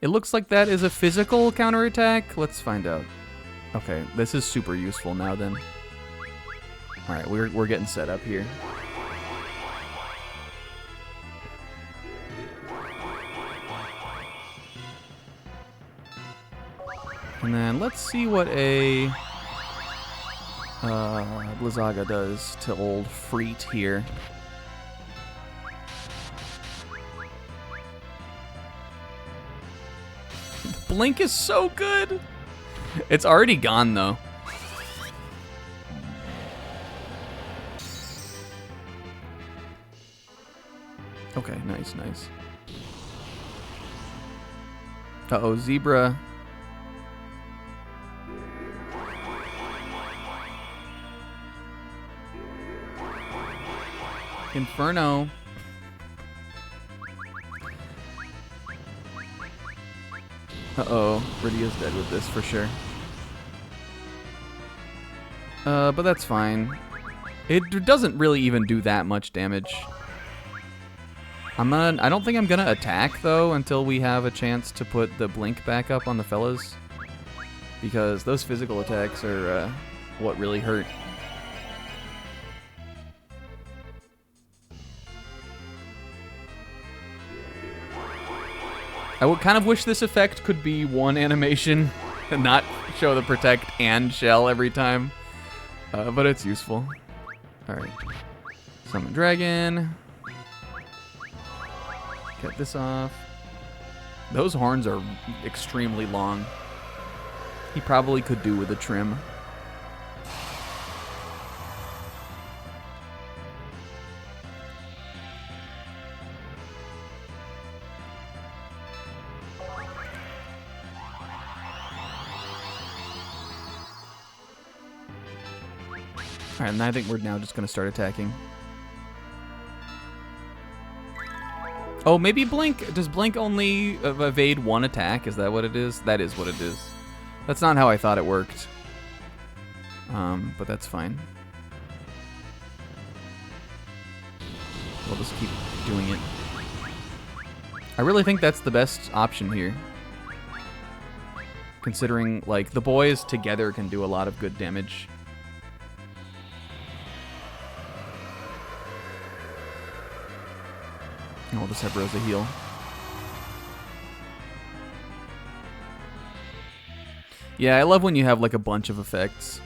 It looks like that is a physical counterattack. Let's find out. Okay, this is super useful now then. Alright, we're getting set up here. And then let's see what a Blizzaga does to old Freet here. Blink is so good. It's already gone though. Okay, nice. Uh-oh, Zebra. Inferno. Uh-oh, Rydia's dead with this for sure. But that's fine. It doesn't really even do that much damage. I don't think I'm gonna attack though until we have a chance to put the blink back up on the fellas, because those physical attacks are what really hurt. I would kind of wish this effect could be one animation and not show the protect and shell every time, but it's useful. Alright, summon dragon. Get this off. Those horns are extremely long. He probably could do with a trim. Alright, and I think we're now just going to start attacking. Oh, maybe Blink. Does Blink only evade one attack? Is that what it is? That is what it is. That's not how I thought it worked. But that's fine. We'll just keep doing it. I really think that's the best option here. Considering, like, the boys together can do a lot of good damage. And we'll just have Rosa heal. Yeah, I love when you have like a bunch of effects.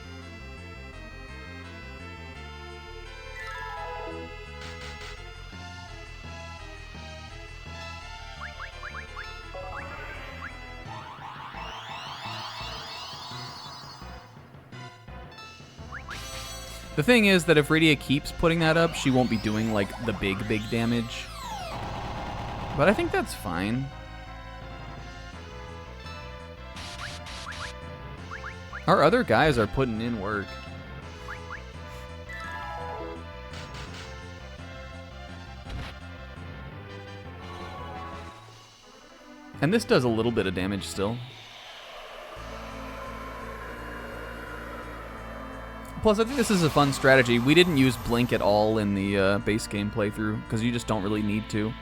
The thing is that if Rydia keeps putting that up, she won't be doing like the big damage. But I think that's fine. Our other guys are putting in work. And this does a little bit of damage still. Plus, I think this is a fun strategy. We didn't use Blink at all in the base game playthrough, because you just don't really need to.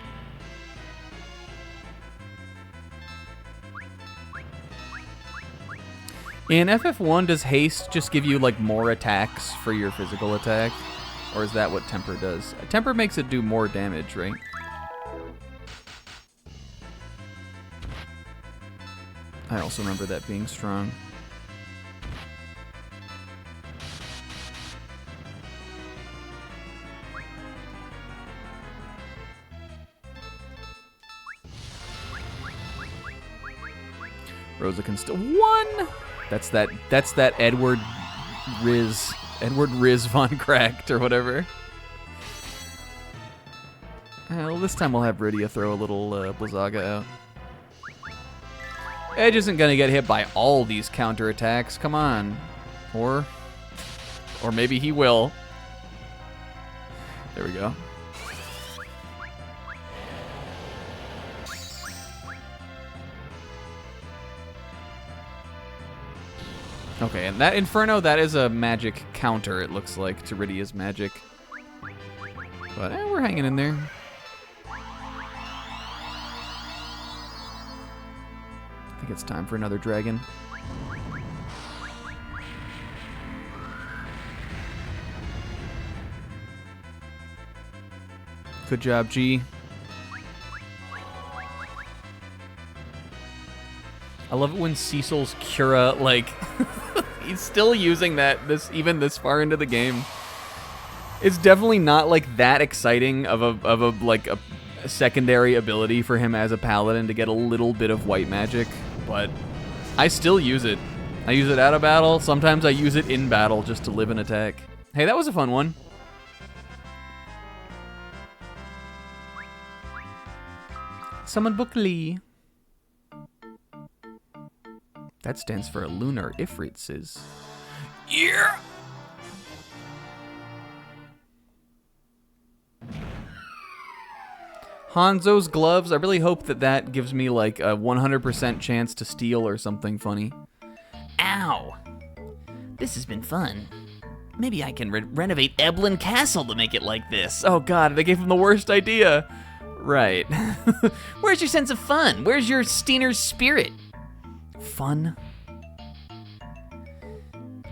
In FF1, does haste just give you like more attacks for your physical attack? Or is that what temper does? Temper makes it do more damage, right? I also remember that being strong. Rosa can still one. That's that Edward Riz von Cracked or whatever. Well, this time we'll have Rydia throw a little Blizzaga out. Edge isn't gonna get hit by all these counterattacks. Come on, or maybe he will. There we go. Okay, and that Inferno, that is a magic counter, it looks like, to Rydia's magic. But we're hanging in there. I think it's time for another dragon. Good job, G. I love it when Cecil's Cura, like, he's still using that even this far into the game. It's definitely not like that exciting of a secondary ability for him as a paladin to get a little bit of white magic, but I still use it. I use it out of battle. Sometimes I use it in battle just to live an attack. Hey, that was a fun one. Summon Book Lee. That stands for Lunar Ifrit, Sis. Yeah. Hanzo's gloves. I really hope that gives me like a 100% chance to steal or something funny. Ow. This has been fun. Maybe I can renovate Eblin Castle to make it like this. Oh god, they gave him the worst idea. Right. Where's your sense of fun? Where's your Steiner's spirit? Fun?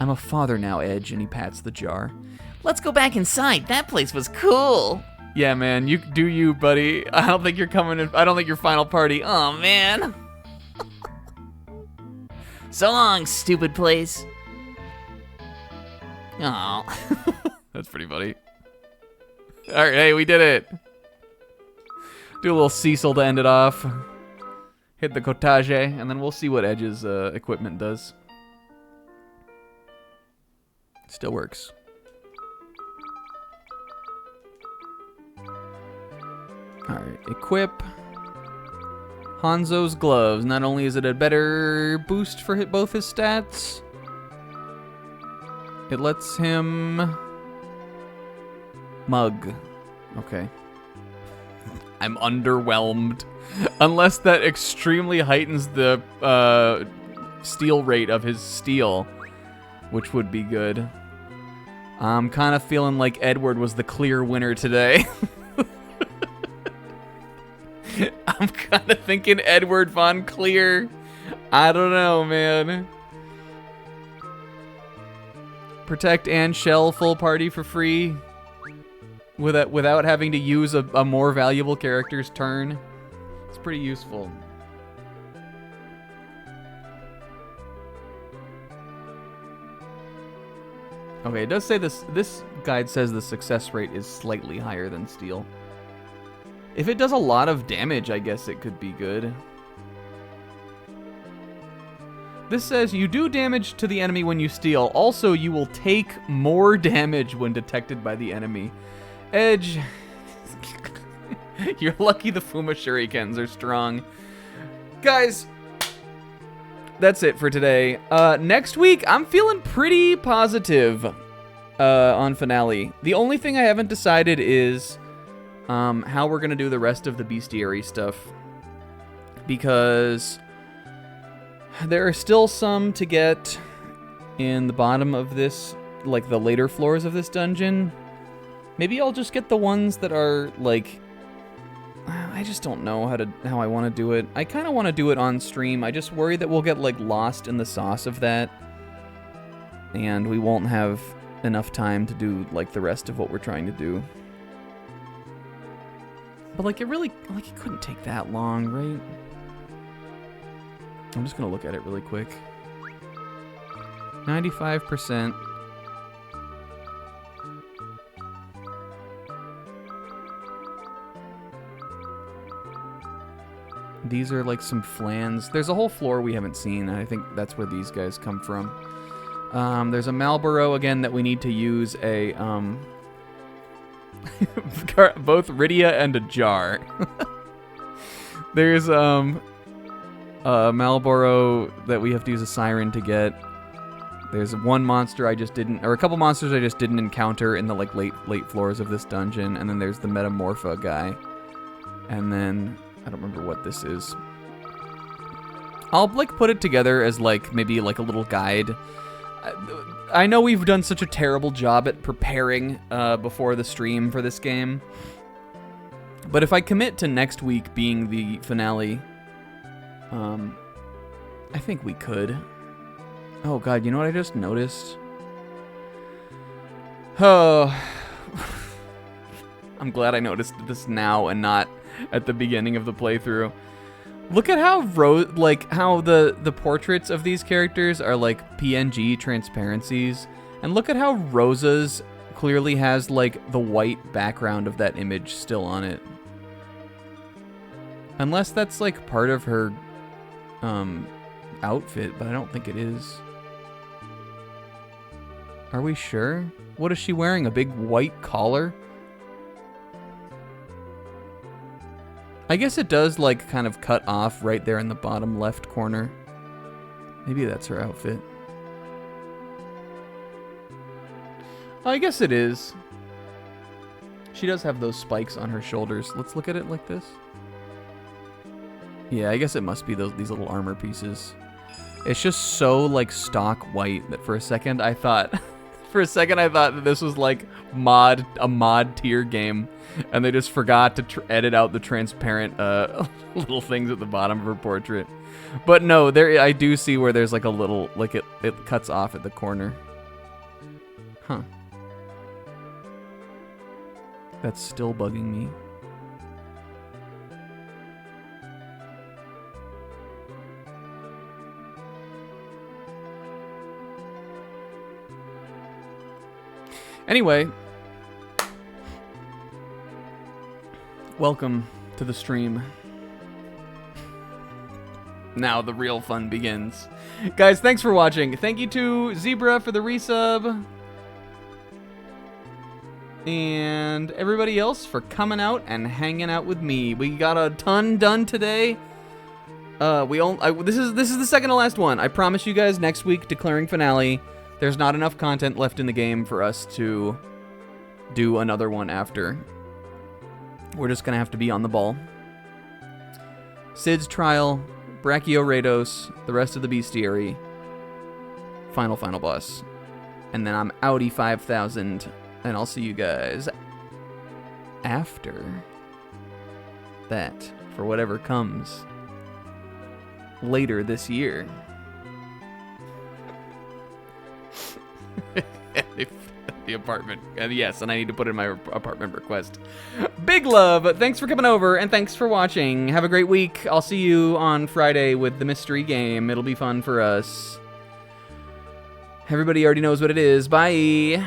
I'm a father now, Edge, and he pats the jar. Let's go back inside. That place was cool. Yeah, man, you do you, buddy. I don't think you're coming in. I don't think you're final party. Oh, man. So long, stupid place. Oh. That's pretty funny. All right, hey, we did it. Do a little Cecil to end it off. Hit the Cottage, and then we'll see what Edge's equipment does. Still works. Alright, equip Hanzo's gloves. Not only is it a better boost for both his stats, it lets him mug. Okay. I'm underwhelmed. Unless that extremely heightens the steal rate of his steal, which would be good. I'm kind of feeling like Edward was the clear winner today. I'm kind of thinking Edward Von Clear. I don't know, man. Protect and shell full party for free without having to use a more valuable character's turn. It's pretty useful. Okay, it does say this guide says the success rate is slightly higher than steel. If it does a lot of damage, I guess it could be good. This says you do damage to the enemy when you steal. Also, you will take more damage when detected by the enemy. Edge, you're lucky the Fuma Shurikens are strong. Guys, that's it for today. Next week, I'm feeling pretty positive on finale. The only thing I haven't decided is how we're going to do the rest of the bestiary stuff. Because there are still some to get in the bottom of this, like the later floors of this dungeon. Maybe I'll just get the ones that are like, I just don't know how I want to do it. I kind of want to do it on stream. I just worry that we'll get like lost in the sauce of that, and we won't have enough time to do like the rest of what we're trying to do. But like it couldn't take that long, right? I'm just gonna look at it really quick. 95%. These are like some flans. There's a whole floor we haven't seen, and I think that's where these guys come from. There's a Marlboro again that we need to use a both Rydia and a jar. There's a Marlboro that we have to use a siren to get. There's one monster I just didn't, or a couple monsters I just didn't encounter in the like late floors of this dungeon, and then there's the Metamorpha guy, and then I don't remember what this is. I'll like put it together as like maybe like a little guide. I know we've done such a terrible job at preparing before the stream for this game, but if I commit to next week being the finale, I think we could. Oh god, you know what I just noticed? Oh, I'm glad I noticed this now and not at the beginning of the playthrough. Look at how how the portraits of these characters are like PNG transparencies, and look at how Rosa's clearly has like the white background of that image still on it. Unless that's like part of her outfit, but I don't think it is. Are we sure? What is she wearing? A big white collar? I guess it does like kind of cut off right there in the bottom left corner. Maybe that's her outfit. Oh, I guess it is. She does have those spikes on her shoulders. Let's look at it like this. Yeah, I guess it must be these little armor pieces. It's just so like stock white that for a second I thought that this was like a mod tier game, and they just forgot to edit out the transparent little things at the bottom of her portrait. But no, there I do see where there's like a little like it cuts off at the corner. Huh. That's still bugging me. Anyway, welcome to the stream. Now the real fun begins. Guys, thanks for watching. Thank you to Zebra for the resub. And everybody else for coming out and hanging out with me. We got a ton done today. This is the second to last one. I promise you guys next week, declaring finale. There's not enough content left in the game for us to do another one after. We're just going to have to be on the ball. Sid's Trial, Brachiorados, the rest of the Bestiary, final boss. And then I'm Audi 5000, and I'll see you guys after that for whatever comes later this year. The apartment. Yes, and I need to put in my apartment request. Big love. Thanks for coming over, and thanks for watching. Have a great week. I'll see you on Friday with the mystery game. It'll be fun for us. Everybody already knows what it is. Bye.